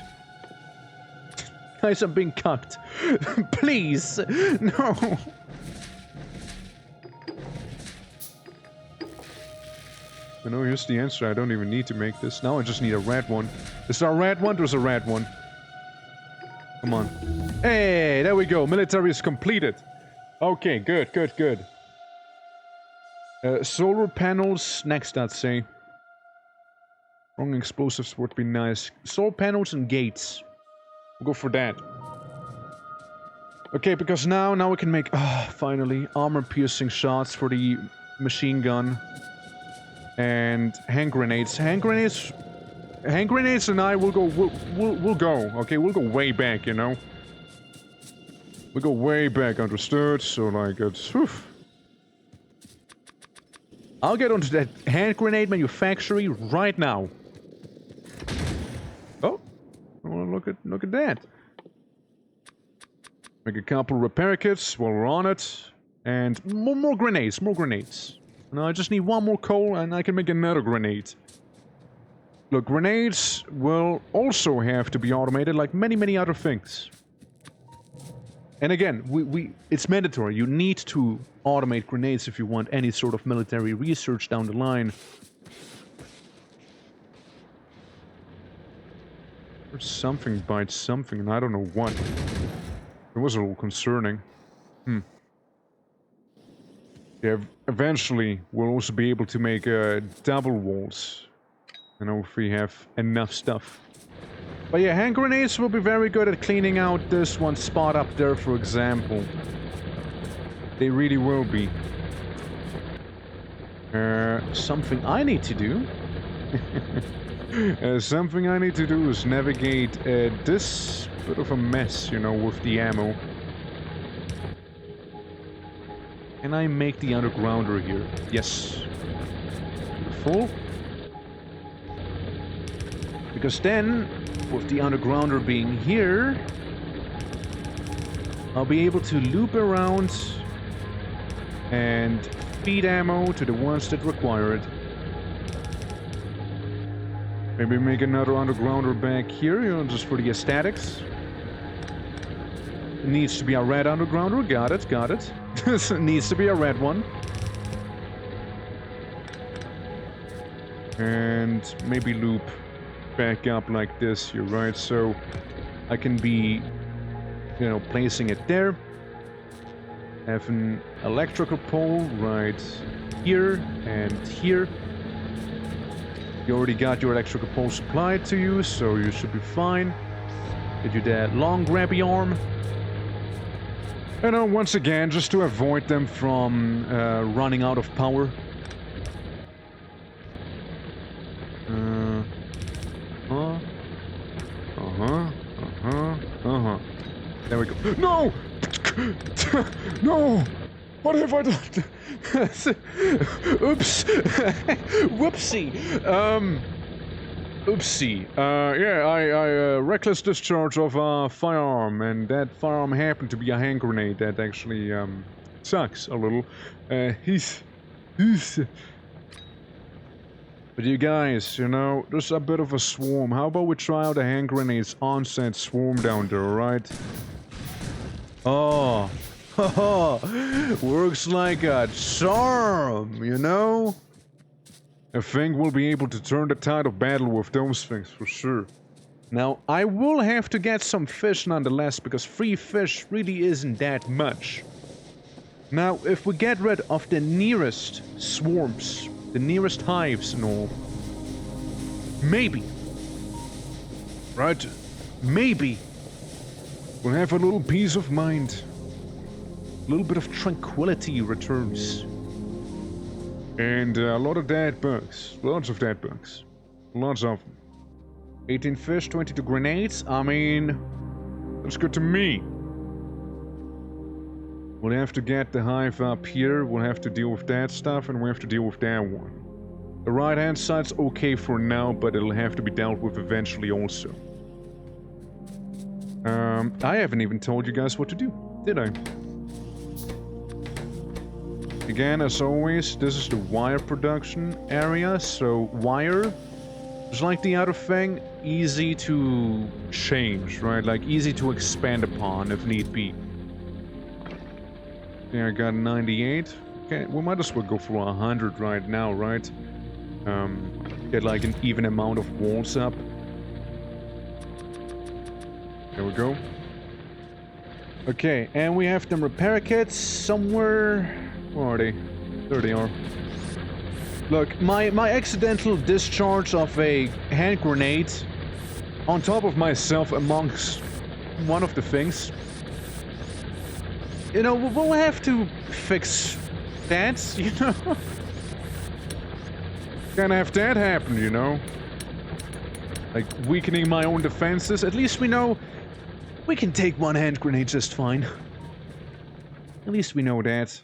Guys, I'm being cucked. Please! No! I know, here's the answer. I don't even need to make this. Now I just need a red one. Is there a red one? There's a red one. Come on. Hey, there we go. Military is completed. Okay, good, good, good. Solar panels next, I'd say. Strong explosives would be nice. Solar panels and gates. We'll go for that. Okay, because now we can make, finally, armor-piercing shots for the machine gun. And hand grenades. Hand grenades and I will go, we'll go, okay? We'll go way back, you know? We go way back, understood? So, like, it's, whew. I'll get onto that hand grenade manufactory right now. Oh, well, look at that. Make a couple repair kits while we're on it. And more grenades, more grenades. Now I just need one more coal and I can make another grenade. Look, grenades will also have to be automated like many other things. And again, it's mandatory. You need to automate grenades if you want any sort of military research down the line. There's something bites something, and I don't know what. It was a little concerning. Yeah, eventually we'll also be able to make double walls. You know, if we have enough stuff. But yeah, hand grenades will be very good at cleaning out this one spot up there, for example. They really will be. Something I need to do. Something I need to do is navigate this bit of a mess, you know, with the ammo. Can I make the undergrounder here? Yes. Beautiful. Because then, with the undergrounder being here, I'll be able to loop around and feed ammo to the ones that require it. Maybe make another undergrounder back here, you know, just for the aesthetics. It needs to be a red undergrounder, got it, got it. This needs to be a red one. And maybe loop back up like this here, right? So I can be, you know, placing it there. Have an electrical pole right here and here. You already got your electrical pole supplied to you, so you should be fine. Get you that long grabby arm. And once again, just to avoid them from running out of power. There we go. No! No! What have I done? Oops. Whoopsie. Oopsie. Yeah, I reckless discharge of a firearm, and that firearm happened to be a hand grenade. That actually, sucks a little. But you guys, you know, there's a bit of a swarm. How about we try out a hand grenades onset swarm down there, right? Oh. Works like a charm, you know? I think we'll be able to turn the tide of battle with those things, for sure. Now, I will have to get some fish nonetheless, because free fish really isn't that much. Now, if we get rid of the nearest swarms, the nearest hives and all, maybe, right, maybe, we'll have a little peace of mind. A little bit of tranquility returns. And a lot of dead bugs. Lots of dead bugs. Lots of them. 18 fish, 22 grenades. I mean, that's good to me. We'll have to get the hive up here. We'll have to deal with that stuff, and we'll have to deal with that one. The right-hand side's okay for now, but it'll have to be dealt with eventually also. I haven't even told you guys what to do, did I? Again, as always, this is the wire production area, so wire, just like the other thing, easy to change, right? Like, easy to expand upon if need be. Yeah, I got 98. Okay, we might as well go for 100 right now, right? Get like an even amount of walls up. There we go. Okay, and we have them repair kits somewhere. Where are they? There they are. Look, my accidental discharge of a hand grenade on top of myself amongst one of the things. You know, we'll have to fix that, you know? Can't have that happen, you know? Like, weakening my own defenses. At least we know we can take one hand grenade just fine. At least we know that.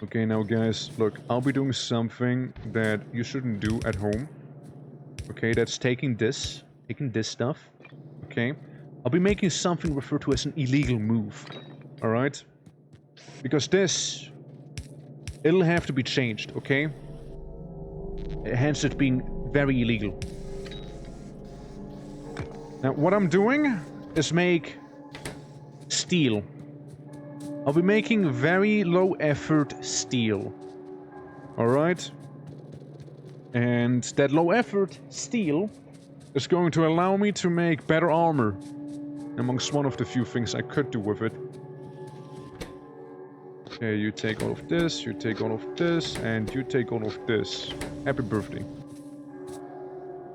Okay, now guys, look, I'll be doing something that you shouldn't do at home. Okay, that's taking this stuff. Okay? I'll be making something referred to as an illegal move. Alright? Because this, it'll have to be changed, okay? Hence it being very illegal. Now, what I'm doing is make steel. I'll be making very low effort steel. Alright? And that low effort steel is going to allow me to make better armor. Amongst one of the few things I could do with it. Okay, you take all of this, you take all of this, and you take all of this. Happy birthday.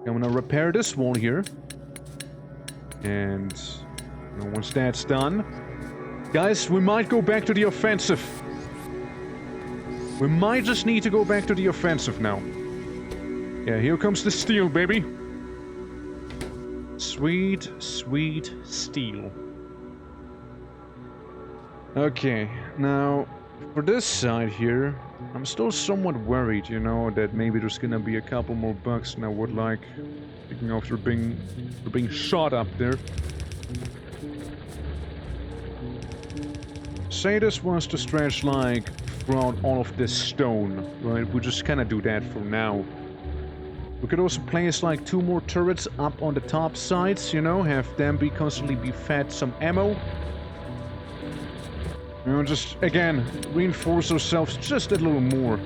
I'm gonna repair this wall here. And you know, once that's done, guys, we might go back to the offensive. We might just need to go back to the offensive now. Yeah, here comes the steel, baby. Sweet, sweet steel. Okay, now, for this side here, I'm still somewhat worried, you know, that maybe there's gonna be a couple more bugs than I would like. Speaking of, they're being shot up there. Say this was to stretch, like, throughout all of this stone, right? We just kinda do that for now. We could also place, like, 2 more turrets up on the top sides, you know, have them constantly be fed some ammo. You know, just, again, reinforce ourselves just a little more.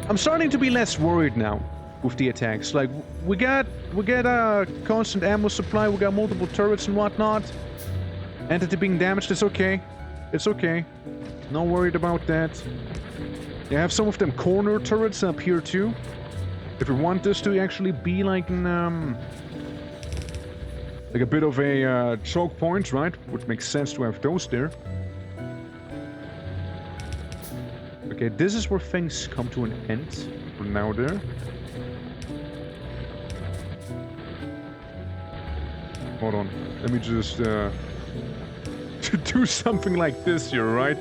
I'm starting to be less worried now with the attacks. Like, we get a constant ammo supply, we got multiple turrets and whatnot. Entity being damaged, it's okay. It's okay. Not worried about that. You have some of them corner turrets up here too. If we want this to actually be like an, like a bit of a choke point, right? Would make sense to have those there. Okay, this is where things come to an end for now there. Hold on, let me just do something like this here, right?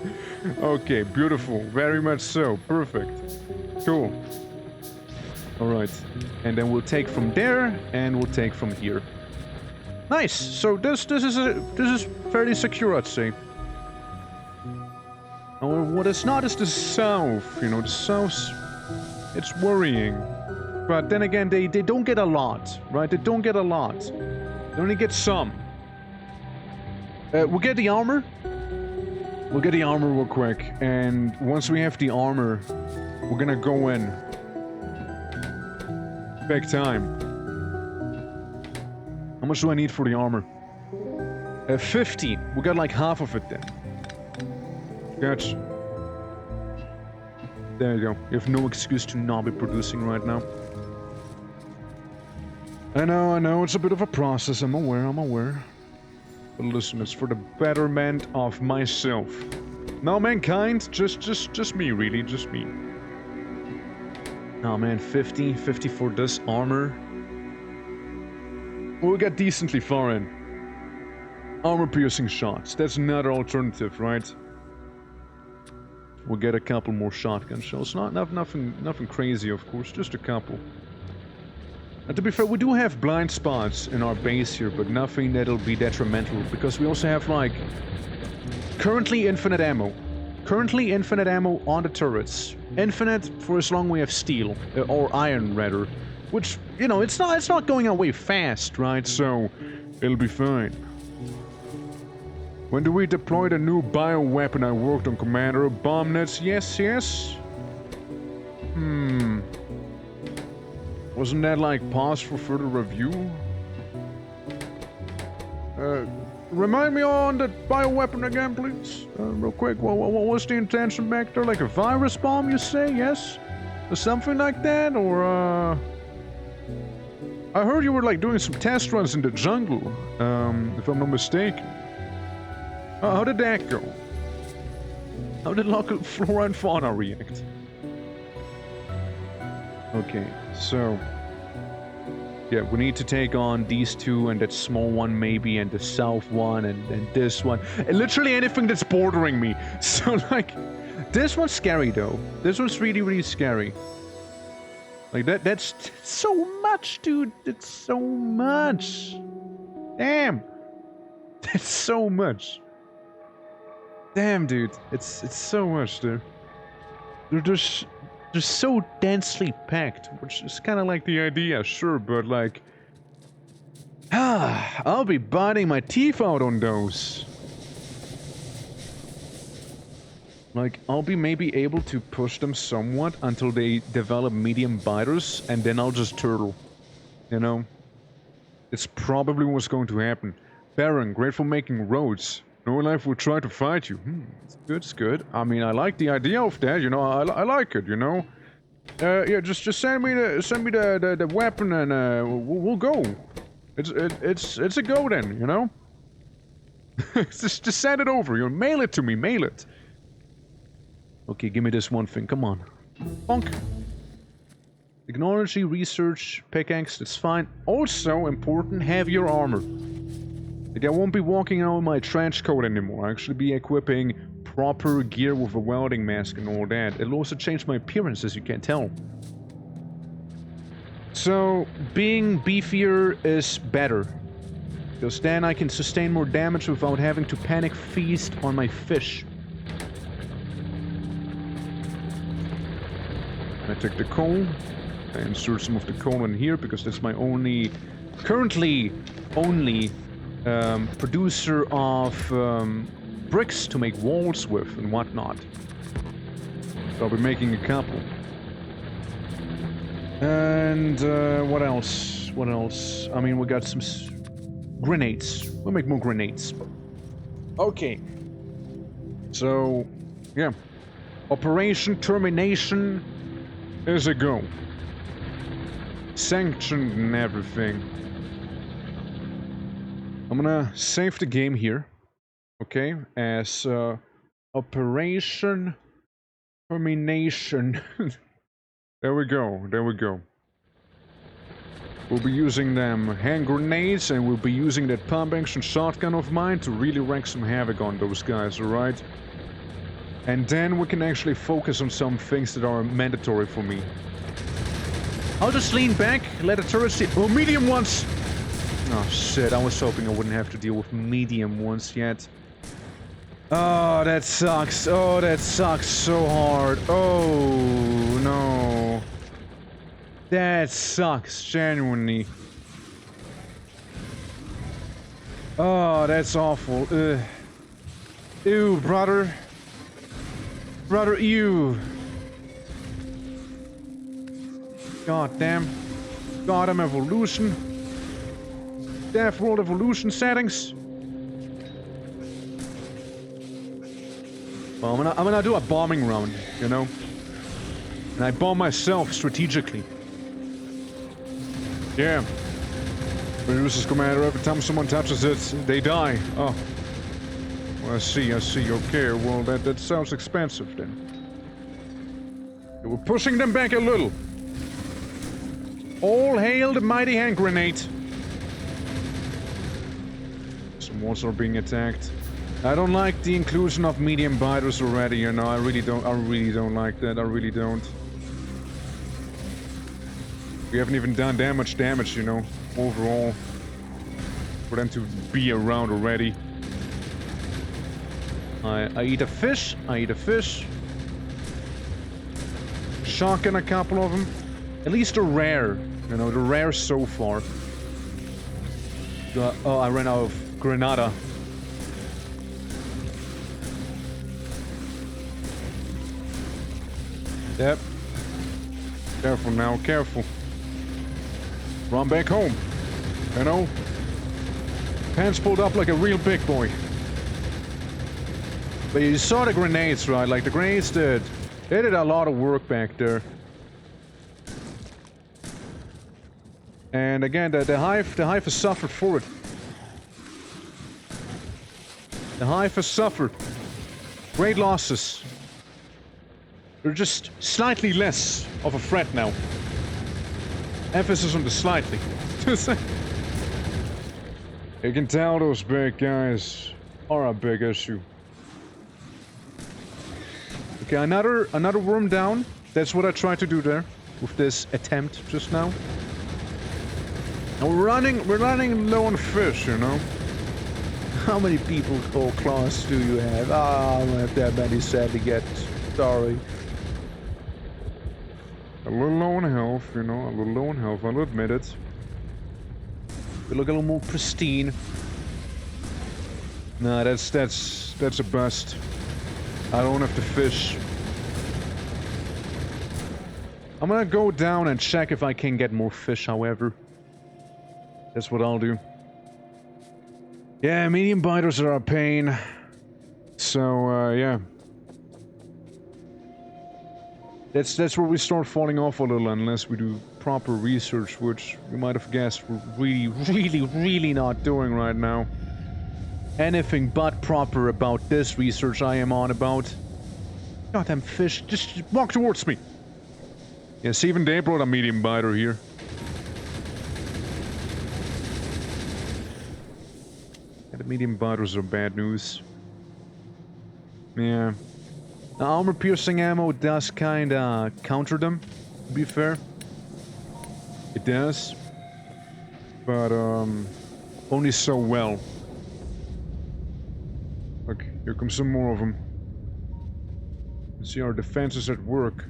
Okay, beautiful, very much so, perfect, cool. All right, and then we'll take from there, and we'll take from here. Nice. So this is fairly secure, I'd say. Or what is not is the south. You know, the south, it's worrying. But then again, they don't get a lot, right? They don't get a lot. They only get some. We'll get the armor. We'll get the armor real quick, and once we have the armor, we're gonna go in. Big time. How much do I need for the armor? 50. We got like half of it then. Gotcha. There you go. You have no excuse to not be producing right now. I know, it's a bit of a process. I'm aware. But listen, it's for the betterment of myself. No mankind, just me, really, just me. Oh man, 50 for this armor. We'll get decently far in. Armor-piercing shots. That's another alternative, right? We'll get a couple more shotgun shells. Nothing crazy, of course. Just a couple. And to be fair, we do have blind spots in our base here, but nothing that'll be detrimental, because we also have, like, currently infinite ammo. Currently infinite ammo on the turrets. Infinite for as long as we have steel, or iron rather. Which, you know, it's not going away fast, right? So, it'll be fine. When do we deploy the new bioweapon I worked on, Commander? Bomb nets? Yes. Wasn't that like paused for further review? Remind me on that bioweapon again, please. Real quick. What was the intention back there? Like a virus bomb, you say? Yes? Or something like that? Or, I heard you were, like, doing some test runs in the jungle, if I'm not mistaken. How did that go? How did local flora and fauna react? Okay, so... yeah, we need to take on these two and that small one maybe, and the south one, and this one. And literally anything that's bordering me. So, like, this one's scary, though. This one's really, really scary. Like, that's so much, dude. It's so much. Damn. That's so much. Damn, dude. It's so much, dude. They're so densely packed, which is kind of like the idea, sure, but like... I'll be biting my teeth out on those. Like, I'll be maybe able to push them somewhat until they develop medium biters, and then I'll just turtle. You know? It's probably what's going to happen. Baron, great for making roads. No life will try to fight you. It's good, it's good. I mean, I like the idea of that, you know, I like it, you know? Yeah, just send me the weapon and we'll go. It's a go then, you know? just send it over, you know, mail it to me, mail it. Okay, give me this one thing, come on. Bonk. Technology, research, pickaxe, that's fine. Also important, heavier armor. Like, I won't be walking out in my trench coat anymore. I'll actually be equipping proper gear with a welding mask and all that. It'll also change my appearance, as you can tell. So, being beefier is better. Because then I can sustain more damage without having to panic feast on my fish. I take the coal. I insert some of the coal in here because that's my only... currently only producer of bricks to make walls with and whatnot. So I'll be making a couple. And what else? What else? I mean, we got some grenades. We'll make more grenades. Okay. So, yeah. Operation Termination is a go. Sanctioned and everything. I'm gonna save the game here, okay, as Operation Termination. There we go, there we go. We'll be using them hand grenades, and we'll be using that pump-action shotgun of mine to really wreak some havoc on those guys, alright? And then we can actually focus on some things that are mandatory for me. I'll just lean back, let the turret see- oh, medium ones! Oh shit, I was hoping I wouldn't have to deal with medium ones yet. Oh, that sucks. Oh, that sucks so hard. Oh, no. That sucks, genuinely. Oh, that's awful. Ew, brother. Brother, ew. Goddamn. Goddamn evolution. Death World Evolution settings. Well, I'm gonna do a bombing round, you know? And I bomb myself strategically. Yeah. Produces commander, every time someone touches it, they die. Oh. Well, I see, okay, well, that sounds expensive then. Okay, we're pushing them back a little. All hail the mighty hand grenade. Some walls are being attacked. I don't like the inclusion of medium biters already, you know, I really don't like that, I really don't. We haven't even done that much damage, you know, overall. For them to be around already. I eat a fish, Shotgun a couple of them. At least they're rare, you know, they're rare so far. Oh, I ran out of Granada. Yep. Careful now, careful. Run back home. You know? Pants pulled up like a real big boy. But you saw the grenades, right? Like, the grenades they did a lot of work back there. And again, the Hive has suffered for it. The Hive has suffered great losses. They're just slightly less of a threat now. Emphasis on the slightly. You can tell those big guys are a big issue. Okay, another worm down. That's what I tried to do there with this attempt just now. And we're running low on fish, you know. How many people or claws do you have? Ah, I don't have that many, sadly, yet. Sorry. A little low on health, you know, a little low on health, I'll admit it. We look a little more pristine. Nah, that's a bust. I don't have to fish. I'm gonna go down and check if I can get more fish, however. That's what I'll do. Yeah, medium biters are a pain. So, yeah. That's where we start falling off a little unless we do proper research, which you might have guessed we're really not doing right now. Anything but proper about this research I am on about. Goddamn fish, just walk towards me. Yes, even they brought a medium biter here. Yeah, the medium biters are bad news. Yeah. Now, armor-piercing ammo does kinda counter them, to be fair. It does. But, only so well. Look, here comes some more of them. You see our defenses at work.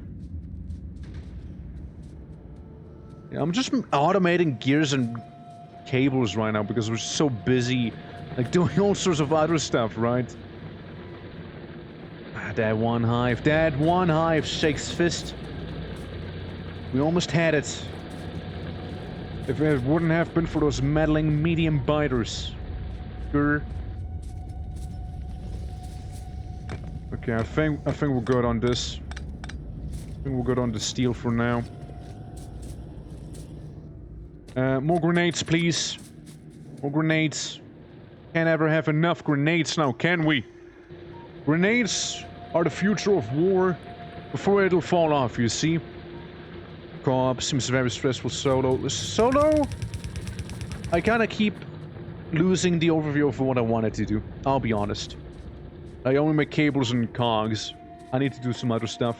Yeah, I'm just automating gears and cables right now because we're so busy, like, doing all sorts of other stuff, right? That one hive shakes fist. We almost had it. If it wouldn't have been for those meddling medium biters. Sure. Okay, I think we're good on this. I think we're good on the steel for now. More grenades, please. More grenades. Can't ever have enough grenades now, can we? Grenades are the future of war before it'll fall off, you see? Co-op seems very stressful. Solo? I kinda keep losing the overview of what I wanted to do. I'll be honest. I only make cables and cogs. I need to do some other stuff.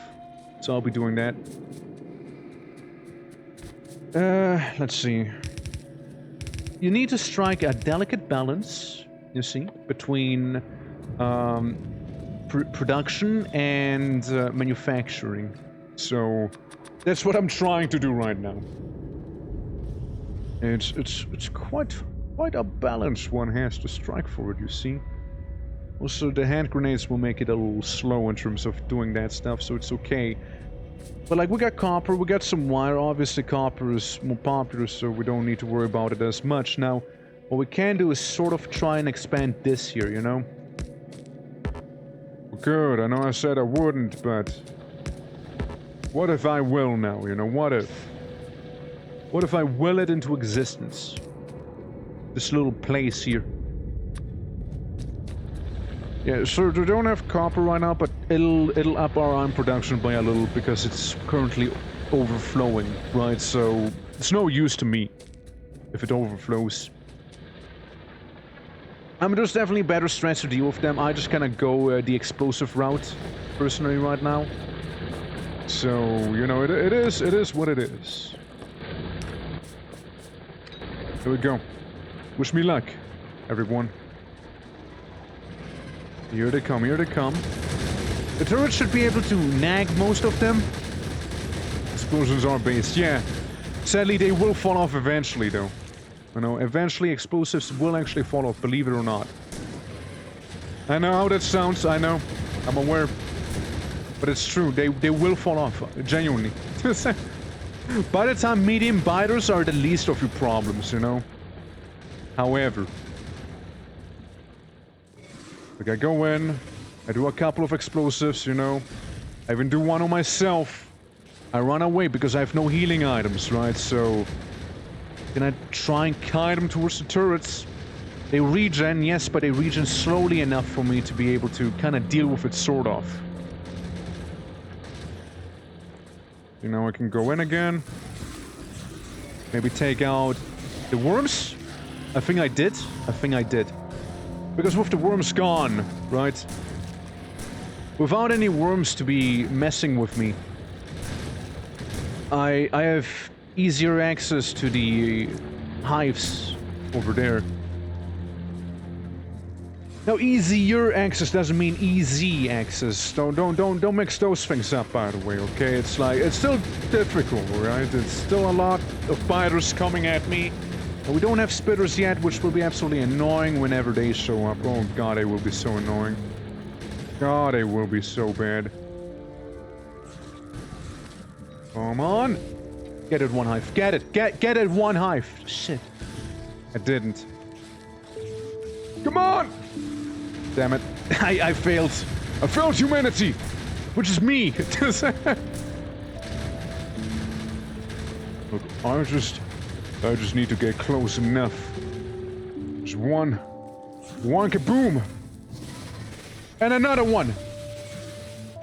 So I'll be doing that. Let's see. You need to strike a delicate balance, you see, between production and manufacturing. So that's what I'm trying to do right now. It's quite a balance one has to strike for it, you see. Also, the hand grenades will make it a little slow in terms of doing that stuff, so it's okay. But like, we got copper, we got some wire. Obviously copper is more popular, so we don't need to worry about it as much. Now, what we can do is sort of try and expand this here, you know? Good, I know I said I wouldn't, but... what if I will now, you know? What if? What if I will it into existence? This little place here. Yeah, so they don't have copper right now, but it'll up our iron production by a little because it's currently overflowing, right? So it's no use to me if it overflows. I mean, there's definitely better strats to deal with them. I just kind of go the explosive route personally right now. So, you know, it is what it is. Here we go. Wish me luck, everyone. Here they come, here they come. The turret should be able to nag most of them. Explosions are based, yeah. Sadly, they will fall off eventually, though. You know, eventually explosives will actually fall off, believe it or not. I know how that sounds, I know. I'm aware. But it's true, they will fall off, genuinely. By the time medium biters are the least of your problems, you know. However, Like, I go in, I do a couple of explosives, you know. I even do one on myself. I run away because I have no healing items, right? So, can I try and kite them towards the turrets? They regen, yes, but they regen slowly enough for me to be able to kind of deal with it, sort of. You know, I can go in again. Maybe take out the worms? I think I did. I think I did. Because with the worms gone, right? Without any worms to be messing with me, I have easier access to the hives over there. Now, easier access doesn't mean easy access. Don't mix those things up, by the way, okay? It's like, it's still difficult, right? It's still a lot of fighters coming at me. And we don't have spitters yet, which will be absolutely annoying whenever they show up. Oh god, they will be so annoying. God, they will be so bad. Come on! Get it, one hive. Get it! Get it, one hive! Shit. I didn't. Come on! Damn it. I failed. I failed humanity! Which is me! Look, I just need to get close enough. Just one kaboom! And another one!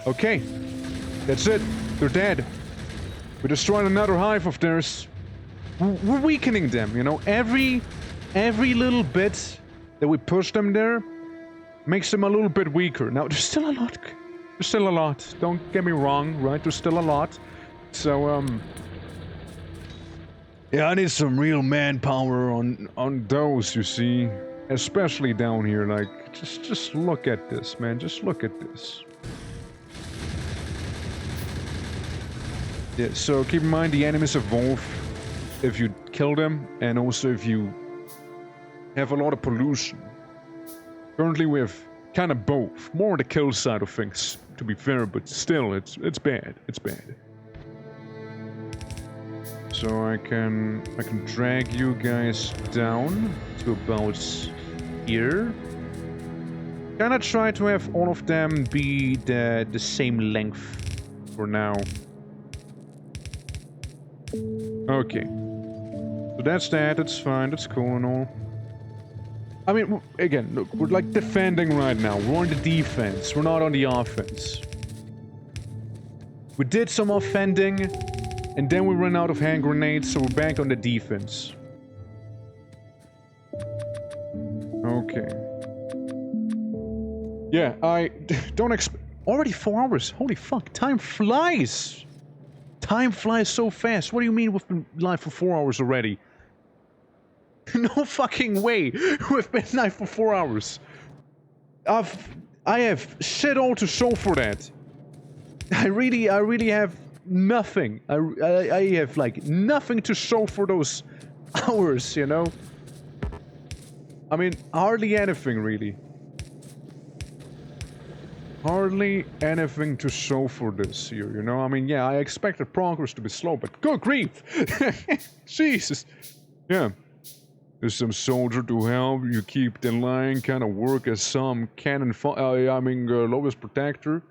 Okay. That's it. They're dead. We destroyed another hive of theirs. We're weakening them, you know? Every little bit that we push them there makes them a little bit weaker. Now, there's still a lot. There's still a lot. Don't get me wrong, right? There's still a lot. So, yeah, I need some real manpower on those, you see. Especially down here, like, just look at this, man. Just look at this. Yeah, so keep in mind the enemies evolve if you kill them, and also if you have a lot of pollution. Currently we have kind of both. More on the kill side of things, to be fair, but still, it's bad. It's bad. So I can drag you guys down to about here. Kinda try to have all of them be the same length for now. Okay. So that's that, that's fine, that's cool and all. I mean, again, look, we're like defending right now. We're on the defense, we're not on the offense. We did some offending, and then we ran out of hand grenades, so we're back on the defense. Okay. Yeah, I don't expect... Already 4 hours, holy fuck, time flies! Time flies so fast. What do you mean we've been live for 4 hours already? No fucking way! We've been live for 4 hours. I have shit all to show for that. I really have nothing. I have like nothing to show for those hours, you know? I mean, hardly anything really. Hardly anything to show for this here, you know? I mean, yeah, I expected progress to be slow, but good grief! Jesus! Yeah. There's some soldier to help you keep the line, kind of work as some cannon lowest protector.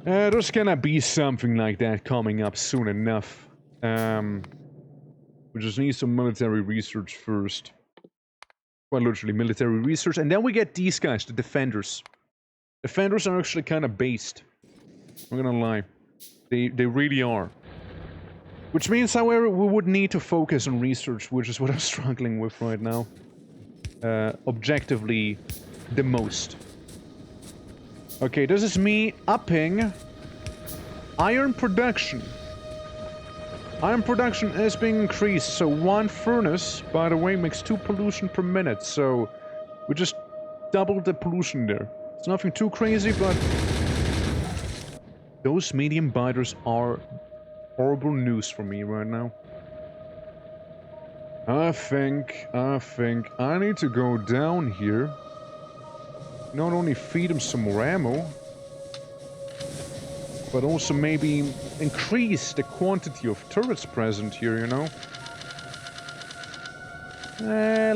There's gonna be something like that coming up soon enough. We just need some military research first. Well, literally military research, and then we get these guys, the defenders. Defenders are actually kind of based. I'm not gonna lie. They really are. Which means, however, we would need to focus on research, which is what I'm struggling with right now. Objectively, the most. Okay, this is me upping iron production. Iron production is being increased, so one furnace, by the way, makes 2 pollution per minute, so we just doubled the pollution there. It's nothing too crazy, but those medium biters are horrible news for me right now. I think I need to go down here. Not only feed him some more ammo, but also maybe increase the quantity of turrets present here, you know?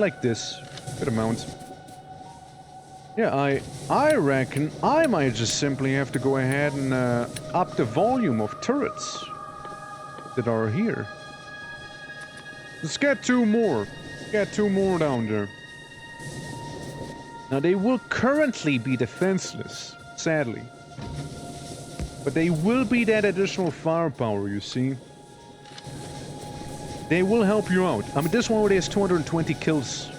Like this. Good amount. Yeah, I reckon I might just simply have to go ahead and up the volume of turrets that are here. Let's get two more. Get two more down there. Now they will currently be defenseless, sadly. But they will be that additional firepower, you see. They will help you out. I mean, this one already has 220 kills.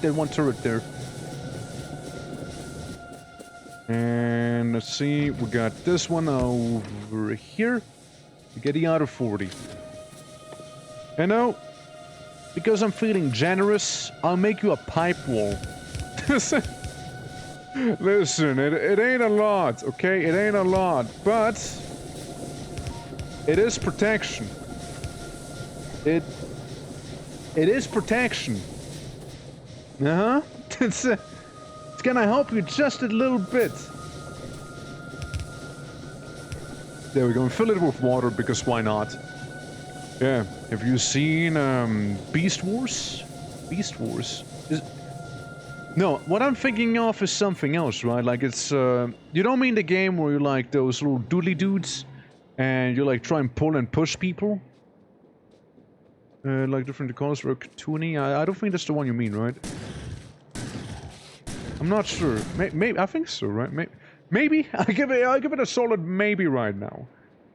That one turret there. And let's see, we got this one over here. We get the other 40. And now, because I'm feeling generous, I'll make you a pipe wall. Listen, it ain't a lot, okay? It ain't a lot, but it is protection. It is protection. Uh-huh. It's gonna help you just a little bit. There we go, and fill it with water, because why not? Yeah, have you seen Beast Wars? Beast Wars? No, what I'm thinking of is something else, right? Like it's, you don't mean the game where you like those little doodly dudes and you like try and pull and push people? Like different colors for cartoony? I don't think that's the one you mean, right? I'm not sure. Maybe I think so, right? Maybe I'll give it a solid maybe right now.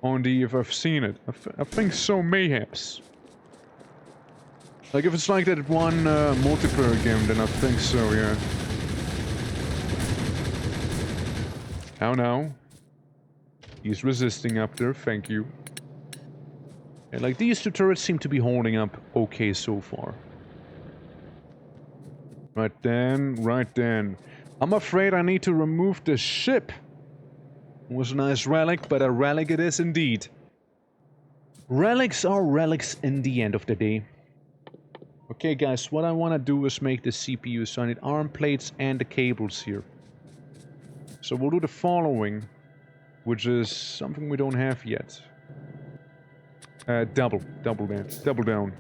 On the if I've seen it, I think so, mayhaps. Like if it's like that one multiplayer game, then I think so, yeah. How now? He's resisting up there. Thank you. And like these two turrets seem to be holding up okay so far. Right then, right then. I'm afraid I need to remove the ship. It was a nice relic, but a relic it is indeed. Relics are relics in the end of the day. Okay guys, what I want to do is make the CPU, so I need arm plates and the cables here. So we'll do the following, which is something we don't have yet. Double down.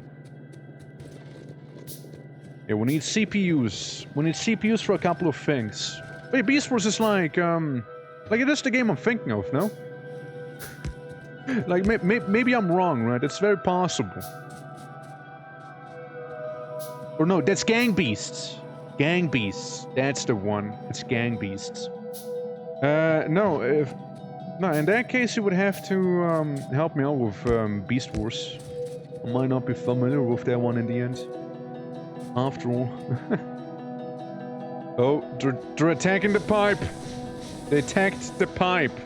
Yeah, we need CPUs. We need CPUs for a couple of things. Wait, Beast Wars is like it is the game I'm thinking of, no? Like, maybe I'm wrong, right? It's very possible. Or no, that's Gang Beasts. Gang Beasts. That's the one. It's Gang Beasts. No, in that case you would have to help me out with Beast Wars. I might not be familiar with that one in the end. After all. Oh, they're attacking the pipe. They attacked the pipe.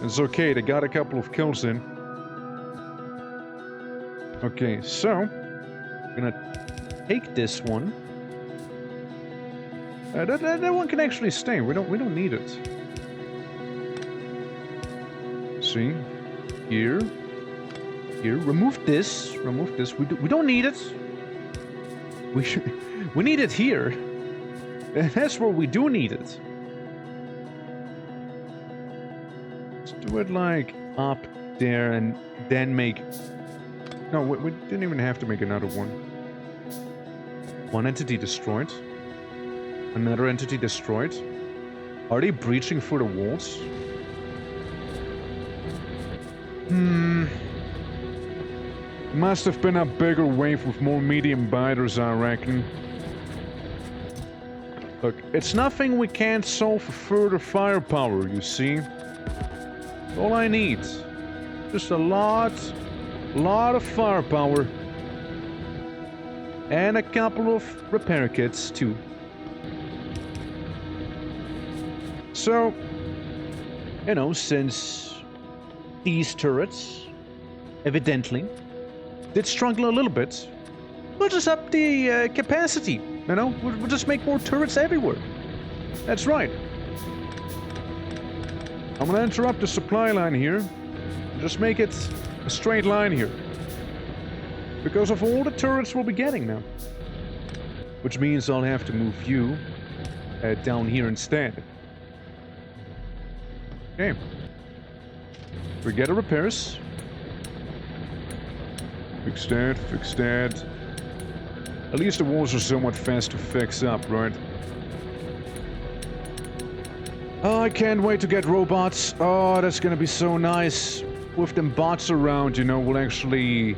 It's okay, they got a couple of kills in. Okay, so I'm gonna take this one. That one can actually stay. We don't need it. See, here. Remove this. Remove this. We don't need it. We need it here. That's where we do need it. Let's do it like up there and then make. No, we didn't even have to make another one. One entity destroyed. Another entity destroyed. Are they breaching through the walls? Must have been a bigger wave with more medium biters, I reckon. Look, it's nothing we can't solve for further firepower, you see. All I need. Just a lot of firepower. And a couple of repair kits, too. So, you know, since these turrets, evidently, did struggle a little bit, we'll just up the capacity, you know? We'll just make more turrets everywhere. That's right. I'm gonna interrupt the supply line here. Just make it a straight line here. Because of all the turrets we'll be getting now. Which means I'll have to move you down here instead. Okay. We get the repairs. Fix that, fix that. At least the walls are somewhat fast to fix up, right? Oh, I can't wait to get robots. Oh, that's gonna be so nice. With them bots around, you know, will actually...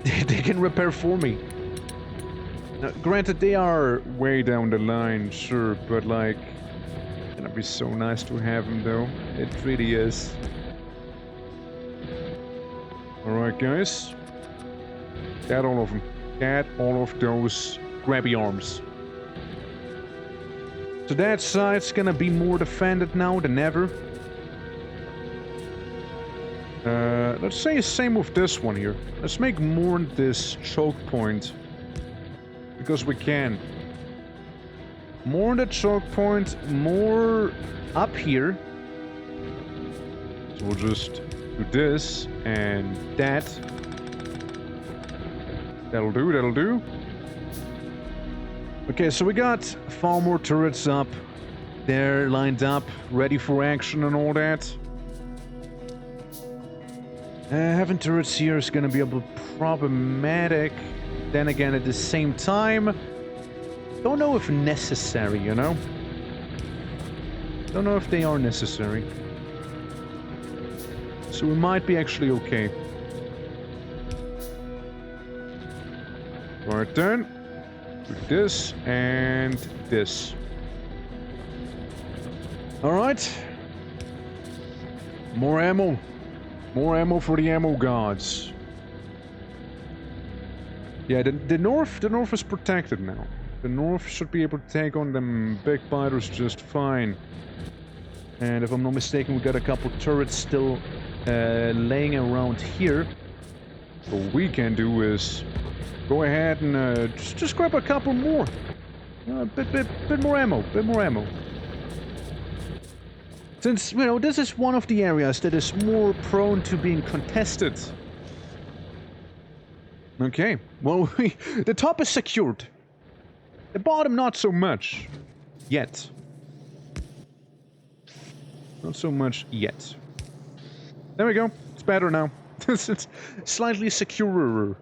they can repair for me. Now, granted, they are way down the line, sure, but like... it's gonna be so nice to have them, though. It really is. Alright, guys. Get all of them. Get all of those grabby arms. So that side's gonna be more defended now than ever. Let's say same with this one here. Let's make more this choke point. Because we can. More the choke point, more up here. So we'll just do this and that. That'll do, that'll do. Okay, so we got far more turrets up. They're lined up, ready for action and all that. Having turrets here is gonna be a bit problematic. Then again, at the same time, don't know if necessary, you know? Don't know if they are necessary. So we might be actually okay. Right then. Do this and this. Alright. More ammo. More ammo for the ammo gods. Yeah, the north is protected now. The north should be able to take on them big biters just fine. And if I'm not mistaken, we got a couple turrets still laying around here. What we can do is go ahead and just grab a couple more. Bit more ammo, bit more ammo. Since, you know, this is one of the areas that is more prone to being contested. Okay, well, the top is secured. The bottom not so much. Yet. Not so much yet. There we go. It's better now. It's slightly securer.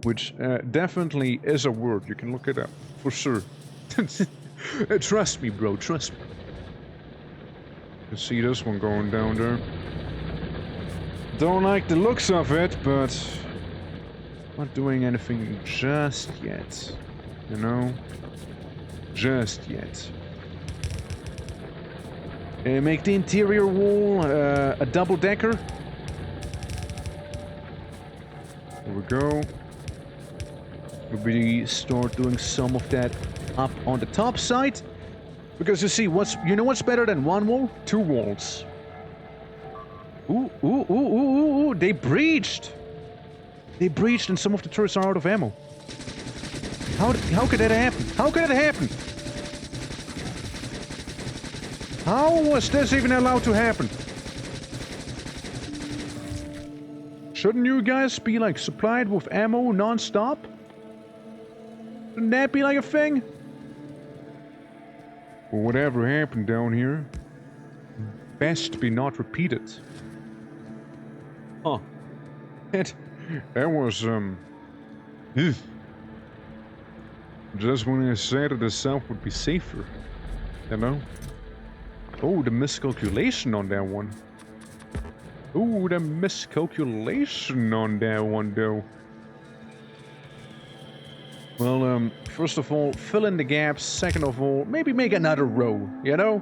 Which definitely is a word. You can look it up. For sure. Trust me, bro. Trust me. You see this one going down there. Don't like the looks of it, but... not doing anything just yet. You know? Just yet. Make the interior wall a double-decker. There we go. We start doing some of that up on the top side. Because you see, you know what's better than one wall? Two walls. Ooh, ooh, ooh, ooh, ooh, ooh, they breached! They breached and some of the turrets are out of ammo. How could that happen? How could that happen? How was this even allowed to happen? Shouldn't you guys be, like, supplied with ammo non-stop? Shouldn't that be, like, a thing? Well, whatever happened down here, best be not repeated. Huh. That was, just when I said that the south would be safer. You know? Oh, the miscalculation on that one. Oh, the miscalculation on that one, though. Well, first of all, fill in the gaps. Second of all, maybe make another row, you know?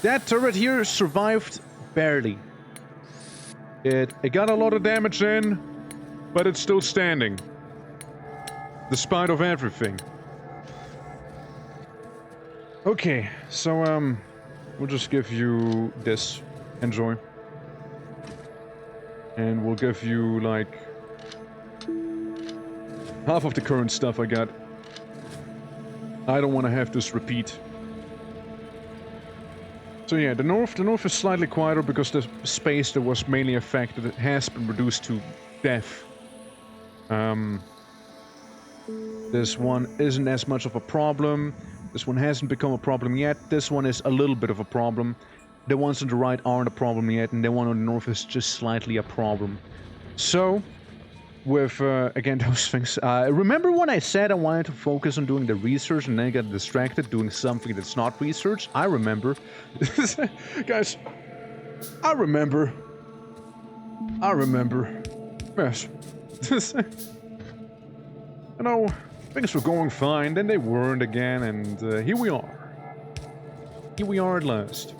That turret here survived barely. It got a lot of damage in, but it's still standing. Despite of everything. Okay, so, we'll just give you this. Enjoy. And we'll give you, like, half of the current stuff I got. I don't want to have this repeat. So yeah, the north is slightly quieter because the space that was mainly affected has been reduced to death. This one isn't as much of a problem. This one hasn't become a problem yet. This one is a little bit of a problem. The ones on the right aren't a problem yet, and the one on the north is just slightly a problem. So, with, again, those things. Remember when I said I wanted to focus on doing the research and then I got distracted doing something that's not research? I remember. Guys, I remember. I remember. Yes. You know, things were going fine, then they weren't again, and here we are. Here we are at last.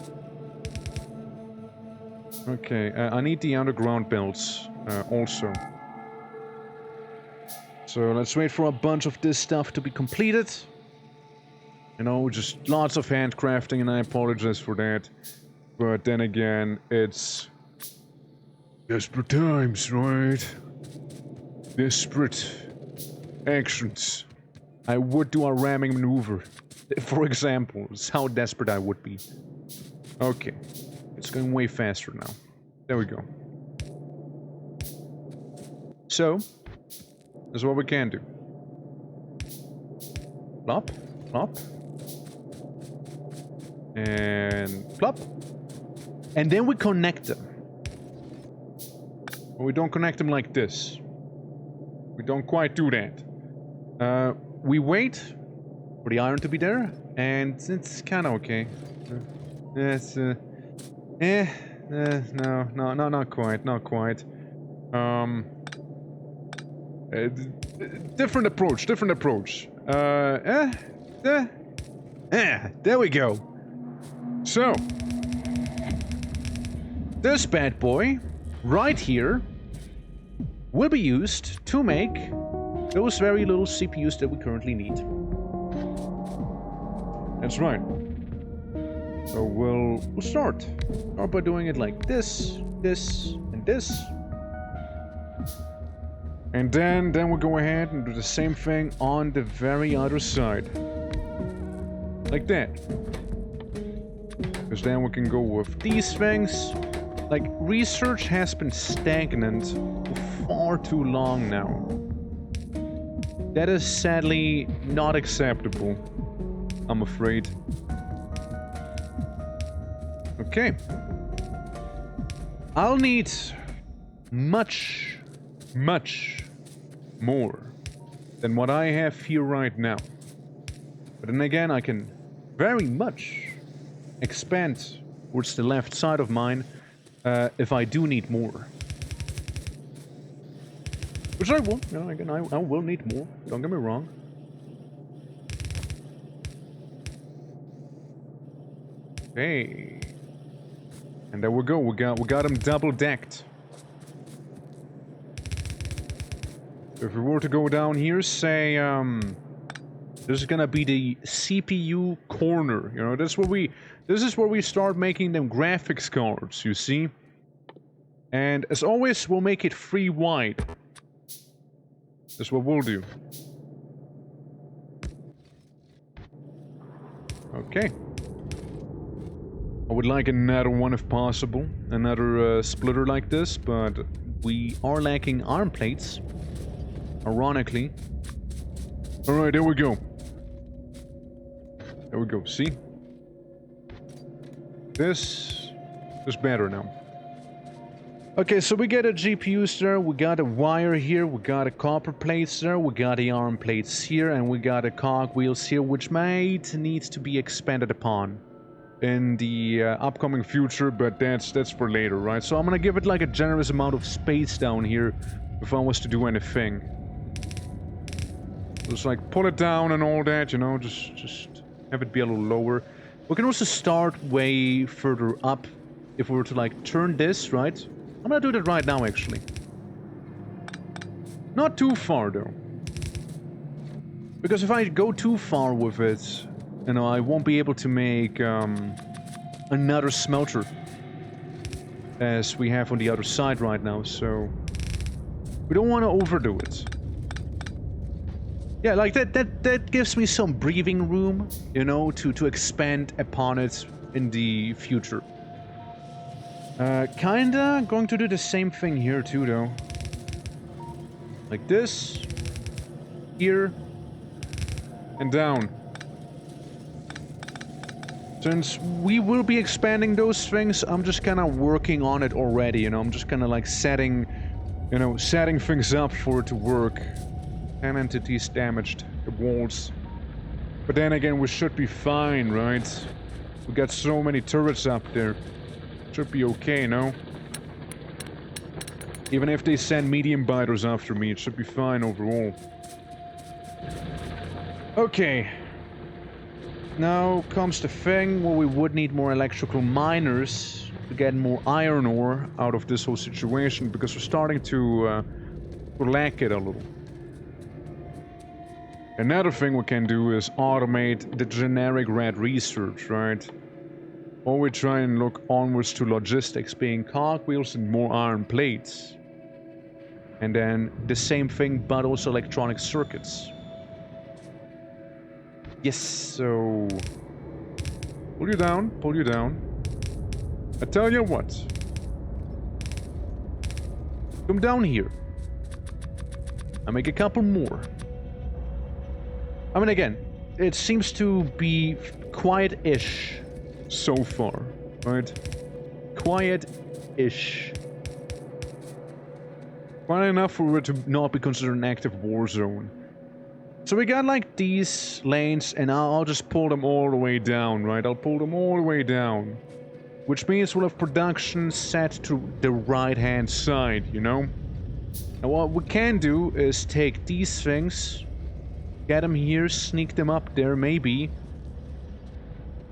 Okay, I need the underground belts also. So let's wait for a bunch of this stuff to be completed. You know, just lots of handcrafting, and I apologize for that. But then again, it's desperate times, right? Desperate actions. I would do a ramming maneuver, for example. It's how desperate I would be. Okay, it's going way faster now. There we go. So, that's what we can do. Plop, plop. And plop. And then we connect them. But we don't connect them like this. We don't quite do that. We wait for the iron to be there, and it's kind of okay. It's, no, not quite, not quite. Different approach, different approach. There we go. So, this bad boy, right here, will be used to make those very little CPUs that we currently need. That's right. So we'll start by doing it like this, this, and this. And then we'll go ahead and do the same thing on the very other side. Like that. Because then we can go with these things. Like, research has been stagnant for far too long now. That is sadly not acceptable, I'm afraid. Okay. I'll need much more than what I have here right now. But then again, I can very much expand towards the left side of mine if I do need more. Which I will, you know, again, I will need more, don't get me wrong. Okay. And there we go, we got them double-decked. If we were to go down here, say, this is gonna be the CPU corner, you know, this is where we start making them graphics cards, you see? And as always, we'll make it 3 wide. That's what we'll do. Okay. I would like another one if possible. Another splitter like this, but we are lacking arm plates. Ironically. Alright, there we go. There we go, see? This is better now. Okay, so we got a GPUs there, we got a wire here, we got a copper plates there, we got the arm plates here, and we got a cog wheels here, which might need to be expanded upon in the upcoming future, but that's for later, right? So I'm gonna give it like a generous amount of space down here if I was to do anything. Just like pull it down and all that, you know, just have it be a little lower. We can also start way further up if we were to like turn this, right? I'm gonna do that right now, actually. Not too far, though. Because if I go too far with it, you know, I won't be able to make another smelter as we have on the other side right now, so we don't want to overdo it. Yeah, like that gives me some breathing room, you know, to expand upon it in the future. Kinda going to do the same thing here too, though. Like this. Here. And down. Since we will be expanding those things, I'm just kinda working on it already, you know? I'm just kinda like setting you know, setting things up for it to work. 10 entities damaged the walls. But then again, we should be fine, right? We got so many turrets up there. Should be okay, no? Even if they send medium biters after me, it should be fine overall. Okay. Now comes the thing where we would need more electrical miners to get more iron ore out of this whole situation, because we're starting to lack it a little. Another thing we can do is automate the generic red research, right? Or we try and look onwards to logistics, being cogwheels and more iron plates. And then the same thing, but also electronic circuits. Yes, so... Pull you down, pull you down. I tell you what. Come down here. I make a couple more. I mean, again, it seems to be quiet-ish so far, right? Quiet-ish. Quiet enough for it to not be considered an active war zone. So we got like these lanes, and I'll just pull them all the way down, right? I'll pull them all the way down. Which means we'll have production set to the right-hand side, you know? And what we can do is take these things, get them here, sneak them up there, maybe.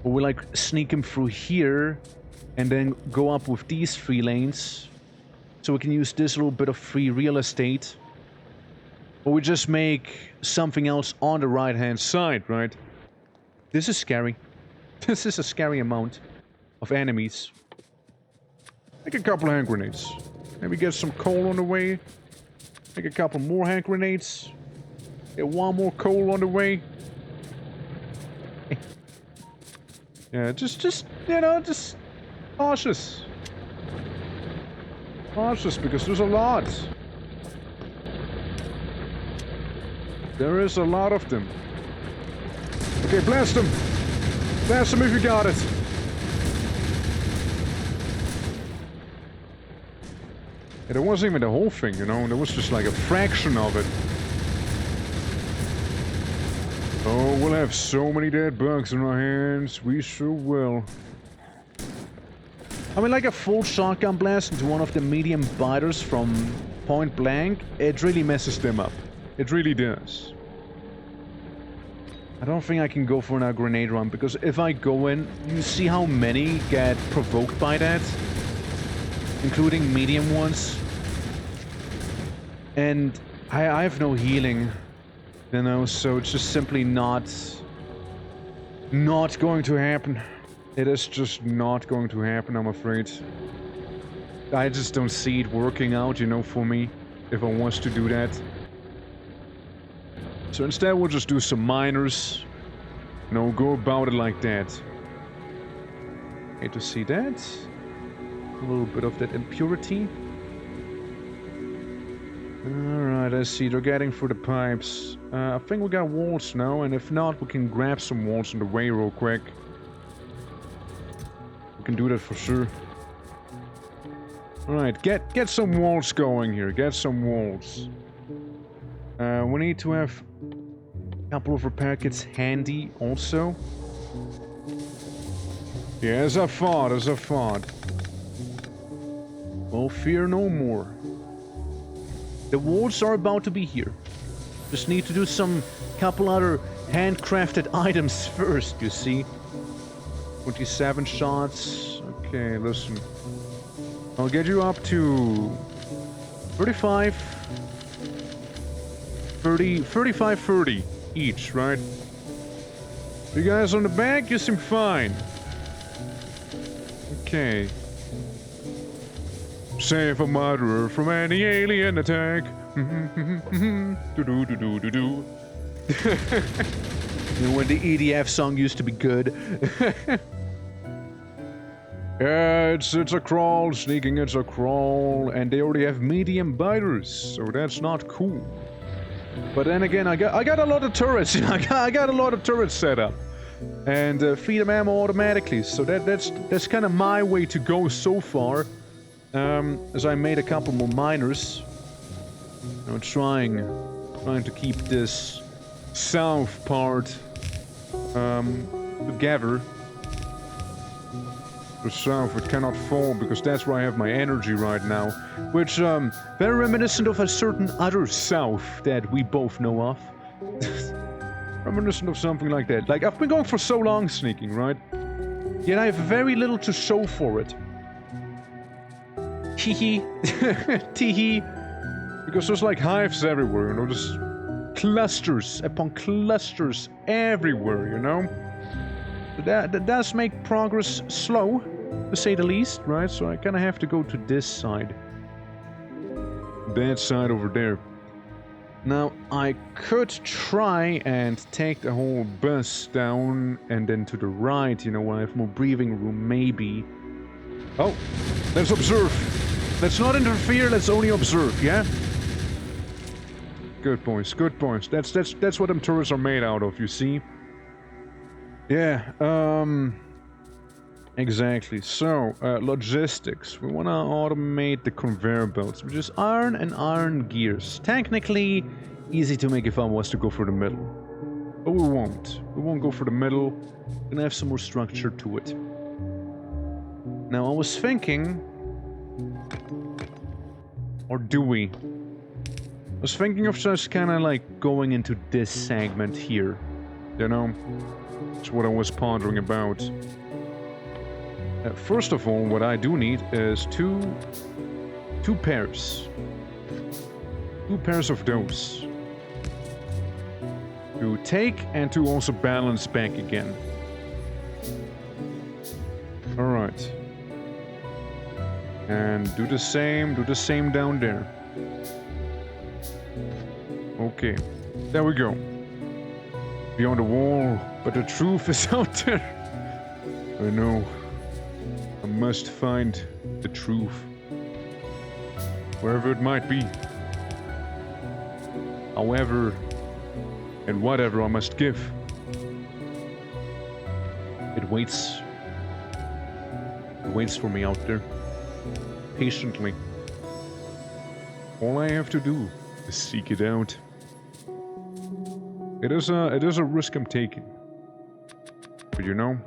Or we like sneak them through here, and then go up with these 3 lanes. So we can use this little bit of free real estate. Or we just make something else on the right-hand side, right? This is scary. This is a scary amount of enemies. Make a couple of hand grenades. Maybe get some coal on the way. Make a couple more hand grenades. Get one more coal on the way. Yeah, just, you know, just cautious. Cautious, because there's a lot. There is a lot of them. Okay, blast them! Blast them if you got it! Yeah, there wasn't even the whole thing, you know? There was just like a fraction of it. Oh, we'll have so many dead bugs in our hands. We sure will. I mean, like a full shotgun blast into one of the medium biters from point blank, it really messes them up. It really does. I don't think I can go for a grenade run, because if I go in, you see how many get provoked by that? Including medium ones. And I have no healing, you know, so it's just simply not going to happen. It is just not going to happen, I'm afraid. I just don't see it working out, you know, for me, if I was to do that. So instead we'll just do some miners. You know, go about it like that. Hate to see that. A little bit of that impurity. Alright, I see they're getting through the pipes. I think we got walls now, and if not, we can grab some walls on the way real quick. We can do that for sure. Alright, get some walls going here. Get some walls. We need to have a couple of repair kits handy also. Yeah, as I thought, as I thought. Well, fear no more. The walls are about to be here. Just need to do some couple other handcrafted items first, you see. 27 shots. Okay, listen. I'll get you up to 35, 30, 35, 30 each, right? You guys on the back, you seem fine. Okay. Save a murderer from any alien attack. Do-do-do-do-do-do. You know, when the EDF song used to be good. Yeah, it's a crawl, sneaking, it's a crawl, and they already have medium biters, so that's not cool. But then again, I got a lot of turrets. I got a lot of turrets set up, and feed them ammo automatically. So that's kind of my way to go so far. As I made a couple more miners, You know, trying to keep this south part together. The south, it cannot fall because that's where I have my energy right now, which very reminiscent of a certain other south that we both know of. Reminiscent of something like that. Like, I've been going for so long sneaking, right? Yet I have very little to show for it. Teehee. Teehee. Because there's like hives everywhere, you know, there's clusters upon clusters everywhere, you know? That does make progress slow, to say the least, right? So I kinda have to go to this side. That side over there. Now, I could try and take the whole bus down and then to the right, you know, when I have more breathing room, maybe. Oh, let's observe. Let's not interfere, let's only observe, yeah? Good points, good points. That's what them turrets are made out of, you see? Yeah, exactly. So, logistics. We want to automate the conveyor belts, which is iron and iron gears. Technically, easy to make if I was to go for the middle. But we won't. We won't go for the middle. We're gonna have some more structure to it. Now, I was thinking... Or do we? I was thinking of just kind of like going into this segment here. You know? That's what I was pondering about. First of all, what I do need is two pairs. 2 pairs of those. To take and to also balance back again. Alright. And do the same down there. Okay. There we go. Beyond the wall, but the truth is out there. I know. I must find the truth. Wherever it might be. However, and whatever I must give. It waits. It waits for me out there. Patiently. All I have to do is seek it out. It is a risk I'm taking. But you know,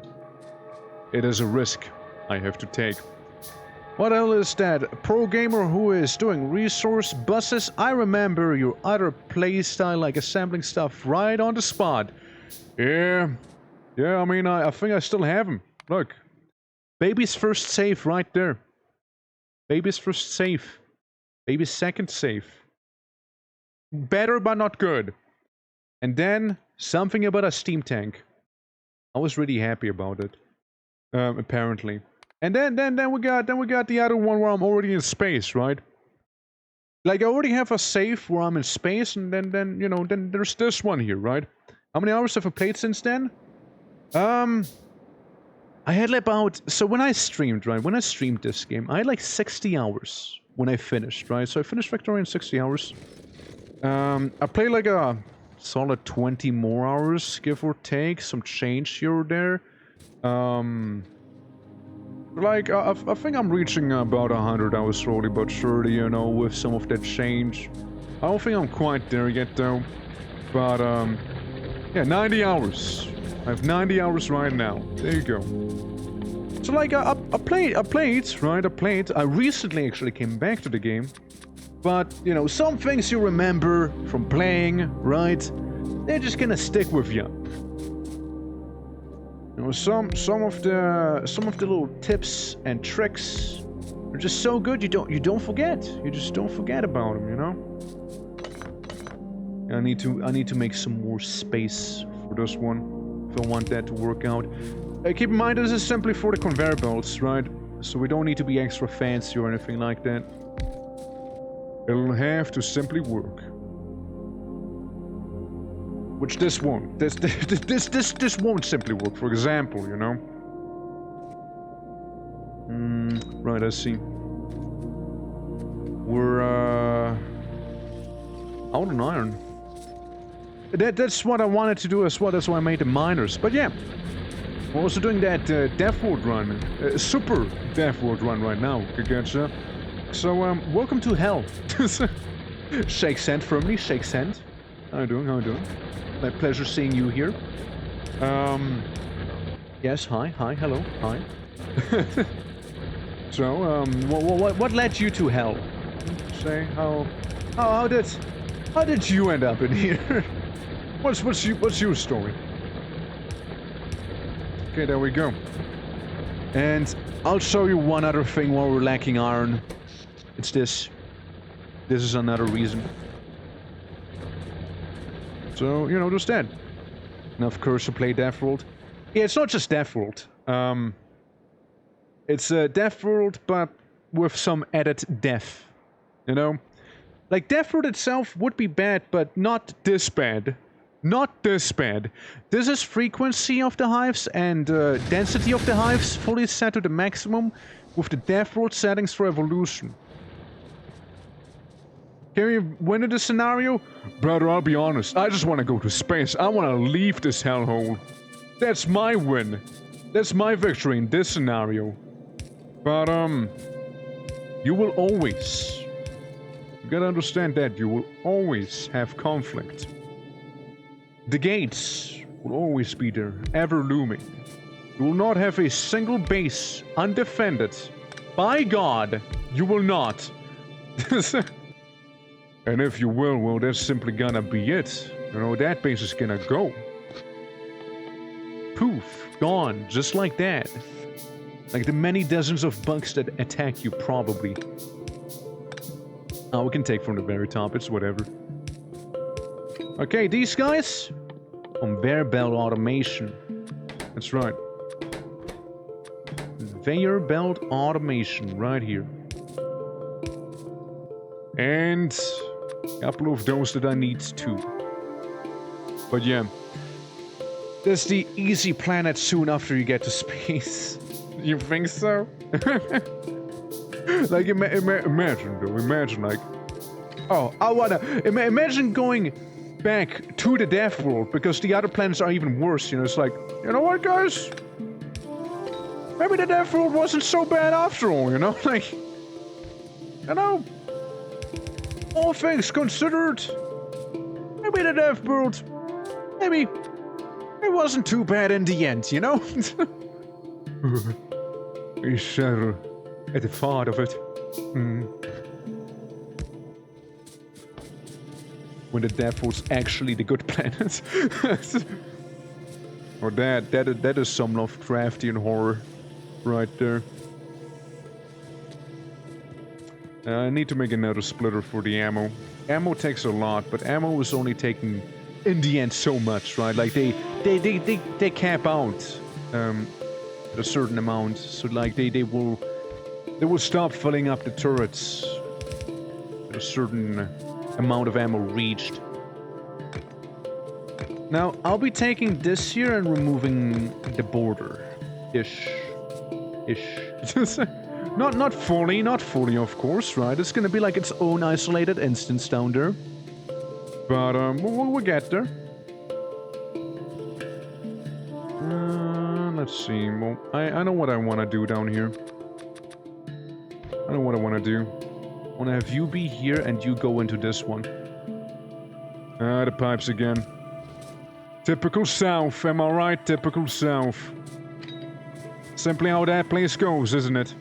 it is a risk I have to take. What else is that? A pro gamer who is doing resource buses? I remember your other playstyle, like assembling stuff right on the spot. Yeah, I mean, I think I still have them. Look. Baby's first save right there. Baby's first save. Baby's second save. Better but not good. And then, something about a steam tank. I was really happy about it. Apparently. And then we got the other one where I'm already in space, right? Like I already have a save where I'm in space, and then you know, then there's this one here, right? How many hours have I played since then? I had about, so when I streamed, right? When I streamed this game, I had like 60 hours when I finished, right? So I finished FACTORIO in 60 hours. I played like a solid 20 more hours, give or take, some change here or there. Like, I think I'm reaching about 100 hours slowly but surely, you know, with some of that change. I don't think I'm quite there yet, though. But, yeah, 90 hours. I have 90 hours right now. There you go. So, like, I played, right? I recently actually came back to the game. But, you know, some things you remember from playing, right? They're just gonna stick with you. You know, some of the little tips and tricks are just so good you don't forget. You just don't forget about them, you know. I need to make some more space for this one if I want that to work out. Keep in mind this is simply for the conveyor belts, right? So we don't need to be extra fancy or anything like that. It'll have to simply work. Which this won't. This won't simply work, for example, you know? Right, I see. We're, out on iron. That's what I wanted to do as well, that's why I made the miners. But yeah, we're also doing that Death World run. Super Death World run right now, Kagacha. So, welcome to hell. Shakes hand firmly, shakes hand. How you doing, how you doing? My pleasure seeing you here. Yes, hi, hello, hi. So, what led you to hell? Say, how did you end up in here? What's your story? Okay, there we go. And I'll show you one other thing while we're lacking iron. It's this. This is another reason. So, you know, there's that. And of course, to play Death World. Yeah, it's not just Death World. It's Death World, but with some added death. You know? Like, Death World itself would be bad, but not this bad. Not this bad. This is frequency of the hives and density of the hives fully set to the maximum with the Death World settings for evolution. Can we win in this scenario? Brother, I'll be honest. I just want to go to space. I want to leave this hellhole. That's my win. That's my victory in this scenario. But, you will always... You gotta understand that. You will always have conflict. The gates will always be there, ever looming. You will not have a single base undefended. By God, you will not. And if you will, well, that's simply gonna be it. You know, that base is gonna go. Poof, gone, just like that. Like the many dozens of bugs that attack you, probably. Oh, we can take from the very top, it's whatever. Okay, these guys... Conveyor belt automation. That's right. Conveyor belt automation, right here. And... a couple of those that I need too. But yeah. That's the easy planet soon after you get to space. You think so? Like, imagine though, imagine like... Oh, I wanna... Imagine going back to the Death World, because the other planets are even worse, you know, it's like... You know what, guys? Maybe the Death World wasn't so bad after all, you know? Like... You know... All things considered... Maybe the Death World... Maybe... It wasn't too bad in the end, you know? You shudder at the thought of it. When the Death World's actually the good planet. Or that is some Lovecraftian horror right there. I need to make another splitter for the ammo. Ammo takes a lot, but ammo is only taking in the end so much, right? Like they cap out a certain amount, so like they will stop filling up the turrets at a certain amount of ammo reached. Now I'll be taking this here and removing the border, ish. Not fully, of course, right? It's gonna be like its own isolated instance down there. But, we'll get there. Let's see. Well, I know what I want to do down here. I know what I want to do. I want to have you be here and you go into this one. Ah, the pipes again. Typical South, am I right? Typical South. Simply how that place goes, isn't it?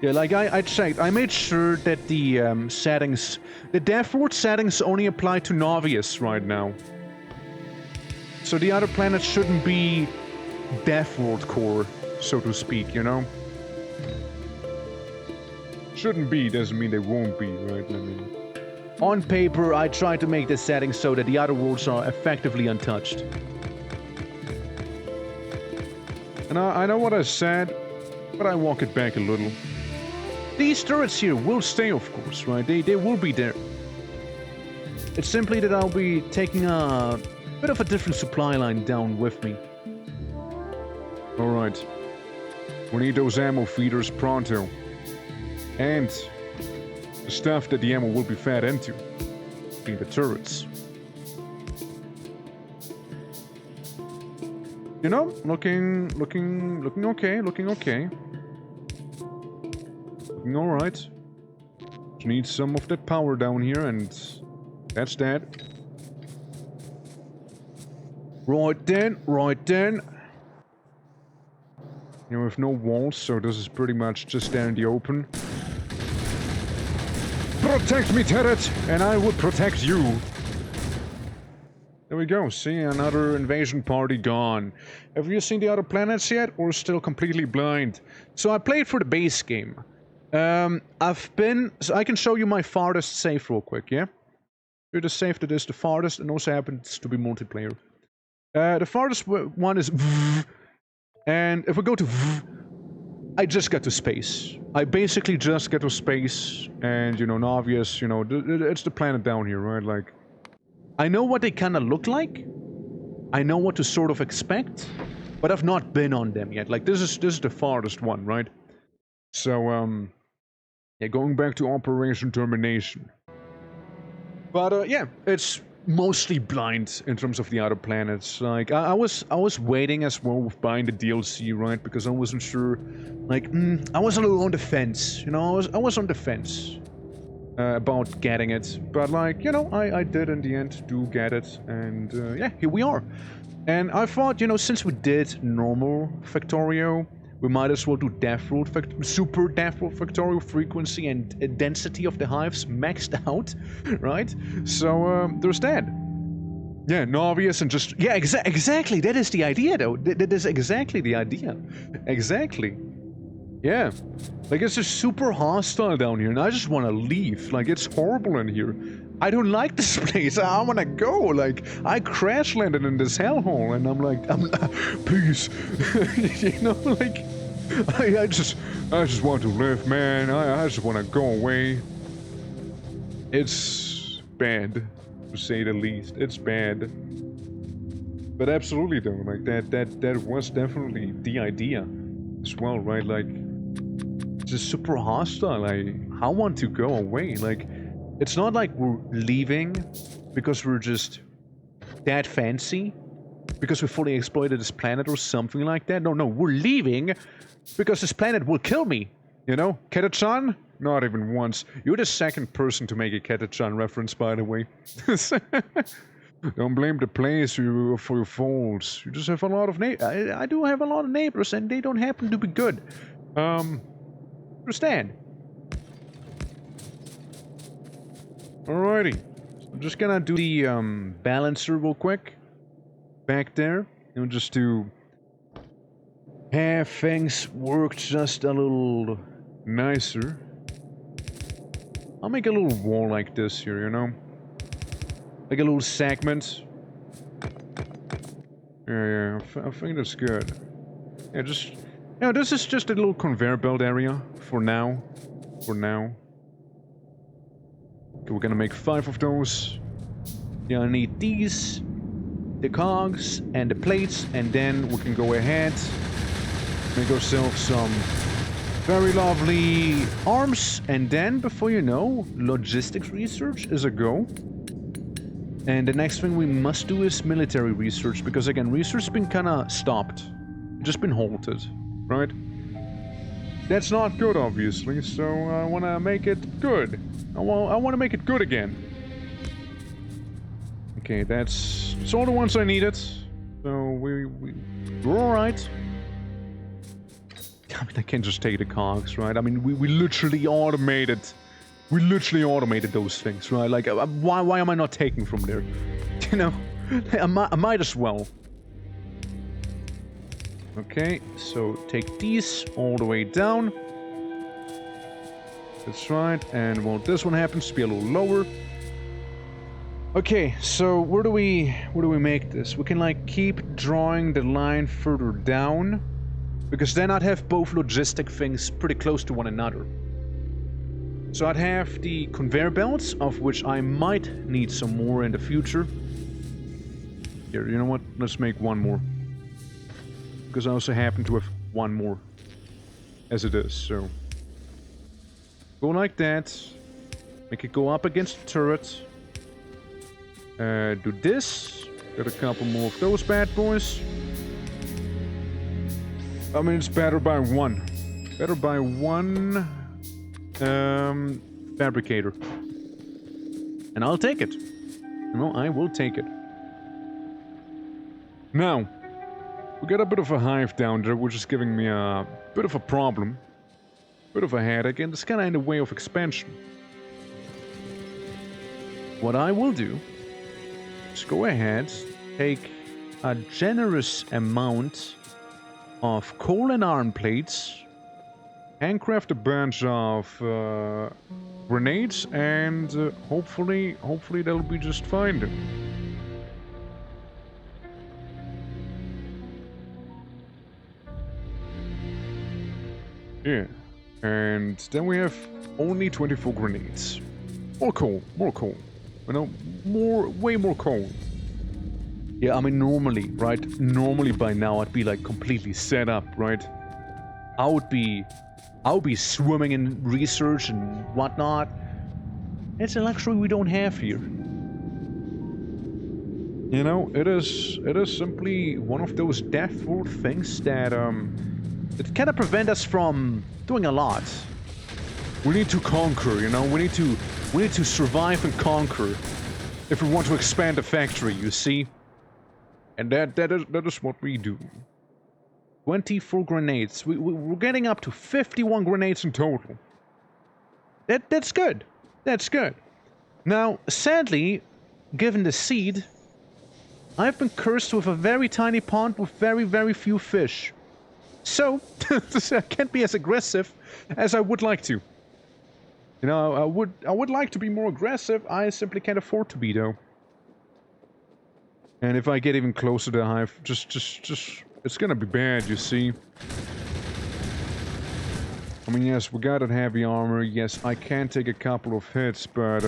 Yeah, like I checked. I made sure that the settings, the Death World settings only apply to Novius right now. So the other planets shouldn't be Death World core, so to speak, you know? Shouldn't be, doesn't mean they won't be, right? I mean, on paper, I tried to make the settings so that the other worlds are effectively untouched. And I know what I said, but I walk it back a little. These turrets here will stay, of course, right? They will be there. It's simply that I'll be taking a bit of a different supply line down with me. Alright. We need those ammo feeders pronto. And the stuff that the ammo will be fed into. Being the turrets. You know, looking okay, looking okay. Alright. Just need some of that power down here, and that's that. Right then, right then. You know, with no walls, so this is pretty much just there in the open. Protect me, turret, and I will protect you. There we go. See, another invasion party gone. Have you seen the other planets yet, or still completely blind? So I played for the base game. So I can show you my farthest save real quick, yeah? Here's the save that is the farthest, and also happens to be multiplayer. The farthest one is and if we go to I just get to space. I basically just get to space, and, you know, obvious, you know, it's the planet down here, right? Like, I know what they kind of look like. I know what to sort of expect, but I've not been on them yet. Like, this is the farthest one, right? So, yeah, going back to Operation Termination. But, yeah, it's mostly blind in terms of the other planets. Like, I was waiting as well with buying the DLC, right? Because I wasn't sure. Like, I was a little on the fence, you know. I was on the fence about getting it, but, like, you know, I did in the end do get it, and yeah, here we are. And I thought, you know, since we did normal Factorio, we might as well do super Death Roll Factorio frequency and density of the hives maxed out, right? So, there's that. Yeah, Novius and just... Yeah, exactly, that is the idea, though. That is exactly the idea. Exactly. Yeah. Like, it's just super hostile down here, and I just want to leave. Like, it's horrible in here. I don't like this place. I want to go. Like, I crash landed in this hellhole, and I'm like, peace. You know, like, I just want to live, man. I just want to go away. It's bad, to say the least. It's bad. But absolutely, though, like, that was definitely the idea as well, right? Like, it's just super hostile. I want to go away. Like, it's not like we're leaving because we're just that fancy, because we fully exploited this planet or something like that. No, we're leaving because this planet will kill me. You know? Ketachan? Not even once. You're the second person to make a Ketachan reference, by the way. Don't blame the place for your faults. You just have a lot of I do have a lot of neighbors, and they don't happen to be good. Understand? Alrighty. I'm just gonna do the balancer real quick. Back there. You know, just to have things work just a little nicer. I'll make a little wall like this here, you know? Like a little segment. Yeah, I think that's good. Yeah, just... Yeah, this is just a little conveyor belt area for now. Okay, we're gonna make 5 of those. Yeah, I need these, the cogs, and the plates, and then we can go ahead, make ourselves some very lovely arms, and then, before you know, logistics research is a go. And the next thing we must do is military research, because again, research has been kinda stopped. Just been halted, right? That's not good, obviously, so I wanna make it good. I wanna make it good again. Okay, that's all the ones I needed. So we're alright. I mean, I can't just take the cogs, right? I mean, we literally automated... We literally automated those things, right? Like, why am I not taking from there? You know? I might as well. Okay, so take these all the way down. That's right, and well, this one happens to be a little lower. Okay, so where do we make this? We can, like, keep drawing the line further down, because then I'd have both logistic things pretty close to one another. So I'd have the conveyor belts, of which I might need some more in the future. Here, you know what? Let's make one more. Because I also happen to have one more. As it is, so... Go like that. Make it go up against the turret. Do this. Got a couple more of those bad boys. I mean, it's better by one. Better by one. fabricator. And I'll take it. You know, I will take it. Now, we got a bit of a hive down there, which is giving me a bit of a problem. Bit of a headache, and it's kind of in the way of expansion. What I will do is go ahead, take a generous amount of coal and iron plates, handcraft a bunch of grenades, and hopefully that'll be just fine then. Yeah, and then we have only 24 grenades. More coal. You know, way more coal. Yeah, I mean, normally, right? Normally by now I'd be like completely set up, right? I would be swimming in research and whatnot. It's a luxury we don't have here. You know, it is simply one of those deathful things that it kind of prevent us from doing a lot. We need to conquer, you know. We need to survive and conquer if we want to expand the factory. You see, and that is what we do. 24 grenades. We're getting up to 51 grenades in total. That's good. That's good. Now, sadly, given the seed, I've been cursed with a very tiny pond with very, very few fish. So, I can't be as aggressive as I would like to. You know, I would like to be more aggressive. I simply can't afford to be, though. And if I get even closer to the hive, just it's gonna be bad, you see. I mean, yes, we got that heavy armor. Yes, I can take a couple of hits, but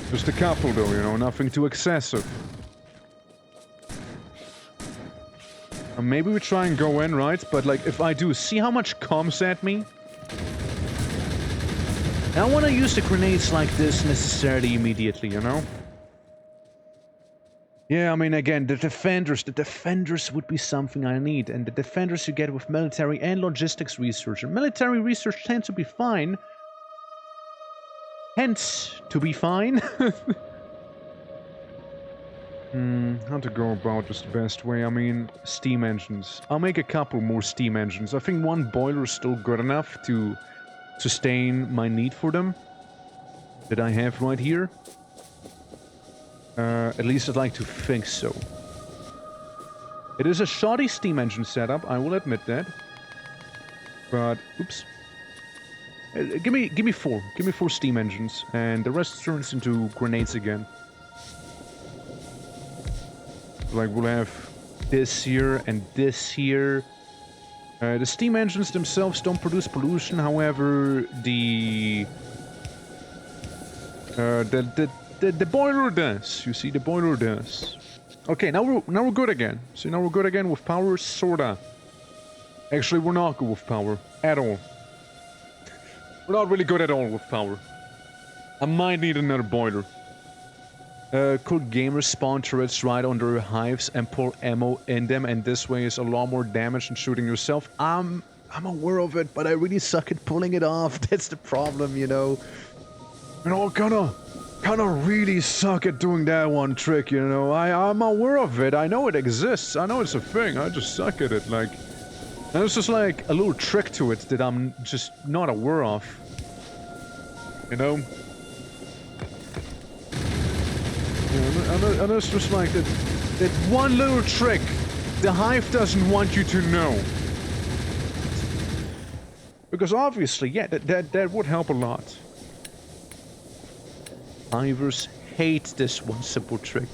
just a couple, though. You know, nothing too excessive. Maybe we try and go in, right? But like, if I do, see how much comes at me? I don't want to use the grenades like this necessarily immediately, you know? Yeah, I mean, again, the defenders would be something I need, and the defenders you get with military and logistics research. And military research tends to be fine. Hence, to be fine. How to go about this the best way? I mean, steam engines. I'll make a couple more steam engines. I think one boiler is still good enough to sustain my need for them that I have right here. At least I'd like to think so. It is a shoddy steam engine setup, I will admit that. But, oops. Give me four. Give me 4 steam engines, and the rest turns into grenades again. Like, we'll have this here and this here. The steam engines themselves don't produce pollution, however, the boiler does. You see, the boiler does. Okay, now we're good again. See, now we're good again with power, sorta. Actually, we're not good with power at all. We're not really good at all with power. I might need another boiler. Could gamers spawn turrets right under hives and pour ammo in them, and this way is a lot more damage than shooting yourself? I'm aware of it, but I really suck at pulling it off. That's the problem, you know. You know, kinda really suck at doing that one trick, you know. I'm aware of it. I know it exists. I know it's a thing. I just suck at it, like. And it's just like a little trick to it that I'm just not aware of. You know? And it's just like that one little trick the hive doesn't want you to know. Because obviously, yeah, that would help a lot. Hivers hate this one simple trick.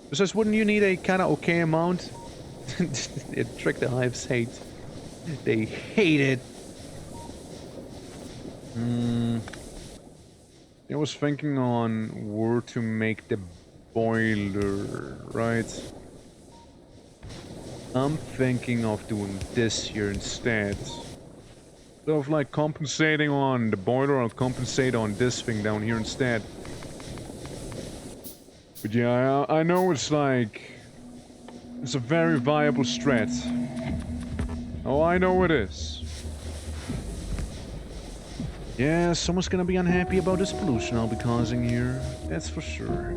Because wouldn't you need a kind of okay amount? A trick the hives hate. They hate it. I was thinking on where to make the boiler, right? I'm thinking of doing this here instead. So of like compensating on the boiler, I'll compensate on this thing down here instead. But yeah, I know it's like... It's a very viable strat. Oh, I know it is. Yeah, someone's gonna be unhappy about this pollution I'll be causing here. That's for sure.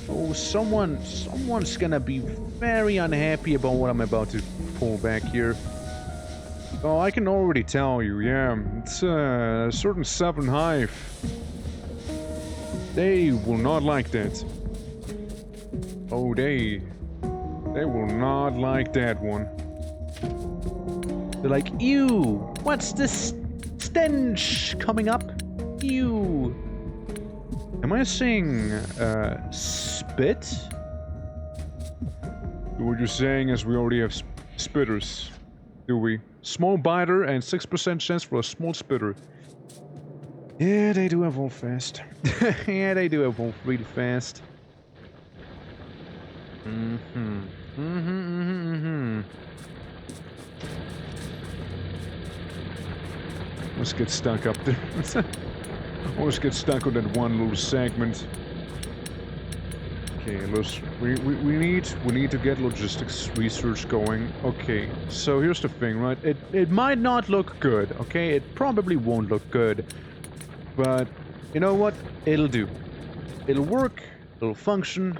Oh, someone's gonna be very unhappy about what I'm about to pull back here. Oh, I can already tell you, yeah. It's a certain Southern Hive. They will not like that. Oh, they will not like that one. They're like, ew, what's this stench coming up? Ew. Am I saying, spit? What you're saying is we already have spitters, do we? Small biter and 6% chance for a small spitter. Yeah, they do evolve fast. Yeah, they do evolve really fast. Let's get stuck up there. Let's get stuck on that one little segment. Okay, we need to get logistics research going. Okay, so here's the thing, right? It might not look good, okay? It probably won't look good. But you know what? It'll do. It'll work, it'll function,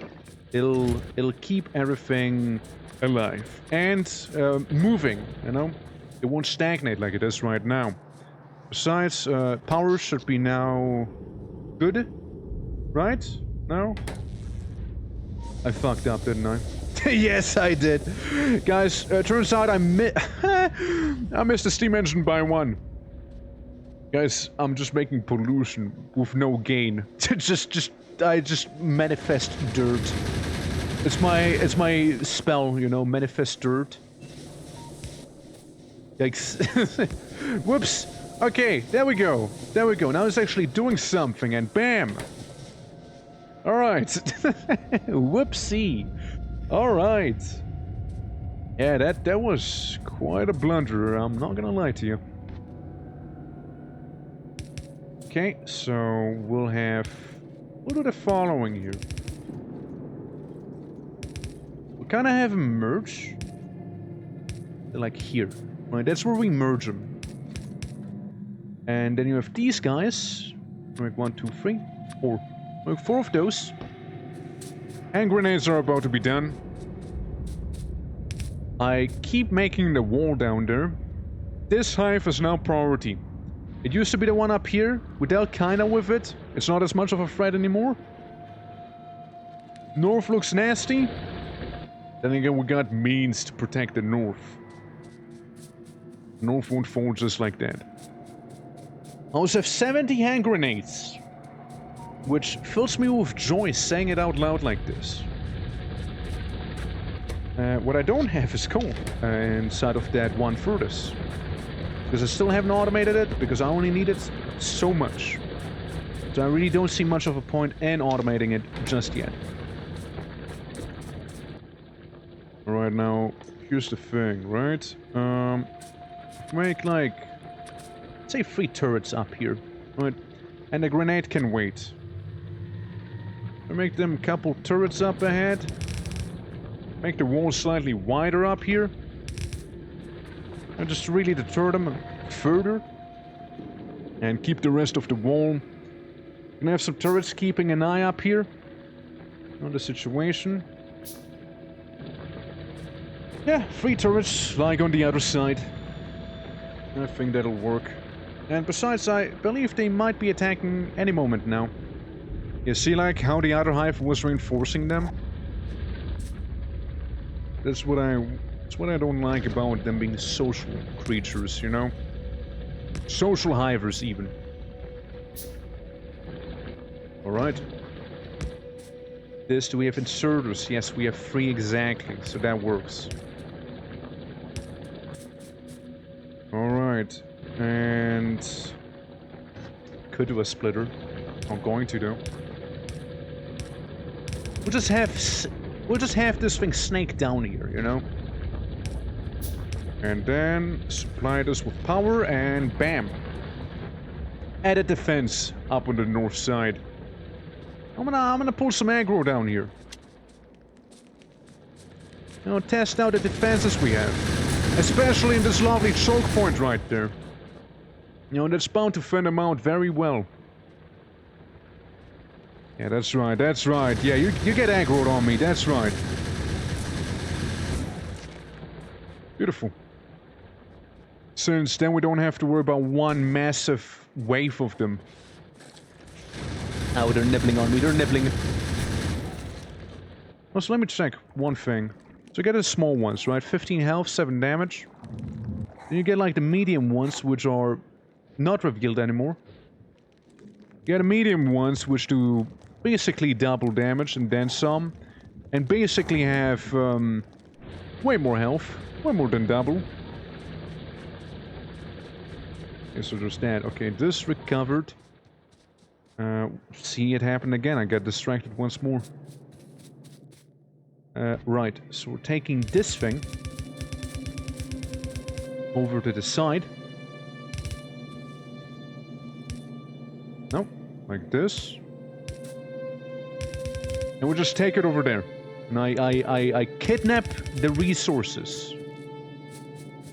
it'll keep everything alive and moving, you know? It won't stagnate like it is right now. Besides, power should be now good, right? No? I fucked up, didn't I? Yes, I did. Guys, turns out I missed the steam engine by 1. Guys, I'm just making pollution with no gain. I just manifest dirt. It's my spell, you know, manifest dirt. Yikes. Whoops. Okay, there we go. There we go. Now it's actually doing something, and bam! Alright. Whoopsie. Alright. Yeah, that was quite a blunder, I'm not gonna lie to you. Okay, so we'll do the following here. We'll kind of have them merge. Like here. Right, that's where we merge them. And then you have these guys. Like 1, 2, 3, 4. Like 4 of those. Hand grenades are about to be done. I keep making the wall down there. This hive is now priority. It used to be the one up here. We dealt kinda with it. It's not as much of a threat anymore. North looks nasty. Then again, we got means to protect the north. North won't fall just like that. I also have 70 hand grenades. Which fills me with joy saying it out loud like this. What I don't have is coal inside of that one furnace. Because I still haven't automated it, because I only need it so much. So I really don't see much of a point in automating it just yet. Alright, now, here's the thing, right? Make like, say 3 turrets up here, right? And the grenade can wait. I make them a couple turrets up ahead. Make the wall slightly wider up here. And just really deter them further. And keep the rest of the wall. And have some turrets keeping an eye up here on the situation. Yeah, 3 turrets like on the other side. I think that'll work. And besides, I believe they might be attacking any moment now. You see, like, how the other hive was reinforcing them? That's what I don't like about them being social creatures, you know? Social hivers, even. Alright. Do we have inserters? Yes, we have 3 exactly, so that works. Alright. And... could do a splitter. I'm going to, though. We'll just have this thing snake down here, you know? And then supply this with power and bam! Added defense up on the north side. I'm gonna pull some aggro down here. You know, test out the defenses we have. Especially in this lovely choke point right there. You know, that's bound to fan them out very well. Yeah, that's right, that's right. Yeah, you get aggroed on me, that's right. Beautiful. Since then we don't have to worry about one massive wave of them. Oh, they're nibbling on me, they're nibbling. Also, let me check one thing. So you get the small ones, right? 15 health, 7 damage. Then you get like the medium ones, which are not revealed anymore. You get the medium ones, which do basically double damage and then some. And basically have way more health. Way more than double. Okay, so there's that. Okay, this recovered. See it happen again. I got distracted once more. Right, so we're taking this thing over to the side. No, like this. And we'll just take it over there. And I kidnap the resources.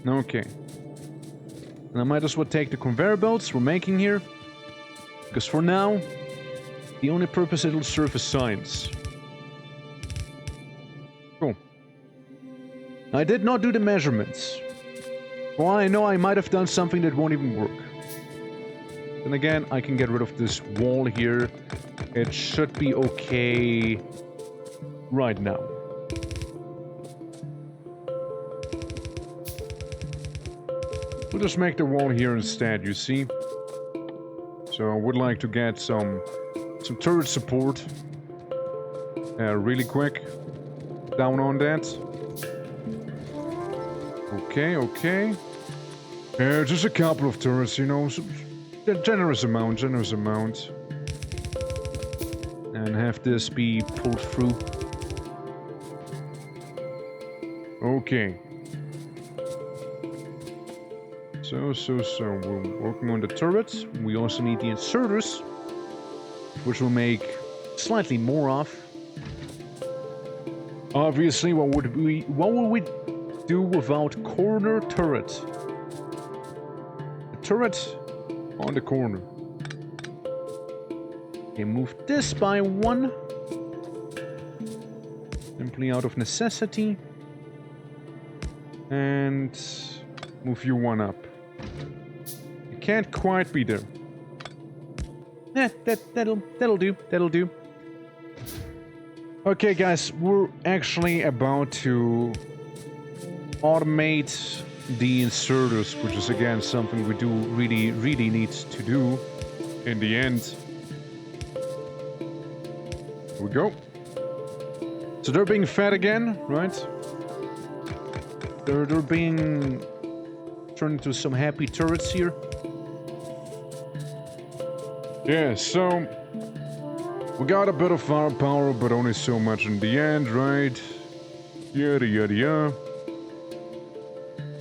Okay. And I might as well take the conveyor belts we're making here. Because for now, the only purpose it'll serve is science. Cool. I did not do the measurements. Well, I know I might have done something that won't even work. Then again, I can get rid of this wall here. It should be okay right now. We'll just make the wall here instead, you see? So I would like to get some turret support. Really quick. Down on that. Okay, okay. Just a couple of turrets, you know. Generous amount, generous amount. And have this be pulled through. Okay. So, we're working on the turrets. We also need the inserters, which we'll make slightly more of. Obviously, what would we do without corner turret? The turret on the corner. Okay, move this by 1. Simply out of necessity. And move you 1 up. You can't quite be there. That'll do. Okay, guys, we're actually about to automate the inserters, which is again something we do really need to do in the end. Here we go. So they're being fed again, right? They're being turned into some happy turrets here. Yeah, so we got a bit of firepower, but only so much in the end, right? Yada yada yada.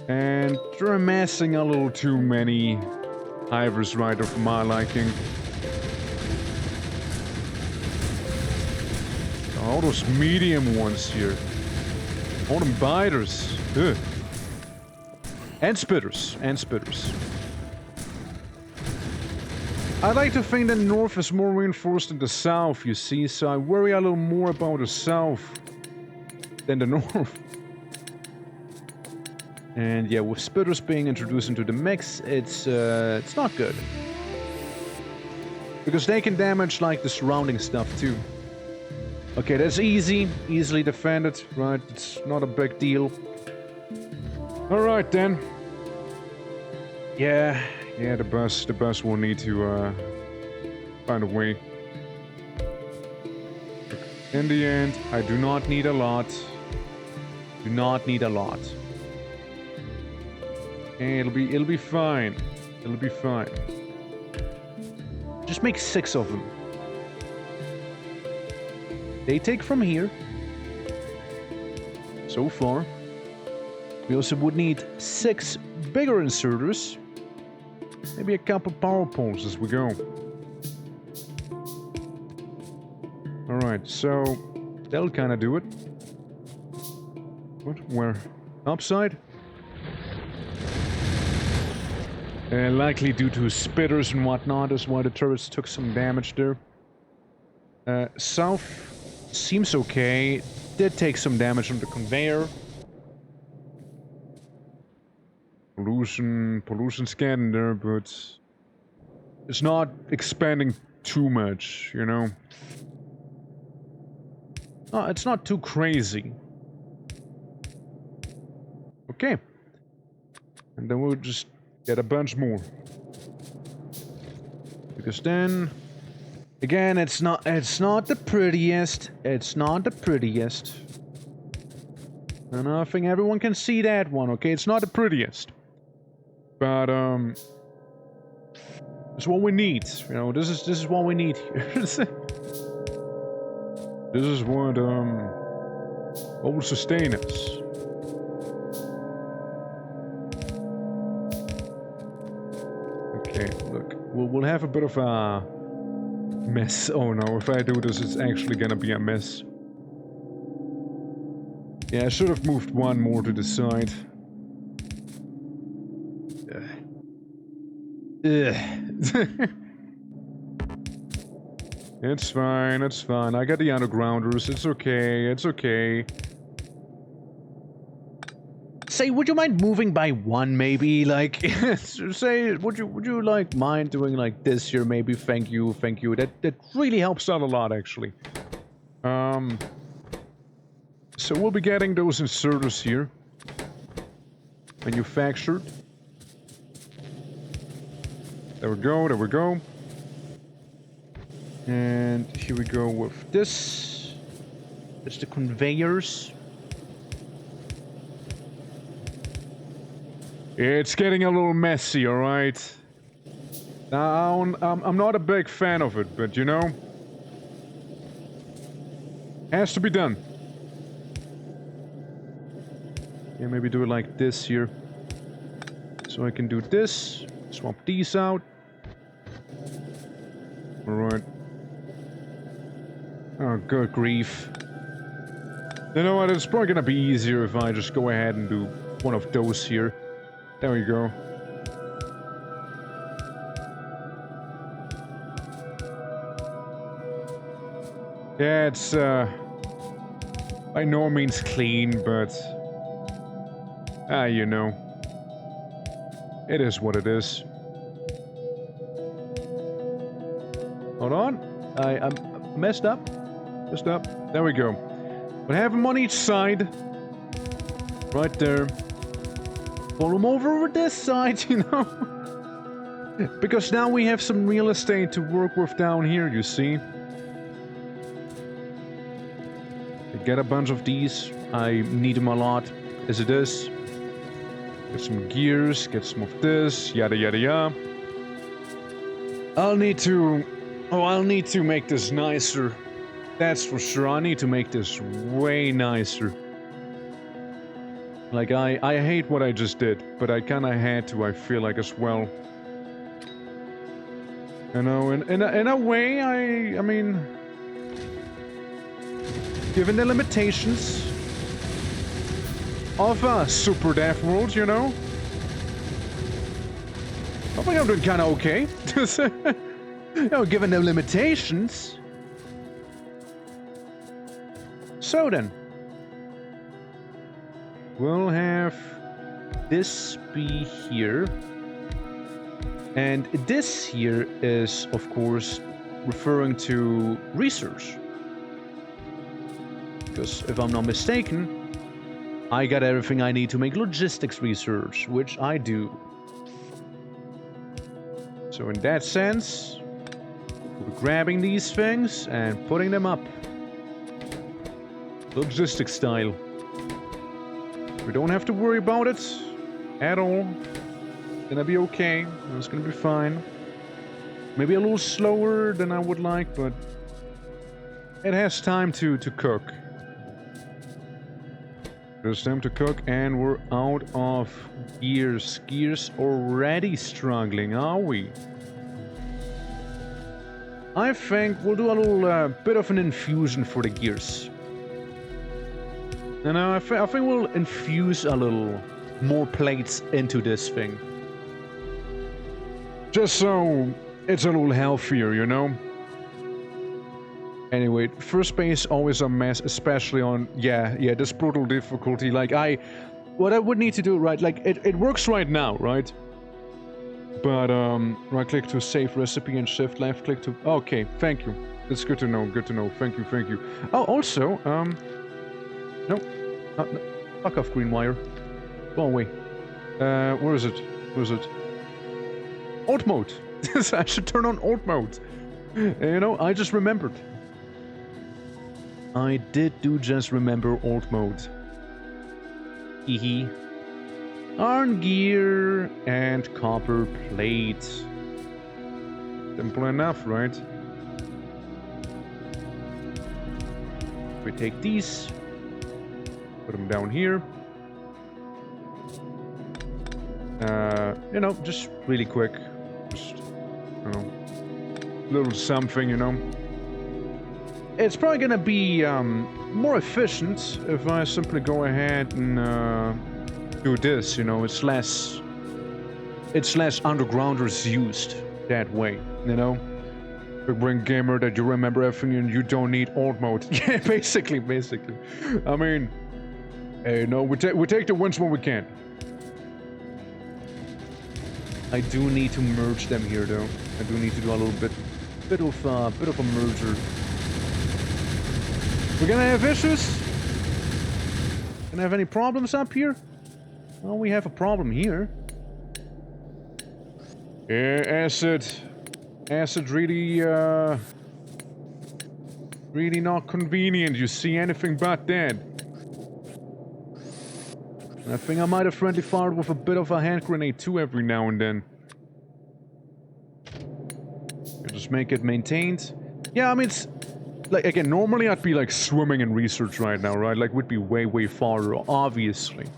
And they're amassing a little too many hivers, right, of my liking. All those medium ones here. All them biters. Ugh. And spitters. I like to think that the north is more reinforced than the south, you see, so I worry a little more about the south than the north. And yeah, with spitters being introduced into the mix, it's not good. Because they can damage, like, the surrounding stuff, too. Okay, that's easily defended, right? It's not a big deal. Alright, then. Yeah, the bus will need to find a way. In the end, I do not need a lot. And it'll be fine. Just make 6 of them. They take from here. So far. We also would need 6 bigger inserters. Maybe a couple power poles as we go. Alright, so that'll kind of do it. What? Where? Upside? Likely due to spitters and whatnot is why the turrets took some damage there. South seems okay. Did take some damage on the conveyor. Pollution's getting there, but it's not expanding too much, you know? Oh, it's not too crazy. Okay. And then we'll just get a bunch more. Because then... Again, it's not the prettiest. It's not the prettiest. And I think everyone can see that one, okay? It's not the prettiest. But, it's what we need, you know, this is what we need here. This is what will sustain us. Okay, look, we'll have a bit of a mess. Oh no, if I do this, it's actually gonna be a mess. Yeah, I should have moved one more to the side. It's fine, it's fine. I got the undergrounders. It's okay, it's okay. Say, would you mind moving by one, maybe? Like, say, would you like mind doing like this here, maybe? Thank you, thank you. That really helps out a lot, actually. So we'll be getting those inserters here. Manufactured. There we go, there we go. And here we go with this. It's the conveyors. It's getting a little messy, alright? I'm not a big fan of it, but you know... Has to be done. Yeah, maybe do it like this here. So I can do this. Swap these out. Alright. Oh, good grief. You know what, it's probably gonna be easier if I just go ahead and do one of those here. There we go. Yeah, it's, by no means clean, but... you know. It is what it is. Hold on. I messed up. Messed up. There we go. We'll have them on each side. Right there. Pull them over this side, you know? Because now we have some real estate to work with down here, you see? I get a bunch of these. I need them a lot, as it is. Get some gears, get some of this, yada yada yada. I'll need to make this nicer. That's for sure. I need to make this way nicer. Like, I hate what I just did, but I kinda had to, I feel like, as well. You know, in a way, I mean... Given the limitations of a Super Death World, you know? I think I'm doing kinda okay. You know, given the limitations. So then. We'll have this be here. And this here is, of course, referring to research. Because if I'm not mistaken, I got everything I need to make logistics research, which I do. So in that sense, we're grabbing these things and putting them up. Logistics style. We don't have to worry about it at all. It's gonna be okay. It's gonna be fine. Maybe a little slower than I would like, but it has time to cook. There's time to cook, and we're out of gears. Gears already struggling, are we? I think we'll do a little bit of an infusion for the gears. And I think we'll infuse a little more plates into this thing. Just so it's a little healthier, you know? Anyway, first base always a mess, especially on, yeah, this brutal difficulty. Like, what I would need to do, right, like, it works right now, right? But, right click to save recipe and shift left click to, okay, thank you. It's good to know, thank you. Oh, also, no, fuck off, green wire. Go away. Where is it? Alt mode! I should turn on alt mode. You know, I just remembered. I did just remember alt mode. Hehe. Iron gear and copper plate. Simple enough, right? We take these, put them down here. You know, just really quick. Just, you know, little something, you know. It's probably gonna be more efficient if I simply go ahead and do this, you know. It's less undergrounders used that way, you know. Big brain gamer that you remember everything and you don't need alt mode. Yeah, basically. I mean, hey, no, we take the wins when we can. I do need to merge them here, though. I do need to do a little bit of a merger. We're gonna have issues. Gonna have any problems up here? Well, we have a problem here. Yeah, acid really, really not convenient. You see anything but that. I think I might have friendly fired with a bit of a hand grenade too every now and then. Just make it maintained. Yeah, I mean, it's... Like, again, normally I'd be, like, swimming in research right now, right? Like, would be way farther, obviously.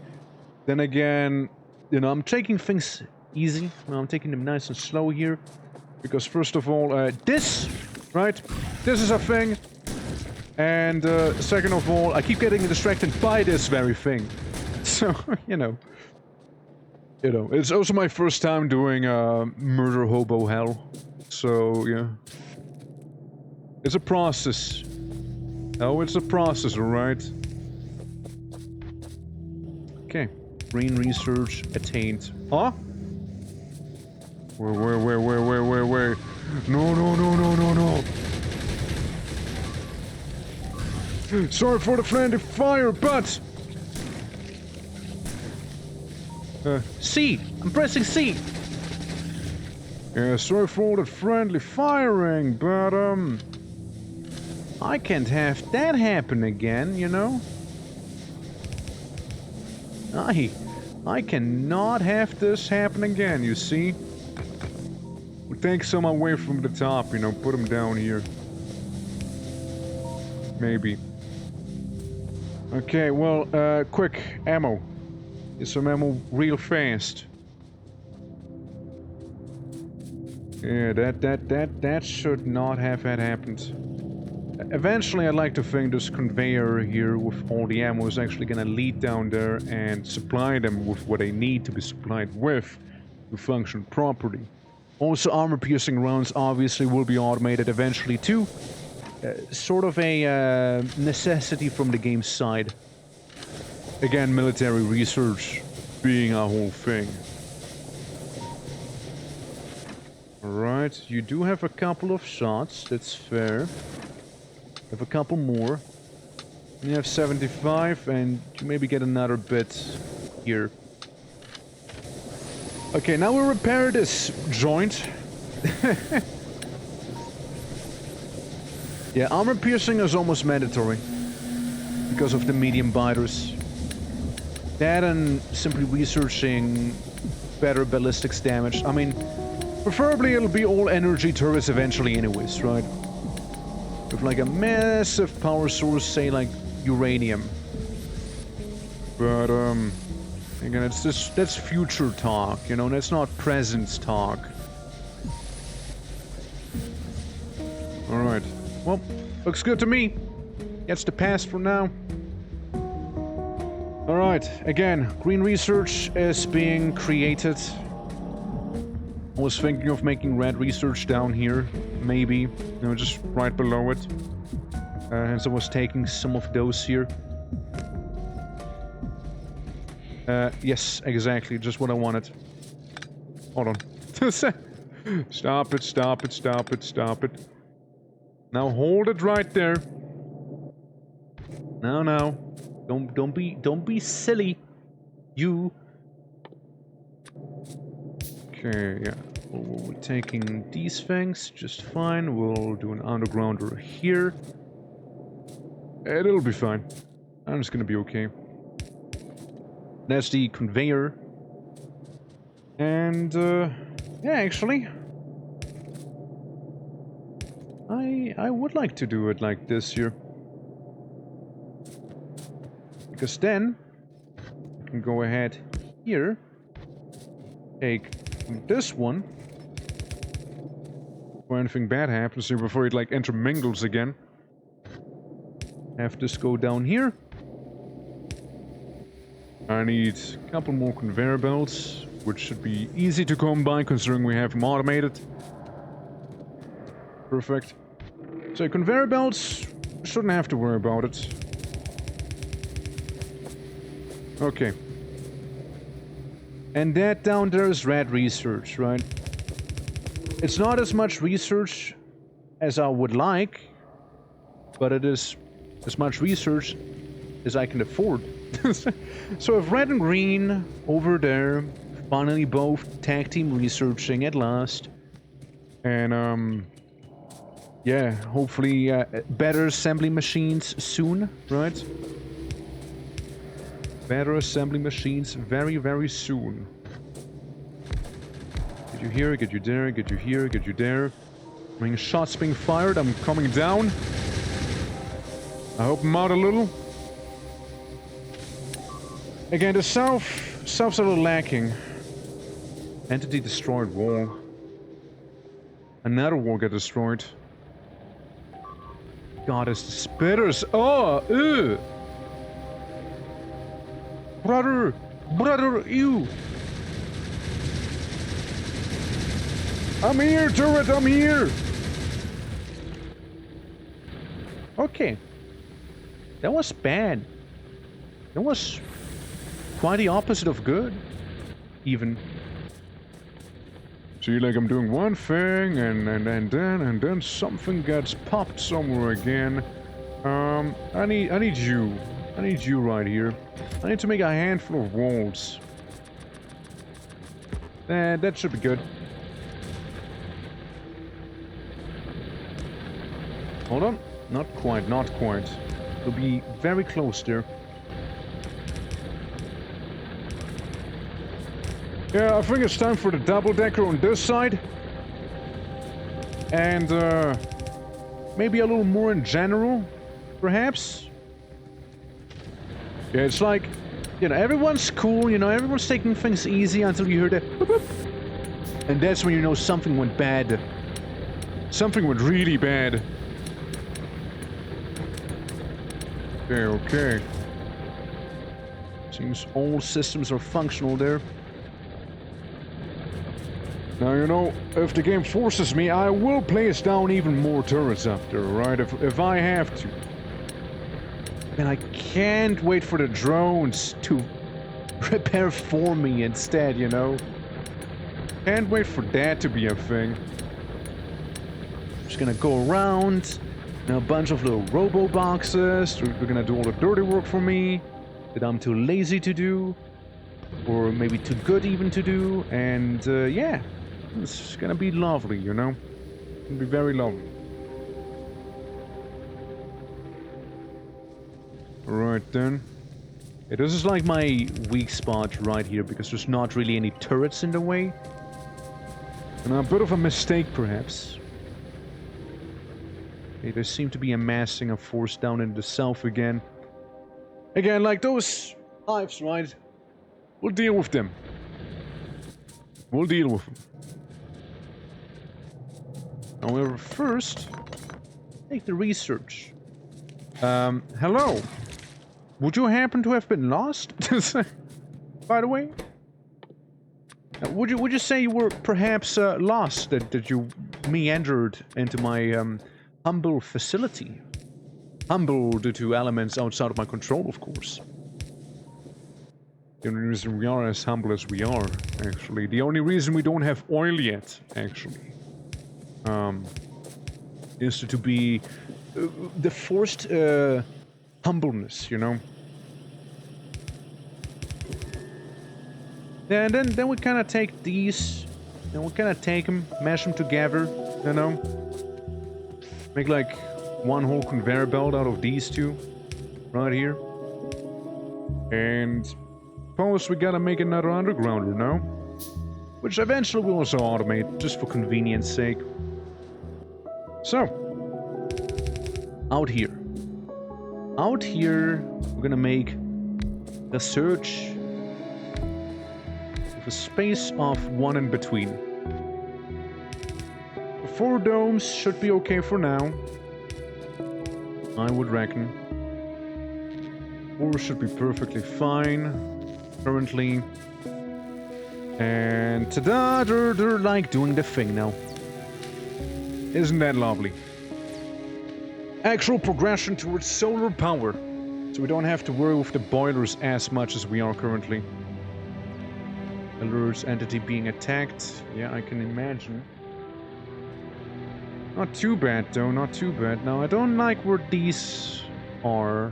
Then again, you know, I'm taking things easy. Well, I'm taking them nice and slow here. Because, first of all, this, right? This is a thing. And, second of all, I keep getting distracted by this very thing. So, you know, it's also my first time doing murder hobo hell. So, yeah. It's a process. Oh, it's a process, alright? Okay. Green research attained. Huh? Wait. No. Sorry for the friendly fire, but... C! I'm pressing C! Yeah, sorry for all the friendly firing, but, I can't have that happen again, you know? I cannot have this happen again, you see? We'll take some away from the top, you know, put them down here. Maybe. Okay, well, quick, ammo. Get some ammo real fast. Yeah, that should not have had happened. Eventually, I'd like to think this conveyor here with all the ammo is actually gonna lead down there and supply them with what they need to be supplied with to function properly. Also, armor-piercing rounds obviously will be automated eventually too. Sort of a necessity from the game's side. Again, military research being a whole thing. Alright, you do have a couple of shots, that's fair. You have a couple more. You have 75, and you maybe get another bit here. Okay, now we'll repair this joint. Yeah, armor piercing is almost mandatory. Because of the medium biters. That and simply researching better ballistics damage. I mean, preferably it'll be all energy turrets eventually anyways, right? With like a massive power source, say like uranium. But, again, it's just, that's future talk, you know, that's not present talk. Alright, well, looks good to me. Gets the pass for now. Alright, again, green research is being created. I was thinking of making red research down here, maybe, you know, just right below it. And so I was taking some of those here. Yes, exactly, just what I wanted. Hold on. Stop it, stop it, stop it, stop it. Now hold it right there. No. Don't be silly. You. Okay, yeah. We'll be taking these things just fine. We'll do an undergrounder here. It'll be fine. I'm just gonna be okay. That's the conveyor. And, yeah, actually, I would like to do it like this here. Because then, I can go ahead here, take this one, before anything bad happens here, before it, like, intermingles again. Have this go down here. I need a couple more conveyor belts, which should be easy to come by considering we have them automated. Perfect. So conveyor belts, shouldn't have to worry about it. Okay. And that down there is red research, right? It's not as much research as I would like, but it is as much research as I can afford. So if red and green over there finally both tag team researching at last, and yeah, hopefully better assembly machines soon, right? Better assembly machines very, very soon. Get you here, get you there, get you here, get you there. I mean, shots being fired, I'm coming down. I hope I'm out a little. Again, the south's a little lacking. Entity destroyed wall. Another wall got destroyed. God, it's the spitters. Oh, ew. Brother, you. I'm here, turret, I'm here. Okay. That was bad. That was quite the opposite of good, even. See, like I'm doing one thing, and then something gets popped somewhere again. I need you. I need you right here. I need to make a handful of walls. That should be good. Hold on. Not quite, not quite. It'll be very close there. Yeah, I think it's time for the double-decker on this side. And, maybe a little more in general, perhaps? Yeah, it's like, you know, everyone's cool, you know, everyone's taking things easy until you hear the boop, boop. And that's when you know something went bad. Something went really bad. Okay. Seems all systems are functional there. Now, you know, if the game forces me, I will place down even more turrets up there, right? If I have to. And I can't wait for the drones to prepare for me instead, you know? Can't wait for that to be a thing. Just gonna go around, and a bunch of little robo boxes. They're gonna do all the dirty work for me that I'm too lazy to do, or maybe too good even to do. And yeah, it's gonna be lovely, you know? It's gonna be very lovely. Alright then. Yeah, this is like my weak spot right here, because there's not really any turrets in the way. And a bit of a mistake, perhaps. Okay, they seem to be amassing a force down in the south again. Again, like those hives, right? We'll deal with them. We'll deal with them. However, first, take the research. Hello? Would you happen to have been lost? By the way? Would you say you were perhaps lost, that you meandered into my humble facility? Humble due to elements outside of my control, of course. The only reason we are as humble as we are, actually. The only reason we don't have oil yet, actually. Is to be the forced humbleness, you know? Yeah, and then we kind of take these, and we kind of take them, mash them together, you know? Make like one whole conveyor belt out of these two, right here. And suppose we gotta make another undergrounder, no? Which eventually we'll also automate, just for convenience sake. So, out here. Out here, we're gonna make a search with a space of 1 in between. The 4 domes should be okay for now, I would reckon. 4 should be perfectly fine, currently. And ta-da, they're like doing the thing now. Isn't that lovely? Actual progression towards solar power, so we don't have to worry with the boilers as much as we are currently. Alerts entity being attacked. Yeah, I can imagine. Not too bad though, not too bad. Now, I don't like where these are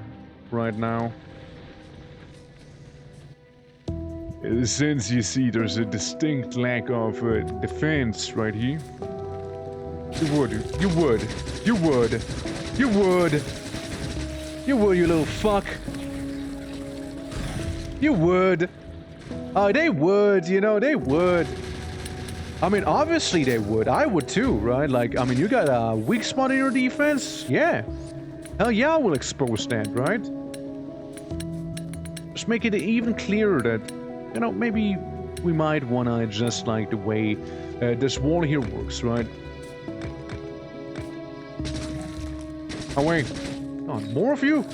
right now. Since you see there's a distinct lack of defense right here. You would, you would, you would, you would, you would, you little fuck. You would. Oh, they would, you know, they would. I mean, obviously they would. I would too, right? Like, I mean, you got a weak spot in your defense? Yeah. Hell yeah, I will expose that, right? Just make it even clearer that, you know, maybe we might want to adjust, like, the way this wall here works, right? Oh, wait. Oh, more of you?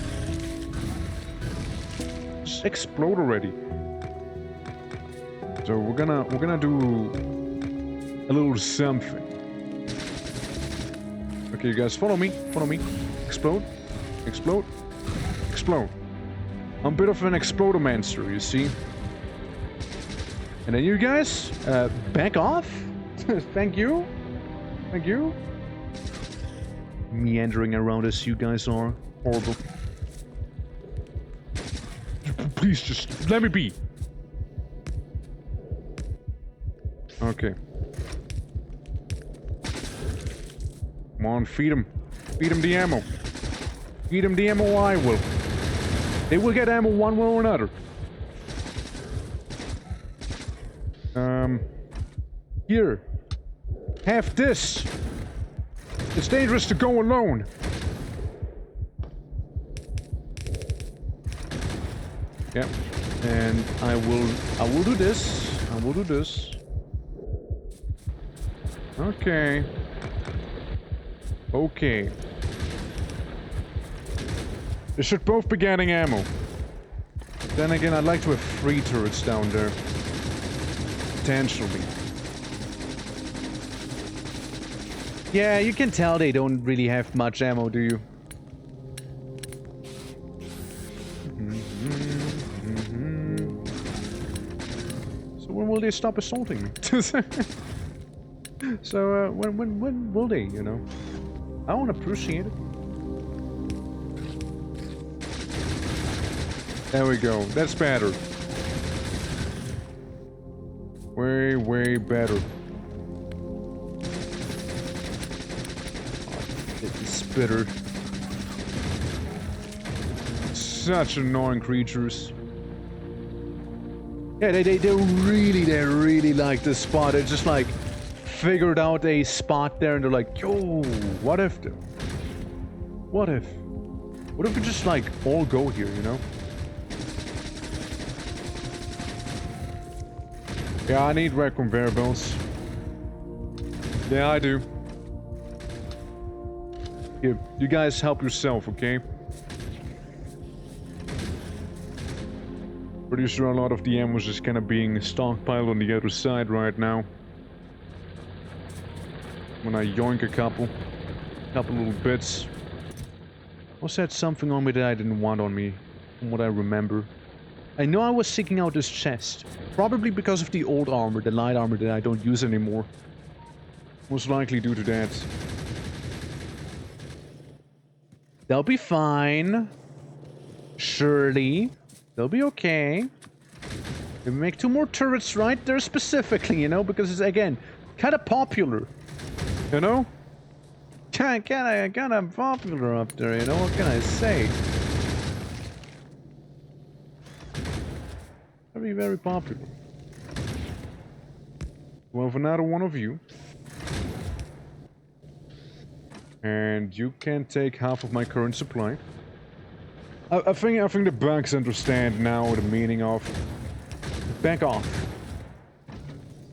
Just explode already. So we're gonna do a little something. Okay, you guys, follow me. Follow me. Explode. Explode. Explode. I'm a bit of an explodomancer, you see. And then you guys, back off. Thank you. Thank you. Meandering around as you guys are. Horrible. Please just let me be. Okay. Come on, feed him. Feed him the ammo. Feed him the ammo, I will. They will get ammo one way or another. Here. Have this. It's dangerous to go alone. Yep. And I will do this. I will do this. Okay. Okay. They should both be getting ammo. Then again, I'd like to have 3 turrets down there. Potentially. Yeah, you can tell they don't really have much ammo, do you? So when will they stop assaulting me? So, when will they, you know? I won't appreciate it. There we go. That's better. Way, way better. Bitter. Such annoying creatures. Yeah, they really like this spot. They just like figured out a spot there and they're like, yo, what if we just like all go here, you know? Yeah, I need red conveyor belts. Yeah, I do. Here, you guys help yourself, okay? Pretty sure a lot of the ammo is just kind of being stockpiled on the other side right now. When I yoink a couple little bits. Was that something on me that I didn't want on me, from what I remember? I know I was seeking out this chest, probably because of the old armor, the light armor that I don't use anymore. Most likely due to that. They'll be fine. Surely. They'll be okay. We make 2 more turrets right there specifically, you know, because it's, again, kind of popular. You know? Kinda popular up there, you know? What can I say? Very, very popular. Well, for another one of you. And you can take half of my current supply. I think the bugs understand now the meaning of back off.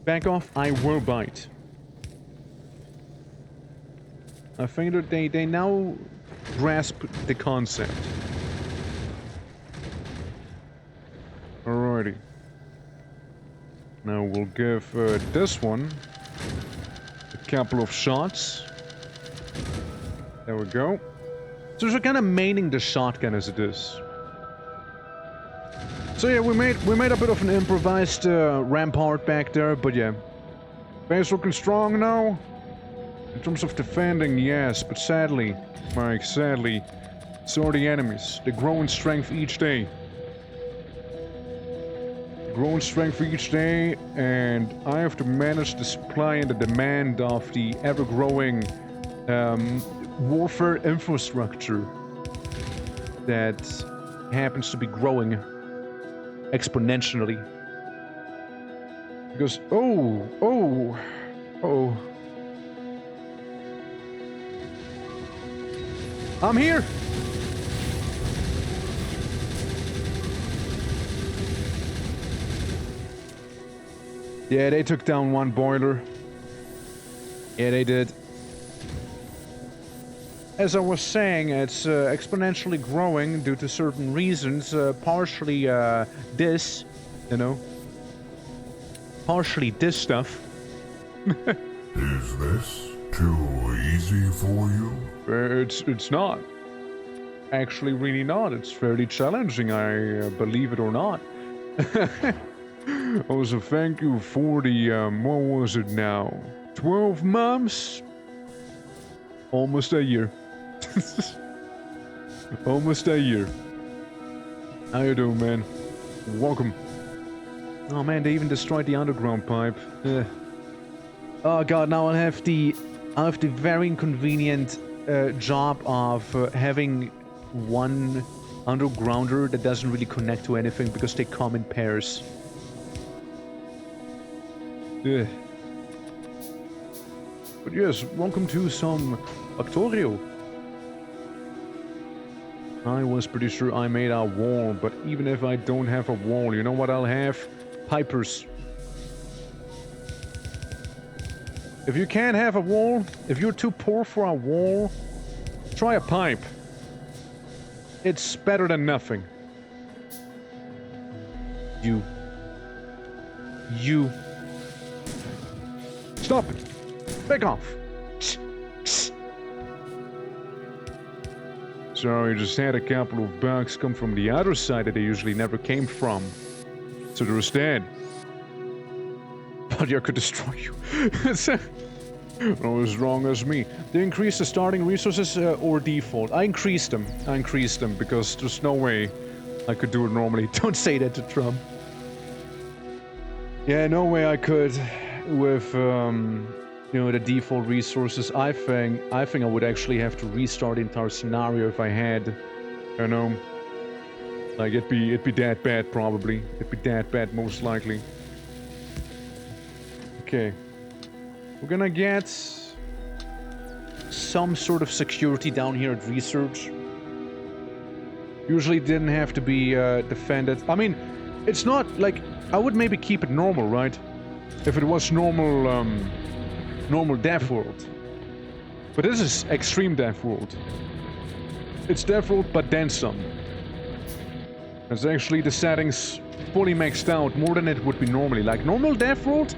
Back off, I will bite. I think that they now grasp the concept. Alrighty. Now we'll give this one a couple of shots. There we go. So we're kind of maining the shotgun as it is. So yeah, we made a bit of an improvised rampart back there, but yeah. Base looking strong now. In terms of defending, yes, but sadly, Mike, sadly, so are the enemies. They grow in strength each day. Grow in strength each day, and I have to manage the supply and the demand of the ever-growing warfare infrastructure that happens to be growing exponentially. Because, oh. I'm here! Yeah, they took down one boiler. Yeah, they did. As I was saying, it's exponentially growing due to certain reasons. Partially this, you know. Partially this stuff. Is this too easy for you? It's not. Actually, really not. It's fairly challenging, I believe it or not. Also, thank you for the, what was it now? 12 months? Almost a year. Almost a year. How you doing, man? Welcome. Oh man, they even destroyed the underground pipe. Oh god, now I'll have the very inconvenient job of having one undergrounder that doesn't really connect to anything because they come in pairs. But yes, welcome to some FACTORIO. I was pretty sure I made a wall, but even if I don't have a wall, you know what I'll have? Pipers. If you can't have a wall, if you're too poor for a wall, try a pipe. It's better than nothing. You. Stop it! Back off! So you just had a couple of bugs come from the other side that they usually never came from. So they're dead. But I could destroy you. Not as wrong as me. They increase the starting resources or default? I increased them. Because there's no way I could do it normally. Don't say that to Trump. Yeah, no way I could with you know, the default resources. I think I would actually have to restart the entire scenario if I had, you know, like it'd be that bad probably. It'd be that bad most likely. Okay, we're gonna get some sort of security down here at research. Usually didn't have to be defended. I mean, it's not like I would maybe keep it normal, right? If it was normal. Normal Death World. But this is Extreme Death World. It's Death World, but then some. It's actually the settings fully maxed out, more than it would be normally. Like normal death world,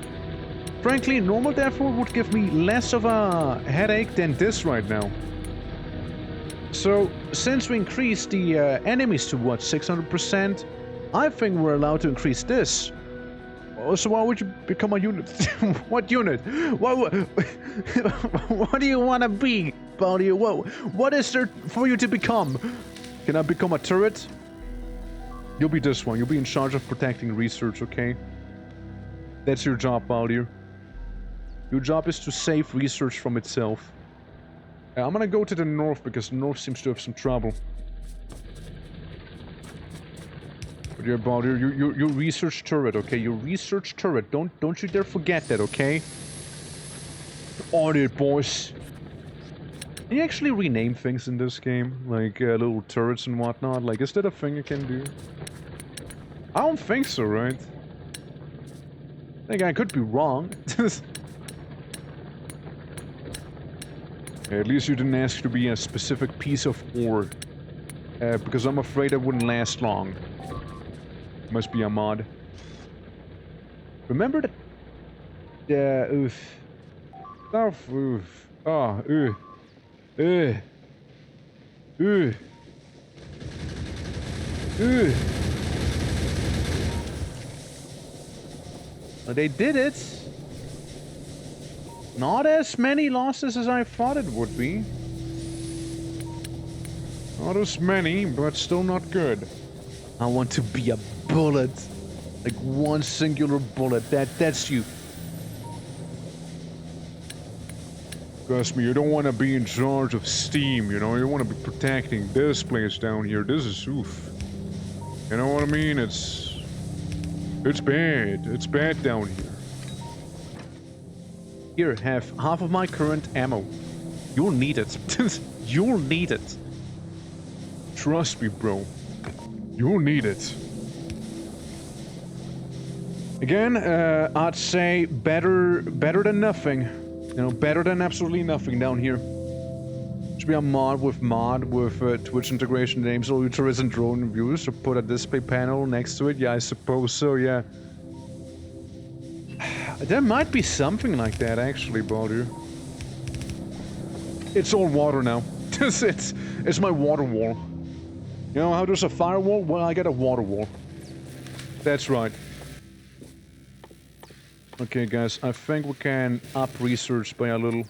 frankly, normal death world would give me less of a headache than this right now. So, since we increased the enemies to what, 600%, I think we're allowed to increase this. Oh, so why would you become a unit? What unit? What do you want to be, Baldi? What is there for you to become? Can I become a turret? You'll be this one. You'll be in charge of protecting research, okay? That's your job, Baldi. Your job is to save research from itself. I'm gonna go to the north because the north seems to have some trouble. But yeah, Baldi, your research turret, okay? Your research turret. Don't you dare forget that, okay? On it, boys. Can you actually rename things in this game? Like, little turrets and whatnot? Like, is that a thing you can do? I don't think so, right? I think I could be wrong. At least you didn't ask to be a specific piece of ore. Because I'm afraid it wouldn't last long. Must be a mod. Remember the... oof. Stuff, oof. Oh, oof. Ugh. Ugh. Ugh. Well, they did it. Not as many losses as I thought it would be. Not as many, but still not good. I want to be a bullet. Like one singular bullet. That's you. Trust me, you don't want to be in charge of steam, you know? You want to be protecting this place down here. This is oof. You know what I mean? It's bad. It's bad down here. Here, have half of my current ammo. You'll need it. You'll need it. Trust me, bro. You'll need it. Again, I'd say better than nothing. You know, better than absolutely nothing down here. Should be a mod with Twitch integration names, all your turrets and drone views. So put a display panel next to it. Yeah, I suppose so. Yeah. There might be something like that, actually, Baldi. It's all water now. it's my water wall. You know how there's a firewall? Well, I got a water wall. That's right. Okay, guys, I think we can up research by a little.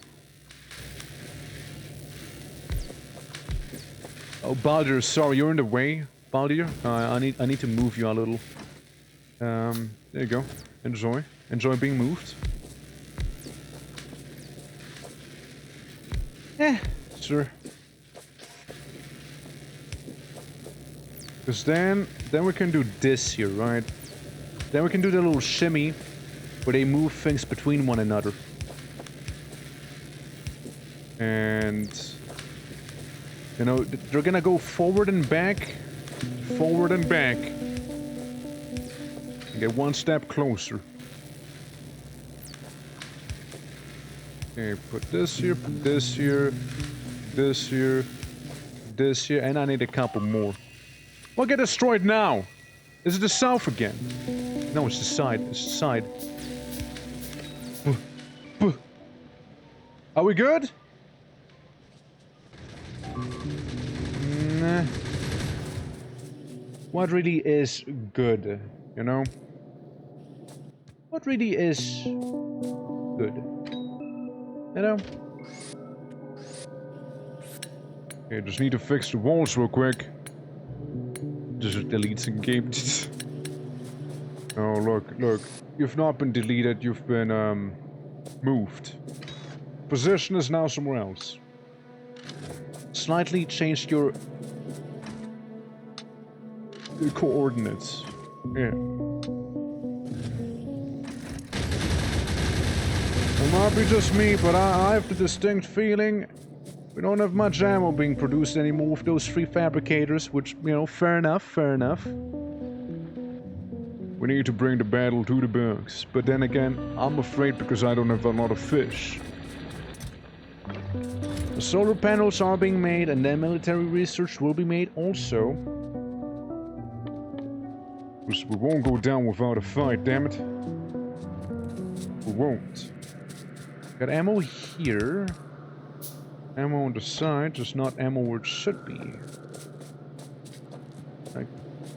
Oh, Baldi, sorry, you're in the way, Baldi. I need to move you a little. There you go. Enjoy. Enjoy being moved. Sure. Because then we can do this here, right? Then we can do the little shimmy where they move things between one another. And... you know, they're gonna go forward and back. Forward and back. And get one step closer. Okay, put this here, this here, this here, this here, and I need a couple more. Well, get destroyed now! Is it the south again? No, it's the side. It's the side. Are we good? Nah. What really is good, you know? What really is good? You know? Okay, just need to fix the walls real quick. Just delete some game. Oh, look. You've not been deleted, you've been, moved. Position is now somewhere else. Slightly changed your coordinates. Yeah. It might be just me, but I have the distinct feeling we don't have much ammo being produced anymore with those 3 fabricators, which, you know, fair enough, fair enough. We need to bring the battle to the bugs. But then again, I'm afraid because I don't have a lot of fish. The solar panels are being made, and then military research will be made also. Because we won't go down without a fight, damn it. We won't. Got ammo here. Ammo on the side, just not ammo where it should be.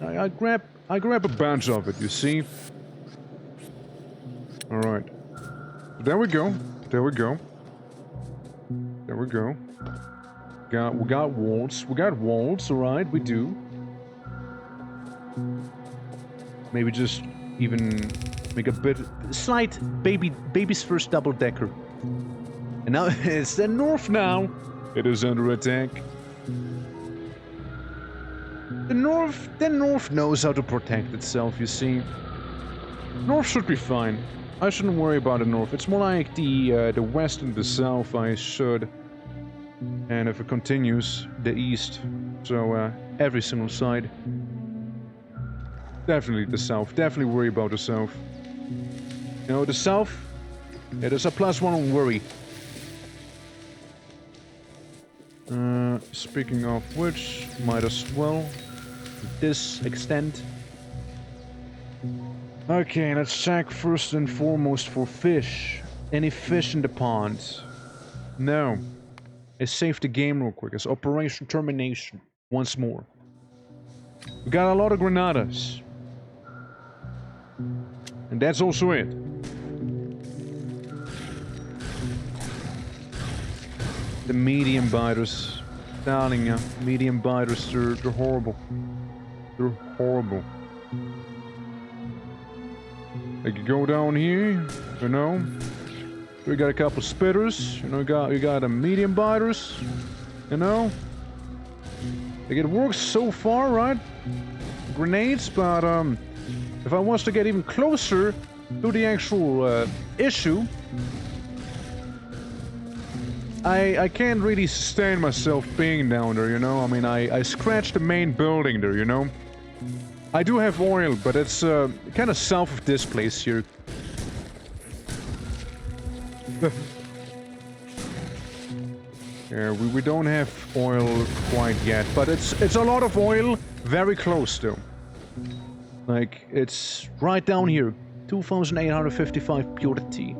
I grab a bunch of it, you see? Alright. There we go. There we go. There we go. We got walls. We got walls, alright, we do. Maybe just even make a bit slight baby's first double-decker. And now it's the north now. It is under attack. The north knows how to protect itself, you see. North should be fine. I shouldn't worry about the north. It's more like the west and the south I should. And if it continues, the east. So every single side. Definitely the south. Definitely worry about the south. You know, the south, it is a +1 on worry. Speaking of which, might as well, to this extent. Okay, let's check first and foremost for fish. Any fish in the pond? No. Let's save the game real quick. It's Operation Termination. Once more. We got a lot of granadas. And that's also it. The medium biters. Darling, medium biters, they're horrible. They're horrible. Like, you go down here, you know, we got a couple spitters, you know, you got a medium biters, you know. Like, it works so far, right? Grenades, but if I was to get even closer to the actual issue, I can't really sustain myself being down there, you know? I mean, I scratched the main building there, you know? I do have oil, but it's kind of south of this place here. Yeah, we don't have oil quite yet, but it's a lot of oil, very close though. Like, it's right down here, 2,855 purity.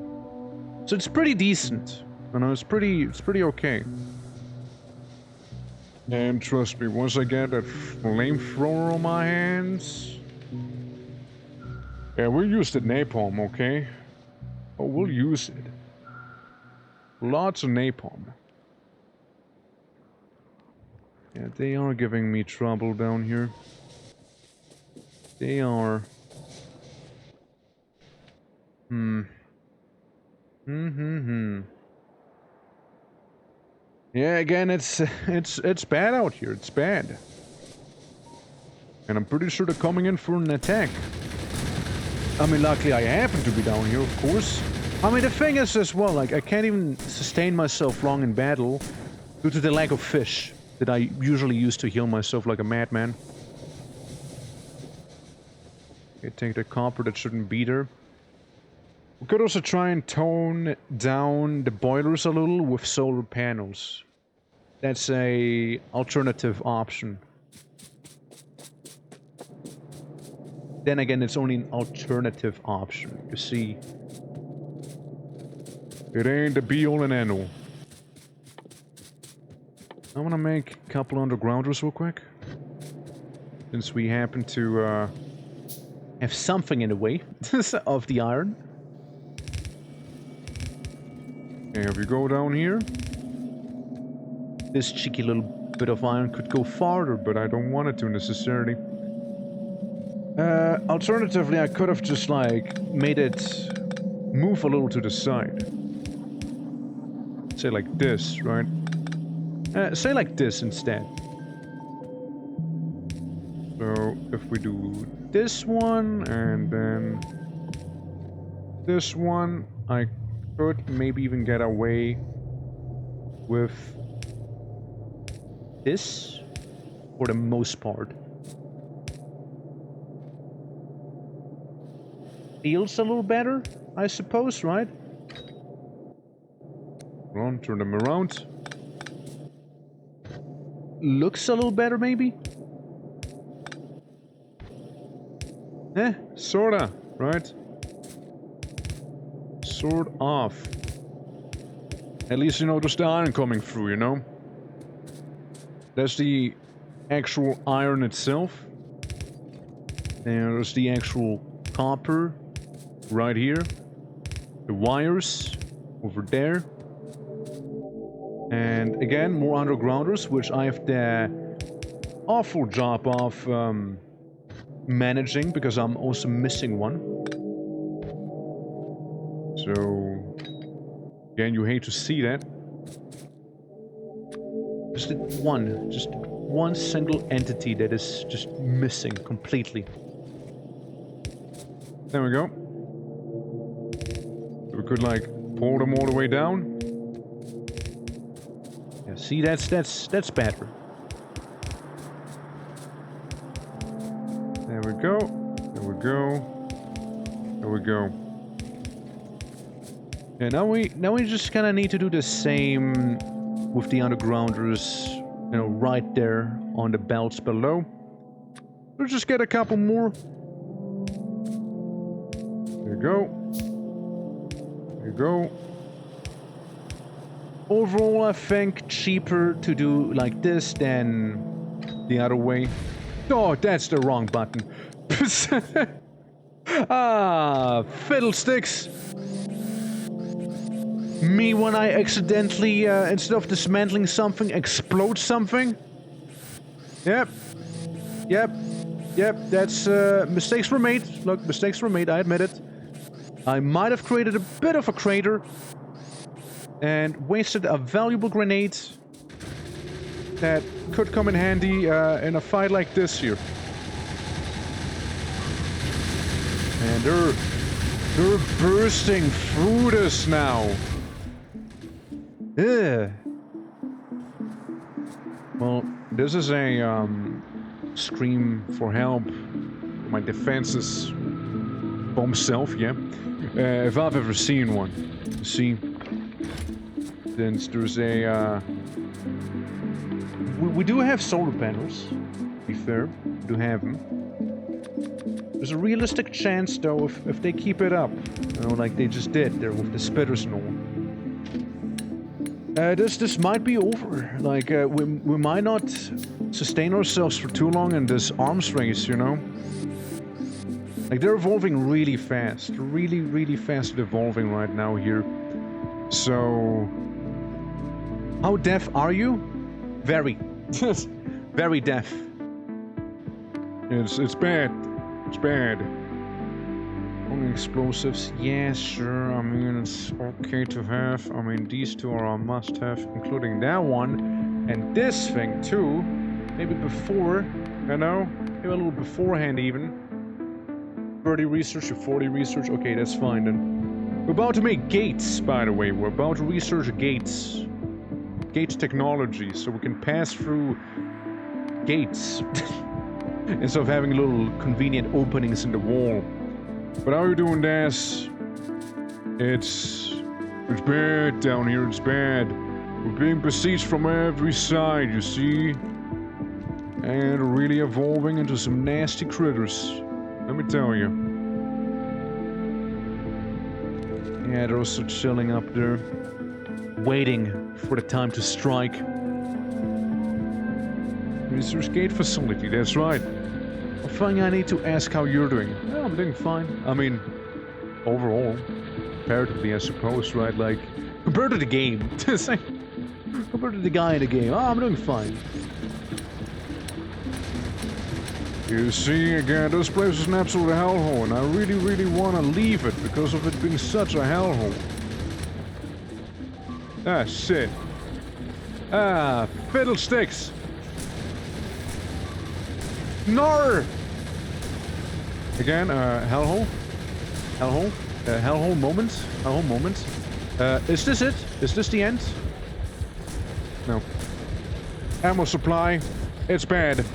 So it's pretty decent. You know, it's pretty okay. And trust me, once I get that flamethrower on my hands... Yeah, we'll use the napalm, okay? Oh, we'll use it. Lots of napalm. Yeah, they are giving me trouble down here. They are... Yeah, again, it's bad out here. It's bad. And I'm pretty sure they're coming in for an attack. I mean, luckily I happen to be down here, of course. I mean, the thing is as well, like, I can't even sustain myself long in battle due to the lack of fish that I usually use to heal myself like a madman. Okay, take the copper that shouldn't be there. We could also try and tone down the boilers a little with solar panels. That's a alternative option. Then again, it's only an alternative option, you see. It ain't the be-all and end-all. I wanna make a couple undergrounders real quick. Since we happen to have something in the way of the iron. Okay, if you go down here, this cheeky little bit of iron could go farther, but I don't want it to necessarily. Alternatively, I could have just, like, made it move a little to the side. Say like this, right? Say like this instead. So, if we do this one, and then this one, I could maybe even get away with this for the most part. Feels a little better, I suppose, right? Run, turn them around. Looks a little better, maybe? Sorta, right? Sort of. At least, you know, there's the iron coming through, you know? That's the actual iron itself. And there's the actual copper right here. The wires over there. And again, more undergrounders, which I have the awful job of managing, because I'm also missing one. So, again, you hate to see that. Just one single entity that is just missing completely. There we go. So we could like pull them all the way down. Yeah, see, that's better. There we go. There we go. There we go. Yeah, now we just kind of need to do the same with the undergrounders, you know, right there on the belts below. We'll just get a couple more. There you go. There you go. Overall, I think cheaper to do like this than the other way. Oh, that's the wrong button. Ah, fiddlesticks. Me when I accidentally, instead of dismantling something, explode something? Yep. Yep. Yep, that's, mistakes were made. Look, mistakes were made, I admit it. I might have created a bit of a crater. And wasted a valuable grenade that could come in handy, in a fight like this here. And they're bursting through this now. Ugh. Well, this is a scream for help. My defenses bomb self, yeah. If I've ever seen one. You see, since there's a we do have solar panels. To be fair, we do have them. There's a realistic chance, though, if they keep it up, you know, like they just did there with the spitters and all. This might be over. Like, we might not sustain ourselves for too long in this arms race, you know? Like, they're evolving really fast. Really, really fast evolving right now here. So... how deaf are you? Very. Very deaf. It's bad. It's bad. Only explosives, yeah, sure, I mean, it's okay to have. I mean, these two are a must-have, including that one. And this thing, too. Maybe before, you know? Maybe a little beforehand, even. 30 research or 40 research, okay, that's fine, then. We're about to make gates, by the way. We're about to research gates. Gates technology, so we can pass through gates. Instead of having little convenient openings in the wall. But how are you doing this? It's bad down here, it's bad. We're being besieged from every side, you see? And we're really evolving into some nasty critters. Let me tell you. Yeah, they're also chilling up there. Waiting for the time to strike. Research gate facility, that's right. I think I need to ask how you're doing. Well, I'm doing fine. I mean, overall, comparatively, I suppose, right? Like, compared to the game. Compared to the guy in the game. Oh, I'm doing fine. You see, again, this place is an absolute hellhole, and I really, really want to leave it because of it being such a hellhole. Ah, shit. Ah, fiddlesticks. No! Again, hellhole. Hellhole. Hellhole moment. Hellhole moment. Is this it? Is this the end? No. Ammo supply. It's bad.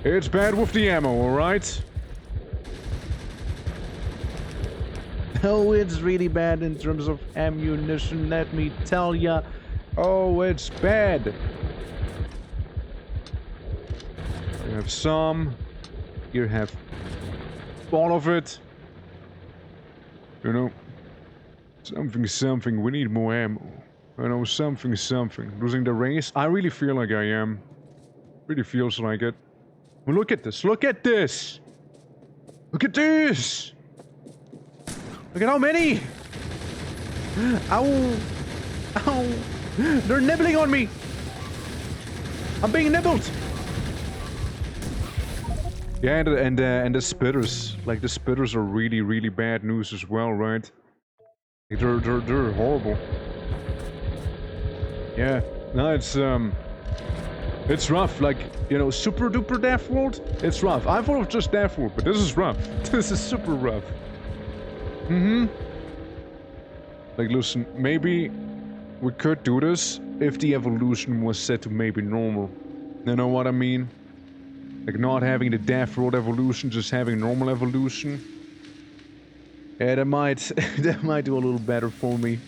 It's bad with the ammo, alright? Oh, it's really bad in terms of ammunition, let me tell ya. Oh, it's bad. We have some. Here, have all of it. You know, something, we need more ammo. You know, something. Losing the race? I really feel like I am. Really feels like it. Well, look at this, look at this! Look at this! Look at how many! Ow! Ow! They're nibbling on me! I'm being nibbled! Yeah, and the spitters. Like, the spitters are really, really bad news as well, right? Like, they're horrible. Yeah. No, it's rough. Like, you know, super duper Death World, it's rough. I thought of just Death World, but this is rough. This is super rough. Like, listen, maybe we could do this if the evolution was set to maybe normal. You know what I mean? Like, not having the Death World evolution, just having normal evolution. Yeah, that might do a little better for me.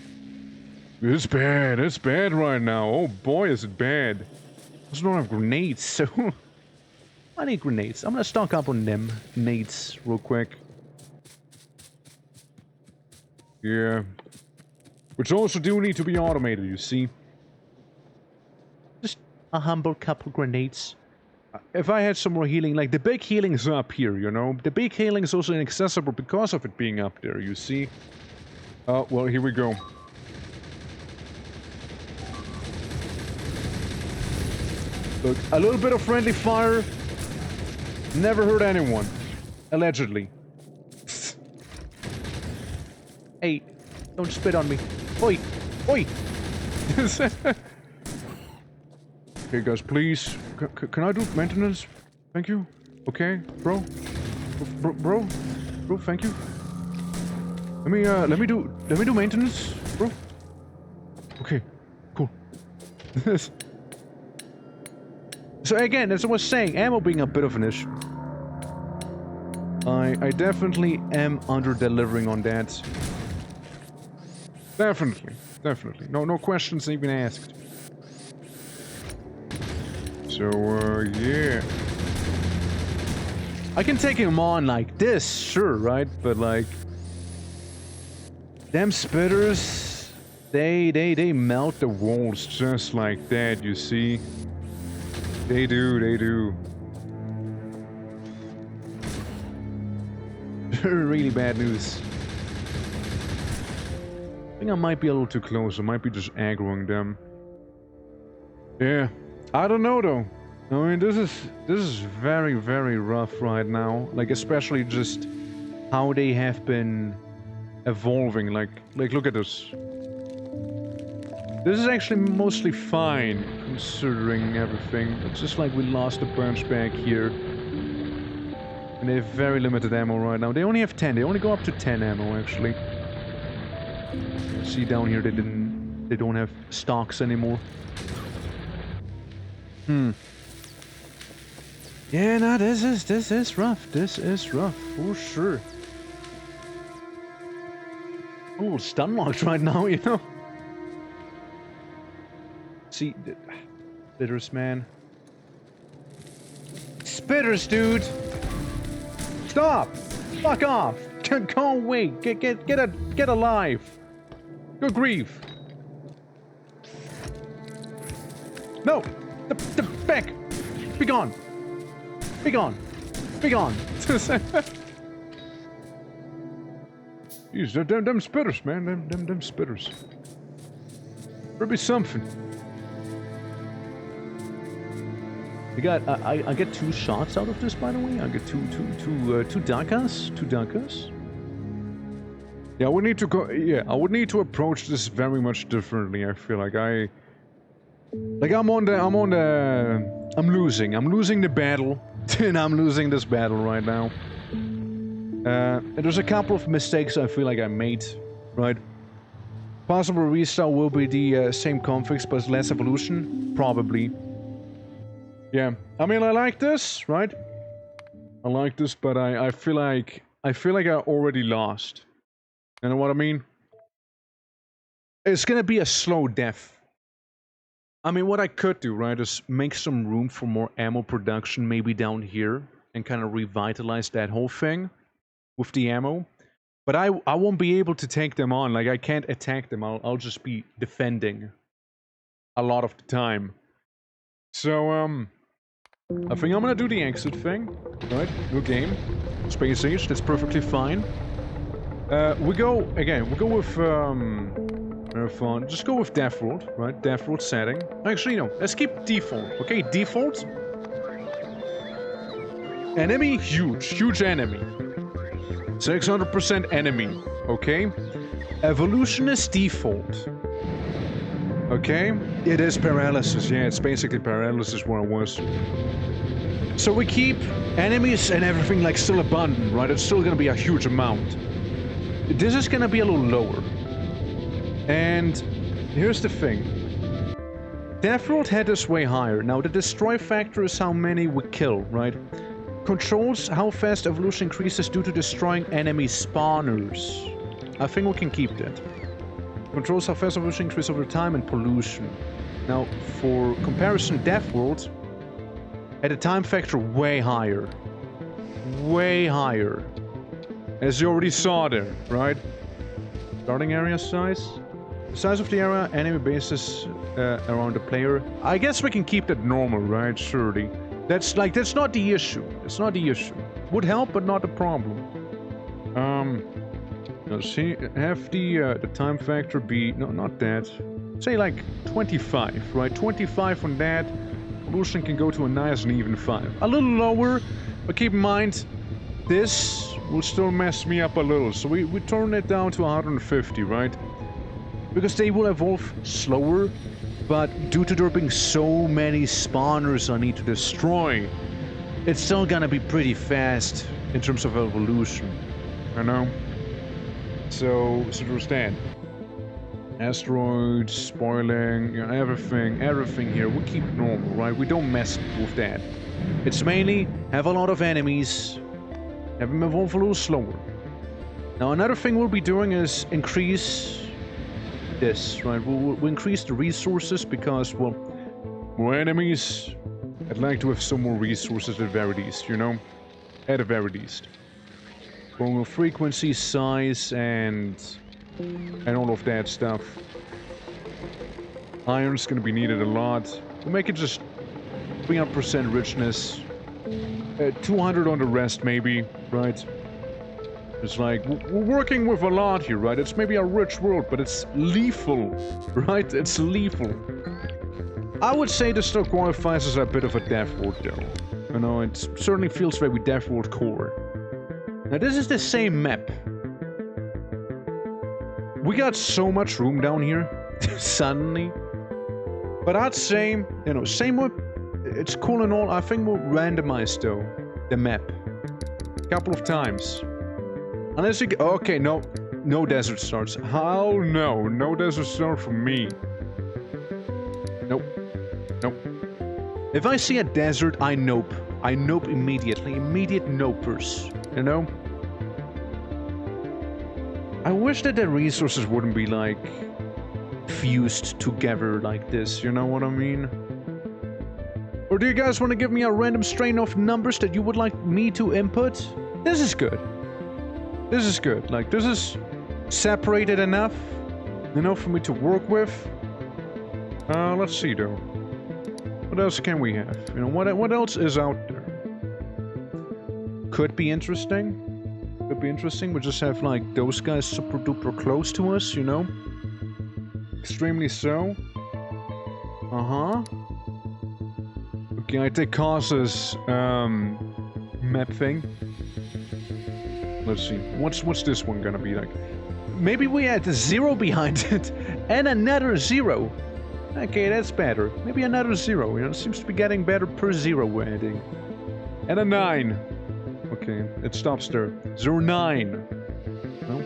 It's bad right now. Oh boy, is it bad. I just don't have grenades, so... I need grenades. I'm gonna stock up on them nades real quick. Yeah. Which also do need to be automated, you see. Just a humble couple grenades. If I had some more healing, like the big healing is up here, you know? The big healing is also inaccessible because of it being up there, you see? Oh, well, here we go. Look, a little bit of friendly fire never hurt anyone. Allegedly. Hey, don't spit on me. Oi! Oi! Okay, guys, please. Can I do maintenance? Thank you. Okay, bro? Bro, thank you. Let me do maintenance, bro. Okay, cool. So again, as I was saying, ammo being a bit of an issue. I definitely am under-delivering on that. Definitely. No questions even asked. So, yeah. I can take him on like this, sure, right? But like... them spitters... They melt the walls just like that, you see? They do. Really bad news. I think I might be a little too close. I might be just aggroing them. Yeah. I don't know though. I mean, this is very, very rough right now. Like, especially just how they have been evolving. Like look at this. This is actually mostly fine, considering everything. It's just like we lost a bunch back here. And they have very limited ammo right now. They only have 10. They only go up to 10 ammo, actually. See down here, they don't have stocks anymore. Yeah, no, this is rough. This is rough, for sure. Oh, stun locked right now, you know? See, spitters, man. Spitters, dude! Stop! Fuck off! Go away! Get alive! Good grief! No! The back! Be gone! Be gone! Be gone! Jeez, them spitters, man. Them spitters. There'll be something. I get 2 shots out of this, by the way. I get two dakas. 2 dakas. Yeah, I would need to go. Yeah, I would need to approach this very much differently. I feel like I'm losing. I'm losing the battle, and I'm losing this battle right now. And there's a couple of mistakes I feel like I made, right? Possible restart will be the same configs, but less evolution, probably. Yeah, I mean, I like this, right? I like this, but I feel like I already lost. You know what I mean? It's gonna be a slow death. I mean, what I could do, right, is make some room for more ammo production, maybe down here, and kind of revitalize that whole thing with the ammo. But I won't be able to take them on. Like, I can't attack them. I'll just be defending a lot of the time. So, I think I'm gonna do the exit thing. Right? New game. Space Age, that's perfectly fine. We go with, just go with default, right? Default setting. Actually, no, let's keep default, okay? Default. Enemy, huge enemy. 600% enemy, okay? Evolution is default. Okay? It is paralysis, yeah, it's basically paralysis where it was. So we keep enemies and everything like still abundant, right? It's still gonna be a huge amount. This is gonna be a little lower. And here's the thing. Deathworld had this way higher. Now the destroy factor is how many we kill, right? Controls how fast evolution increases due to destroying enemy spawners. I think we can keep that. Controls how fast evolution increases over time and pollution. Now, for comparison, Deathworld had a time factor way higher. Way higher. As you already saw there, right? Starting area size. The size of the area, enemy bases around the player. I guess we can keep that normal, right? Surely. That's not the issue. It's not the issue. Would help, but not the problem. Let's see. Have the time factor be... No, not that. Say like 25, right? 25 on that. Evolution can go to a nice and even 5. A little lower, but keep in mind, this will still mess me up a little. So we turn it down to 150, right? Because they will evolve slower, but due to there being so many spawners I need to destroy, it's still gonna be pretty fast in terms of evolution. I know. So there's that. Asteroids, spoiling, you know, everything here, we keep normal, right? We don't mess with that. It's mainly have a lot of enemies, have them evolve a little slower. Now another thing we'll be doing is increase this, right? We'll increase the resources because, well, more enemies. I'd like to have some more resources at the very least, you know? At the very least. Going with frequency, size, and all of that stuff. Iron's gonna be needed a lot. We'll make it just 300% richness. 200 on the rest, maybe, right? It's like, we're working with a lot here, right? It's maybe a rich world, but it's lethal, right? It's lethal. I would say this still qualifies as a bit of a death world, though. You know, it certainly feels very death world core. Now, this is the same map. We got so much room down here, suddenly. But I'd say, you know, same with... It's cool and all, I think we'll randomize, though, the map. A couple of times. Unless you get... Okay, no desert starts. Hell no. No desert start for me. Nope. Nope. If I see a desert, I nope. I nope immediately. Immediate nopers. You know? I wish that the resources wouldn't be, like, fused together like this. You know what I mean? Or do you guys want to give me a random strain of numbers that you would like me to input? This is good. This is good. Like, this is separated enough, you know, for me to work with. Let's see, though. What else can we have? You know, what else is out there? Could be interesting. Could be interesting. We just have, like, those guys super duper close to us, you know? Extremely so. Uh-huh. Okay, I take Cause's, map thing. Let's see. What's this one gonna be like? Maybe we add a 0 behind it and another 0. Okay, that's better. Maybe another 0. You know, it seems to be getting better per 0 we're adding. And a 9. Okay, it stops there. 0, 9. No?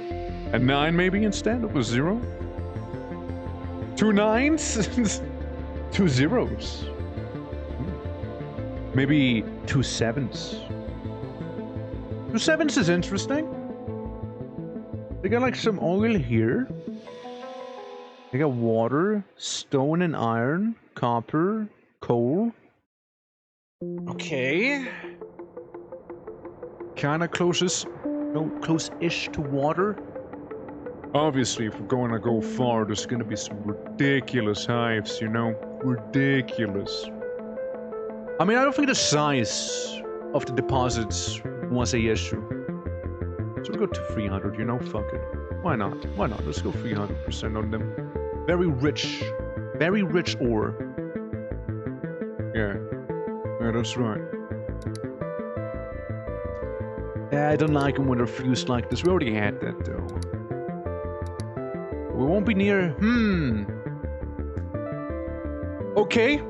A 9 maybe instead of a 0? 2 9s? 2 zeros. Maybe 2 7s. 2 7s is interesting. They got like some oil here. They got water, stone and iron, copper, coal. Okay. kind of close-ish to water. Obviously, if we're going to go far, there's going to be some ridiculous hives, you know? Ridiculous. I mean, I don't think the size of the deposits was a issue. So we'll go to 300, you know? Fuck it. Why not? Why not? Let's go 300% on them. Very rich ore. Yeah. Yeah, that's right. Yeah, I don't like them when they're fused like this. We already had that, though. We won't be near... Okay.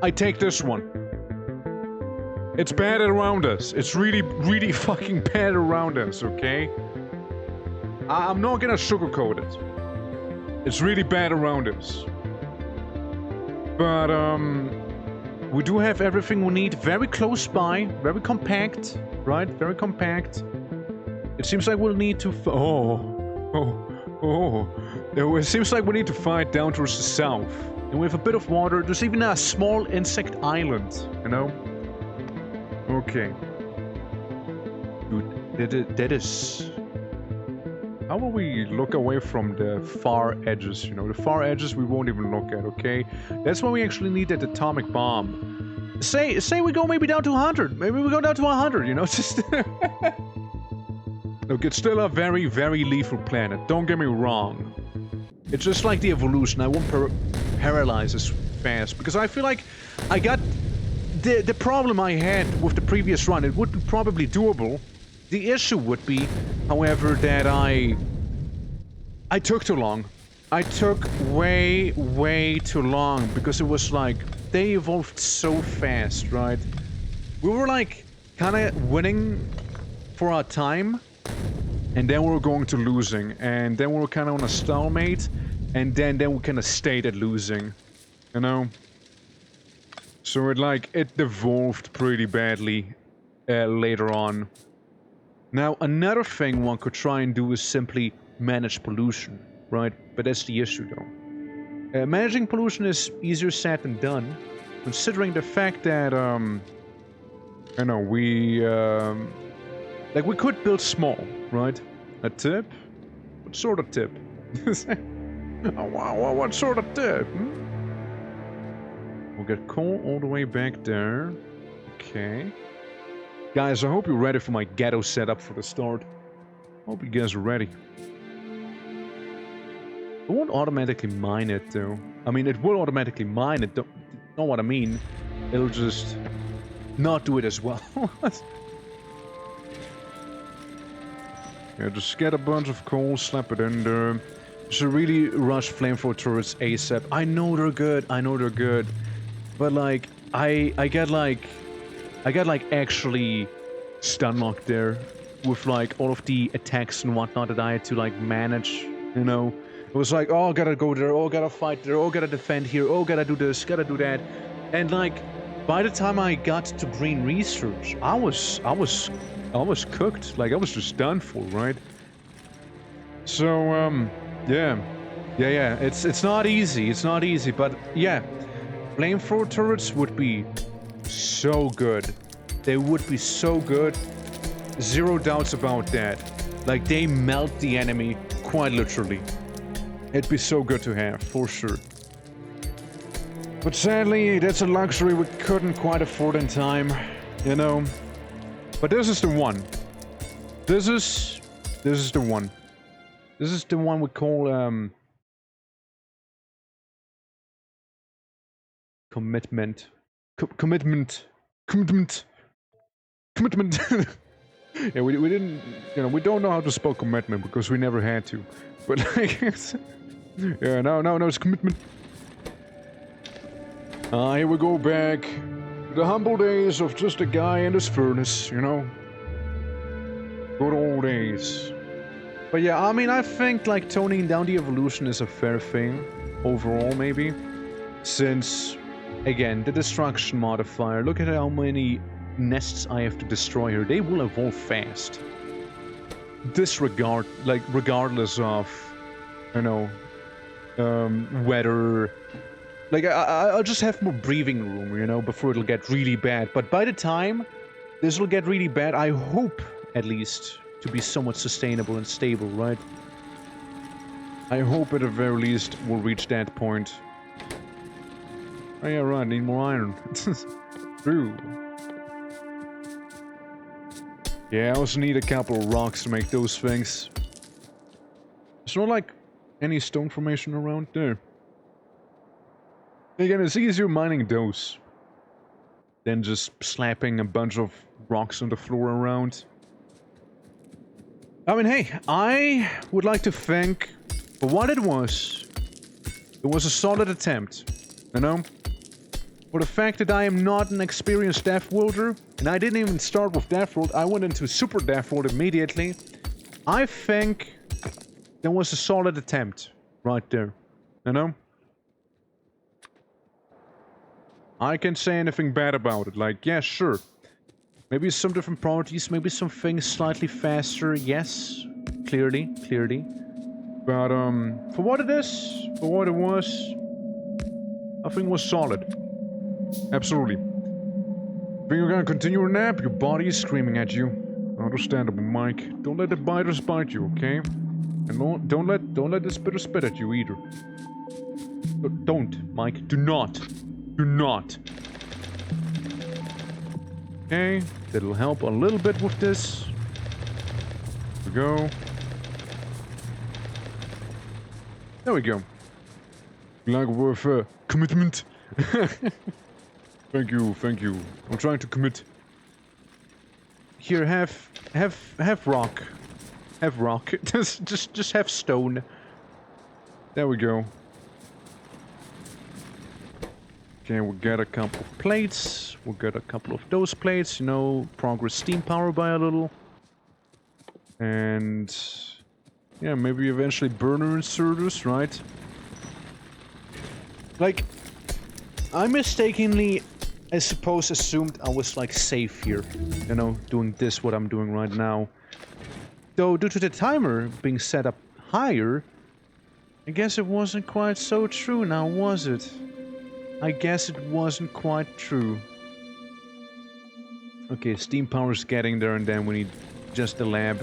I take this one. It's bad around us. It's really fucking bad around us, okay? I'm not gonna sugarcoat it. It's really bad around us. But, we do have everything we need very close by. Very compact, right? Very compact. It seems like we'll need to... It seems like we need to fight down towards the south. And we have a bit of water. There's even a small insect island, you know? Okay. Dude, that is... How will we look away from the far edges, you know? The far edges we won't even look at, okay? That's when we actually need that atomic bomb. Say we go maybe down to 100. Maybe we go down to 100, you know? Just... Look, it's still a very lethal planet. Don't get me wrong. It's just like the evolution. I won't paralyze as fast. Because I feel like I got... The problem I had with the previous run, it would be probably doable. The issue would be, however, that I took too long. I took way too long, because it was like, they evolved so fast, right? We were like, kinda winning for our time, and then we were going to losing, and then we were kinda on a stalemate, and then we kinda stayed at losing, you know? So it devolved pretty badly later on. Now, another thing one could try and do is simply manage pollution, right? But that's the issue, though. Managing pollution is easier said than done, considering the fact that, you know, we could build small, right? A tip? What sort of tip? Oh, wow, what sort of tip? We'll get coal all the way back there. Okay. Guys, I hope you're ready for my ghetto setup for the start. Hope you guys are ready. It won't automatically mine it, though. I mean, it will automatically mine it, don't know what I mean. It'll just not do it as well. Yeah, just get a bunch of coal, slap it in there. Should really rush flamethrower turrets ASAP. I know they're good, but like, I get like actually stun locked there with like all of the attacks and whatnot that I had to like manage, you know? It was like, oh, gotta go there, oh, gotta fight there, oh, gotta defend here, oh, gotta do this, gotta do that. And like, by the time I got to green research, I was cooked. Like, I was just done for, right? So, yeah, it's not easy, but yeah, flamethrower turrets would be so good. They would be so good. Zero doubts about that. Like, they melt the enemy, quite literally. It'd be so good to have, for sure. But sadly, that's a luxury we couldn't quite afford in time, you know? But this is the one. This is the one. This is the one we call, commitment. Commitment. Yeah, we didn't, you know, we don't know how to spell commitment because we never had to. But like, yeah, no, it's commitment. Here we go back to the humble days of just a guy and his furnace, you know? Good old days. But yeah, I mean, I think like toning down the evolution is a fair thing overall, maybe. Since, again, the destruction modifier, look at how many nests I have to destroy here. They will evolve fast. Regardless of, you know, weather. Like, I'll just have more breathing room, you know, before it'll get really bad. But by the time this will get really bad. I hope, at least, to be somewhat sustainable and stable, right? I hope at the very least we'll reach that point. Oh yeah, right, need more iron. True. Yeah, I also need a couple of rocks to make those things. There's not like any stone formation around there. Again, it's easier mining those than just slapping a bunch of rocks on the floor around. I mean, hey, I would like to thank for what it was. It was a solid attempt, you know? For the fact that I am not an experienced Death Worlder, and I didn't even start with Death World, I went into Super Death World immediately. I think that was a solid attempt right there, you know? I can't say anything bad about it. Like, yeah, sure. Maybe some different properties, maybe some things slightly faster, yes. Clearly. But, for what it is, for what it was, I think it was solid. Absolutely. Think you're gonna continue your nap? Your body is screaming at you. Understandable, Mike. Don't let the biters bite you, okay? And don't let the spitter spit at you either. Don't, Mike. Do not. Do not. Okay, that'll help a little bit with this. There we go. There we go. Like with commitment. Thank you. I'm trying to commit. Here, have rock. Have rock. just have stone. There we go. Okay, we'll get a couple of plates. We'll get a couple of those plates, you know, progress steam power by a little. And yeah, maybe eventually burner inserters, right? Like, I mistakenly, I suppose, assumed I was like safe here, you know, doing this, what I'm doing right now. Though, due to the timer being set up higher, I guess it wasn't quite so true now, was it? I guess it wasn't quite true. Okay, steam power's getting there, and then we need just the lab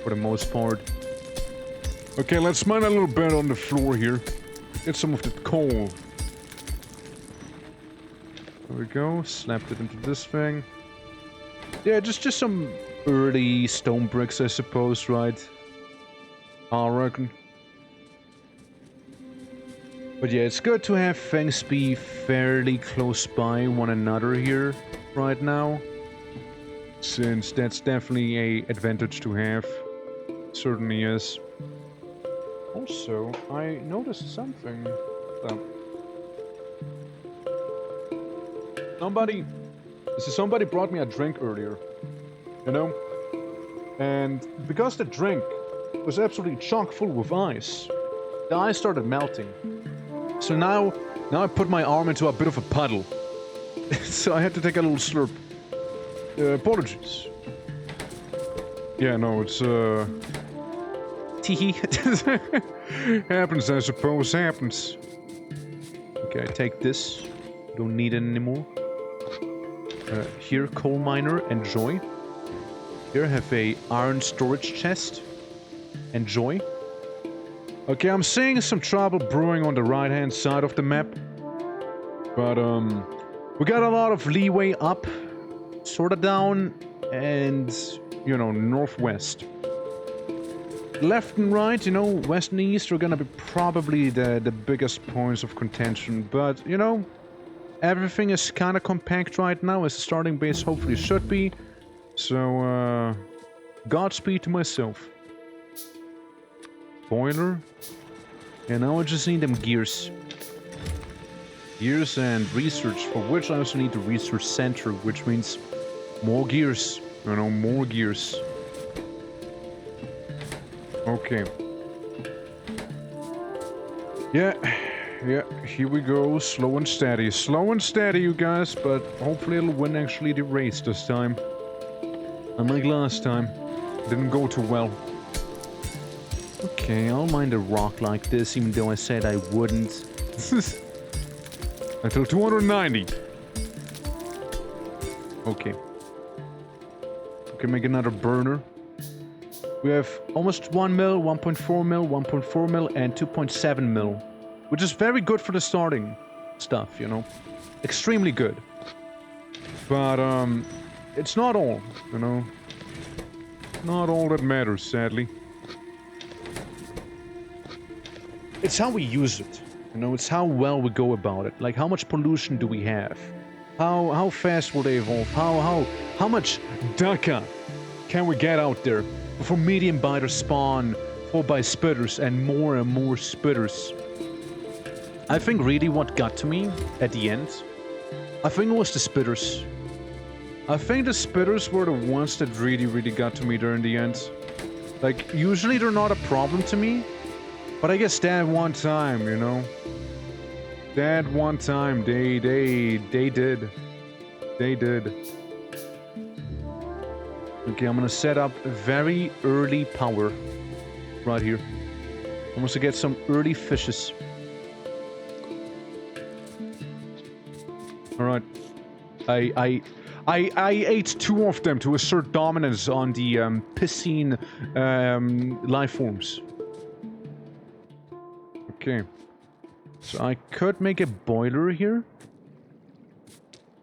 for the most part. Okay, let's mine a little bit on the floor here. Get some of the coal. There we go, slapped it into this thing. Yeah, just some early stone bricks, I suppose, right? I reckon. But yeah, it's good to have things be fairly close by one another here right now. Since that's definitely an advantage to have. Certainly is. Also, I noticed something. Somebody brought me a drink earlier. You know? And because the drink was absolutely chock full with ice, the ice started melting. So now I put my arm into a bit of a puddle. So I had to take a little slurp. Apologies. Yeah, no, it's Teehee. Happens, I suppose, happens. Okay, I take this. Don't need it anymore. Here, coal miner, enjoy. Here, I have a iron storage chest. Enjoy. Okay, I'm seeing some trouble brewing on the right-hand side of the map. But, we got a lot of leeway up, sort of down, and, you know, northwest. Left and right, you know, west and east are gonna be probably the biggest points of contention. But, you know, everything is kind of compact right now, as the starting base hopefully should be. So, Godspeed to myself. Boiler. And now I just need them gears. Gears and research, for which I also need the research center, which means more gears. You know, more gears. Okay. Yeah, here we go. Slow and steady. Slow and steady, you guys, but hopefully it'll win actually the race this time. Unlike last time. Didn't go too well. Okay, I'll mine a rock like this, even though I said I wouldn't. Until 290. Okay. Can make another burner. We have almost 1 mil, 1.4 mil, 1.4 mil, and 2.7 mil. Which is very good for the starting stuff, you know. Extremely good. But, it's not all, you know. Not all that matters, sadly. It's how we use it, you know. It's how well we go about it. Like, how much pollution do we have? How fast will they evolve? How much DACA can we get out there before medium biters spawn 4x spitters and more spitters? I think really what got to me at the end, I think it was the spitters. I think the spitters were the ones that really got to me there in the end. Like, usually they're not a problem to me, but I guess that one time, you know. That one time, they did. They did. Okay, I'm gonna set up very early power right here. I want to get some early fishes. All right. I ate 2 of them to assert dominance on the piscine life forms. Okay. So I could make a boiler here.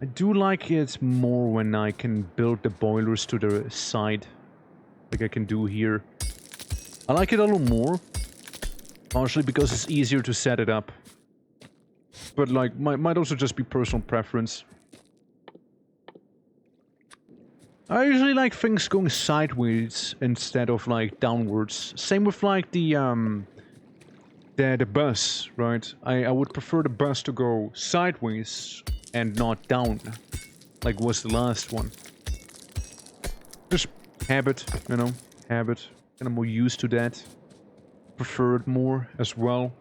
I do like it more when I can build the boilers to the side. Like I can do here. I like it a little more. Partially because it's easier to set it up. But like, might also just be personal preference. I usually like things going sideways instead of like downwards. Same with like the bus, right? I would prefer the bus to go sideways and not down, like was the last one. Just habit, you know, habit. And I'm more used to that. Prefer it more as well.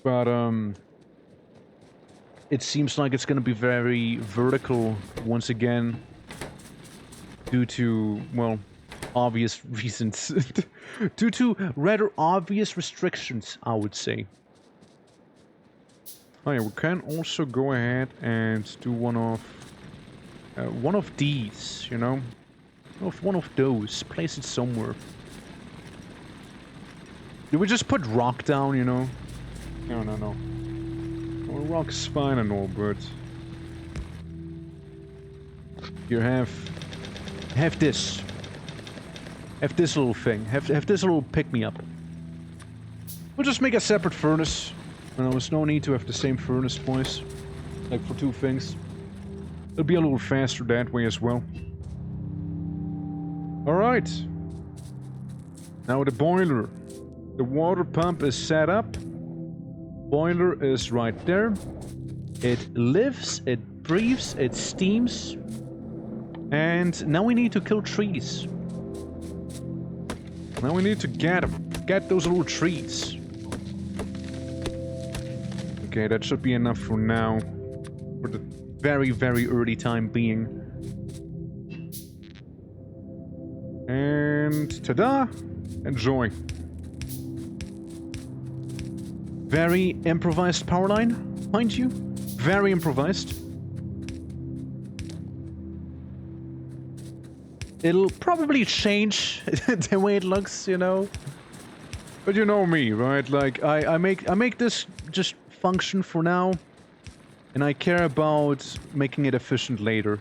But it seems like it's gonna be very vertical once again. Due to, well, obvious reasons. Due to rather obvious restrictions, I would say. Oh yeah, we can also go ahead and do one of these, you know? One of those. Place it somewhere. Did we just put rock down, you know? No. Well, rock's fine and all, but... Here, have this. Have this little thing. Have this little pick-me-up. We'll just make a separate furnace. And there's no need to have the same furnace twice. Like for 2 things. It'll be a little faster that way as well. Alright. Now the boiler. The water pump is set up. Boiler is right there. It lives, it breathes, it steams. And now we need to kill trees. Now we need to get them. Get those little trees. Okay, that should be enough for now. For the very early time being. And ta-da! Enjoy. Very improvised power line, mind you. Very improvised. It'll probably change the way it looks, you know. But you know me, right? Like I make this just function for now, and I care about making it efficient later.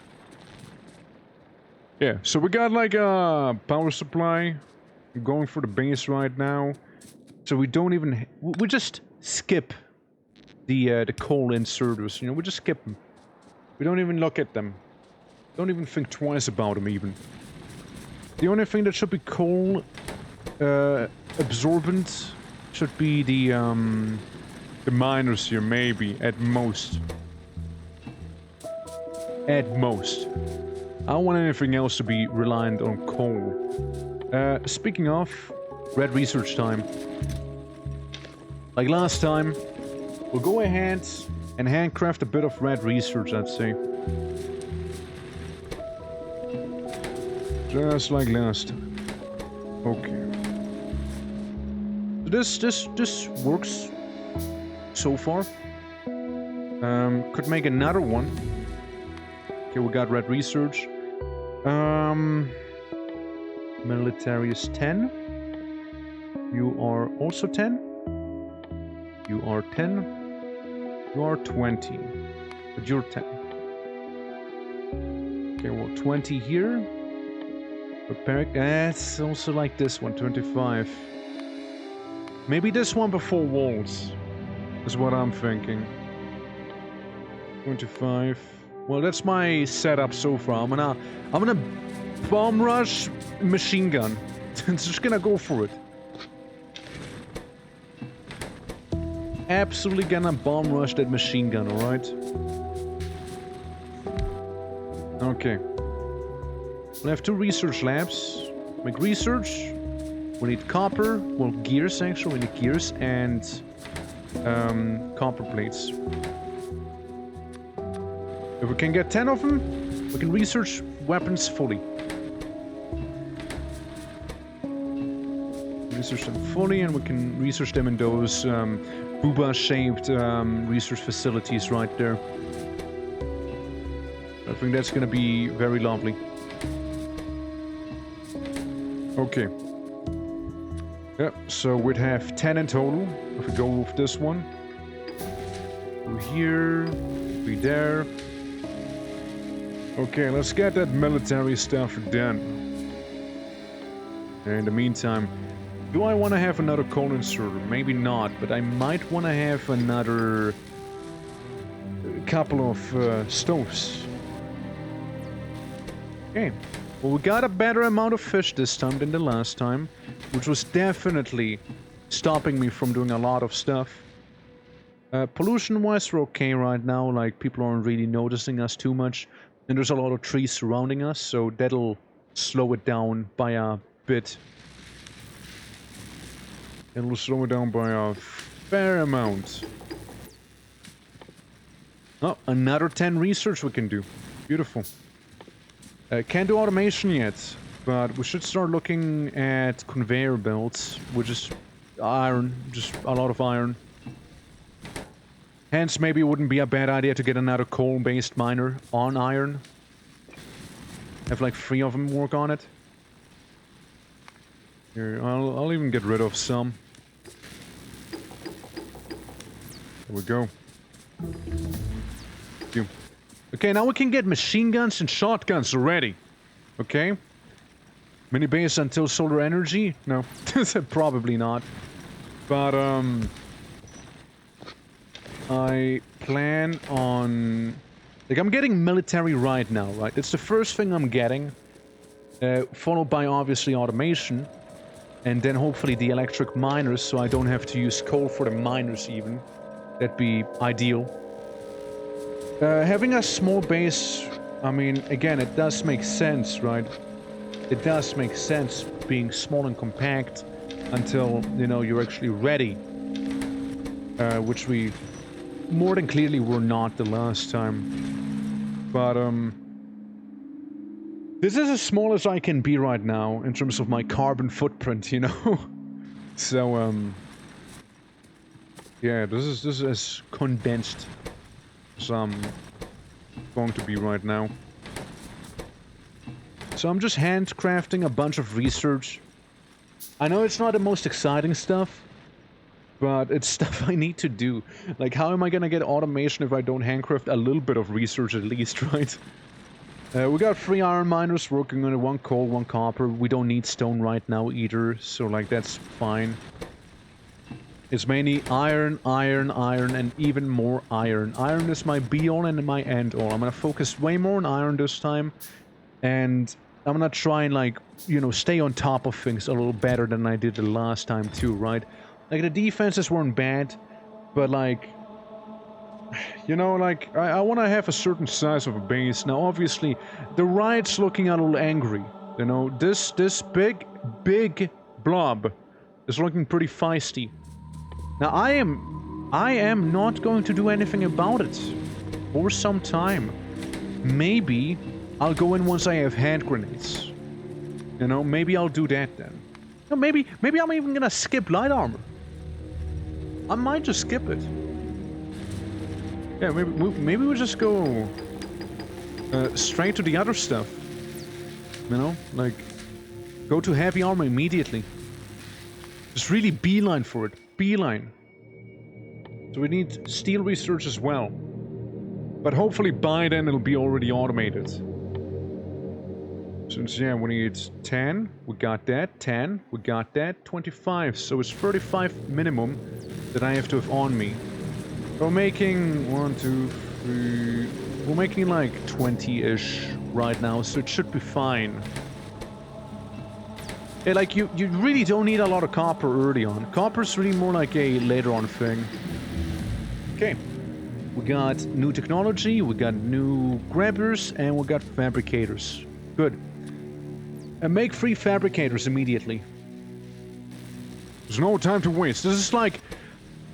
Yeah, so we got like a power supply. I'm going for the base right now, so we don't even we just skip the coal inserters. You know, we just skip them. We don't even look at them. Don't even think twice about them even. The only thing that should be coal absorbent should be the miners here, maybe, at most. At most. I don't want anything else to be reliant on coal. Speaking of, red research time. Like last time, we'll go ahead and handcraft a bit of red research, I'd say. Just like last time. Okay. This works so far. Could make another one. Okay, we got red research. Military is 10. You are also 10. You are 10. You are 20. But you're 10. Okay, well, 20 here. Prepare. It's also like this one, 25. Maybe this one before walls is what I'm thinking. 25. Well, that's my setup so far. I'm gonna bomb rush machine gun. Just gonna go for it. Absolutely gonna bomb rush that machine gun, alright? Okay. We have 2 research labs. Make research. We need copper. Well, gears actually. We need gears and copper plates. If we can get 10 of them, we can research weapons fully. Research them fully, and we can research them in those booba-shaped research facilities right there. I think that's gonna be very lovely. Okay. Yep, so we'd have 10 in total if we go with this one. Go here, be there. Okay, let's get that military stuff done. In the meantime, do I want to have another coal inserter? Maybe not, but I might want to have another couple of stoves. Okay, well, we got a better amount of fish this time than the last time, which was definitely stopping me from doing a lot of stuff. Pollution-wise, we're okay right now, like people aren't really noticing us too much, and there's a lot of trees surrounding us, so that'll slow it down by a bit. It'll slow it down by a fair amount. Oh, another 10 research we can do. Beautiful. Can't do automation yet, but we should start looking at conveyor belts, which is iron, just a lot of iron. Hence, maybe it wouldn't be a bad idea to get another coal-based miner on iron. Have like 3 of them work on it. Here, I'll even get rid of some. There we go. Thank you. Okay, now we can get machine guns and shotguns already. Okay. Mini base until solar energy? No, probably not. But I plan on... Like, I'm getting military right now, right? It's the first thing I'm getting. Followed by, obviously, automation. And then, hopefully, the electric miners, so I don't have to use coal for the miners, even. That'd be ideal. Having a small base, I mean, again, it does make sense, right? It does make sense being small and compact until, you know, you're actually ready. Which we more than clearly were not the last time. But, this is as small as I can be right now in terms of my carbon footprint, you know? So, yeah, this is as condensed as I'm going to be right now. So I'm just handcrafting a bunch of research. I know it's not the most exciting stuff, but it's stuff I need to do. Like, how am I gonna get automation if I don't handcraft a little bit of research at least, right? We got 3 iron miners working on it, 1 coal, 1 copper. We don't need stone right now either, so like that's fine. It's mainly iron, iron, iron, and even more iron. Iron is my be-all and my end-all. I'm gonna focus way more on iron this time. And I'm gonna try and, like, you know, stay on top of things a little better than I did the last time too, right? Like, the defenses weren't bad, but, like... You know, like, I want to have a certain size of a base. Now, obviously, the right's looking a little angry. You know, this big blob is looking pretty feisty. Now, I am not going to do anything about it for some time. Maybe I'll go in once I have hand grenades. You know, maybe I'll do that then. No, maybe I'm even gonna skip light armor. I might just skip it. Yeah, maybe we'll just go straight to the other stuff. You know, like, go to heavy armor immediately. Just really beeline for it. Beeline. So we need steel research as well. But hopefully by then it'll be already automated. Since, yeah, we need 10. We got that. 10. We got that. 25. So it's 35 minimum that I have to have on me. We're making 1, 2, 3... We're making like 20-ish right now, so it should be fine. Yeah, like, you really don't need a lot of copper early on. Copper's really more like a later on thing. Okay. We got new technology, we got new grabbers, and we got fabricators. Good. And make 3 fabricators immediately. There's no time to waste. This is like...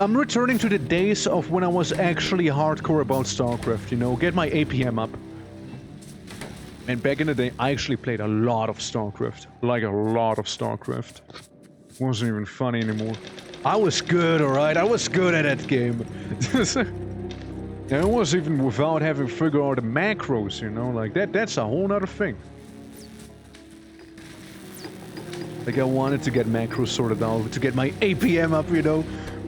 I'm returning to the days of when I was actually hardcore about StarCraft, you know, get my APM up. And back in the day, I actually played a lot of StarCraft. Like a lot of StarCraft. Wasn't even funny anymore. I was good, alright? I was good at that game. And it was even without having figured out the macros, you know, like that's a whole nother thing. Like I wanted to get macros sorted out, to get my APM up, you know.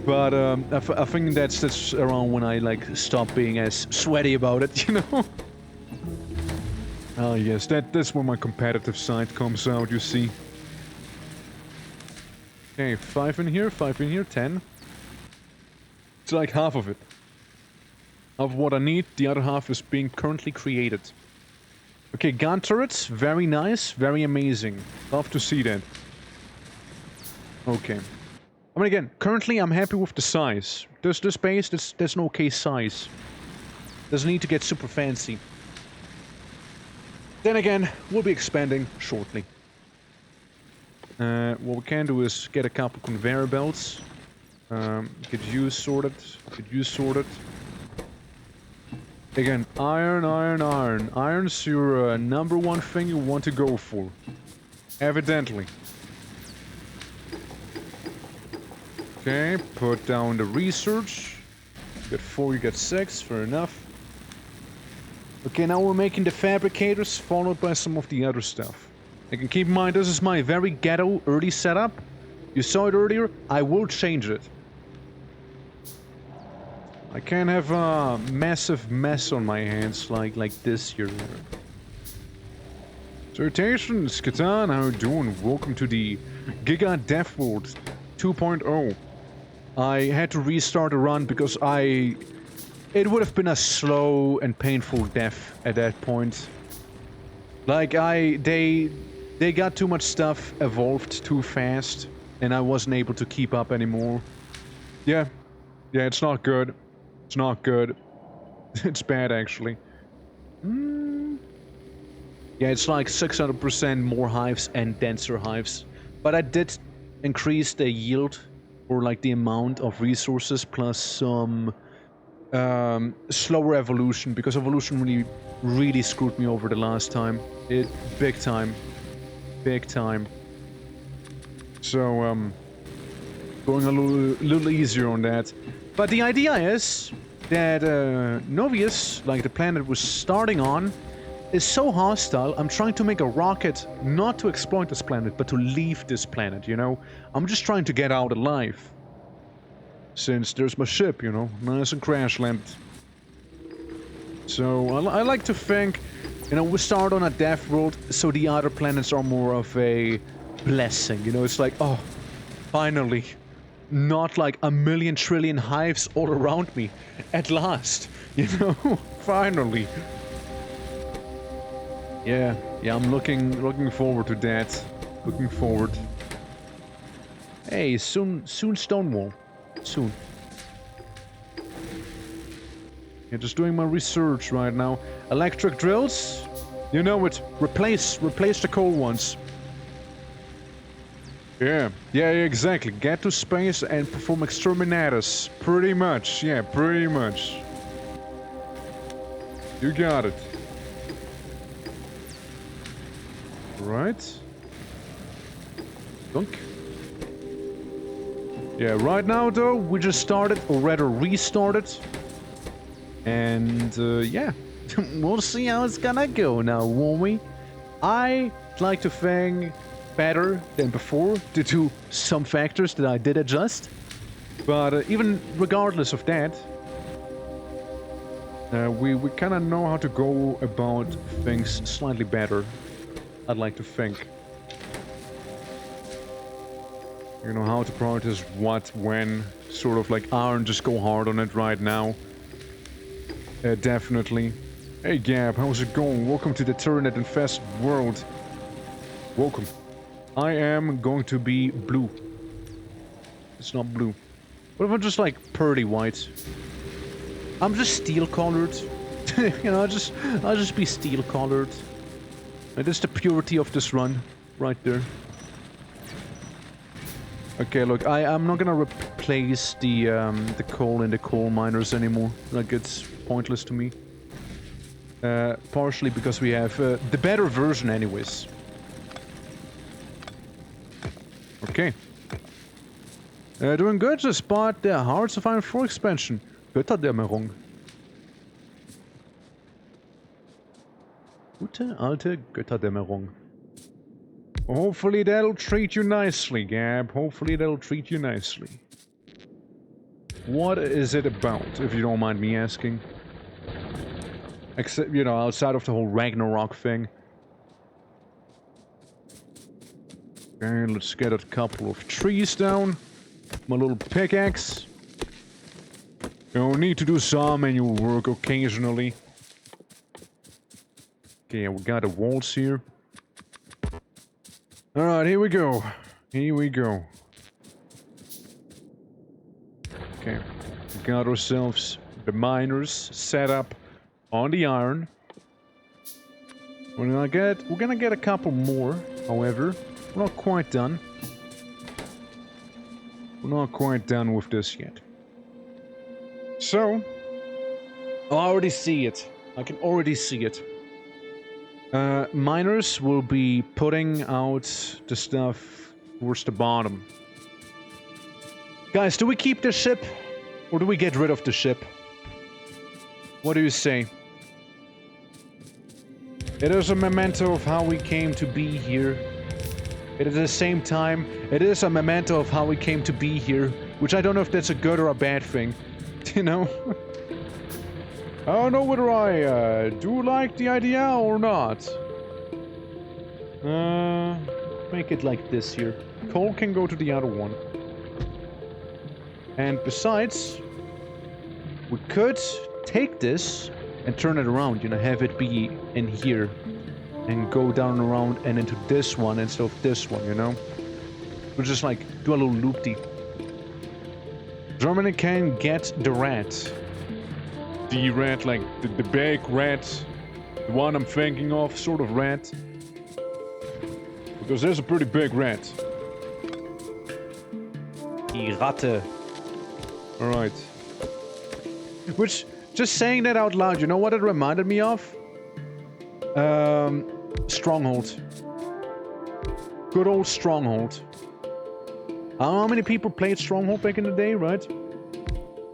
But I think that's around when I like stopped being as sweaty about it, you know. Oh yes, that's when my competitive side comes out, you see. Okay, 5 in here, 10. It's like half of it. Of what I need, the other half is being currently created. Okay, gun turrets, very nice, very amazing. Love to see that. Okay. I mean, again, currently I'm happy with the size. This base, that's an okay size. Doesn't need to get super fancy. Then again, we'll be expanding shortly. What we can do is get a couple conveyor belts. Get you sorted. Get you sorted. Again, iron, iron, iron. Iron's your number one thing you want to go for. Evidently. Okay, put down the research. You get 4, you get 6, fair enough. Okay, now we're making the fabricators, followed by some of the other stuff. You can keep in mind, this is my very ghetto early setup. You saw it earlier, I will change it. I can't have a massive mess on my hands like this here. Salutations, Catan, how you doing? Welcome to the Giga Death World 2.0. I had to restart the run because it would have been a slow and painful death at that point. Like they got too much stuff evolved too fast and I wasn't able to keep up anymore. Yeah, it's not good. It's not good. It's bad actually. Yeah, it's like 600% more hives and denser hives. But I did increase the yield or like the amount of resources plus some slower evolution because evolution really screwed me over the last time. Big time. So going a little easier on that. But the idea is that Novius, like the planet we're starting on, is so hostile. I'm trying to make a rocket not to exploit this planet, but to leave this planet, you know? I'm just trying to get out alive. Since there's my ship, you know, nice and crash landed. So I like to think, you know, we start on a death world, so the other planets are more of a blessing, you know? It's like, oh, finally. Not like a million trillion hives all around me. At last, you know? Finally. Yeah, I'm looking forward to that. Looking forward. Hey, soon Stonewall. Soon. Yeah, just doing my research right now. Electric drills? You know it. Replace the coal ones. Yeah, exactly. Get to space and perform exterminators. Pretty much, yeah, pretty much. You got it. Right. Dunk. Yeah, right now though, we just started, or rather restarted. And yeah, we'll see how it's gonna go now, won't we? I'd like to think better than before due to some factors that I did adjust. But even regardless of that, we kind of know how to go about things slightly better, I'd like to think. You know, how to prioritize what, when, sort of like iron, just go hard on it right now. Definitely. Hey Gab, how's it going? Welcome to the Turret Infested world. Welcome. I am going to be blue. It's not blue. What if I'm just like pearly white? I'm just steel colored. You know, I'll just be steel colored. And that's the purity of this run, right there. Okay, look, I'm not gonna replace the coal in the coal miners anymore. Like, it's pointless to me. Partially because we have the better version anyways. Okay. Doing good, just bought the Hearts of Iron 4 expansion. Götterdämmerung. Gute alte Götterdämmerung. Hopefully that'll treat you nicely, Gab. Hopefully that'll treat you nicely. What is it about, if you don't mind me asking? Except, you know, outside of the whole Ragnarok thing. Okay, let's get a couple of trees down. My little pickaxe. You'll need to do some manual work occasionally. Okay, we got the walls here. Alright, here we go. Here we go. Okay, we got ourselves the miners set up on the iron. We're gonna get a couple more, however. We're not quite done. We're not quite done with this yet. So, I already see it. I can already see it. Miners will be putting out the stuff towards the bottom. Guys, do we keep the ship? Or do we get rid of the ship? What do you say? It is a memento of how we came to be here. It is at the same time, it is a memento of how we came to be here. Which I don't know if that's a good or a bad thing. You know? I don't know whether I do like the idea or not. Make it like this here. Coal can go to the other one. And besides, we could take this and turn it around, you know, have it be in here. And go down around and into this one instead of this one, you know? We'll just like do a little loop-de. Germany can get the rat. The rat, like the big rat. The one I'm thinking of, sort of rat. Because there's a pretty big rat. Die Ratte. Alright. Which, just saying that out loud, you know what it reminded me of? Stronghold. Good old Stronghold. I don't know how many people played Stronghold back in the day, right?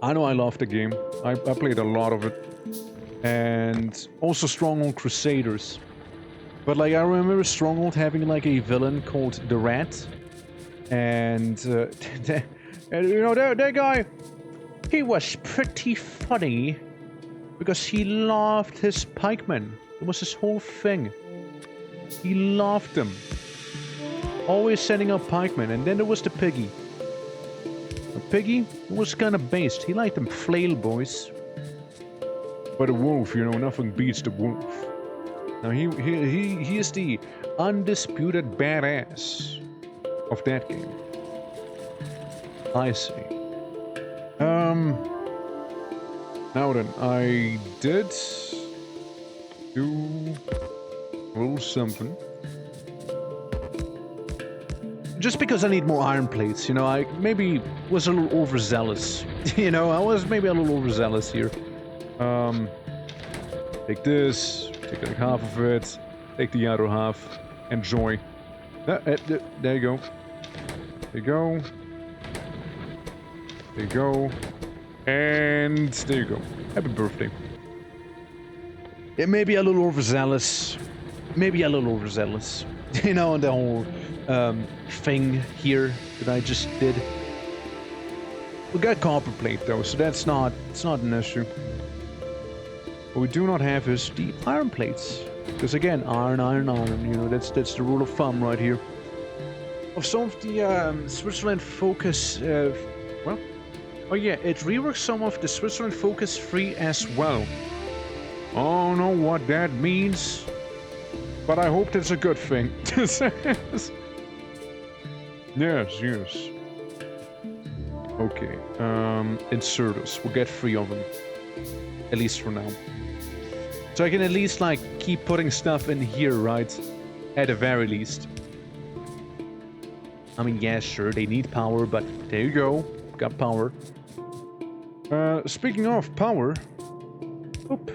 I know I loved the game. I played a lot of it. And also Stronghold Crusaders. But like, I remember Stronghold having like a villain called the Rat. And, you know, that guy, he was pretty funny. Because he loved his pikemen. It was his whole thing. He loved them. Always sending up pikemen. And then there was the Piggy. The Piggy was kind of based. He liked them flail boys. But a wolf, you know, nothing beats the wolf. Now he is the undisputed badass of that game. I see. Now then, I did do a little something. Just because I need more iron plates, you know, I maybe was a little overzealous. You know, I was maybe a little overzealous here. Take this, take like half of it, take the other half, enjoy. There you go. There you go. There you go. And there you go. Happy birthday. It may be a little overzealous, maybe a little overzealous, you know, on the whole thing here that I just did. We got copper plate though, so it's not an issue. What we do not have is the iron plates, because again, iron, you know, that's the rule of thumb right here. Of some of the Switzerland Focus, well, oh yeah, it reworks some of the Switzerland Focus 3 as well. I don't know what that means, but I hope that's a good thing. Yes. Okay, inserters. We'll get 3 of them. At least for now. So I can at least, like, keep putting stuff in here, right? At the very least. I mean, yeah, sure, they need power, but there you go. Got power. Speaking of power... Oop.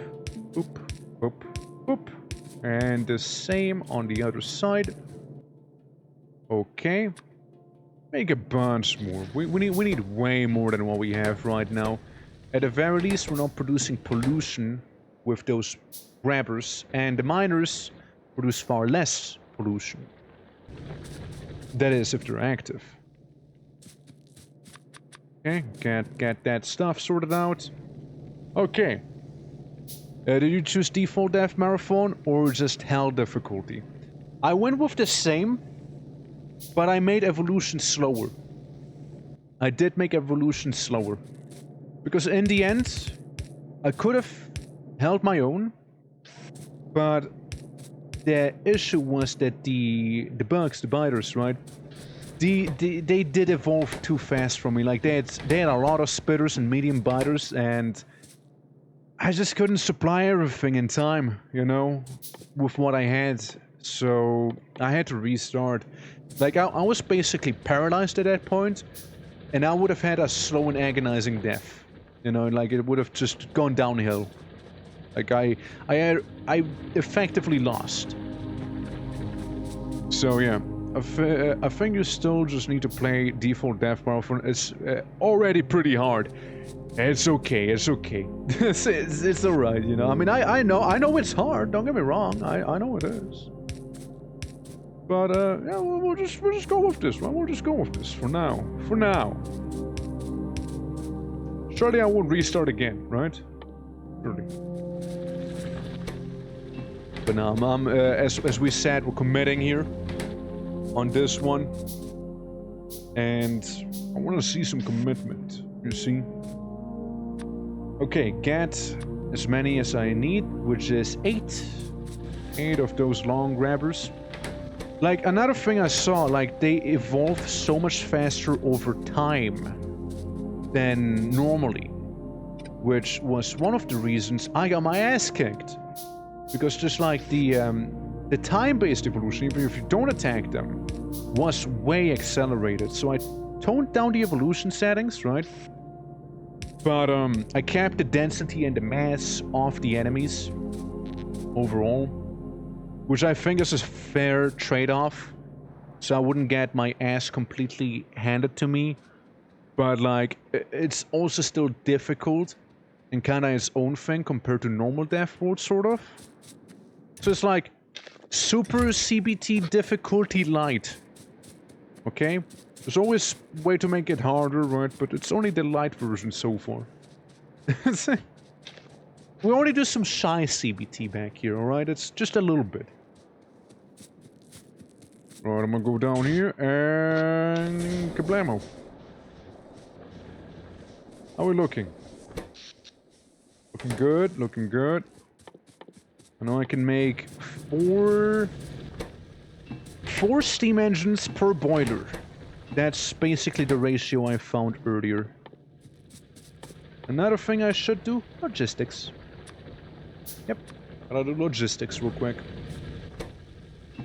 And the same on the other side. Okay. Make a bunch more. We need way more than what we have right now. At the very least, we're not producing pollution with those grabbers, and the miners produce far less pollution. That is, if they're active. Okay, get that stuff sorted out. Okay. Did you choose default death marathon or just hell difficulty? I went with the same, but I made evolution slower. I did make evolution slower. Because in the end, I could have held my own, but the issue was that the bugs, the biters, right? They did evolve too fast for me. Like, they had a lot of spitters and medium biters, and I just couldn't supply everything in time, you know, with what I had. So I had to restart. Like, I was basically paralyzed at that point, and I would have had a slow and agonizing death. You know, like, it would have just gone downhill. Like, I effectively lost. So yeah, I think you still just need to play default death marathon. It's already pretty hard. It's okay. It's alright, you know. I mean, I know it's hard. Don't get me wrong. I know it is. But yeah, we'll just go with this, right? We'll just go with this for now. Surely I won't restart again, right? Surely. But now, as we said, we're committing here on this one, and I want to see some commitment. You see? Okay, get as many as I need, which is 8. 8 of those long grabbers. Like, another thing I saw, like, they evolve so much faster over time than normally, which was one of the reasons I got my ass kicked. Because just like the time-based evolution, even if you don't attack them, was way accelerated. So I toned down the evolution settings, right? But I kept the density and the mass of the enemies overall, which I think is a fair trade-off. So I wouldn't get my ass completely handed to me, but like, it's also still difficult and kind of its own thing compared to normal Death World, sort of. So it's like super CBT difficulty light. Okay? There's always a way to make it harder, right? But it's only the light version so far. We only do some shy CBT back here, alright? It's just a little bit. Right, I'm gonna go down here and kablamo. How are we looking? Looking good, looking good. I know I can make 4 steam engines per boiler. That's basically the ratio I found earlier. Another thing I should do, logistics. Yep, gotta do logistics real quick.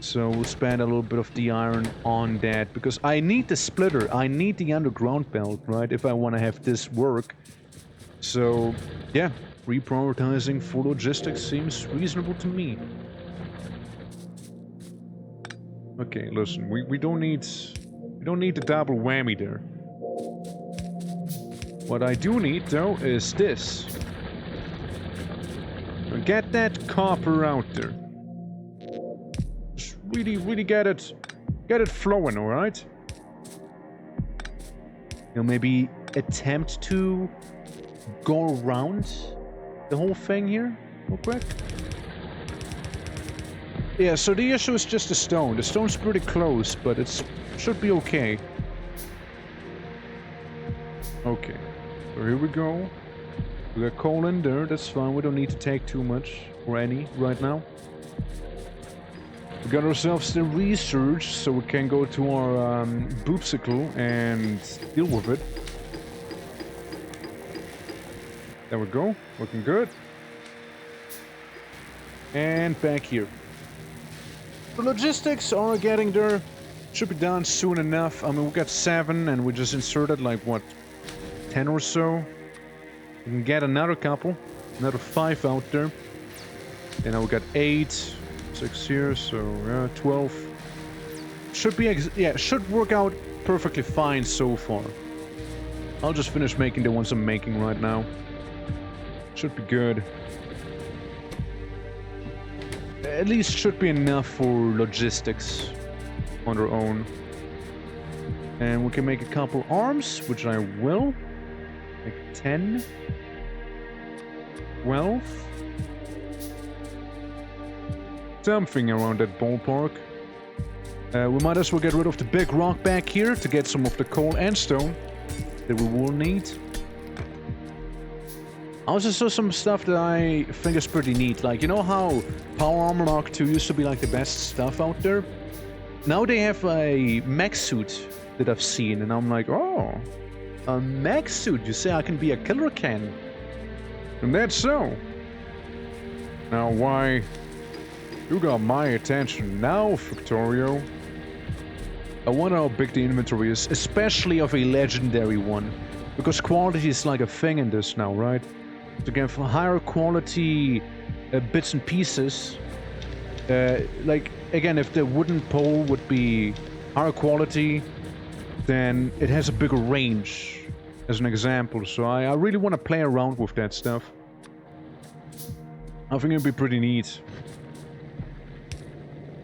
So we'll spend a little bit of the iron on that, because I need the splitter, I need the underground belt, right, if I want to have this work. So, yeah, reprioritizing for logistics seems reasonable to me. Okay, listen, we don't need the double whammy there. What I do need, though, is this. Now get that copper out there. really get it flowing, all right? You know, maybe attempt to go around the whole thing here real quick. Yeah, so the issue is just the stone. The stone's pretty close, but it should be okay. Okay, so here we go. We got coal in there, that's fine. We don't need to take too much, or any, right now. We got ourselves the research, so we can go to our boopsicle and deal with it. There we go, looking good. And back here. The logistics are getting there. Should be done soon enough. I mean, we got 7 and we just inserted like, what, 10 or so? We can get another couple. Another 5 out there. And now we got 8, 6 here, so 12. Should be, should work out perfectly fine so far. I'll just finish making the ones I'm making right now. Should be good. At least should be enough for logistics on their own. And we can make a couple arms, which I will. Like 10. 12. Something around that ballpark. We might as well get rid of the big rock back here to get some of the coal and stone that we will need. I also saw some stuff that I think is pretty neat. Like, you know how Power Armor Mark II used to be like the best stuff out there? Now they have a mech suit that I've seen, and I'm like, oh, a mech suit. You say I can be a killer can. And that's so. Now why? You got my attention now, FACTORIO. I wonder how big the inventory is, especially of a legendary one. Because quality is like a thing in this now, right? To get higher quality bits and pieces. Like, again, if the wooden pole would be higher quality, then it has a bigger range, as an example. So I really want to play around with that stuff. I think it'd be pretty neat.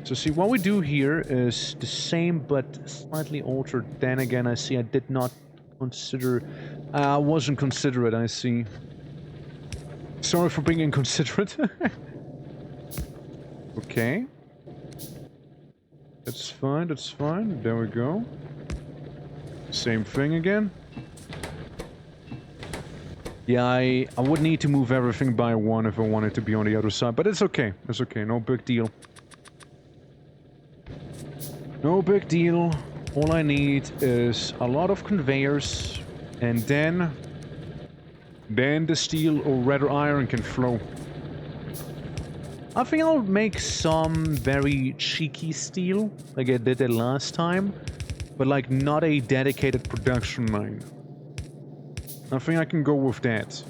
So see, what we do here is the same but slightly altered. Then again, I see I did not consider... I wasn't considerate, I see. Sorry for being inconsiderate. Okay. That's fine, that's fine. There we go. Same thing again. Yeah, I would need to move everything by 1 if I wanted to be on the other side. But it's okay. It's okay. No big deal. No big deal. All I need is a lot of conveyors. And then the steel, or rather iron, can flow. I think I'll make some very cheeky steel, like I did it last time, but like not a dedicated production line. I think I can go with that.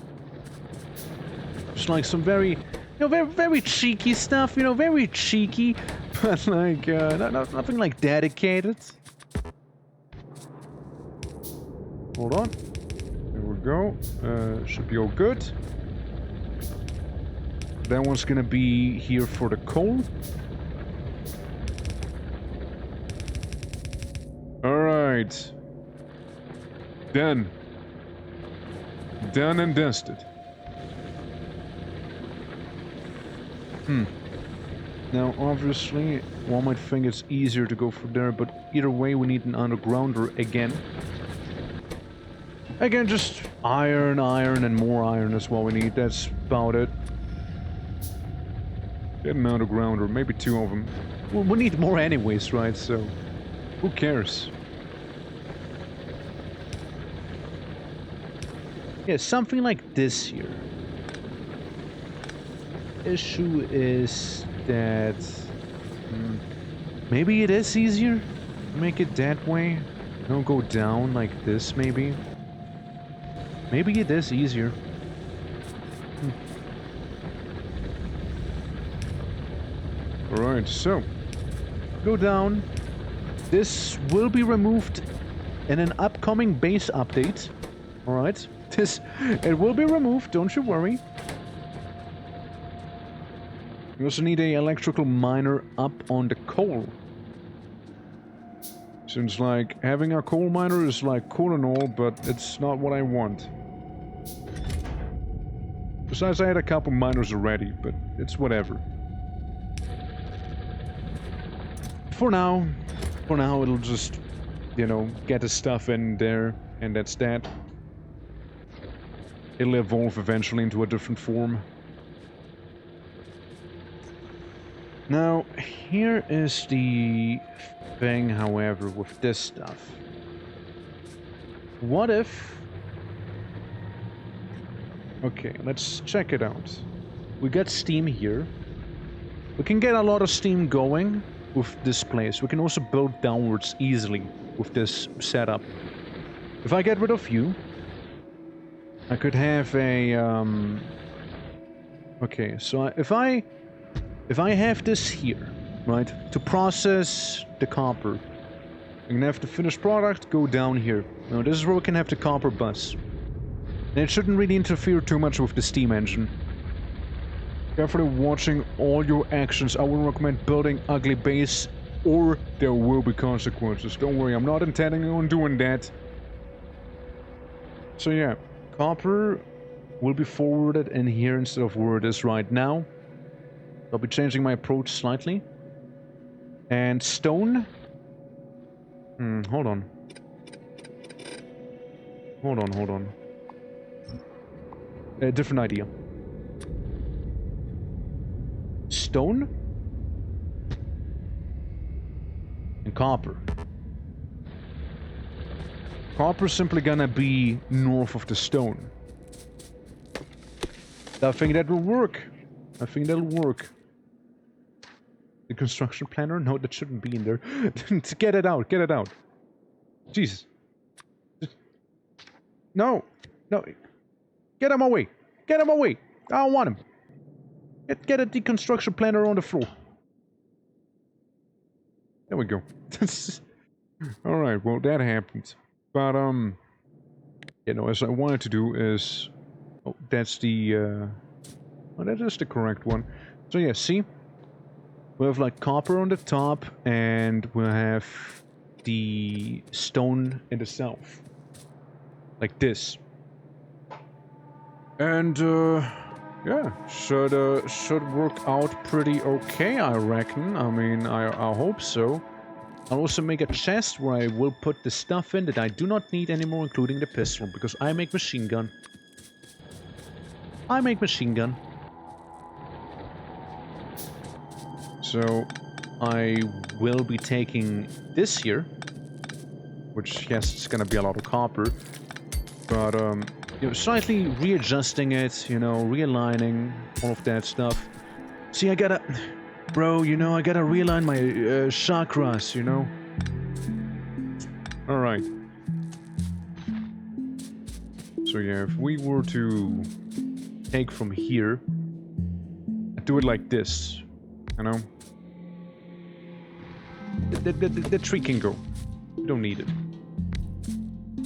Just like some very, you know, very cheeky stuff, you know, very cheeky, but like, nothing like dedicated. Hold on. There we go. Should be all good. That one's gonna be here for the coal. Alright. Done. Done and dusted. Now, obviously, one might think it's easier to go for there, but either way, we need an undergrounder again. Again, just iron, and more iron is what we need. That's about it. Get an undergrounder, maybe 2 of them. Well, we need more anyways, right? So, who cares? Yeah, something like this here. Issue is that... maybe it is easier to make it that way. Don't go down like this, maybe. Maybe it is easier. Alright, so... go down. This will be removed in an upcoming base update. Alright. It will be removed, don't you worry. We also need a electrical miner up on the coal. Seems like having a coal miner is like cool and all, but it's not what I want. Besides, I had a couple miners already, but it's whatever. For now, it'll just, you know, get the stuff in there, and that's that. It'll evolve eventually into a different form. Now, here is the thing, however, with this stuff. What if... Okay, let's check it out. We got steam here. We can get a lot of steam going with this place. We can also build downwards easily with this setup. If I get rid of you, I could have a... Okay, so if I have this here, right, to process the copper, I'm gonna have the finished product go down here. Now this is where we can have the copper bus. And it shouldn't really interfere too much with the steam engine. Carefully watching all your actions. I would recommend building ugly base, or there will be consequences. Don't worry, I'm not intending on doing that. So yeah, copper will be forwarded in here instead of where it is right now. I'll be changing my approach slightly. And stone. Hold on. Hold on. A different idea. Stone. And copper. Copper's simply gonna be north of the stone. I think that will work. I think that'll work. The construction planner? No, that shouldn't be in there. Get it out, get it out. Jesus. No. No. Get him away. Get him away. I don't want him. Get a deconstruction planner on the floor. There we go. Alright, well that happened. But, you know, as I wanted to do is... Oh, that's the, oh, that is the correct one. So yeah, see? We'll have like copper on the top, and we'll have the stone in the south. Like this. And, yeah, should work out pretty okay, I reckon. I mean, I hope so. I'll also make a chest where I will put the stuff in that I do not need anymore, including the pistol, because I make machine gun. I make machine gun. So, I will be taking this here, which, yes, it's gonna be a lot of copper, but, you know, slightly readjusting it, you know, realigning, all of that stuff. See, I gotta... Bro, you know, I gotta realign my chakras, you know? Alright. So yeah, if we were to take from here, I'd do it like this, you know? The tree can go. We don't need it.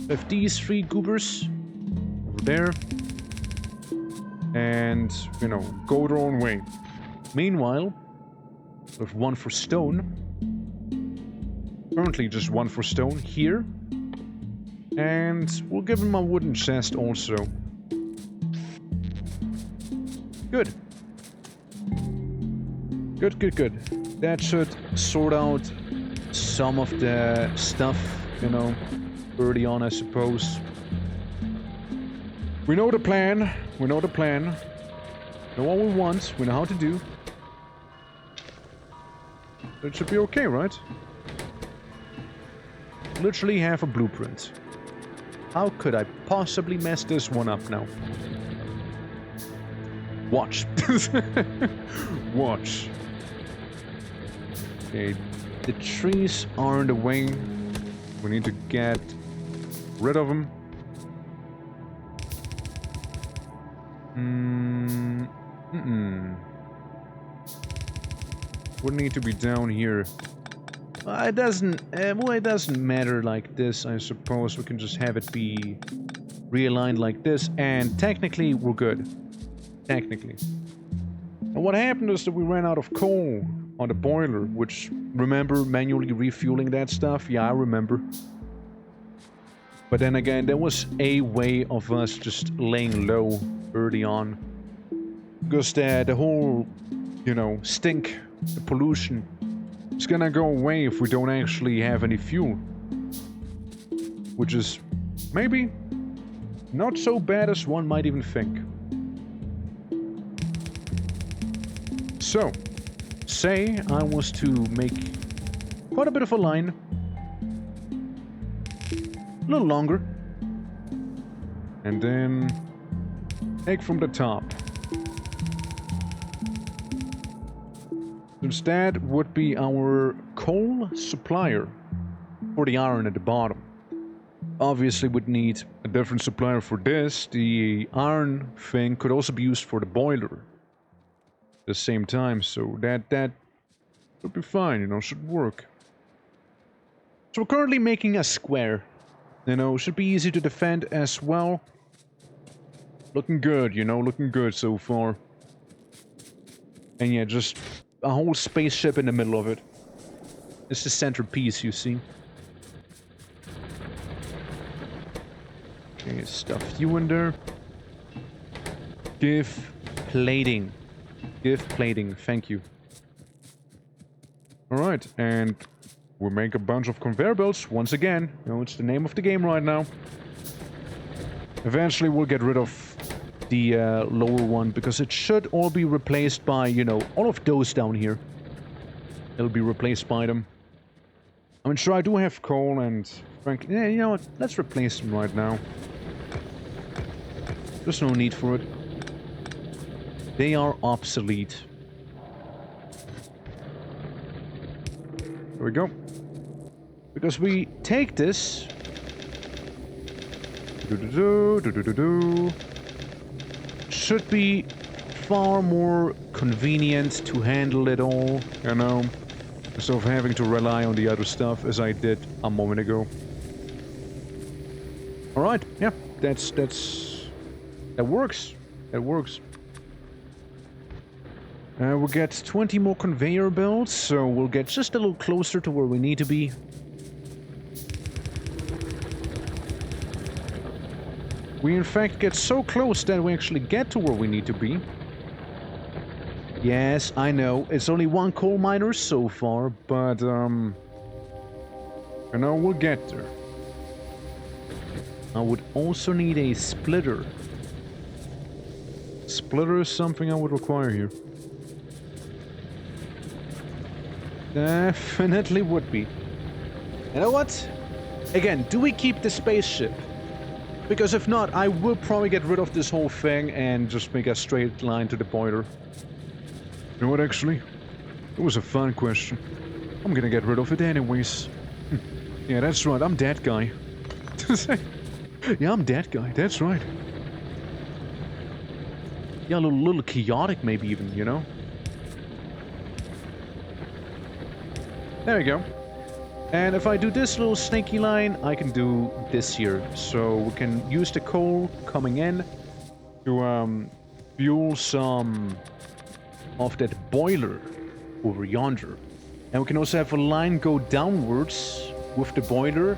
If these three goobers over there, and, you know, go their own way. Meanwhile, with one for stone. Currently just one for stone here. And we'll give him a wooden chest also. Good. Good. That should sort out some of the stuff, you know, early on, I suppose. We know the plan. We know what we want. We know how to do. It should be okay, right? Literally have a blueprint. How could I possibly mess this one up now? Watch. Watch. Okay, the trees are in the way. We need to get rid of them. Would need to be down here. It doesn't. Well, it doesn't matter like this. I suppose we can just have it be realigned like this, and technically we're good. Technically, And what happened is that we ran out of coal on the boiler, which, remember manually refueling that stuff? Yeah, I remember. But then again, there was a way of us just laying low early on. Because the whole, you know, stink, the pollution, is gonna go away if we don't actually have any fuel. Which is maybe not so bad as one might even think. So, say I was to make quite a bit of a line. A little longer. And then take from the top. Since that would be our coal supplier for the iron at the bottom. Obviously would need a different supplier for this. The iron thing could also be used for the boiler at the same time, so that would be fine, you know, should work. So we're currently making a square. You know, should be easy to defend as well. Looking good, you know, looking good so far. And yeah, just a whole spaceship in the middle of it. It's the centerpiece, you see. Okay, stuff you in there. Give plating. Give plating, thank you. Alright, and we'll make a bunch of conveyor belts once again. You know, it's the name of the game right now. Eventually we'll get rid of the lower one, because it should all be replaced by, you know, all of those down here. It'll be replaced by them. I mean, sure, I do have coal, and frankly, yeah, you know what, let's replace them right now. There's no need for it. They are obsolete. There we go. Because we take this. Should be far more convenient to handle it all, you know, instead of having to rely on the other stuff as I did a moment ago. Alright, yeah, that works. That works. We'll get 20 more conveyor belts, so we'll get just a little closer to where we need to be. We in fact get so close that we actually get to where we need to be. Yes, I know, it's only one coal miner so far, but you know, we'll get there. I would also need a splitter. Splitter is something I would require here. Definitely would be. You know what? Again, do we keep the spaceship? Because if not, I will probably get rid of this whole thing and just make a straight line to the boiler. You know what, actually? It was a fun question. I'm gonna get rid of it anyways. Yeah, that's right, I'm that guy. Yeah, I'm that guy, that's right. Yeah, a little chaotic maybe even, you know? There we go. And if I do this little snaky line, I can do this here. So we can use the coal coming in to fuel some of that boiler over yonder. And we can also have a line go downwards with the boiler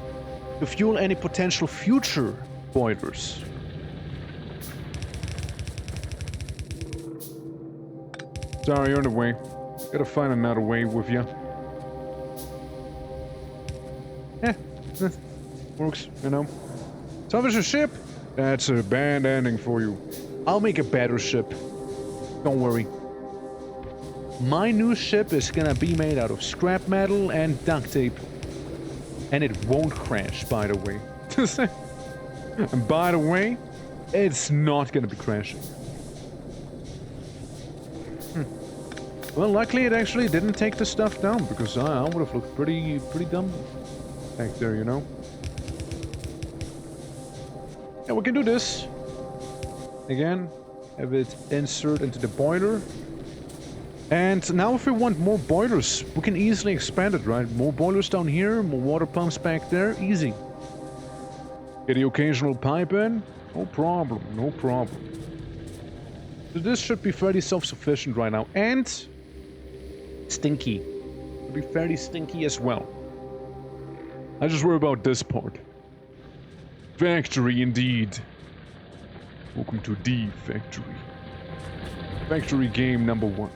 to fuel any potential future boilers. Sorry, you're in the way. Gotta find another way with you. Works, you know. Salvage a ship? That's a bad ending for you. I'll make a better ship. Don't worry. My new ship is gonna be made out of scrap metal and duct tape. And it won't crash, by the way. And by the way, it's not gonna be crashing. Well, luckily it actually didn't take the stuff down, because I would have looked pretty dumb back there, you know. Yeah, we can do this. Again, have it insert into the boiler. And now if we want more boilers, we can easily expand it, right? More boilers down here, more water pumps back there, easy. Get the occasional pipe in, no problem, no problem. So this should be fairly self-sufficient right now. And stinky. It'll be fairly stinky as well. I just worry about this part. Factory indeed. Welcome to the factory. Factory game number 1.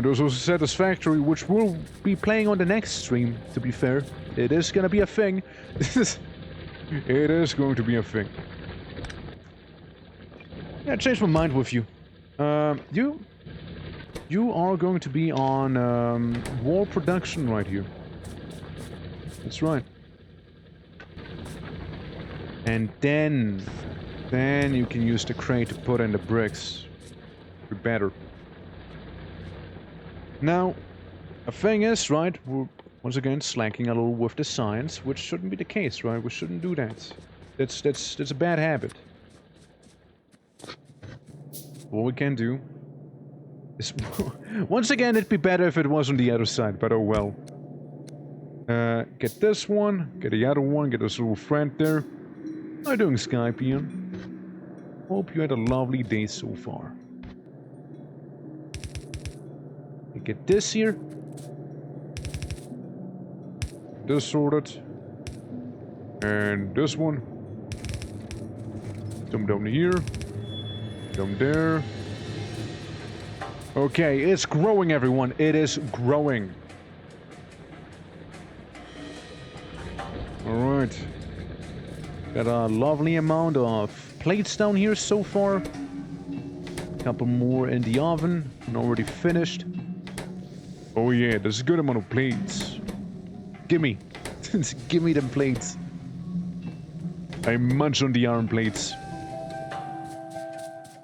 There's also Satisfactory, which we'll be playing on the next stream, to be fair. It is gonna be a thing. It is going to be a thing. Yeah, I changed my mind with you. You are going to be on war production right here. That's right. And then you can use the crate to put in the bricks. Be better. Now, the thing is, right, we're once again slacking a little with the science, which shouldn't be the case, right? We shouldn't do that. That's a bad habit. What we can do is... once again, it'd be better if it was on the other side, but oh well. Get this one, get the other one, get this little friend there. How you doing, Skypian? Hope you had a lovely day so far. Get this here. This sorted. And this one. Some down here. Down there. Okay, it's growing, everyone. It is growing. Alright. Got a lovely amount of plates down here so far. Couple more in the oven. And already finished. Oh yeah, there's a good amount of plates. Gimme. Gimme them plates. I munch on the iron plates.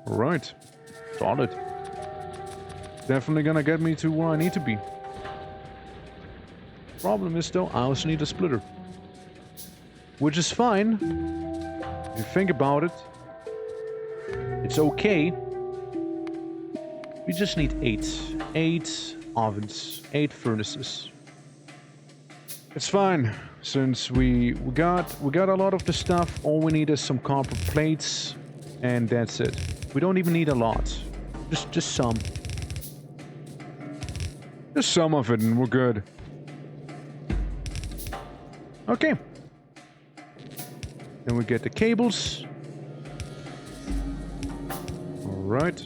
Alright. Solid. Definitely gonna get me to where I need to be. Problem is though, I also need a splitter. Which is fine. If you think about it. It's okay. We just need 8. 8 ovens, 8 furnaces. It's fine, since we got a lot of the stuff. All we need is some copper plates, and that's it. We don't even need a lot, just some. Just some of it, and we're good. Okay. Then we get the cables. All right.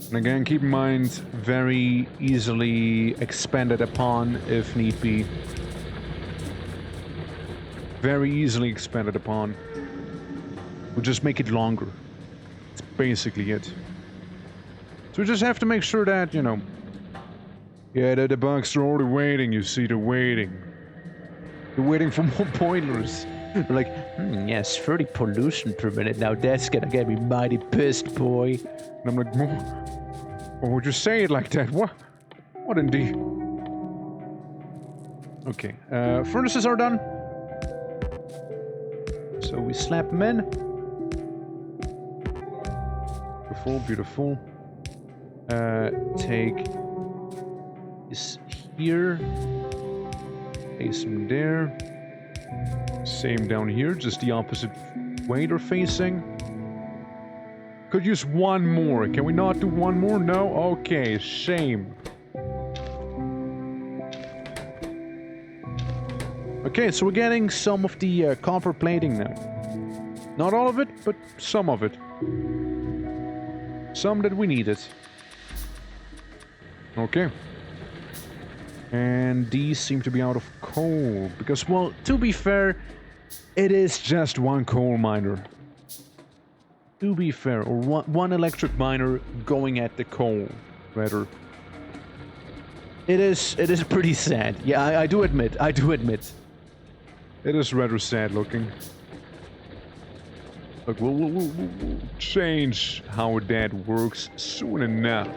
And again, keep in mind, very easily expanded upon if need be. Very easily expanded upon. We'll just make it longer. That's basically it. So we just have to make sure that, you know... Yeah, the bugs are already waiting, you see, they're waiting. They're waiting for more boilers. They're like, yes, 30 pollution per minute, now that's gonna get me mighty pissed, boy. And I'm like, why would you say it like that? What? What indeed? Okay, furnaces are done. So we slap them in. Beautiful, beautiful. Take this here. Place them there. Same down here, just the opposite way they're facing. Could use one more. Can we not do one more? No? Okay, shame. Okay, so we're getting some of the copper plating now. Not all of it, but some of it. Some that we needed. Okay. And these seem to be out of coal. Because, well, to be fair, it is just one coal miner. To be fair, or one electric miner going at the coal, rather. It is pretty sad. Yeah, I do admit. It is rather sad looking. Look, we'll change how that works soon enough.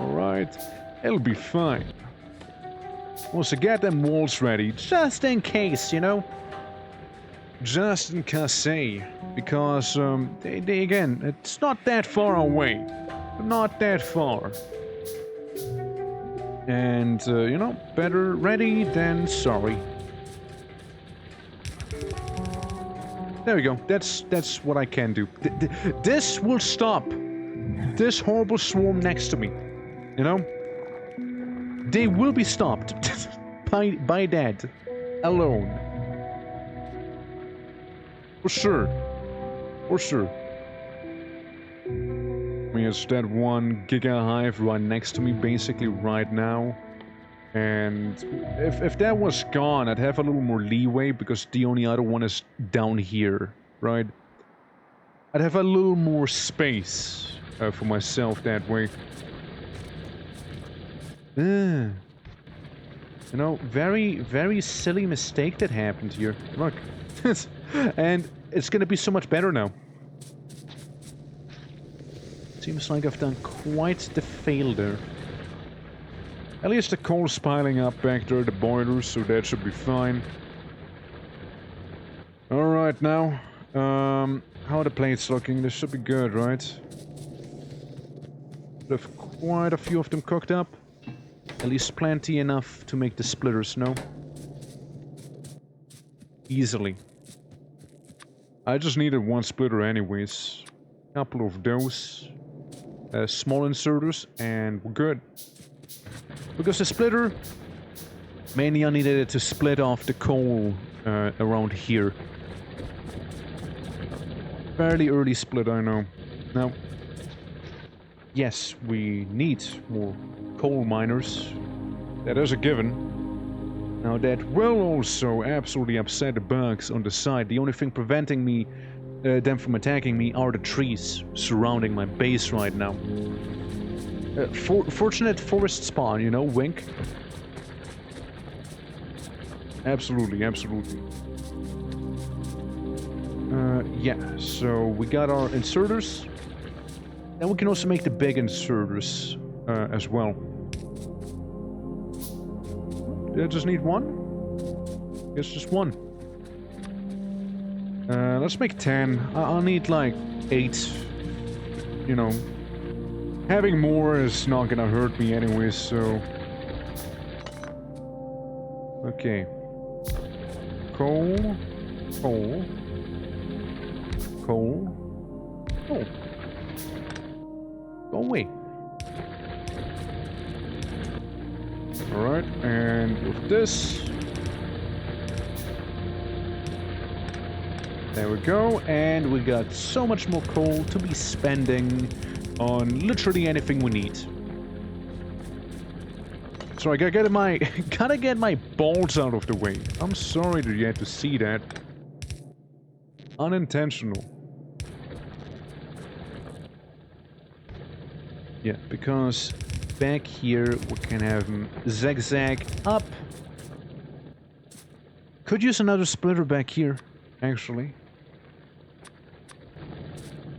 Alright? It'll be fine. Also, get them walls ready, just in case, you know? Just in case. Because, they again, it's not that far away. Not that far. And, you know, better ready than sorry. There we go. That's what I can do. This will stop this horrible swarm next to me. You know? They will be stopped by that alone. For sure. For sure. I mean, it's that 1 giga hive right next to me basically right now. And if that was gone, I'd have a little more leeway because the only other one is down here, right? I'd have a little more space for myself that way. You know, very silly mistake that happened here. Look. And it's gonna be so much better now. Seems like I've done quite the fail there. At least the coal's piling up back there, the boilers, so that should be fine. Alright now, how are the plates looking? This should be good, right? There's quite a few of them cooked up. At least plenty enough to make the splitters, no? Easily. I just needed 1 splitter anyways. Couple of those. Small inserters, and we're good. Because the splitter, mainly I needed it to split off the coal around here. Fairly early split, I know. Now, yes, we need more coal miners. That is a given. Now that will also absolutely upset the bugs on the side. The only thing preventing me, them from attacking me are the trees surrounding my base right now. Fortunate forest spawn, you know, wink. Absolutely, absolutely. Yeah, so we got our inserters. And we can also make the big inserters as well. Did I just need 1? Guess just 1. Let's make 10. I'll need like 8. You know. Having more is not gonna hurt me anyways, so... Okay. Coal. Coal. Coal. Coal. Go away. Alright, and with this... There we go, and we got so much more coal to be spending on literally anything we need. So I gotta get my balls out of the way. I'm sorry that you had to see that. Unintentional. Yeah, because back here we can have them zigzag up. Could use another splitter back here, actually.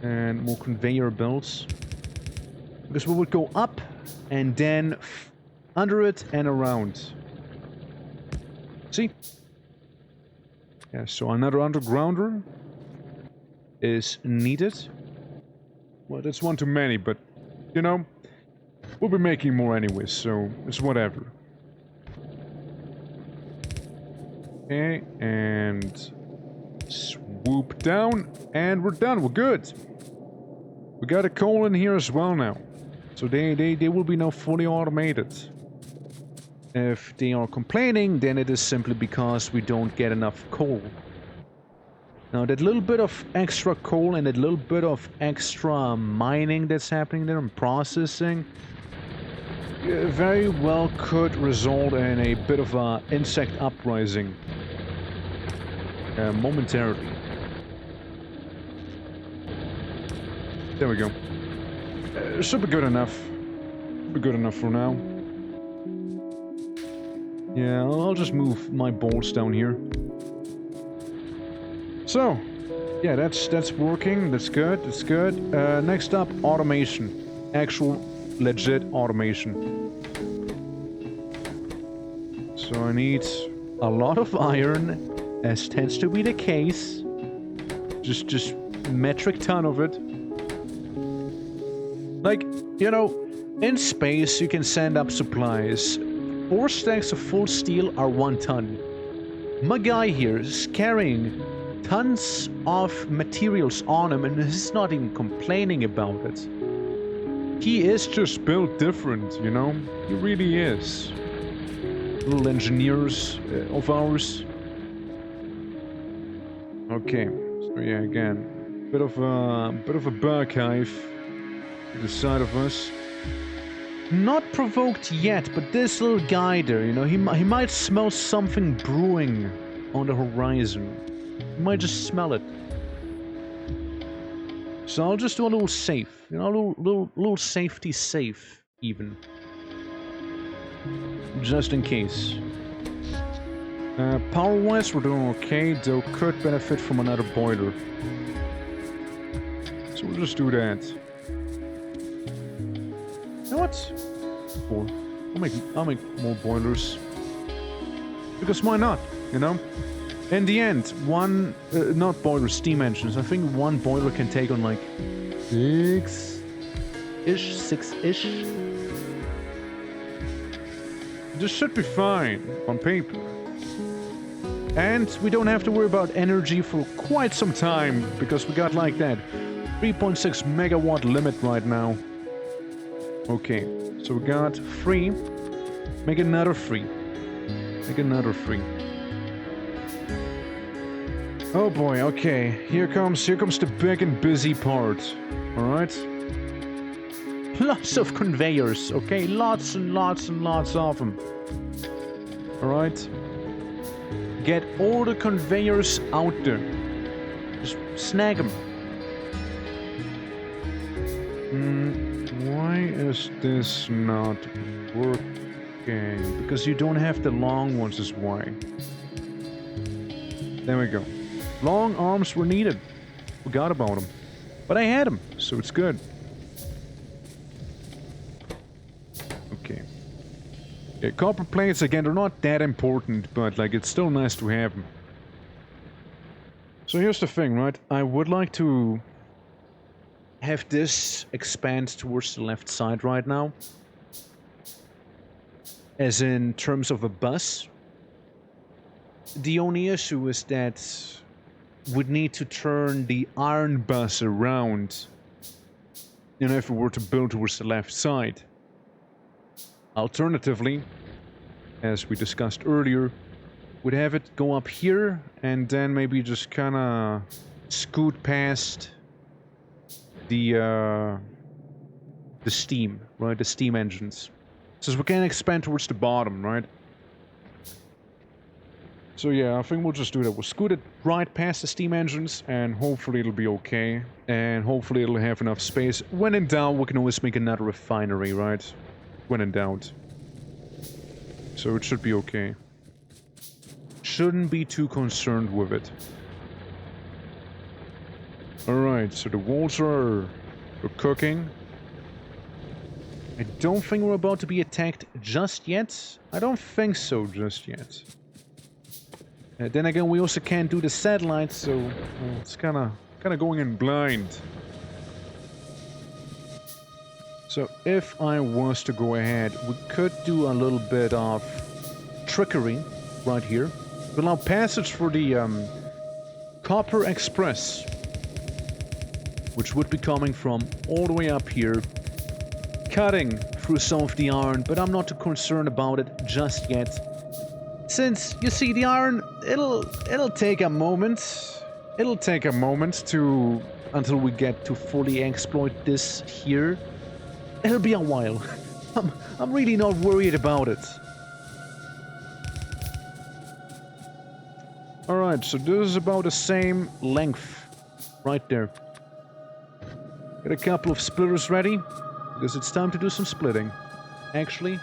And more conveyor belts. Because we would go up and then under it and around. See? Yeah, so another undergrounder is needed. Well, that's one too many, but you know, we'll be making more anyways, so it's whatever. Okay, and swoop down, and we're done, we're good. We got a coal in here as well now. So they will be now fully automated. If they are complaining, then it is simply because we don't get enough coal. Now that little bit of extra coal and that little bit of extra mining that's happening there and processing very well could result in a bit of a insect uprising momentarily. There we go. Should be good enough. Should be good enough for now. Yeah, I'll just move my bolts down here. So, yeah, that's working. That's good. That's good. Next up, automation. Actual, legit automation. So I need a lot of iron, as tends to be the case. Just metric ton of it. Like, you know, in space you can send up supplies. 4 stacks of full steel are 1 ton. My guy here is carrying tons of materials on him, and he's not even complaining about it. He is just built different, you know? He really is. Little engineers of ours. Okay, so yeah, again, bit of a bug hive to the side of us. Not provoked yet, but this little guy there, you know, he might smell something brewing on the horizon. He might just smell it. So I'll just do a little safe, you know, a little safety safe, even. Just in case. Power-wise, we're doing okay, though could benefit from another boiler. So we'll just do that. You know what? 4. I'll make more boilers. Because why not, you know? In the end, one... not boilers, steam engines. I think one boiler can take on like... 6-ish? This should be fine, on paper. And we don't have to worry about energy for quite some time, because we got like that 3.6 megawatt limit right now. Okay, so we got 3. Make another 3. Make another 3. Oh boy, okay. Here comes the big and busy part. Alright? Lots of conveyors, okay? Lots and lots and lots of them. Alright? Get all the conveyors out there. Just snag them. Why is this not working? Because you don't have the long ones is why. There we go. Long arms were needed. Forgot about them. But I had them, so it's good. Okay. Yeah, copper plates, again, they're not that important, but, like, it's still nice to have them. So here's the thing, right? I would like to have this expand towards the left side right now. As in terms of a bus. The only issue is that we'd need to turn the iron bus around, you know, if we were to build towards the left side. Alternatively, as we discussed earlier, we'd have it go up here and then maybe just kind of scoot past the steam, right? The steam engines. So we can expand towards the bottom, right? So yeah, I think we'll just do that. We'll scoot it right past the steam engines and hopefully it'll be okay. And hopefully it'll have enough space. When in doubt, we can always make another refinery, right? When in doubt. So it should be okay. Shouldn't be too concerned with it. Alright, so the walls are cooking. I don't think we're about to be attacked just yet. I don't think so just yet. Then again, we also can't do the satellites, so it's kind of going in blind. So if I was to go ahead, we could do a little bit of trickery right here. We allow passage for the Copper Express, which would be coming from all the way up here, cutting through some of the iron, but I'm not too concerned about it just yet. Since, you see, the iron, it'll take a moment. It'll take a moment until we get to fully exploit this here. It'll be a while. I'm really not worried about it. Alright, so this is about the same length. Right there. Get a couple of splitters ready, because it's time to do some splitting. Actually,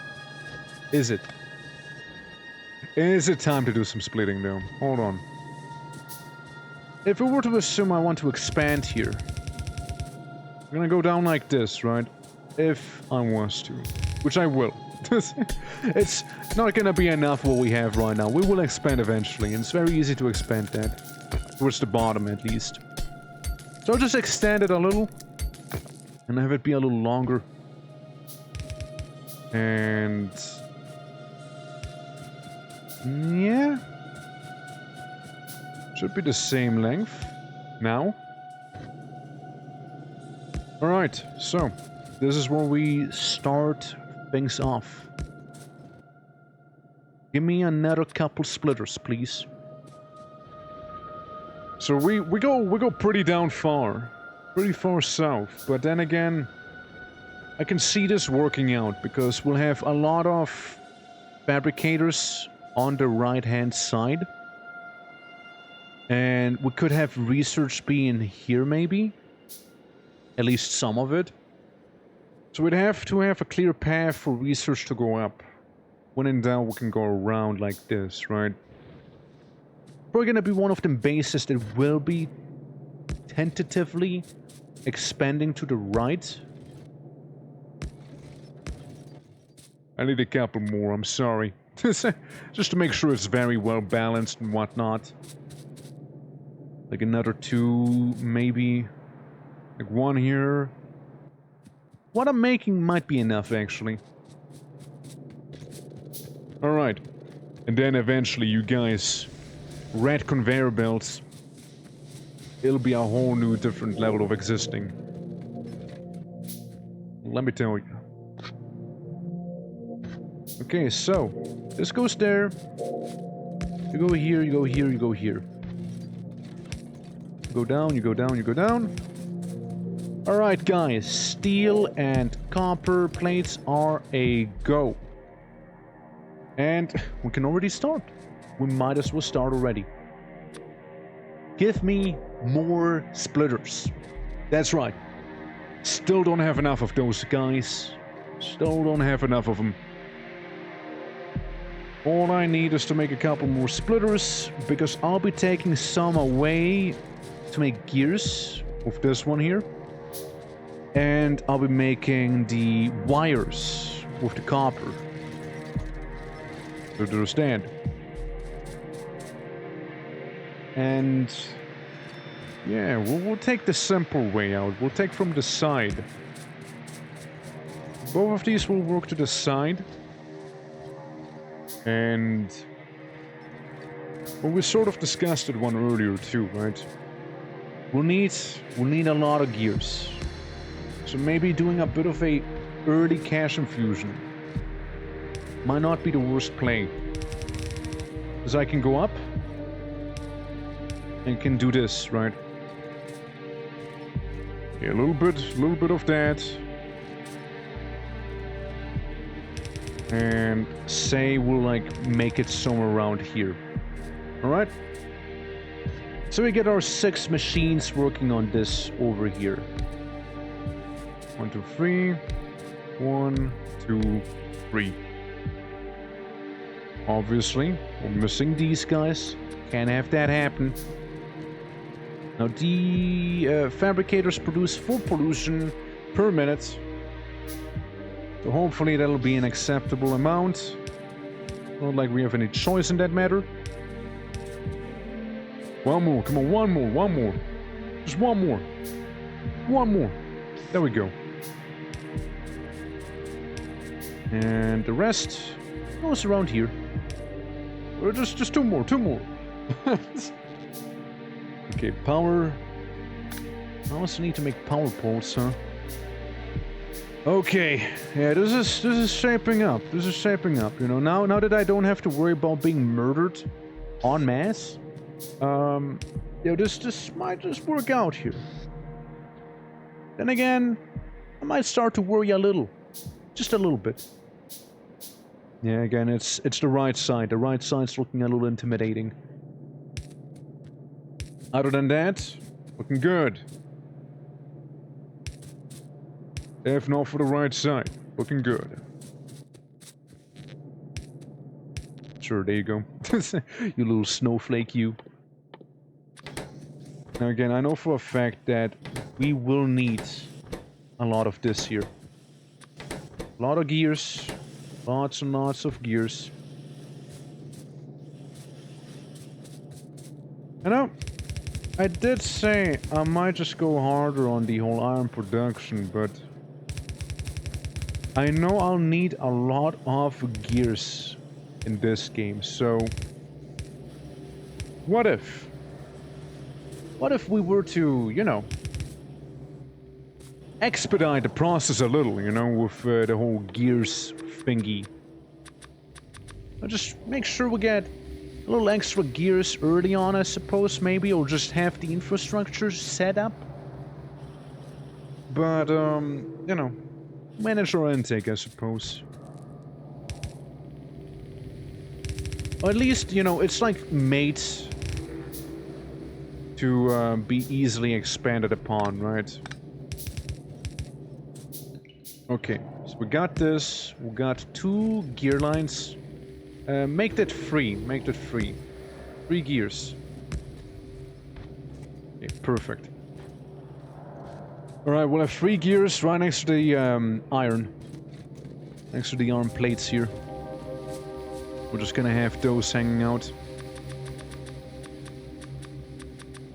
is it? Is it time to do some splitting, though? Hold on. If we were to assume I want to expand here, I'm gonna go down like this, right? If I was to. Which I will. It's not gonna be enough what we have right now. We will expand eventually, and it's very easy to expand that. Towards the bottom, at least. So I'll just extend it a little. And have it be a little longer. And... yeah. Should be the same length now. Alright, so this is where we start things off. Give me another couple splitters, please. So we go pretty down far. Pretty far south, but then again, I can see this working out because we'll have a lot of fabricators on the right-hand side. And we could have research being here, maybe. At least some of it. So we'd have to have a clear path for research to go up. When in doubt, we can go around like this, right? Probably gonna be one of them bases that will be tentatively expanding to the right. I need a couple more, I'm sorry. Just to make sure it's very well balanced and whatnot. Like another 2, maybe. Like 1 here. What I'm making might be enough, actually. Alright. And then eventually, you guys... red conveyor belts. It'll be a whole new different level of existing. Let me tell you. Okay, so... this goes there. You go here, you go here, you go here. You go down, you go down, you go down. Alright guys, steel and copper plates are a go. And we can already start. We might as well start already. Give me more splitters. That's right. Still don't have enough of those guys. Still don't have enough of them. All I need is to make a couple more splitters, because I'll be taking some away to make gears with this one here. And I'll be making the wires with the copper. So there's that. And yeah, we'll take the simple way out. We'll take from the side. Both of these will work to the side. And well, we sort of discussed it one earlier too, right? We'll need a lot of gears. So maybe doing a bit of a early cash infusion might not be the worst play. Because I can go up and can do this, right? Yeah, a little bit of that. And say we'll like make it somewhere around here. Alright? So we get our 6 machines working on this over here. 1, 2, 3. 1, 2, 3. Obviously, we're missing these guys. Can't have that happen. Now the fabricators produce 4 pollution per minute. So hopefully that'll be an acceptable amount. Not like we have any choice in that matter. One more, come on, one more. Just one more. One more. There we go. And the rest goes around here. Or just 2 more. Okay, power. I also need to make power poles, huh? Okay, yeah, this is shaping up. This is shaping up. You know, now that I don't have to worry about being murdered en masse, you know, this might just work out here. Then again, I might start to worry a little, just a little bit. Yeah, again, it's the right side. The right side's looking a little intimidating. Other than that, looking good. If not for the right side, looking good. Sure, there you go. You little snowflake, you. Now again, I know for a fact that we will need a lot of this here. A lot of gears. Lots and lots of gears. You know, I did say I might just go harder on the whole iron production, but I know I'll need a lot of gears in this game, so what if What if we were to, you know, expedite the process a little, you know, with the whole gears thingy. I'll just make sure we get a little extra gears early on, I suppose, maybe, or just have the infrastructure set up. But, you know, manage our intake, I suppose. Or at least, you know, it's like made to be easily expanded upon, right? Okay, so we got this. We got 2 gear lines. Make that free. Make that free. 3 gears. Okay, perfect. Alright, we'll have 3 gears right next to the iron. Next to the iron plates here. We're just gonna have those hanging out.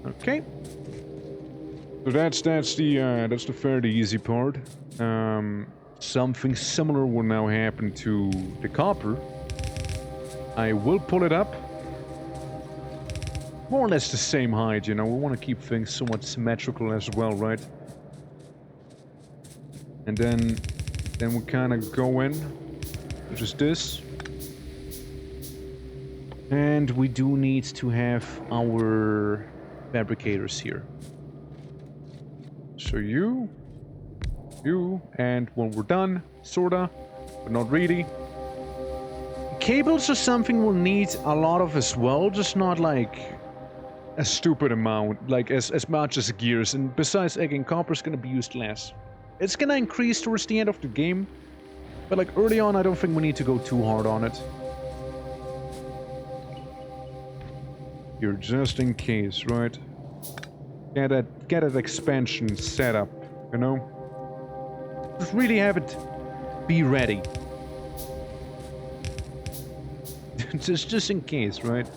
Okay. So that's the fairly easy part. Something similar will now happen to the copper. I will pull it up. More or less the same height, you know. We want to keep things somewhat symmetrical as well, right? And then we kind of go in, which is this. And we do need to have our fabricators here. So you, and when we're done, sorta, but not really. Cables are something we'll need a lot of as well, just not like a stupid amount, like as much as gears. And besides, again, copper's gonna be used less. It's gonna increase towards the end of the game, but like early on, I don't think we need to go too hard on it. Here, just in case, right? Get that expansion set up, you know? Just really have it be ready. just in case, right?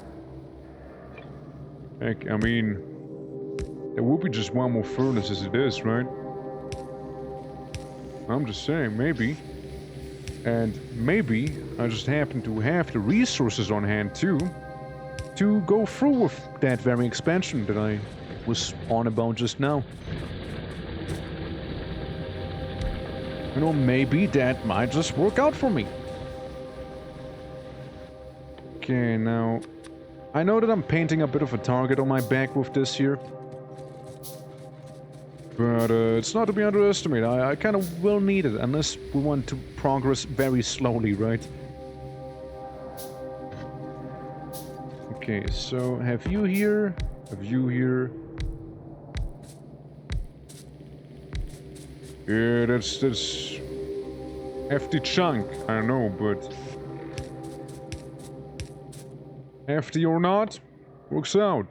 Heck, I mean, there will be just one more furnace as it is, right? I'm just saying, maybe. And maybe I just happen to have the resources on hand too, to go through with that very expansion that I was on about just now. You know, maybe that might just work out for me. Okay, now, I know that I'm painting a bit of a target on my back with this here. But it's not to be underestimated. I kind of will need it, unless we want to progress very slowly, right? Okay, so have you here, have you here. Yeah, that's hefty chunk, I know, but hefty or not, works out.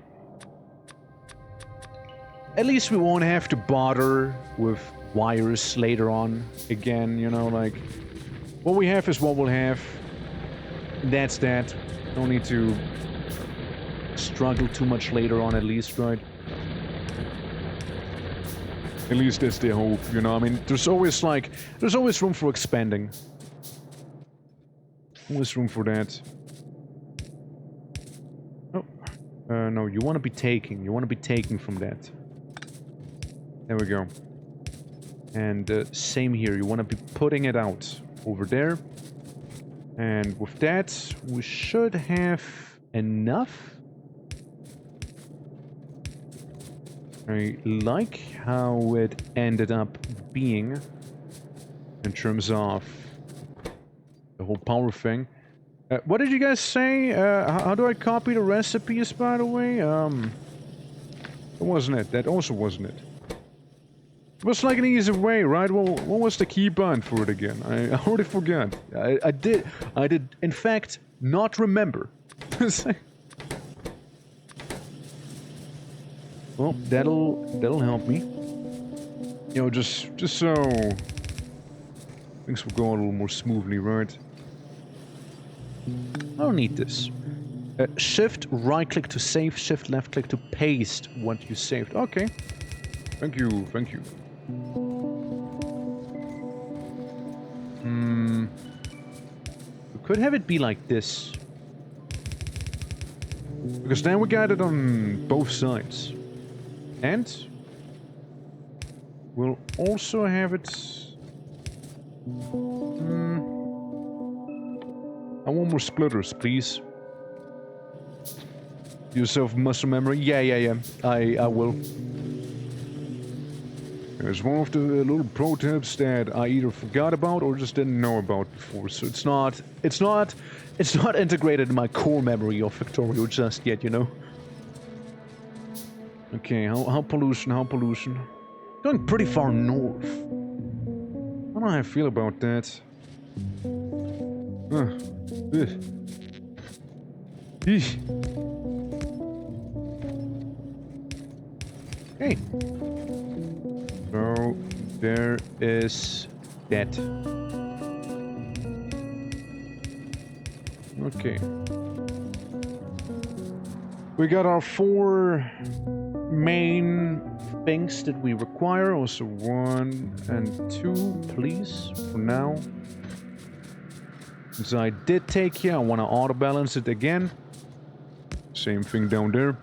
At least we won't have to bother with wires later on again, you know, like, what we have is what we'll have. That's that. Don't need to struggle too much later on, at least, right? At least that's the hope, you know. I mean, there's always room for expanding. Always room for that. Oh, no, you want to be taking. You want to be taking from that. There we go. And same here. You want to be putting it out over there. And with that, we should have enough. I like how it ended up being in terms of the whole power thing. What did you guys say? How do I copy the recipes, by the way? That wasn't it. That also wasn't it. It was like an easy way, right? Well, what was the key button for it again? I already forgot. I did, in fact, not remember. Well, that'll help me. You know, just so things will go a little more smoothly, right? I don't need this. Shift right click to save, shift left click to paste what you saved. Okay. Thank you, thank you. We could have it be like this. Because then we got it on both sides. And we'll also have it... I want more splitters, please. Yourself muscle memory? Yeah. I will. It's one of the little pro tips that I either forgot about or just didn't know about before. So it's not integrated in my core memory of Factorio just yet, you know. Okay, how pollution? Going pretty far north. I don't know how I feel about that. Hey. So there is that. Okay. We got our 4 main things that we require. Also 1 and 2, please, for now. Since I did take here, I want to auto balance it again. Same thing down there.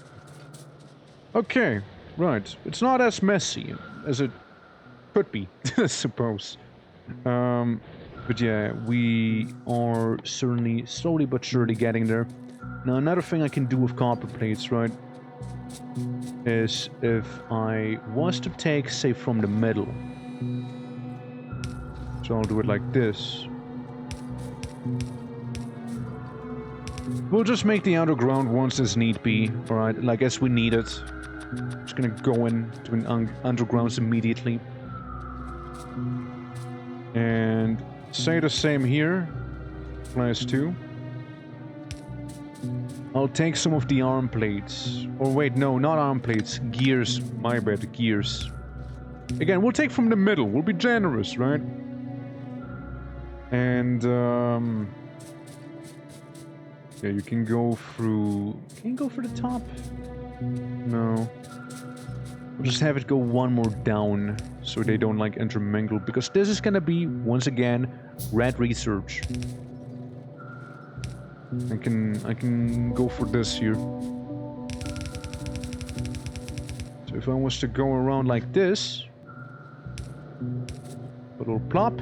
Okay, right. It's not as messy as it could be, I suppose. But yeah, we are certainly slowly but surely getting there. Now, another thing I can do with copper plates, right, is if I was to take, say, from the middle. So I'll do it like this. We'll just make the underground ones as need be, alright, like as we need it. Just gonna go in to an undergrounds immediately. And say the same here. Applies too. I'll take some of the arm plates. Or wait, no, not arm plates. Gears. My bad, gears. Again, we'll take from the middle. We'll be generous, right? And, yeah, you can go through... Can you go for the top? No. We'll just have it go one more down, so they don't, like, intermingle. Because this is gonna be, once again, red research. I can go for this here. So if I was to go around like this... Little plop.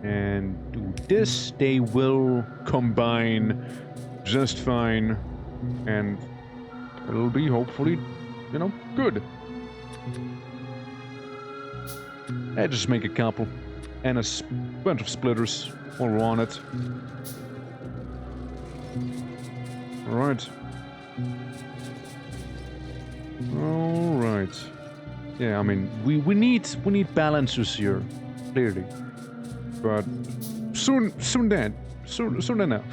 And do this, they will combine just fine, and it'll be hopefully, you know, good. I just make a couple and a bunch of splitters all on it. Alright. Alright. Yeah, I mean, we need balancers here, clearly. But soon enough.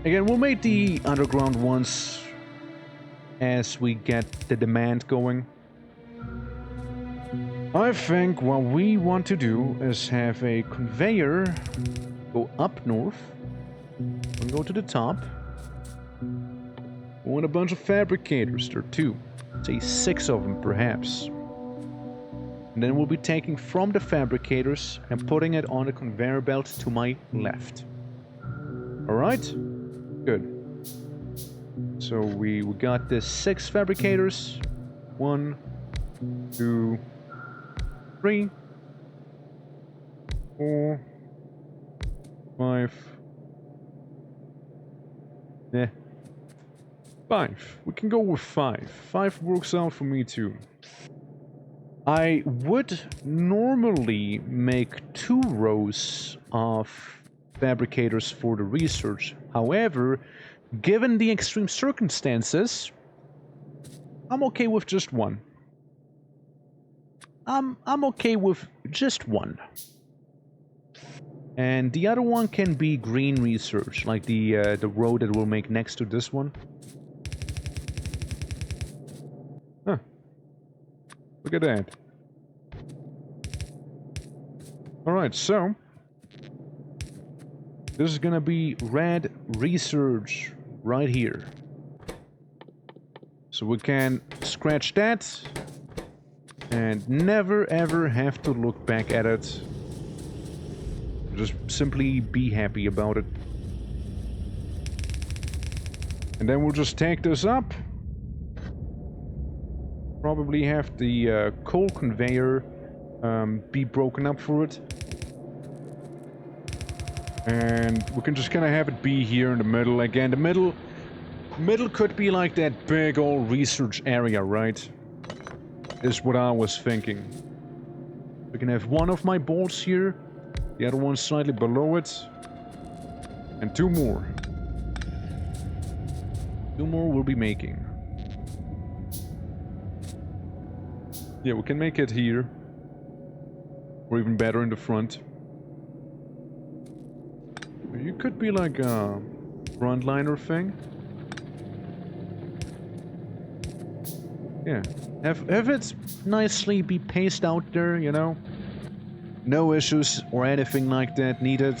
Again, we'll make the underground ones as we get the demand going. I think what we want to do is have a conveyor go up north and go to the top. We want a bunch of fabricators there too. Say 6 of them perhaps. And then we'll be taking from the fabricators and putting it on the conveyor belt to my left. Alright? Good. So we got the 6 fabricators. 1, 2, 3, 4, 5. 5. We can go with 5. 5 works out for me too. I would normally make 2 rows of fabricators for the research. However, given the extreme circumstances, I'm okay with just 1. I'm okay with just 1. And the other one can be green research, like the row that we'll make next to this one. Huh. Look at that. Alright, so this is gonna be red research right here. So we can scratch that and never ever have to look back at it. Just simply be happy about it. And then we'll just take this up. Probably have the coal conveyor be broken up for it. And we can just kind of have it be here in the middle. Again, the middle could be like that big old research area, right? Is what I was thinking. We can have one of my bolts here, the other one slightly below it, and two more. Two more we'll be making. Yeah, we can make it here. Or even better in the front. You could be like a frontliner thing. Yeah. Have it nicely be paced out there, you know? No issues or anything like that needed.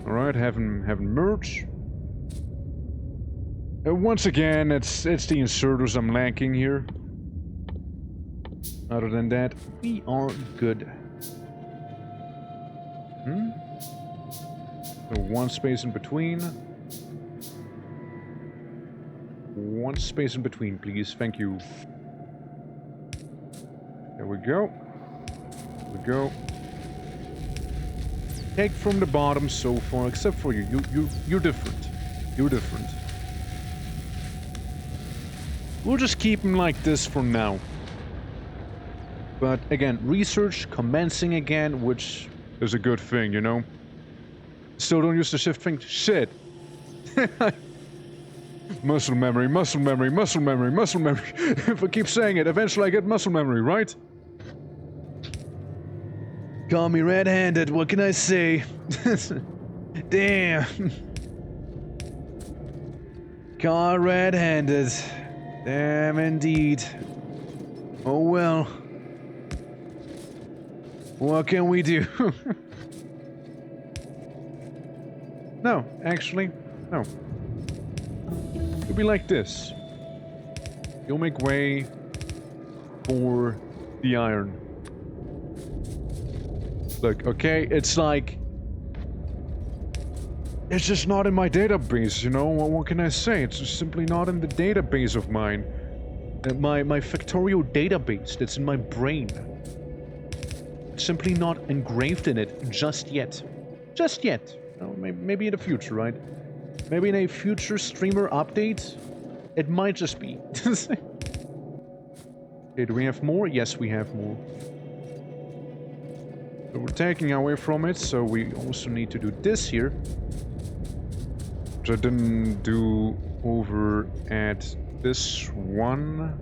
Alright, have them merge. Once again, it's the inserters I'm lacking here. Other than that, we are good. So one space in between. One space in between, please. Thank you. There we go. There we go. Take from the bottom so far, except for you. You're different. You're different. We'll just keep them like this for now. But again, research commencing again, which is a good thing, you know? Still don't use the shift thing? Shit! Muscle memory, muscle memory, muscle memory, muscle memory. If I keep saying it, eventually I get muscle memory, right? Call me red-handed, what can I say? Damn. Caught red-handed. Damn indeed. Oh well. What can we do? No, actually, no. It'll be like this. You'll make way for the iron. Look, okay, it's like... It's just not in my database, you know? What can I say? It's just simply not in the database of mine. My FACTORIO database that's in my brain. It's simply not engraved in it just yet. Just yet. Oh, maybe in the future, right? Maybe in a future streamer update? It might just be. Okay, do we have more? Yes, we have more. So we're taking away from it, so we also need to do this here. Which I didn't do over at this one.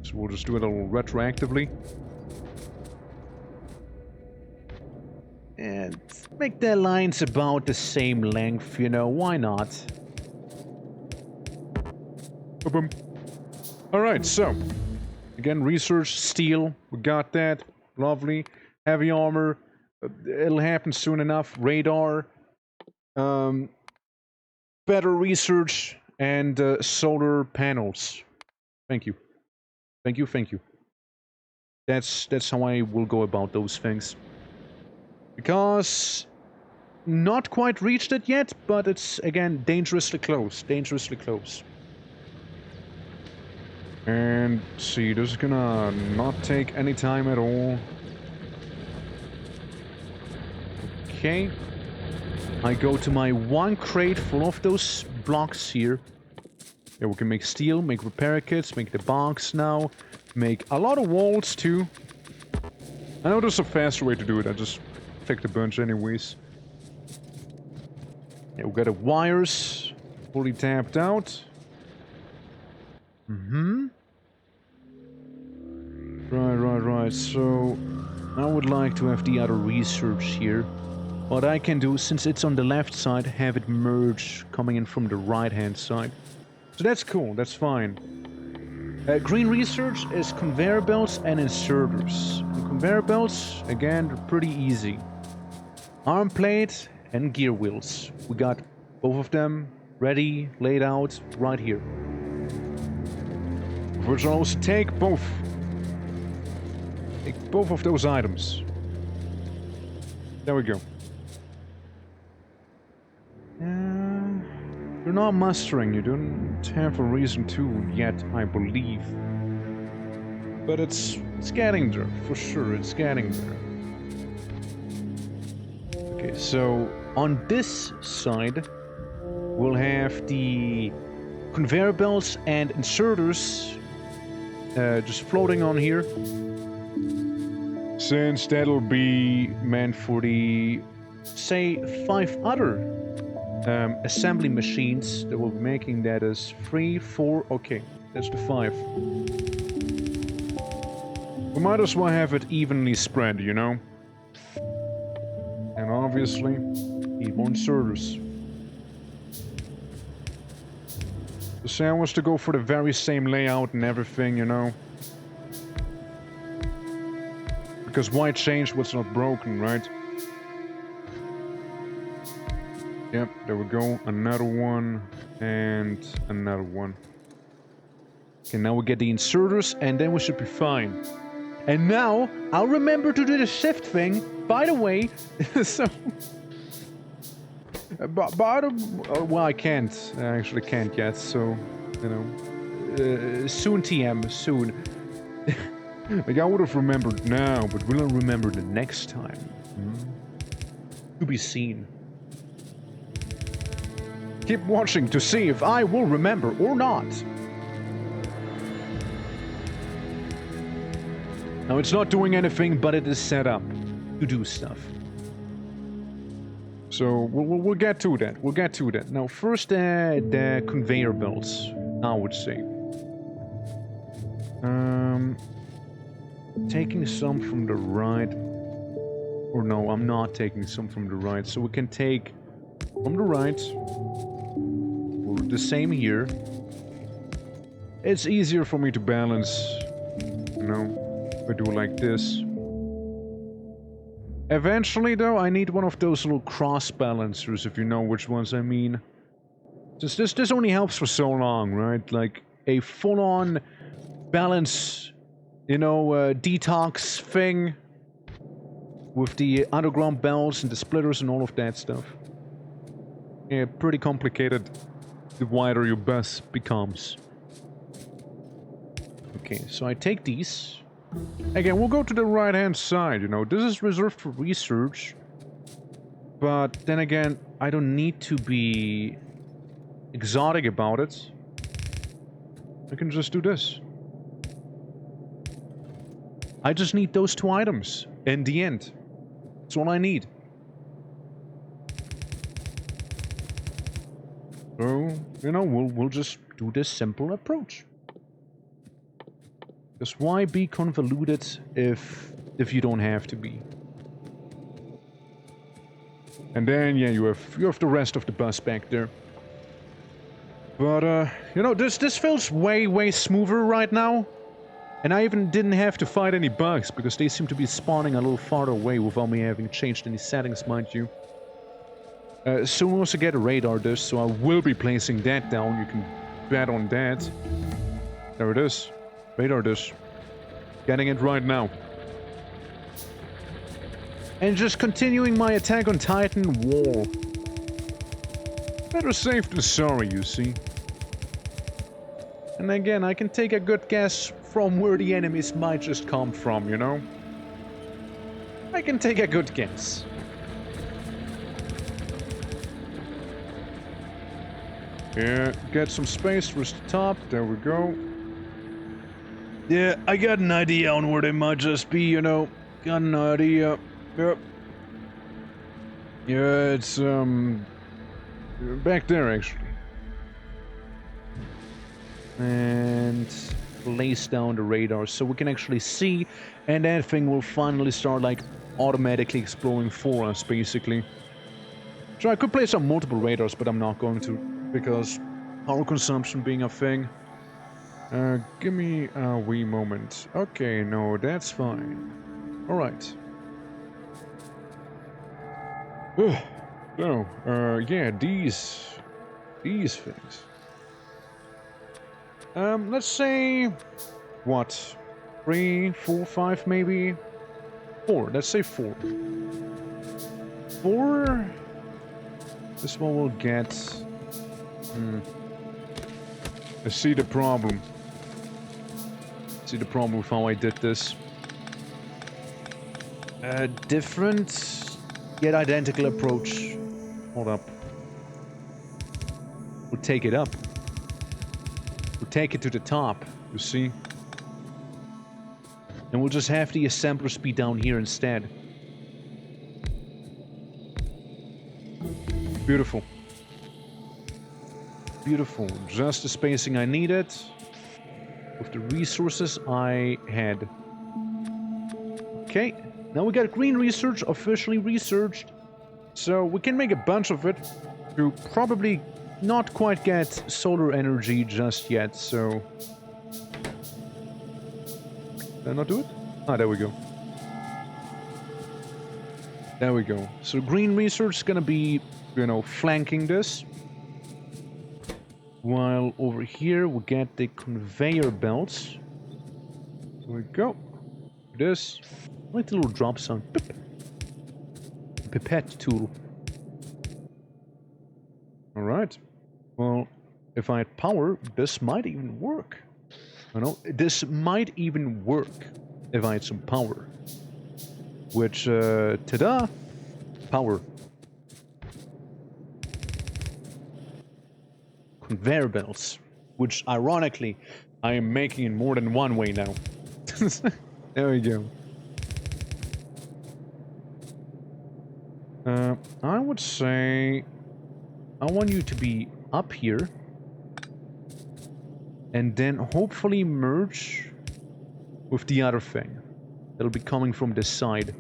So we'll just do it a little retroactively. And make their lines about the same length, you know, why not? Boom. Alright, so, again, research, steel, we got that, lovely. Heavy armor, it'll happen soon enough. Radar, better research, and solar panels. Thank you. Thank you, thank you. That's how I will go about those things. Because not quite reached it yet, but it's, again, dangerously close. Dangerously close. And see, this is gonna not take any time at all. Okay. I go to my one crate full of those blocks here. Yeah, we can make steel, make repair kits, make the box now. Make a lot of walls too. I know there's a faster way to do it, I just picked a bunch anyways. Yeah, we got the wires fully tapped out. Right. So, I would like to have the other research here. What I can do, since it's on the left side, have it merge coming in from the right-hand side. So that's cool, that's fine. Green research is conveyor belts and inserters. And conveyor belts, again, they're pretty easy. Arm plate and gear wheels. We got both of them ready, laid out, right here. Which will also take both. Take both of those items. There we go. You're not mustering, you don't have a reason to yet, I believe. But it's getting there, for sure, it's getting there. Okay, so on this side, we'll have the conveyor belts and inserters just floating on here. Since that'll be meant for the, say, 5 other assembly machines that will be making that as 3, 4, okay, that's the 5. We might as well have it evenly spread, you know? And obviously, need more inserters. The plan was to go for the very same layout and everything, you know? Because why change what's not broken, right? Yep, there we go. Another one. And another one. Okay, now we get the inserters and then we should be fine. And now, I'll remember to do the shift thing. By the way, so... well, I can't. I actually can't yet, so... You know... soon, TM. Soon. Like, I would have remembered now, but will I remember the next time? To be seen. Keep watching to see if I will remember or not. Now, it's not doing anything, but it is set up to do stuff. So, we'll get to that. We'll get to that. Now, first, the conveyor belts, I would say. Taking some from the right. Or no, I'm not taking some from the right. So we can take from the right. Or the same here. It's easier for me to balance. You know, if I do like this. Eventually, though, I need one of those little cross balancers, if you know which ones I mean. Just this only helps for so long, right? Like a full-on balance, you know, detox thing with the underground belts and the splitters and all of that stuff. Yeah, pretty complicated the wider your bus becomes. Okay, so I take these. Again, we'll go to the right-hand side, you know. This is reserved for research. But then again, I don't need to be exotic about it. I can just do this. I just need those 2 items in the end. That's all I need. So, you know, we'll just do this simple approach. Because why be convoluted if you don't have to be? And then, yeah, you have the rest of the bus back there. But, you know, this feels way smoother right now. And I even didn't have to fight any bugs, because they seem to be spawning a little farther away without me having changed any settings, mind you. Soon we'll also get a radar dish, so I will be placing that down. You can bet on that. There it is. Radar dish. Getting it right now. And just continuing my Attack on Titan wall. Better safe than sorry, you see. And again, I can take a good guess from where the enemies might just come from, you know? I can take a good guess. Yeah, get some space for the top. There we go. Yeah, I got an idea on where they might just be, you know. Got an idea. Yep. Yeah, it's, back there, actually. And place down the radar so we can actually see, and that thing will finally start, like, automatically exploring for us, basically. So I could place on multiple radars, but I'm not going to, because power consumption being a thing. Give me a wee moment. Okay, no, that's fine. Alright. So, yeah, these things. Let's say, what? 3, 4, 5, maybe? 4, let's say 4. 4... This one will get I see the problem. See the problem with how I did this. Different, yet identical approach. Hold up. We'll take it up. We'll take it to the top, you see? And we'll just have the assembler speed down here instead. Beautiful. Beautiful. Just the spacing I needed. With the resources I had. Okay. Now we got green research officially researched. So we can make a bunch of it. To probably not quite get solar energy just yet, so... Did I not do it? Ah, there we go. There we go. So green research is gonna be, you know, flanking this. While over here we get the conveyor belts. There we go. This. I like the little drop sound. Pip. Pipette tool. Alright. Well, if I had power, this might even work. I know, this might even work if I had some power. Which, ta-da! Power. Conveyor belts. Which, ironically, I am making in more than one way now. There we go. I would say... I want you to be up here. And then hopefully merge with the other thing. That'll be coming from this side.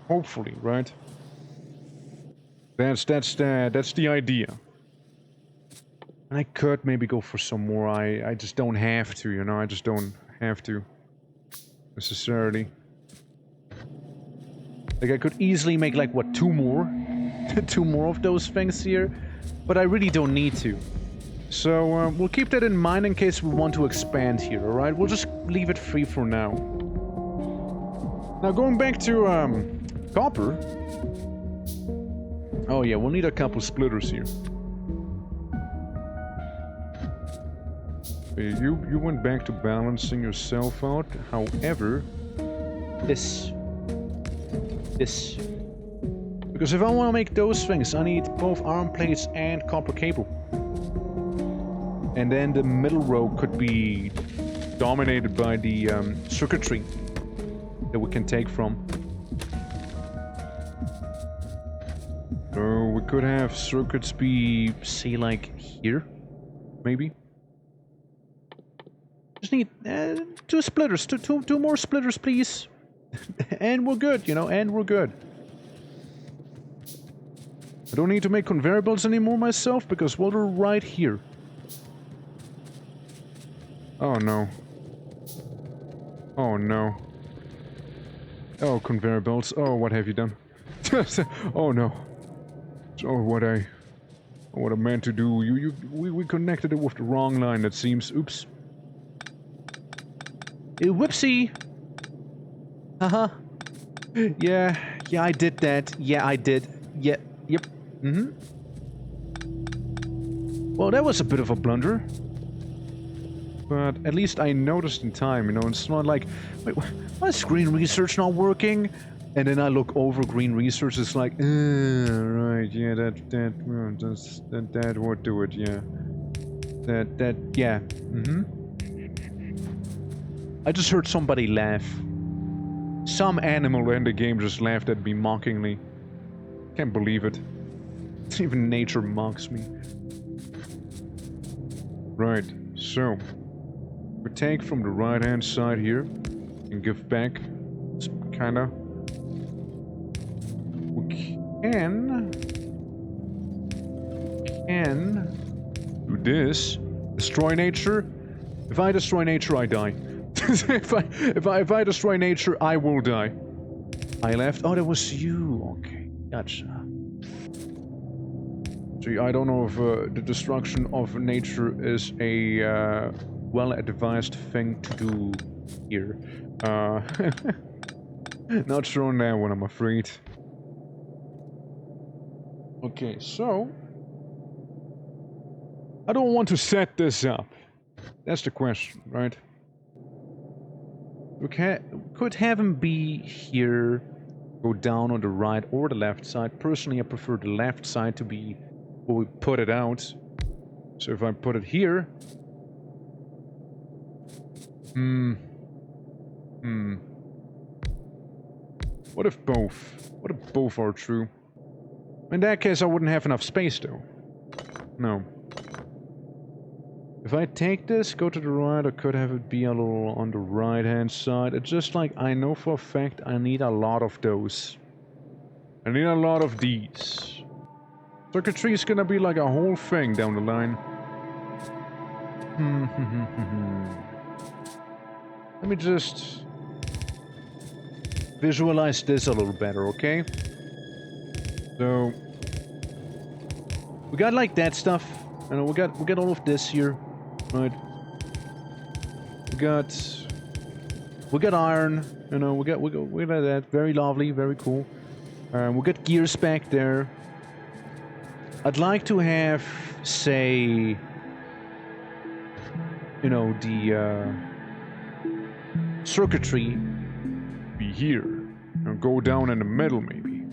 Hopefully, right? That's the idea. And I could maybe go for some more. I just don't have to, you know? I just don't have to. Necessarily. Like, I could easily make, like, what, 2 more? 2 more of those things here. But I really don't need to. So, we'll keep that in mind in case we want to expand here, alright? We'll just leave it free for now. Now, going back to, copper. Oh yeah, we'll need a couple splitters here. You went back to balancing yourself out. However, this. Because if I want to make those things, I need both iron plates and copper cable. And then the middle row could be dominated by the circuitry that we can take from. So we could have circuits be, say, like here, maybe. Just need 2 splitters, two more splitters, please. And we're good, you know, and we're good. I don't need to make conveyor belts anymore myself, because well, they're right here. Oh no. Oh no. Oh, conveyor belts. Oh, what have you done? Oh no. Oh, what I meant to do. We connected it with the wrong line, it seems. Oops. Whoopsie. Haha. Yeah, I did that. Yeah, I did. Yeah, yep. Well, that was a bit of a blunder. But at least I noticed in time, you know, it's not like, wait, why is green research not working? And then I look over green research, it's like, right, yeah, that would do it, yeah. Yeah, I just heard somebody laugh. Some animal in the game just laughed at me mockingly. Can't believe it. Even nature mocks me. Right, so... we take from the right-hand side here and give back, kinda. We can do this. Destroy nature. If I destroy nature, I die. if I destroy nature, I will die. I left. Oh, that was you. Okay, gotcha. See, I don't know if the destruction of nature is a well-advised thing to do here. Not sure on that one, I'm afraid. Okay, so I don't want to set this up. That's the question, right? We could have him be here, go down on the right or the left side. Personally, I prefer the left side to be where we put it out. So if I put it here... What if both? What if both are true? In that case, I wouldn't have enough space, though. No. If I take this, go to the right, I could have it be a little on the right-hand side. It's just like, I know for a fact I need a lot of those. I need a lot of these. Circuitry is gonna be like a whole thing down the line. Let me just visualize this a little better, okay? So we got like that stuff. You know, we got all of this here, right? We got iron. You know, we got that. Very lovely, very cool. We got gears back there. I'd like to have, say, you know, the circuitry be here and go down in the middle, maybe.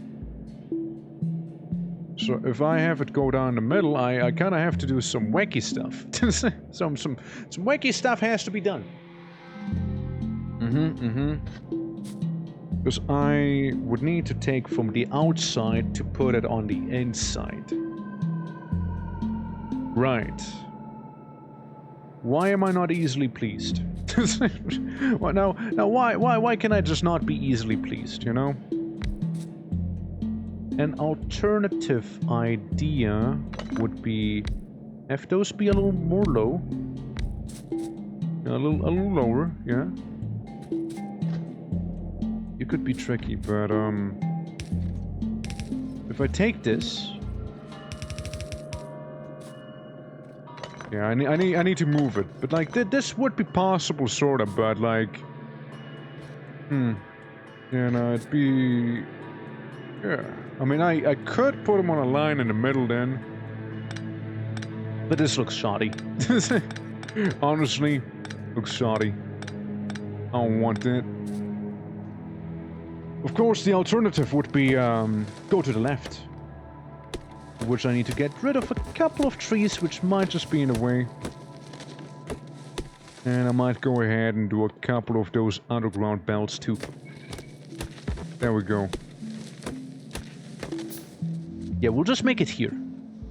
So if I have it go down the middle, I kind of have to do some wacky stuff. some wacky stuff has to be done. Because I would need to take from the outside to put it on the inside. Right. Why am I not easily pleased? Well, now why can I just not be easily pleased, you know? An alternative idea would be have those be a little more low. A little lower, yeah. It could be tricky, but if I take this, yeah, I need to move it. But like this would be possible, sorta. But like, you know, it'd be, yeah. I mean, I could put them on a line in the middle then, but this looks shoddy. Honestly, looks shoddy. I don't want it. Of course, the alternative would be go to the left, which I need to get rid of a couple of trees, which might just be in the way. And I might go ahead and do a couple of those underground belts too. There we go. Yeah, we'll just make it here.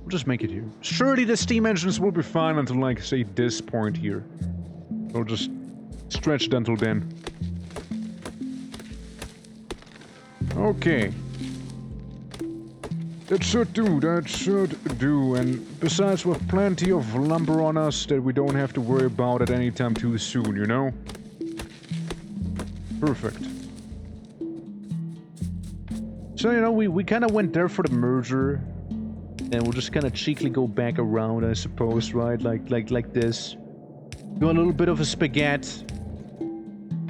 We'll just make it here. Surely the steam engines will be fine until, like, say, this point here. We'll just stretch it until then. Okay. That should do, and besides we have plenty of lumber on us that we don't have to worry about it anytime too soon, you know? Perfect. So, you know, we kind of went there for the merger, and we'll just kind of cheekily go back around, I suppose, right? Like this. Do a little bit of a spaghetti.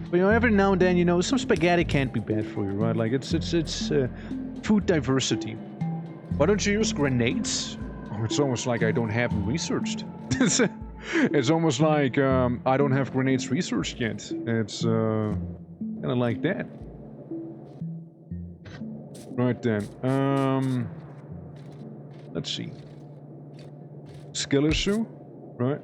But, you know, every now and then, you know, some spaghetti can't be bad for you, right? Like, it's food diversity. Why don't you use grenades? Oh, it's almost like I don't have them researched. It's almost like I don't have grenades researched yet. It's kind of like that. Right then. Let's see. Skill issue, right?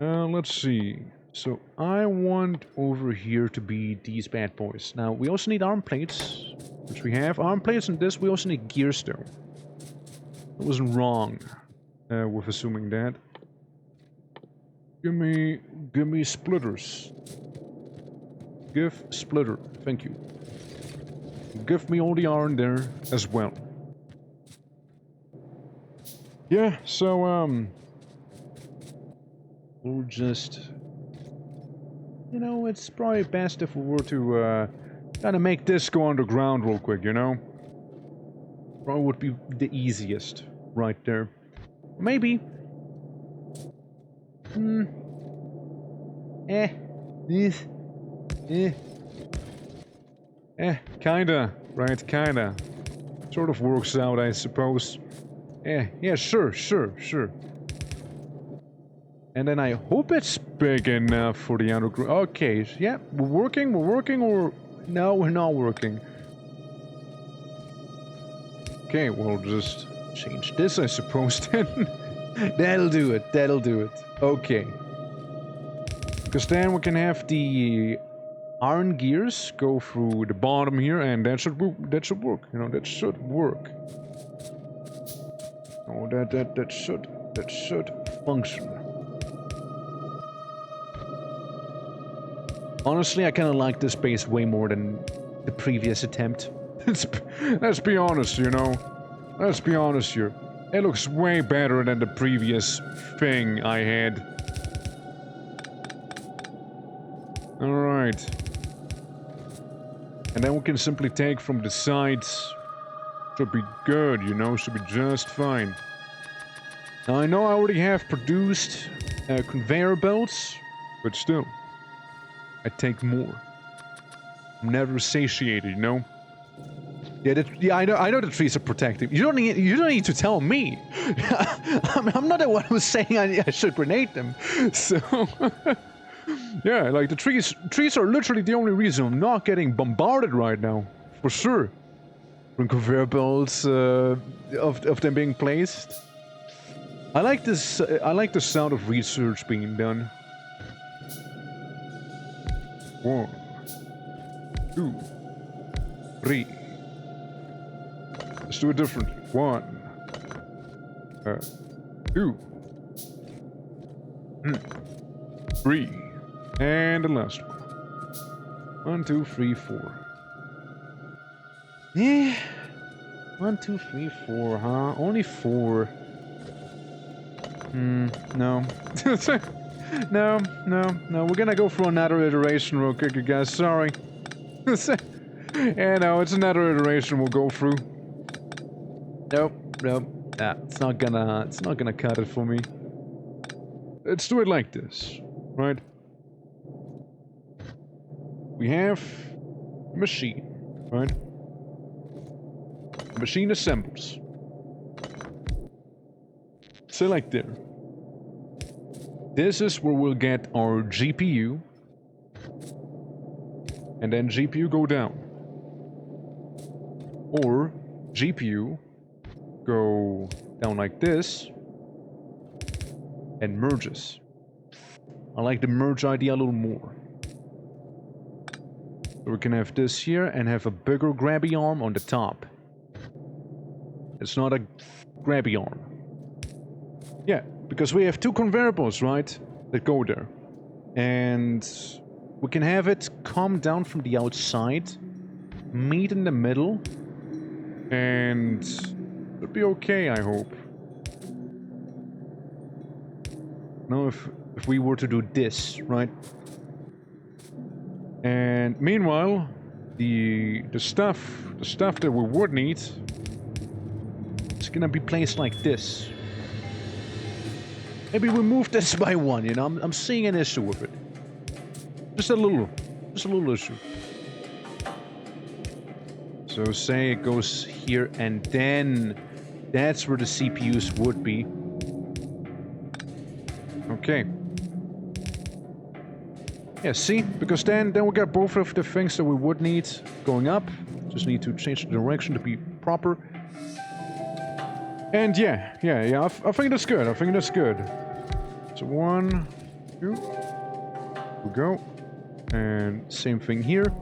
Let's see. So I want over here to be these bad boys. Now we also need arm plates, which we have. Arm plates and this. We also need gears though. I wasn't wrong with assuming that. Give me splitters. Give splitter. Thank you. Give me all the iron there as well. Yeah, so we'll just, you know, it's probably best if we were to kind of make this go underground real quick, you know? Probably would be the easiest right there. Maybe. Kinda, right, kinda. Sort of works out, I suppose. Yeah, sure. And then I hope it's big enough for the underground. Okay, yeah, we're working, or... No, we're not working. Okay, we'll just change this, I suppose, then. That'll do it. Okay. Because then we can have the iron gears go through the bottom here, and that should work. That should work. Oh, that should function. Honestly, I kind of like this base way more than the previous attempt. Let's be honest, Let's be honest here. It looks way better than the previous thing I had. Alright. And then we can simply take from the sides. Should be good, should be just fine. Now I know I already have produced conveyor belts, but still. I take more. I'm never satiated, Yeah, I know the trees are protected. You don't need to tell me. I'm not the one who's saying I should grenade them. So yeah, like the trees are literally the only reason I'm not getting bombarded right now, for sure. From conveyor belts of them being placed. I like this. I like the sound of research being done. 1, 2, 3. Let's do it differently. 1, 2, 3, and the last one. 1, 2, 3, 4. Yeah. 1, 2, 3, 4, huh? Only 4. No. No. We're gonna go for another iteration real quick, you guys. Sorry. Yeah, no, it's another iteration we'll go through. Nope. Nah, it's not gonna cut it for me. Let's do it like this, right? We have a machine, right? The machine assembles. Select there. This is where we'll get our GPU. And then GPU go down. Or GPU go down like this. And merges. I like the merge idea a little more. So we can have this here and have a bigger grabby arm on the top. It's not a grabby arm. Yeah, because we have 2 conveyor belts, right? That go there. And we can have it come down from the outside, meet in the middle, and it'll be okay, I hope. Now if we were to do this, right? And meanwhile, the stuff that we would need is gonna be placed like this. Maybe we move this by 1, I'm seeing an issue with it. Just a little issue. So say it goes here and then that's where the CPUs would be. Okay. Yeah, see? Because then we got both of the things that we would need going up. Just need to change the direction to be proper. And yeah, I think that's good. So 1, 2, we go. And same thing here.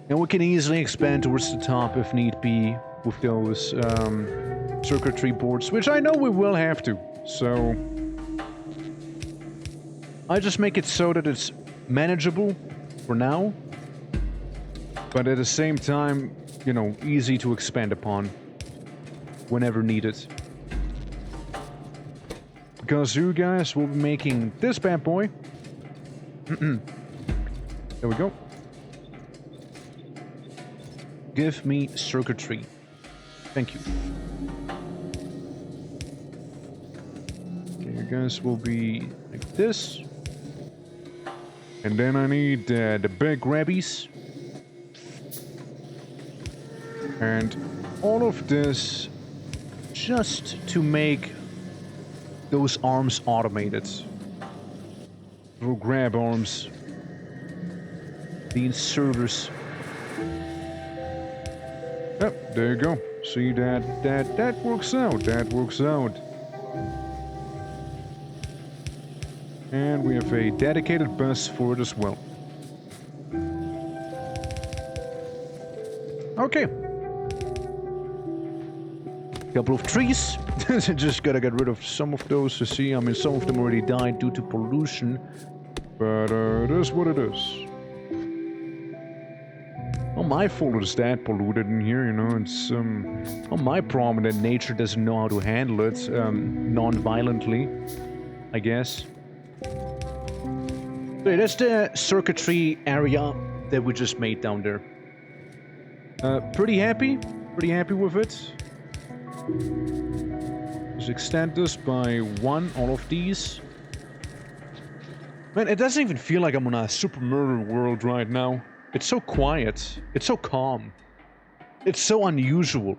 And we can easily expand towards the top if need be with those circuitry boards, which I know we will have to. So I just make it so that it's manageable for now, but at the same time, easy to expand upon whenever needed. Because you guys will be making this bad boy. There we go. Give me circuitry. Thank you. Okay, you guys will be like this. And then I need the big grabbies. And all of this just to make those arms automated. Little grab arms. The inserters. Yep, there you go. See, that works out. That works out. And we have a dedicated bus for it as well. Okay. Couple of trees. Just gotta get rid of some of those. You see, I mean, some of them already died due to pollution. But it is what it is. Not my fault it's that polluted in here, you know. It's not my problem that nature doesn't know how to handle it non-violently, I guess. So yeah, that's the circuitry area that we just made down there. Pretty happy with it. Just extend this by one, all of these. Man, it doesn't even feel like I'm on a Super Murder world right now. It's so quiet. It's so calm. It's so unusual.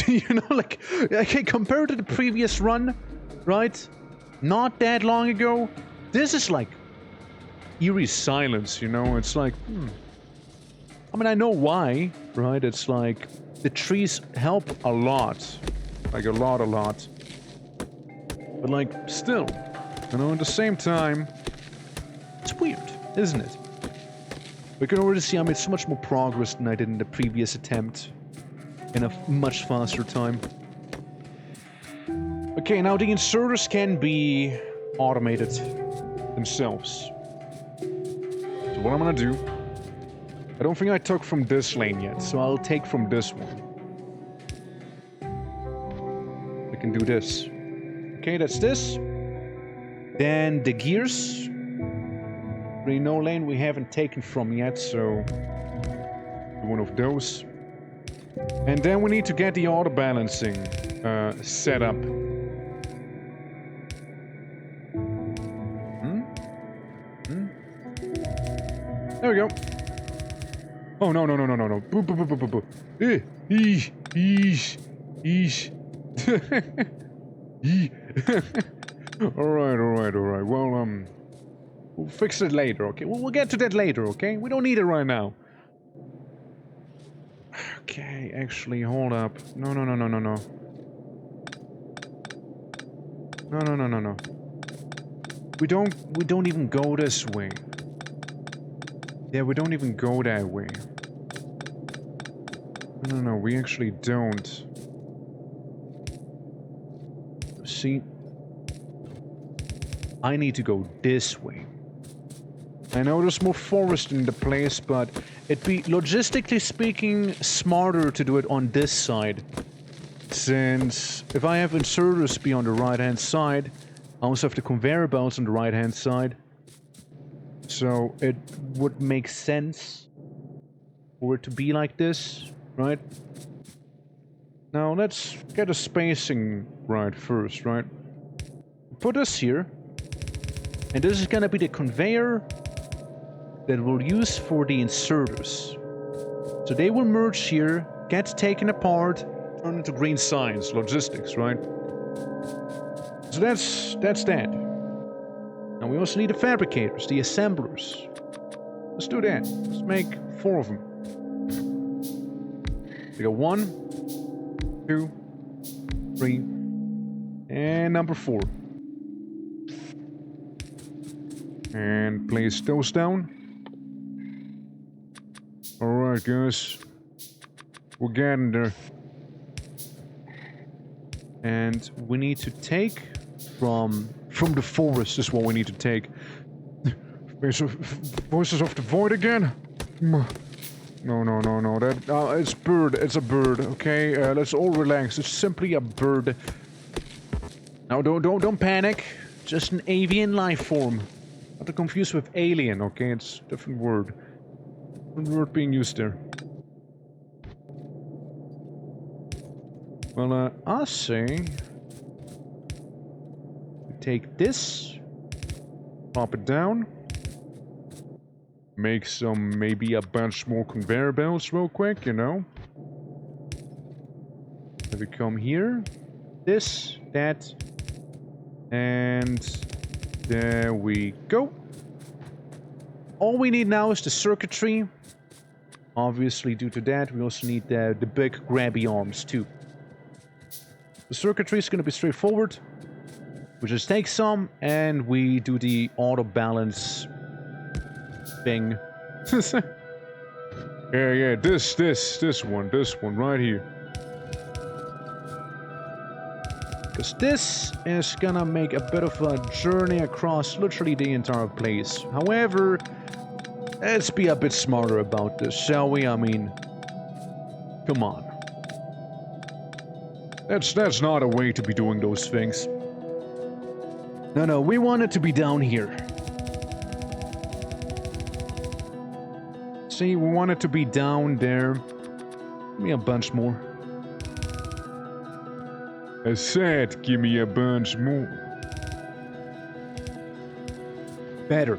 You know, like, okay, compared to the previous run, right? Not that long ago, this is like eerie silence, you know? It's like, I mean, I know why, right? It's like, the trees help a lot. Like, a lot. But, like, still, you know, at the same time, it's weird, isn't it? We can already see I made so much more progress than I did in the previous attempt. In a much faster time. Okay, now the inserters can be automated themselves. So what I'm gonna do... I don't think I took from this lane yet, so I'll take from this one. I can do this. Okay, that's this. Then the gears. Really no lane we haven't taken from yet, so... one of those. And then we need to get the auto balancing set up. There we go. Oh, no. Boo. Eesh. Alright. Well, we'll fix it later, okay? We'll get to that later, okay? We don't need it right now. Okay, actually, hold up. No. No. We don't even go this way. Yeah, we don't even go that way. No, we actually don't. See? I need to go this way. I know there's more forest in the place, but it'd be, logistically speaking, smarter to do it on this side. Since if I have inserters be on the right-hand side, I also have the conveyor belts on the right-hand side. So it would make sense for it to be like this, right? Now let's get a spacing right first, right? Put this here. And this is gonna be the conveyor that we'll use for the inserters. So they will merge here, get taken apart, turn into green signs, logistics, right? So that's that. Now we also need the fabricators, the assemblers. Let's do that. Let's make 4 of them. We got 1, 2, 3, and number 4. And place those down. Alright, guys. We're getting there. And we need to take from the forest is what we need to take. Voices of the void again? No. That it's a bird, okay? Let's all relax. It's simply a bird. Now don't panic. Just an avian life form. Not to confuse with alien, okay? It's a different word. Different word being used there. Well, I say... we take this, pop it down, make maybe a bunch more conveyor belts real quick, you know? Then we come here, this, that, and there we go. All we need now is the circuitry. Obviously, due to that, we also need the big grabby arms too. The circuitry is going to be straightforward. We just take some and we do the auto balance thing. Yeah, this one right here. Because this is gonna make a bit of a journey across literally the entire place. However, let's be a bit smarter about this, shall we? I mean, come on. That's not a way to be doing those things. No, we want it to be down here. See, we want it to be down there. Give me a bunch more. I said, give me a bunch more. Better.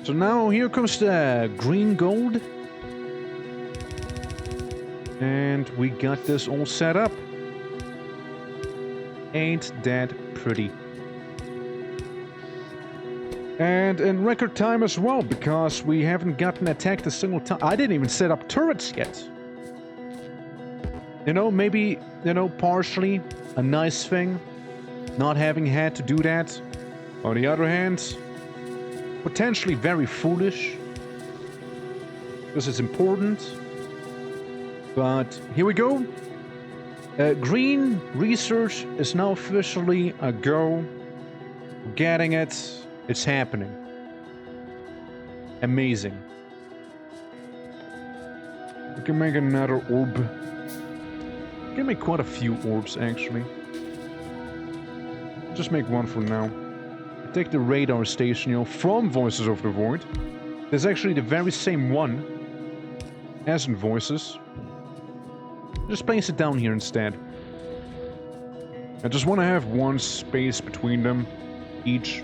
So now here comes the green gold. And we got this all set up. Ain't that pretty. And in record time as well, because we haven't gotten attacked a single time. I didn't even set up turrets yet. You know, maybe, you know, partially a nice thing, not having had to do that. On the other hand, potentially very foolish, because it's important. But here we go. Green research is now officially a go. We're getting it. It's happening. Amazing. We can make another orb. We can make quite a few orbs, actually. Just make one for now. Take the radar station, you know, from Voices of the Void. There's actually the very same one as in Voices. Just place it down here instead. I just want to have one space between them each.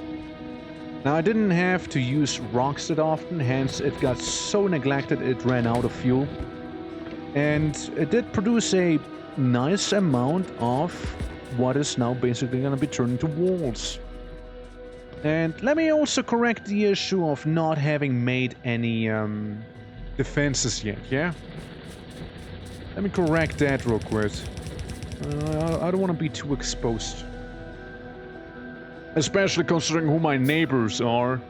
Now, I didn't have to use rocks that often, hence it got so neglected it ran out of fuel. And it did produce a nice amount of what is now basically going to be turned into walls. And let me also correct the issue of not having made any defenses yet, yeah? Let me correct that real quick. I don't want to be too exposed. Especially considering who my neighbors are.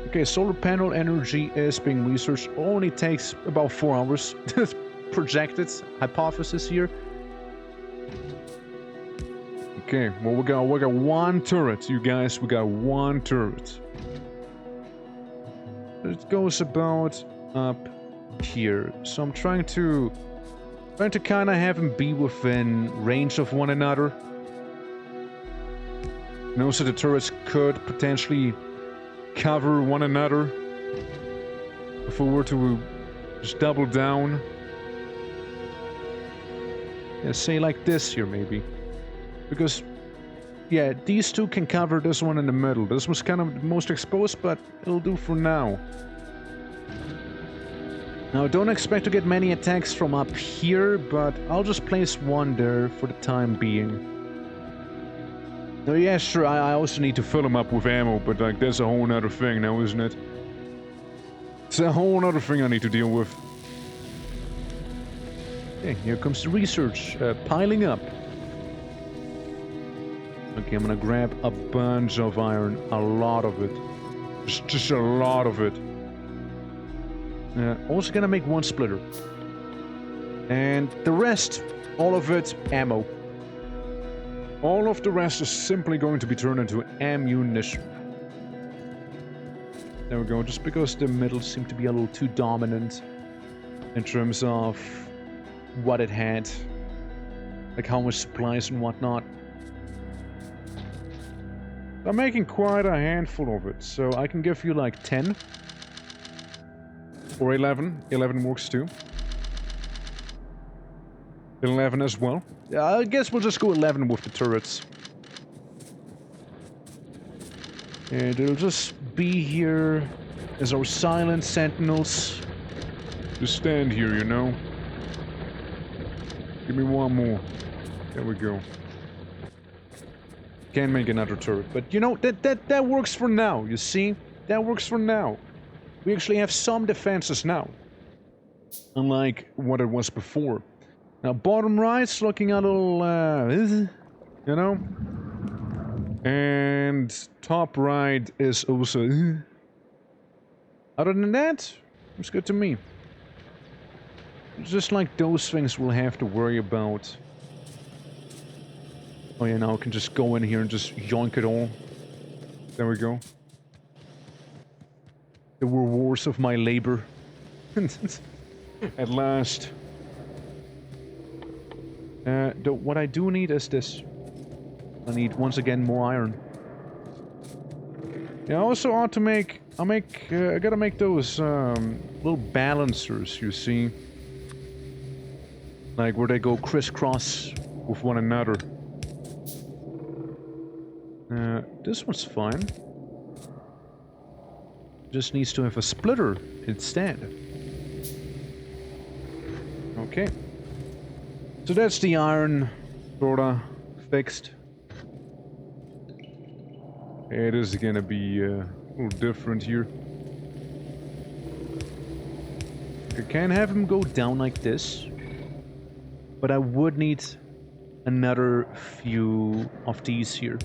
Okay, solar panel energy is being researched. Only takes about 4 hours. Projected hypothesis here. Okay, well we got one turret, you guys. We got one turret. It goes about up here. So I'm trying to kind of have them be within range of one another. And also the turrets could potentially cover one another if we were to just double down. Yeah, say like this here maybe. Because, yeah, these two can cover this one in the middle. This was kind of the most exposed, but it'll do for now. Now, don't expect to get many attacks from up here, but I'll just place one there for the time being. Oh, yeah, sure, I also need to fill them up with ammo, but like that's a whole nother thing now, isn't it? It's a whole nother thing I need to deal with. Okay, here comes the research, piling up. Okay, I'm gonna grab a bunch of iron, a lot of it. Just a lot of it. Also gonna make one splitter. And the rest, all of it, ammo. All of the rest is simply going to be turned into ammunition. There we go, just because the middle seemed to be a little too dominant in terms of what it had. Like how much supplies and whatnot. I'm making quite a handful of it, so I can give you like 10. Or 11. 11 works too. 11 as well. Yeah, I guess we'll just go 11 with the turrets. And it'll just be here as our silent sentinels. Just stand here, you know. Give me one more. There we go. Can't make another turret, but you know, that works for now, you see? That works for now. We actually have some defenses now. Unlike what it was before. Now, bottom right's looking a little, you know? And top right is also... Other than that, it's good to me. It's just like those things we'll have to worry about. Oh yeah, now I can just go in here and just yoink it all. There we go. The rewards of my labor. At last. What I do need is this. I need, once again, more iron. Yeah, I also ought to make... I gotta make those, little balancers, you see. Like, where they go crisscross with one another. This one's fine. Just needs to have a splitter instead. Okay. So that's the iron, sorta, fixed. It is gonna be a little different here. I can have him go down like this. But I would need another few of these here.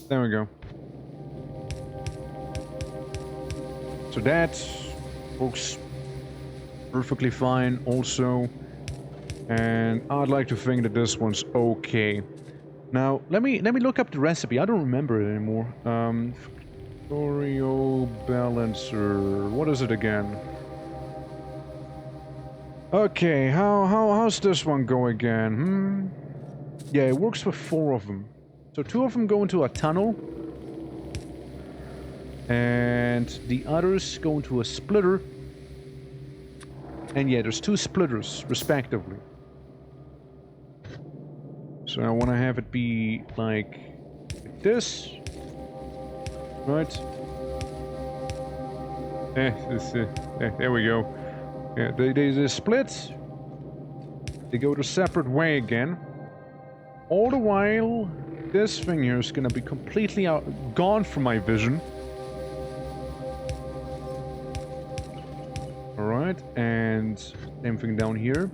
There we go. So that works perfectly fine also. And I'd like to think that this one's okay. Now, let me look up the recipe. I don't remember it anymore. FACTORIO balancer. What is it again? Okay, how's this one go again? Yeah, it works for 4 of them. So 2 of them go into a tunnel. And the others go into a splitter. And yeah, there's 2 splitters, respectively. So I want to have it be like this. Right? There we go. Yeah, they split. They go the separate way again. All the while, this thing here is gonna be completely gone from my vision. Alright, and same thing down here.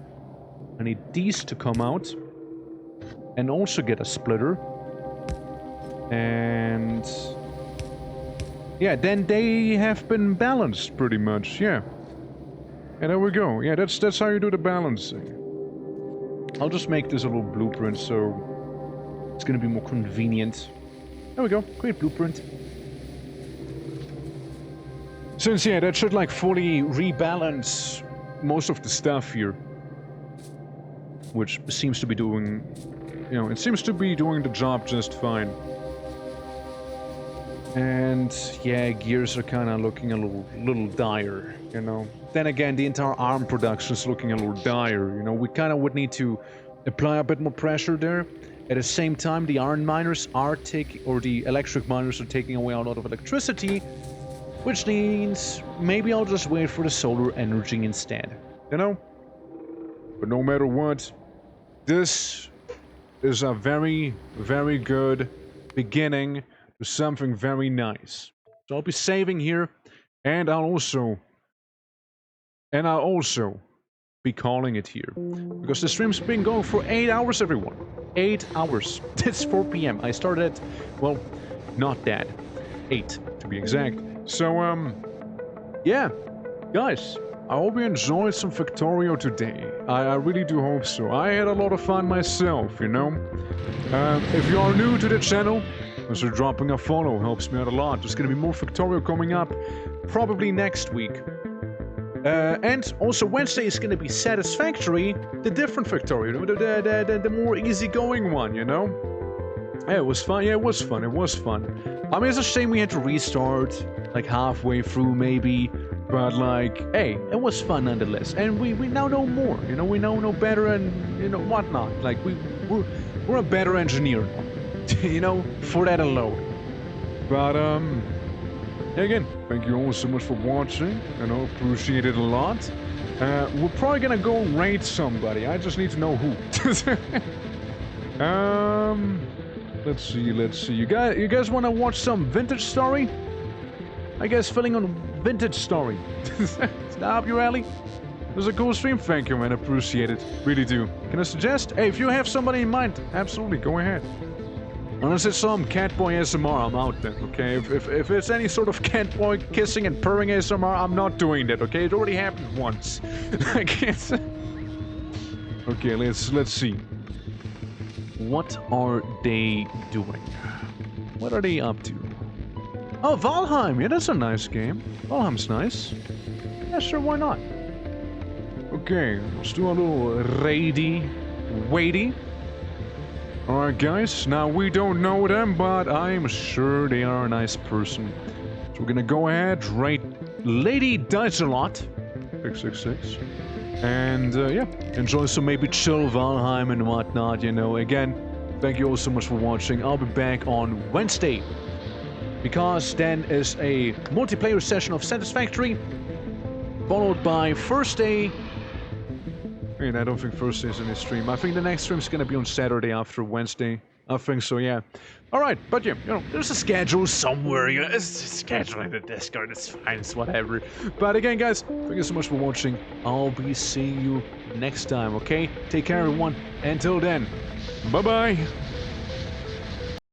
I need these to come out. And also get a splitter. And... yeah, then they have been balanced pretty much, yeah. Yeah, there we go. Yeah, that's how you do the balancing. I'll just make this a little blueprint so it's gonna be more convenient. There we go. Great blueprint. Since, yeah, that should like fully rebalance most of the stuff here. Which seems to be doing... you know, it seems to be doing the job just fine. And yeah, gears are kind of looking a little dire, you know. Then again, the entire ARM production is looking a little dire, you know. We kind of would need to apply a bit more pressure there. At the same time, the iron miners are the electric miners are taking away a lot of electricity, which means maybe I'll just wait for the solar energy instead, you know. But no matter what, this is a very, very good beginning to something very nice. So I'll be saving here, and I'll also be calling it here. Because the stream's been going for 8 hours, everyone. 8 hours. It's 4 p.m. I started at, well, not that. 8, to be exact. So, yeah. Guys, I hope you enjoyed some FACTORIO today. I really do hope so. I had a lot of fun myself, you know. If you are new to the channel, consider dropping a follow. Helps me out a lot. There's gonna be more FACTORIO coming up, probably next week. And also Wednesday is gonna be Satisfactory, the different FACTORIO, the more easygoing one, you know. Yeah, it was fun. Yeah, it was fun. It was fun. I mean, it's a shame we had to restart like halfway through, maybe. But like, hey, it was fun nonetheless, and we now know more. You know, we now know better, and you know whatnot. Like we're a better engineer now, you know, for that alone. But again, thank you all so much for watching, and I appreciate it a lot. We're probably gonna go raid somebody. I just need to know who. Let's see. You guys want to watch some vintage story? I guess filling on vintage story. Is that up your alley? It was a cool stream. Thank you, man. Appreciate it. Really do. Can I suggest? Hey, if you have somebody in mind, absolutely go ahead. Unless it's some catboy ASMR, I'm out then, okay? If it's any sort of catboy kissing and purring ASMR, I'm not doing that, okay? It already happened once. I can't... Okay, let's see. What are they doing? What are they up to? Oh, Valheim! Yeah, that's a nice game. Valheim's nice. Yeah, sure, why not? Okay, let's do a little raidy, weighty. Alright guys, now we don't know them, but I'm sure they are a nice person. So we're gonna go ahead, rate Lady Dies a Lot, 666. And yeah, enjoy some maybe chill Valheim and whatnot, you know. Again, thank you all so much for watching. I'll be back on Wednesday, because then is a multiplayer session of Satisfactory, followed by Thursday. I mean, I don't think Thursday is in the stream. I think the next stream is gonna be on Saturday after Wednesday. I think so, yeah. Alright, but yeah, you know, there's a schedule somewhere. You know, it's a schedule in the Discord, it's fine, it's whatever. But again, guys, thank you so much for watching. I'll be seeing you next time, okay? Take care, everyone. Until then, bye-bye.